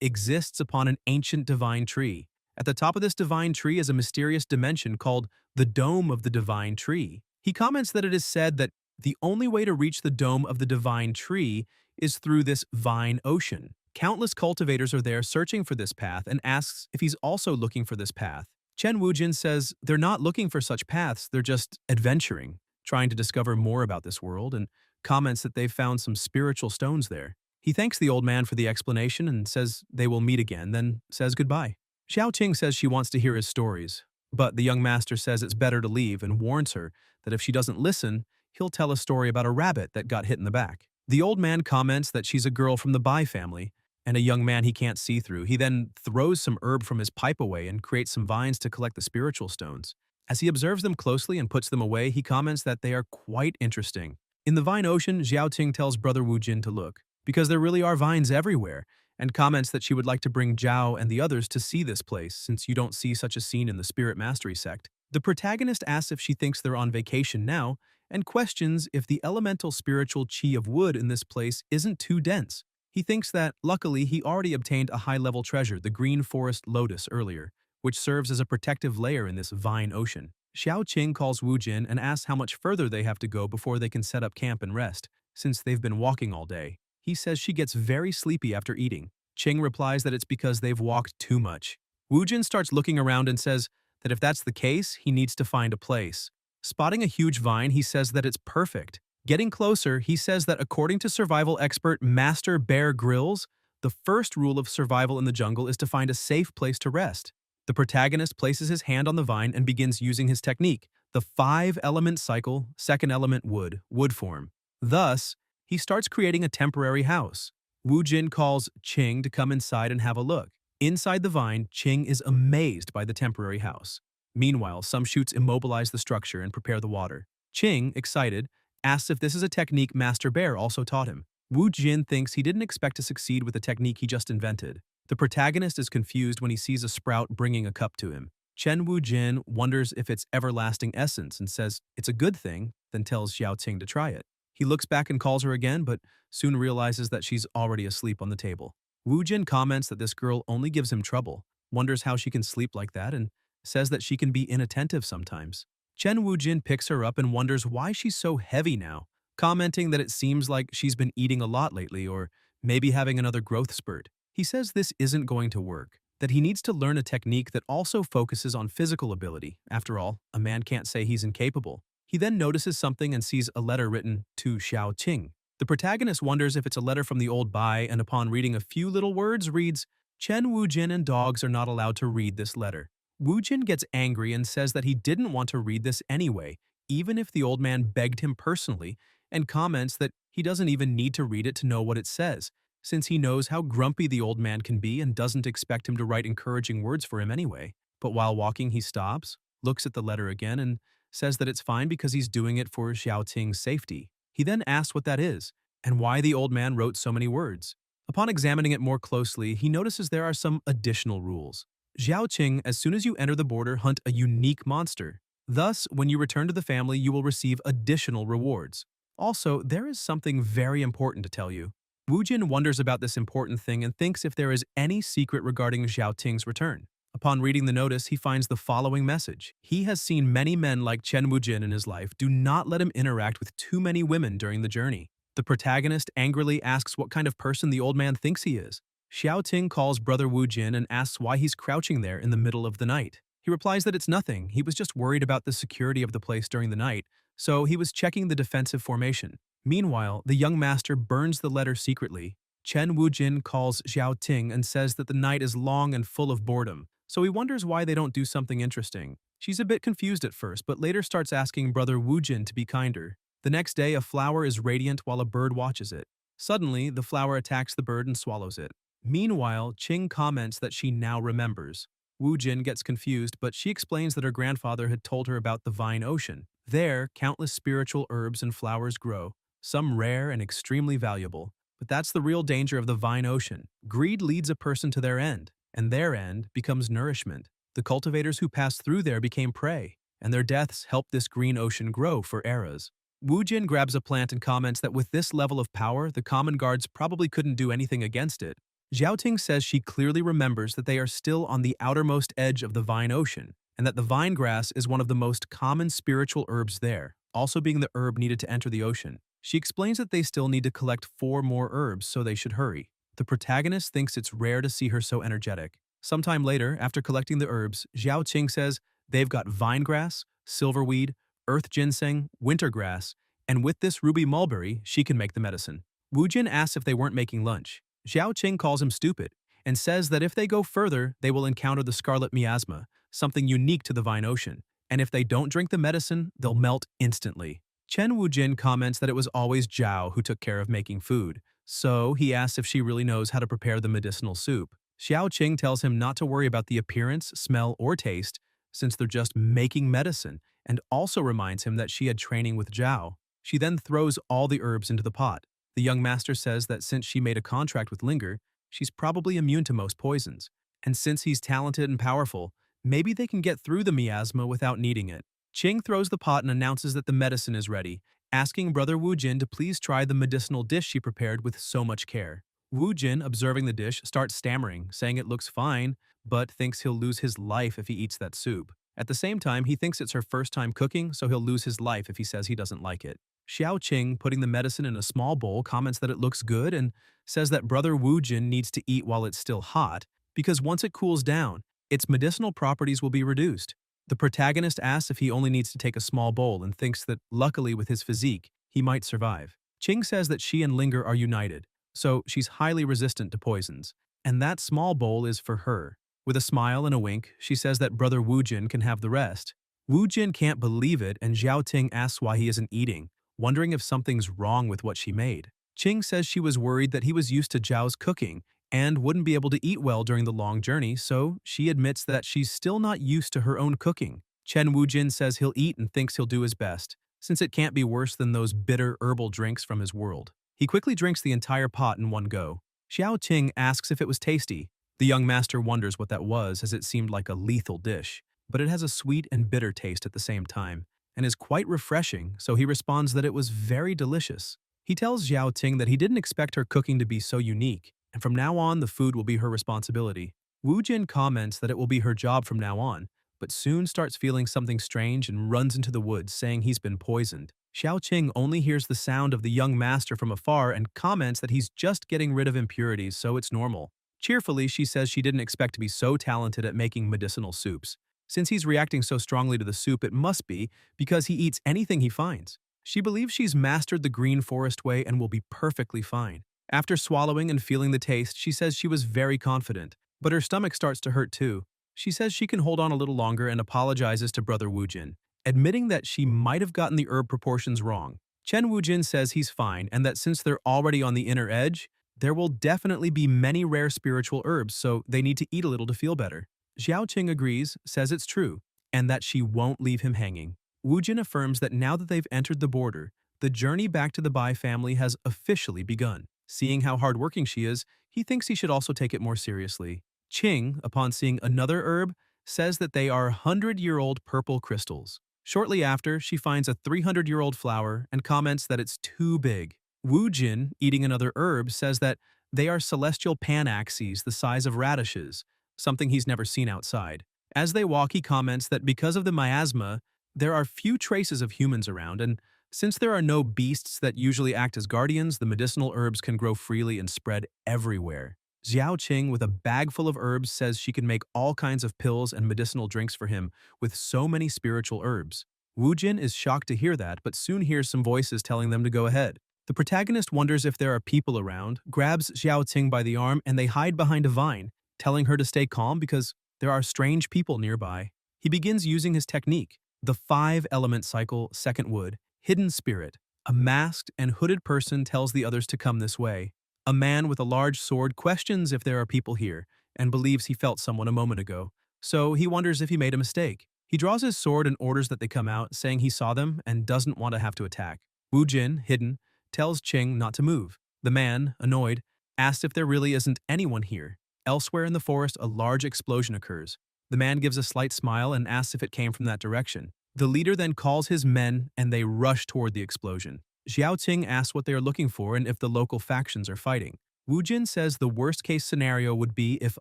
exists upon an ancient divine tree. At the top of this divine tree is a mysterious dimension called the Dome of the Divine Tree. He comments that it is said that the only way to reach the Dome of the Divine Tree is through this Vine Ocean. Countless cultivators are there searching for this path and asks if he's also looking for this path. Chen Wujin says they're not looking for such paths, they're just adventuring, trying to discover more about this world, and comments that they've found some spiritual stones there. He thanks the old man for the explanation and says they will meet again, then says goodbye. Xiao Qing says she wants to hear his stories, but the young master says it's better to leave and warns her that if she doesn't listen, he'll tell a story about a rabbit that got hit in the back. The old man comments that she's a girl from the Bai family and a young man he can't see through. He then throws some herb from his pipe away and creates some vines to collect the spiritual stones. As he observes them closely and puts them away, he comments that they are quite interesting. In the Vine Ocean, Xiao Ting tells Brother Wu Jin to look, because there really are vines everywhere, and comments that she would like to bring Zhao and the others to see this place since you don't see such a scene in the Spirit Mastery sect. The protagonist asks if she thinks they're on vacation now, and questions if the elemental spiritual chi of wood in this place isn't too dense. He thinks that, luckily, he already obtained a high-level treasure, the Green Forest Lotus, earlier, which serves as a protective layer in this Vine Ocean. Xiao Qing calls Wu Jin and asks how much further they have to go before they can set up camp and rest, since they've been walking all day. He says she gets very sleepy after eating. Qing replies that it's because they've walked too much. Wu Jin starts looking around and says that if that's the case, he needs to find a place. Spotting a huge vine, he says that it's perfect. Getting closer, he says that according to survival expert Master Bear Grylls, the first rule of survival in the jungle is to find a safe place to rest. The protagonist places his hand on the vine and begins using his technique, the 5-element cycle, second element wood form. Thus, he starts creating a temporary house. Wu Jin calls Qing to come inside and have a look. Inside the vine, Qing is amazed by the temporary house. Meanwhile, some shoots immobilize the structure and prepare the water. Qing, excited, asks if this is a technique Master Bear also taught him. Wu Jin thinks he didn't expect to succeed with the technique he just invented. The protagonist is confused when he sees a sprout bringing a cup to him. Chen Wu Jin wonders if it's everlasting essence and says it's a good thing, then tells Xiao Ting to try it. He looks back and calls her again, but soon realizes that she's already asleep on the table. Wu Jin comments that this girl only gives him trouble, wonders how she can sleep like that, and says that she can be inattentive sometimes. Chen Wu Jin picks her up and wonders why she's so heavy now, commenting that it seems like she's been eating a lot lately or maybe having another growth spurt. He says this isn't going to work, that he needs to learn a technique that also focuses on physical ability. After all, a man can't say he's incapable. He then notices something and sees a letter written to Xiao Qing. The protagonist wonders if it's a letter from the old Bai, and upon reading a few little words reads, Chen Wu Jin and dogs are not allowed to read this letter. Wu Jin gets angry and says that he didn't want to read this anyway, even if the old man begged him personally, and comments that he doesn't even need to read it to know what it says, since he knows how grumpy the old man can be and doesn't expect him to write encouraging words for him anyway. But while walking, he stops, looks at the letter again, and says that it's fine because he's doing it for Xiao Ting's safety. He then asks what that is, and why the old man wrote so many words. Upon examining it more closely, he notices there are some additional rules. Xiaoqing, as soon as you enter the border, hunt a unique monster. Thus, when you return to the family, you will receive additional rewards. Also, there is something very important to tell you. Wu Jin wonders about this important thing and thinks if there is any secret regarding Xiao Ting's return. Upon reading the notice, he finds the following message. He has seen many men like Chen Wujin in his life. Do not let him interact with too many women during the journey. The protagonist angrily asks what kind of person the old man thinks he is. Xiao Ting calls brother Wu Jin and asks why he's crouching there in the middle of the night. He replies that it's nothing, he was just worried about the security of the place during the night, so he was checking the defensive formation. Meanwhile, the young master burns the letter secretly. Chen Wu Jin calls Xiao Ting and says that the night is long and full of boredom, so he wonders why they don't do something interesting. She's a bit confused at first, but later starts asking brother Wu Jin to be kinder. The next day, a flower is radiant while a bird watches it. Suddenly, the flower attacks the bird and swallows it. Meanwhile, Qing comments that she now remembers. Wu Jin gets confused, but she explains that her grandfather had told her about the vine ocean. There, countless spiritual herbs and flowers grow, some rare and extremely valuable. But that's the real danger of the vine ocean. Greed leads a person to their end, and their end becomes nourishment. The cultivators who passed through there became prey, and their deaths helped this green ocean grow for eras. Wu Jin grabs a plant and comments that with this level of power, the common guards probably couldn't do anything against it. Xiaoting says she clearly remembers that they are still on the outermost edge of the vine ocean, and that the vine grass is one of the most common spiritual herbs there, also being the herb needed to enter the ocean. She explains that they still need to collect 4 more herbs, so they should hurry. The protagonist thinks it's rare to see her so energetic. Sometime later, after collecting the herbs, Xiao Qing says they've got vine grass, silverweed, earth ginseng, winter grass, and with this ruby mulberry, she can make the medicine. Wu Jin asks if they weren't making lunch. Xiao Qing calls him stupid and says that if they go further, they will encounter the scarlet miasma, something unique to the vine ocean, and if they don't drink the medicine, they'll melt instantly. Chen Wujin comments that it was always Zhao who took care of making food, so he asks if she really knows how to prepare the medicinal soup. Xiao Qing tells him not to worry about the appearance, smell, or taste, since they're just making medicine, and also reminds him that she had training with Zhao. She then throws all the herbs into the pot. The young master says that since she made a contract with Linger, she's probably immune to most poisons. And since he's talented and powerful, maybe they can get through the miasma without needing it. Qing throws the pot and announces that the medicine is ready, asking brother Wu Jin to please try the medicinal dish she prepared with so much care. Wu Jin, observing the dish, starts stammering, saying it looks fine, but thinks he'll lose his life if he eats that soup. At the same time, he thinks it's her first time cooking, so he'll lose his life if he says he doesn't like it. Xiao Qing, putting the medicine in a small bowl, comments that it looks good and says that brother Wu Jin needs to eat while it's still hot, because once it cools down, its medicinal properties will be reduced. The protagonist asks if he only needs to take a small bowl and thinks that, luckily with his physique, he might survive. Qing says that she and Linger are united, so she's highly resistant to poisons, and that small bowl is for her. With a smile and a wink, she says that brother Wu Jin can have the rest. Wu Jin can't believe it, and Xiao Ting asks why he isn't eating, wondering if something's wrong with what she made. Qing says she was worried that he was used to Zhao's cooking and wouldn't be able to eat well during the long journey, so she admits that she's still not used to her own cooking. Chen Wujin says he'll eat and thinks he'll do his best, since it can't be worse than those bitter herbal drinks from his world. He quickly drinks the entire pot in one go. Xiao Ting asks if it was tasty. The young master wonders what that was, as it seemed like a lethal dish, but it has a sweet and bitter taste at the same time, and is quite refreshing, so he responds that it was very delicious. He tells Xiao Ting that he didn't expect her cooking to be so unique, and from now on the food will be her responsibility. Wu Jin comments that it will be her job from now on, but soon starts feeling something strange and runs into the woods saying he's been poisoned. Xiao Qing only hears the sound of the young master from afar and comments that he's just getting rid of impurities, so it's normal. Cheerfully, she says she didn't expect to be so talented at making medicinal soups. Since he's reacting so strongly to the soup, it must be because he eats anything he finds. She believes she's mastered the green forest way and will be perfectly fine. After swallowing and feeling the taste, she says she was very confident, but her stomach starts to hurt too. She says she can hold on a little longer and apologizes to Brother Woojin, admitting that she might have gotten the herb proportions wrong. Chen Woojin says he's fine and that since they're already on the inner edge, there will definitely be many rare spiritual herbs, so they need to eat a little to feel better. Xiao Qing agrees, says it's true, and that she won't leave him hanging. Woojin affirms that now that they've entered the border, the journey back to the Bai family has officially begun. Seeing how hardworking she is, he thinks he should also take it more seriously. Qing, upon seeing another herb, says that they are 100-year-old purple crystals. Shortly after, she finds a 300-year-old flower and comments that it's too big. Wu Jin, eating another herb, says that they are celestial panaxes the size of radishes, something he's never seen outside. As they walk, he comments that because of the miasma, there are few traces of humans around, and since there are no beasts that usually act as guardians, the medicinal herbs can grow freely and spread everywhere. Xiao Qing, with a bag full of herbs, says she can make all kinds of pills and medicinal drinks for him with so many spiritual herbs. Wu Jin is shocked to hear that, but soon hears some voices telling them to go ahead. The protagonist wonders if there are people around, grabs Xiao Qing by the arm, and they hide behind a vine, telling her to stay calm because there are strange people nearby. He begins using his technique, the 5-element cycle, second wood, hidden spirit. A masked and hooded person tells the others to come this way. A man with a large sword questions if there are people here and believes he felt someone a moment ago, so he wonders if he made a mistake. He draws his sword and orders that they come out, saying he saw them and doesn't want to have to attack. Wu Jin, hidden, tells Qing not to move. The man, annoyed, asks if there really isn't anyone here. Elsewhere in the forest, a large explosion occurs. The man gives a slight smile and asks if it came from that direction. The leader then calls his men and they rush toward the explosion. Xiao Qing asks what they are looking for and if the local factions are fighting. Wu Jin says the worst-case scenario would be if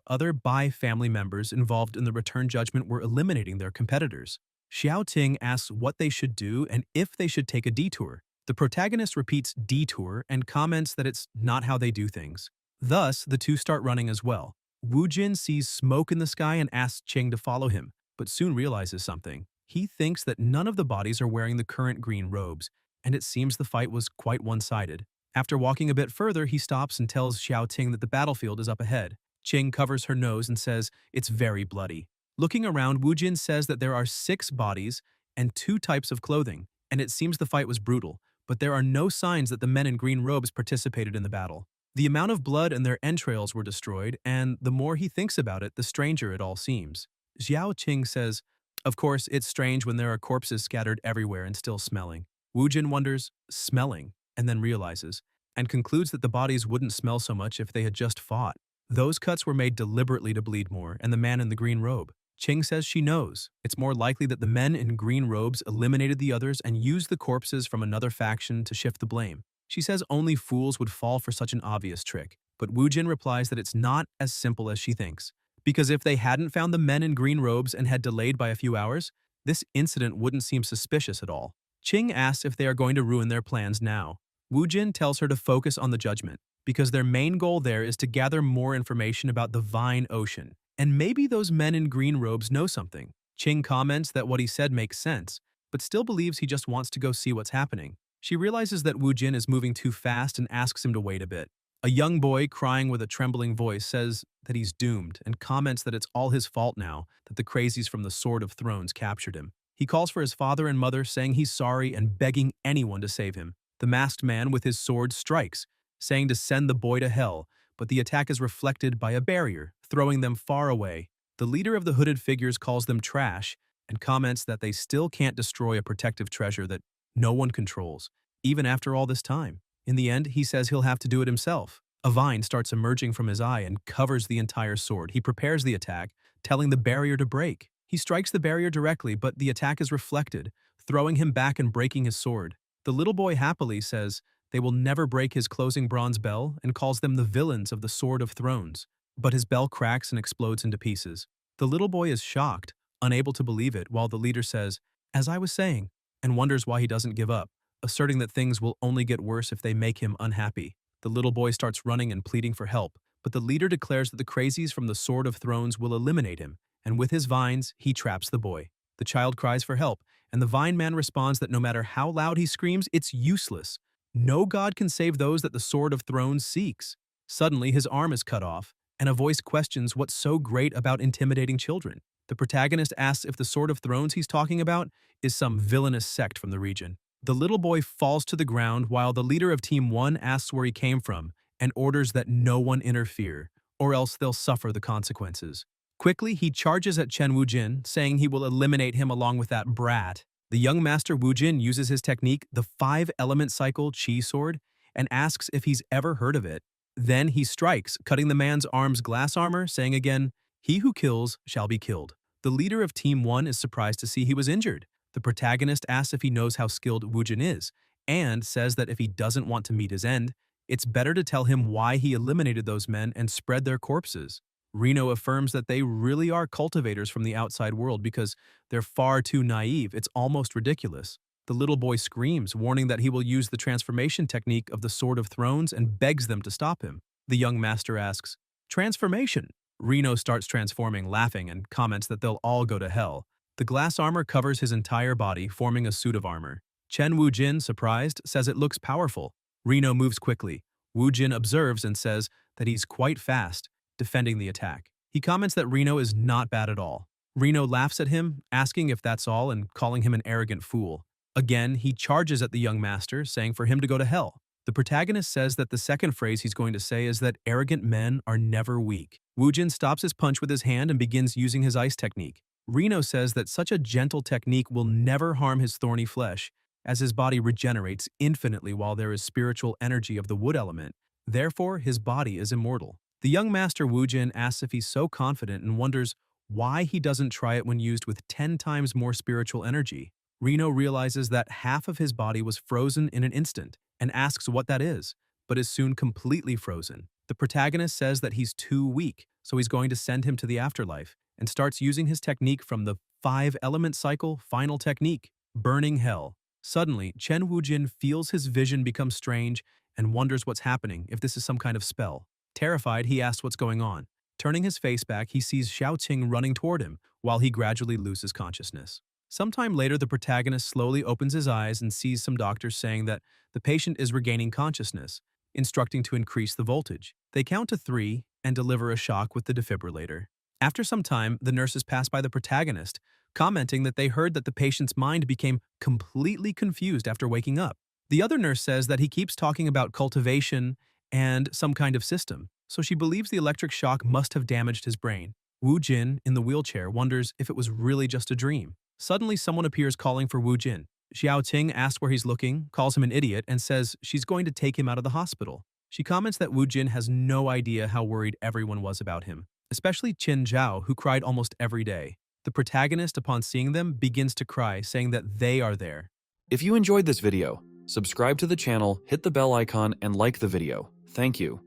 other Bai family members involved in the return judgment were eliminating their competitors. Xiao Ting asks what they should do and if they should take a detour. The protagonist repeats detour and comments that it's not how they do things. Thus, the two start running as well. Wu Jin sees smoke in the sky and asks Qing to follow him, but soon realizes something. He thinks that none of the bodies are wearing the current green robes, and it seems the fight was quite one-sided. After walking a bit further, he stops and tells Xiao Ting that the battlefield is up ahead. Qing covers her nose and says it's very bloody. Looking around, Wu Jin says that there are 6 bodies and 2 types of clothing, and it seems the fight was brutal, but there are no signs that the men in green robes participated in the battle. The amount of blood and their entrails were destroyed, and the more he thinks about it, the stranger it all seems. Xiao Qing says, of course, it's strange when there are corpses scattered everywhere and still smelling. Wu Jin wonders, smelling, and then realizes, and concludes that the bodies wouldn't smell so much if they had just fought. Those cuts were made deliberately to bleed more, and the man in the green robe. Qing says she knows. It's more likely that the men in green robes eliminated the others and used the corpses from another faction to shift the blame. She says only fools would fall for such an obvious trick, but Wu Jin replies that it's not as simple as she thinks. Because if they hadn't found the men in green robes and had delayed by a few hours, this incident wouldn't seem suspicious at all. Qing asks if they are going to ruin their plans now. Wu Jin tells her to focus on the judgment, because their main goal there is to gather more information about the Vine Ocean, and maybe those men in green robes know something. Qing comments that what he said makes sense, but still believes he just wants to go see what's happening. She realizes that Wu Jin is moving too fast and asks him to wait a bit. A young boy, crying with a trembling voice, says that he's doomed and comments that it's all his fault now that the crazies from the Sword of Thrones captured him. He calls for his father and mother, saying he's sorry and begging anyone to save him. The masked man with his sword strikes, saying to send the boy to hell, but the attack is reflected by a barrier, throwing them far away. The leader of the hooded figures calls them trash and comments that they still can't destroy a protective treasure that no one controls, even after all this time. In the end, he says he'll have to do it himself. A vine starts emerging from his eye and covers the entire sword. He prepares the attack, telling the barrier to break. He strikes the barrier directly, but the attack is reflected, throwing him back and breaking his sword. The little boy happily says they will never break his closing bronze bell and calls them the villains of the Sword of Thrones. But his bell cracks and explodes into pieces. The little boy is shocked, unable to believe it, while the leader says, "As I was saying," and wonders why he doesn't give up, asserting that things will only get worse if they make him unhappy. The little boy starts running and pleading for help, but the leader declares that the crazies from the Sword of Thrones will eliminate him, and with his vines, he traps the boy. The child cries for help, and the vine man responds that no matter how loud he screams, it's useless. No god can save those that the Sword of Thrones seeks. Suddenly, his arm is cut off, and a voice questions what's so great about intimidating children. The protagonist asks if the Sword of Thrones he's talking about is some villainous sect from the region. The little boy falls to the ground while the leader of Team 1 asks where he came from and orders that no one interfere, or else they'll suffer the consequences. Quickly, he charges at Chen Wujin, saying he will eliminate him along with that brat. The young master Wujin uses his technique, the 5-element cycle Qi sword, and asks if he's ever heard of it. Then he strikes, cutting the man's arm's glass armor, saying again, "He who kills shall be killed." The leader of Team 1 is surprised to see he was injured. The protagonist asks if he knows how skilled Wujin is, and says that if he doesn't want to meet his end, it's better to tell him why he eliminated those men and spread their corpses. Reno affirms that they really are cultivators from the outside world because they're far too naive, it's almost ridiculous. The little boy screams, warning that he will use the transformation technique of the Sword of Thrones and begs them to stop him. The young master asks, "Transformation?" Reno starts transforming, laughing, and comments that they'll all go to hell. The glass armor covers his entire body, forming a suit of armor. Chen Wujin, surprised, says it looks powerful. Reno moves quickly. Wujin observes and says that he's quite fast, defending the attack. He comments that Reno is not bad at all. Reno laughs at him, asking if that's all and calling him an arrogant fool. Again, he charges at the young master, saying for him to go to hell. The protagonist says that the second phrase he's going to say is that arrogant men are never weak. Wujin stops his punch with his hand and begins using his ice technique. Reno says that such a gentle technique will never harm his thorny flesh, as his body regenerates infinitely while there is spiritual energy of the wood element. Therefore, his body is immortal. The young master Wujin asks if he's so confident and wonders why he doesn't try it when used with 10 times more spiritual energy. Reno realizes that half of his body was frozen in an instant and asks what that is, but is soon completely frozen. The protagonist says that he's too weak, so he's going to send him to the afterlife, and starts using his technique from the 5-element cycle final technique, burning hell. Suddenly, Chen Wujin feels his vision become strange and wonders what's happening, if this is some kind of spell. Terrified, he asks what's going on. Turning his face back, he sees Xiaoqing running toward him, while he gradually loses consciousness. Sometime later, the protagonist slowly opens his eyes and sees some doctors saying that the patient is regaining consciousness, instructing to increase the voltage. They count to 3 and deliver a shock with the defibrillator. After some time, the nurses pass by the protagonist, commenting that they heard that the patient's mind became completely confused after waking up. The other nurse says that he keeps talking about cultivation and some kind of system, so she believes the electric shock must have damaged his brain. Wu Jin, in the wheelchair, wonders if it was really just a dream. Suddenly, someone appears calling for Wu Jin. Xiao Ting asks where he's looking, calls him an idiot, and says she's going to take him out of the hospital. She comments that Wu Jin has no idea how worried everyone was about him, especially Qin Zhao, who cried almost every day. The protagonist, upon seeing them, begins to cry, saying that they are there. If you enjoyed this video, subscribe to the channel, hit the bell icon, and like the video. Thank you.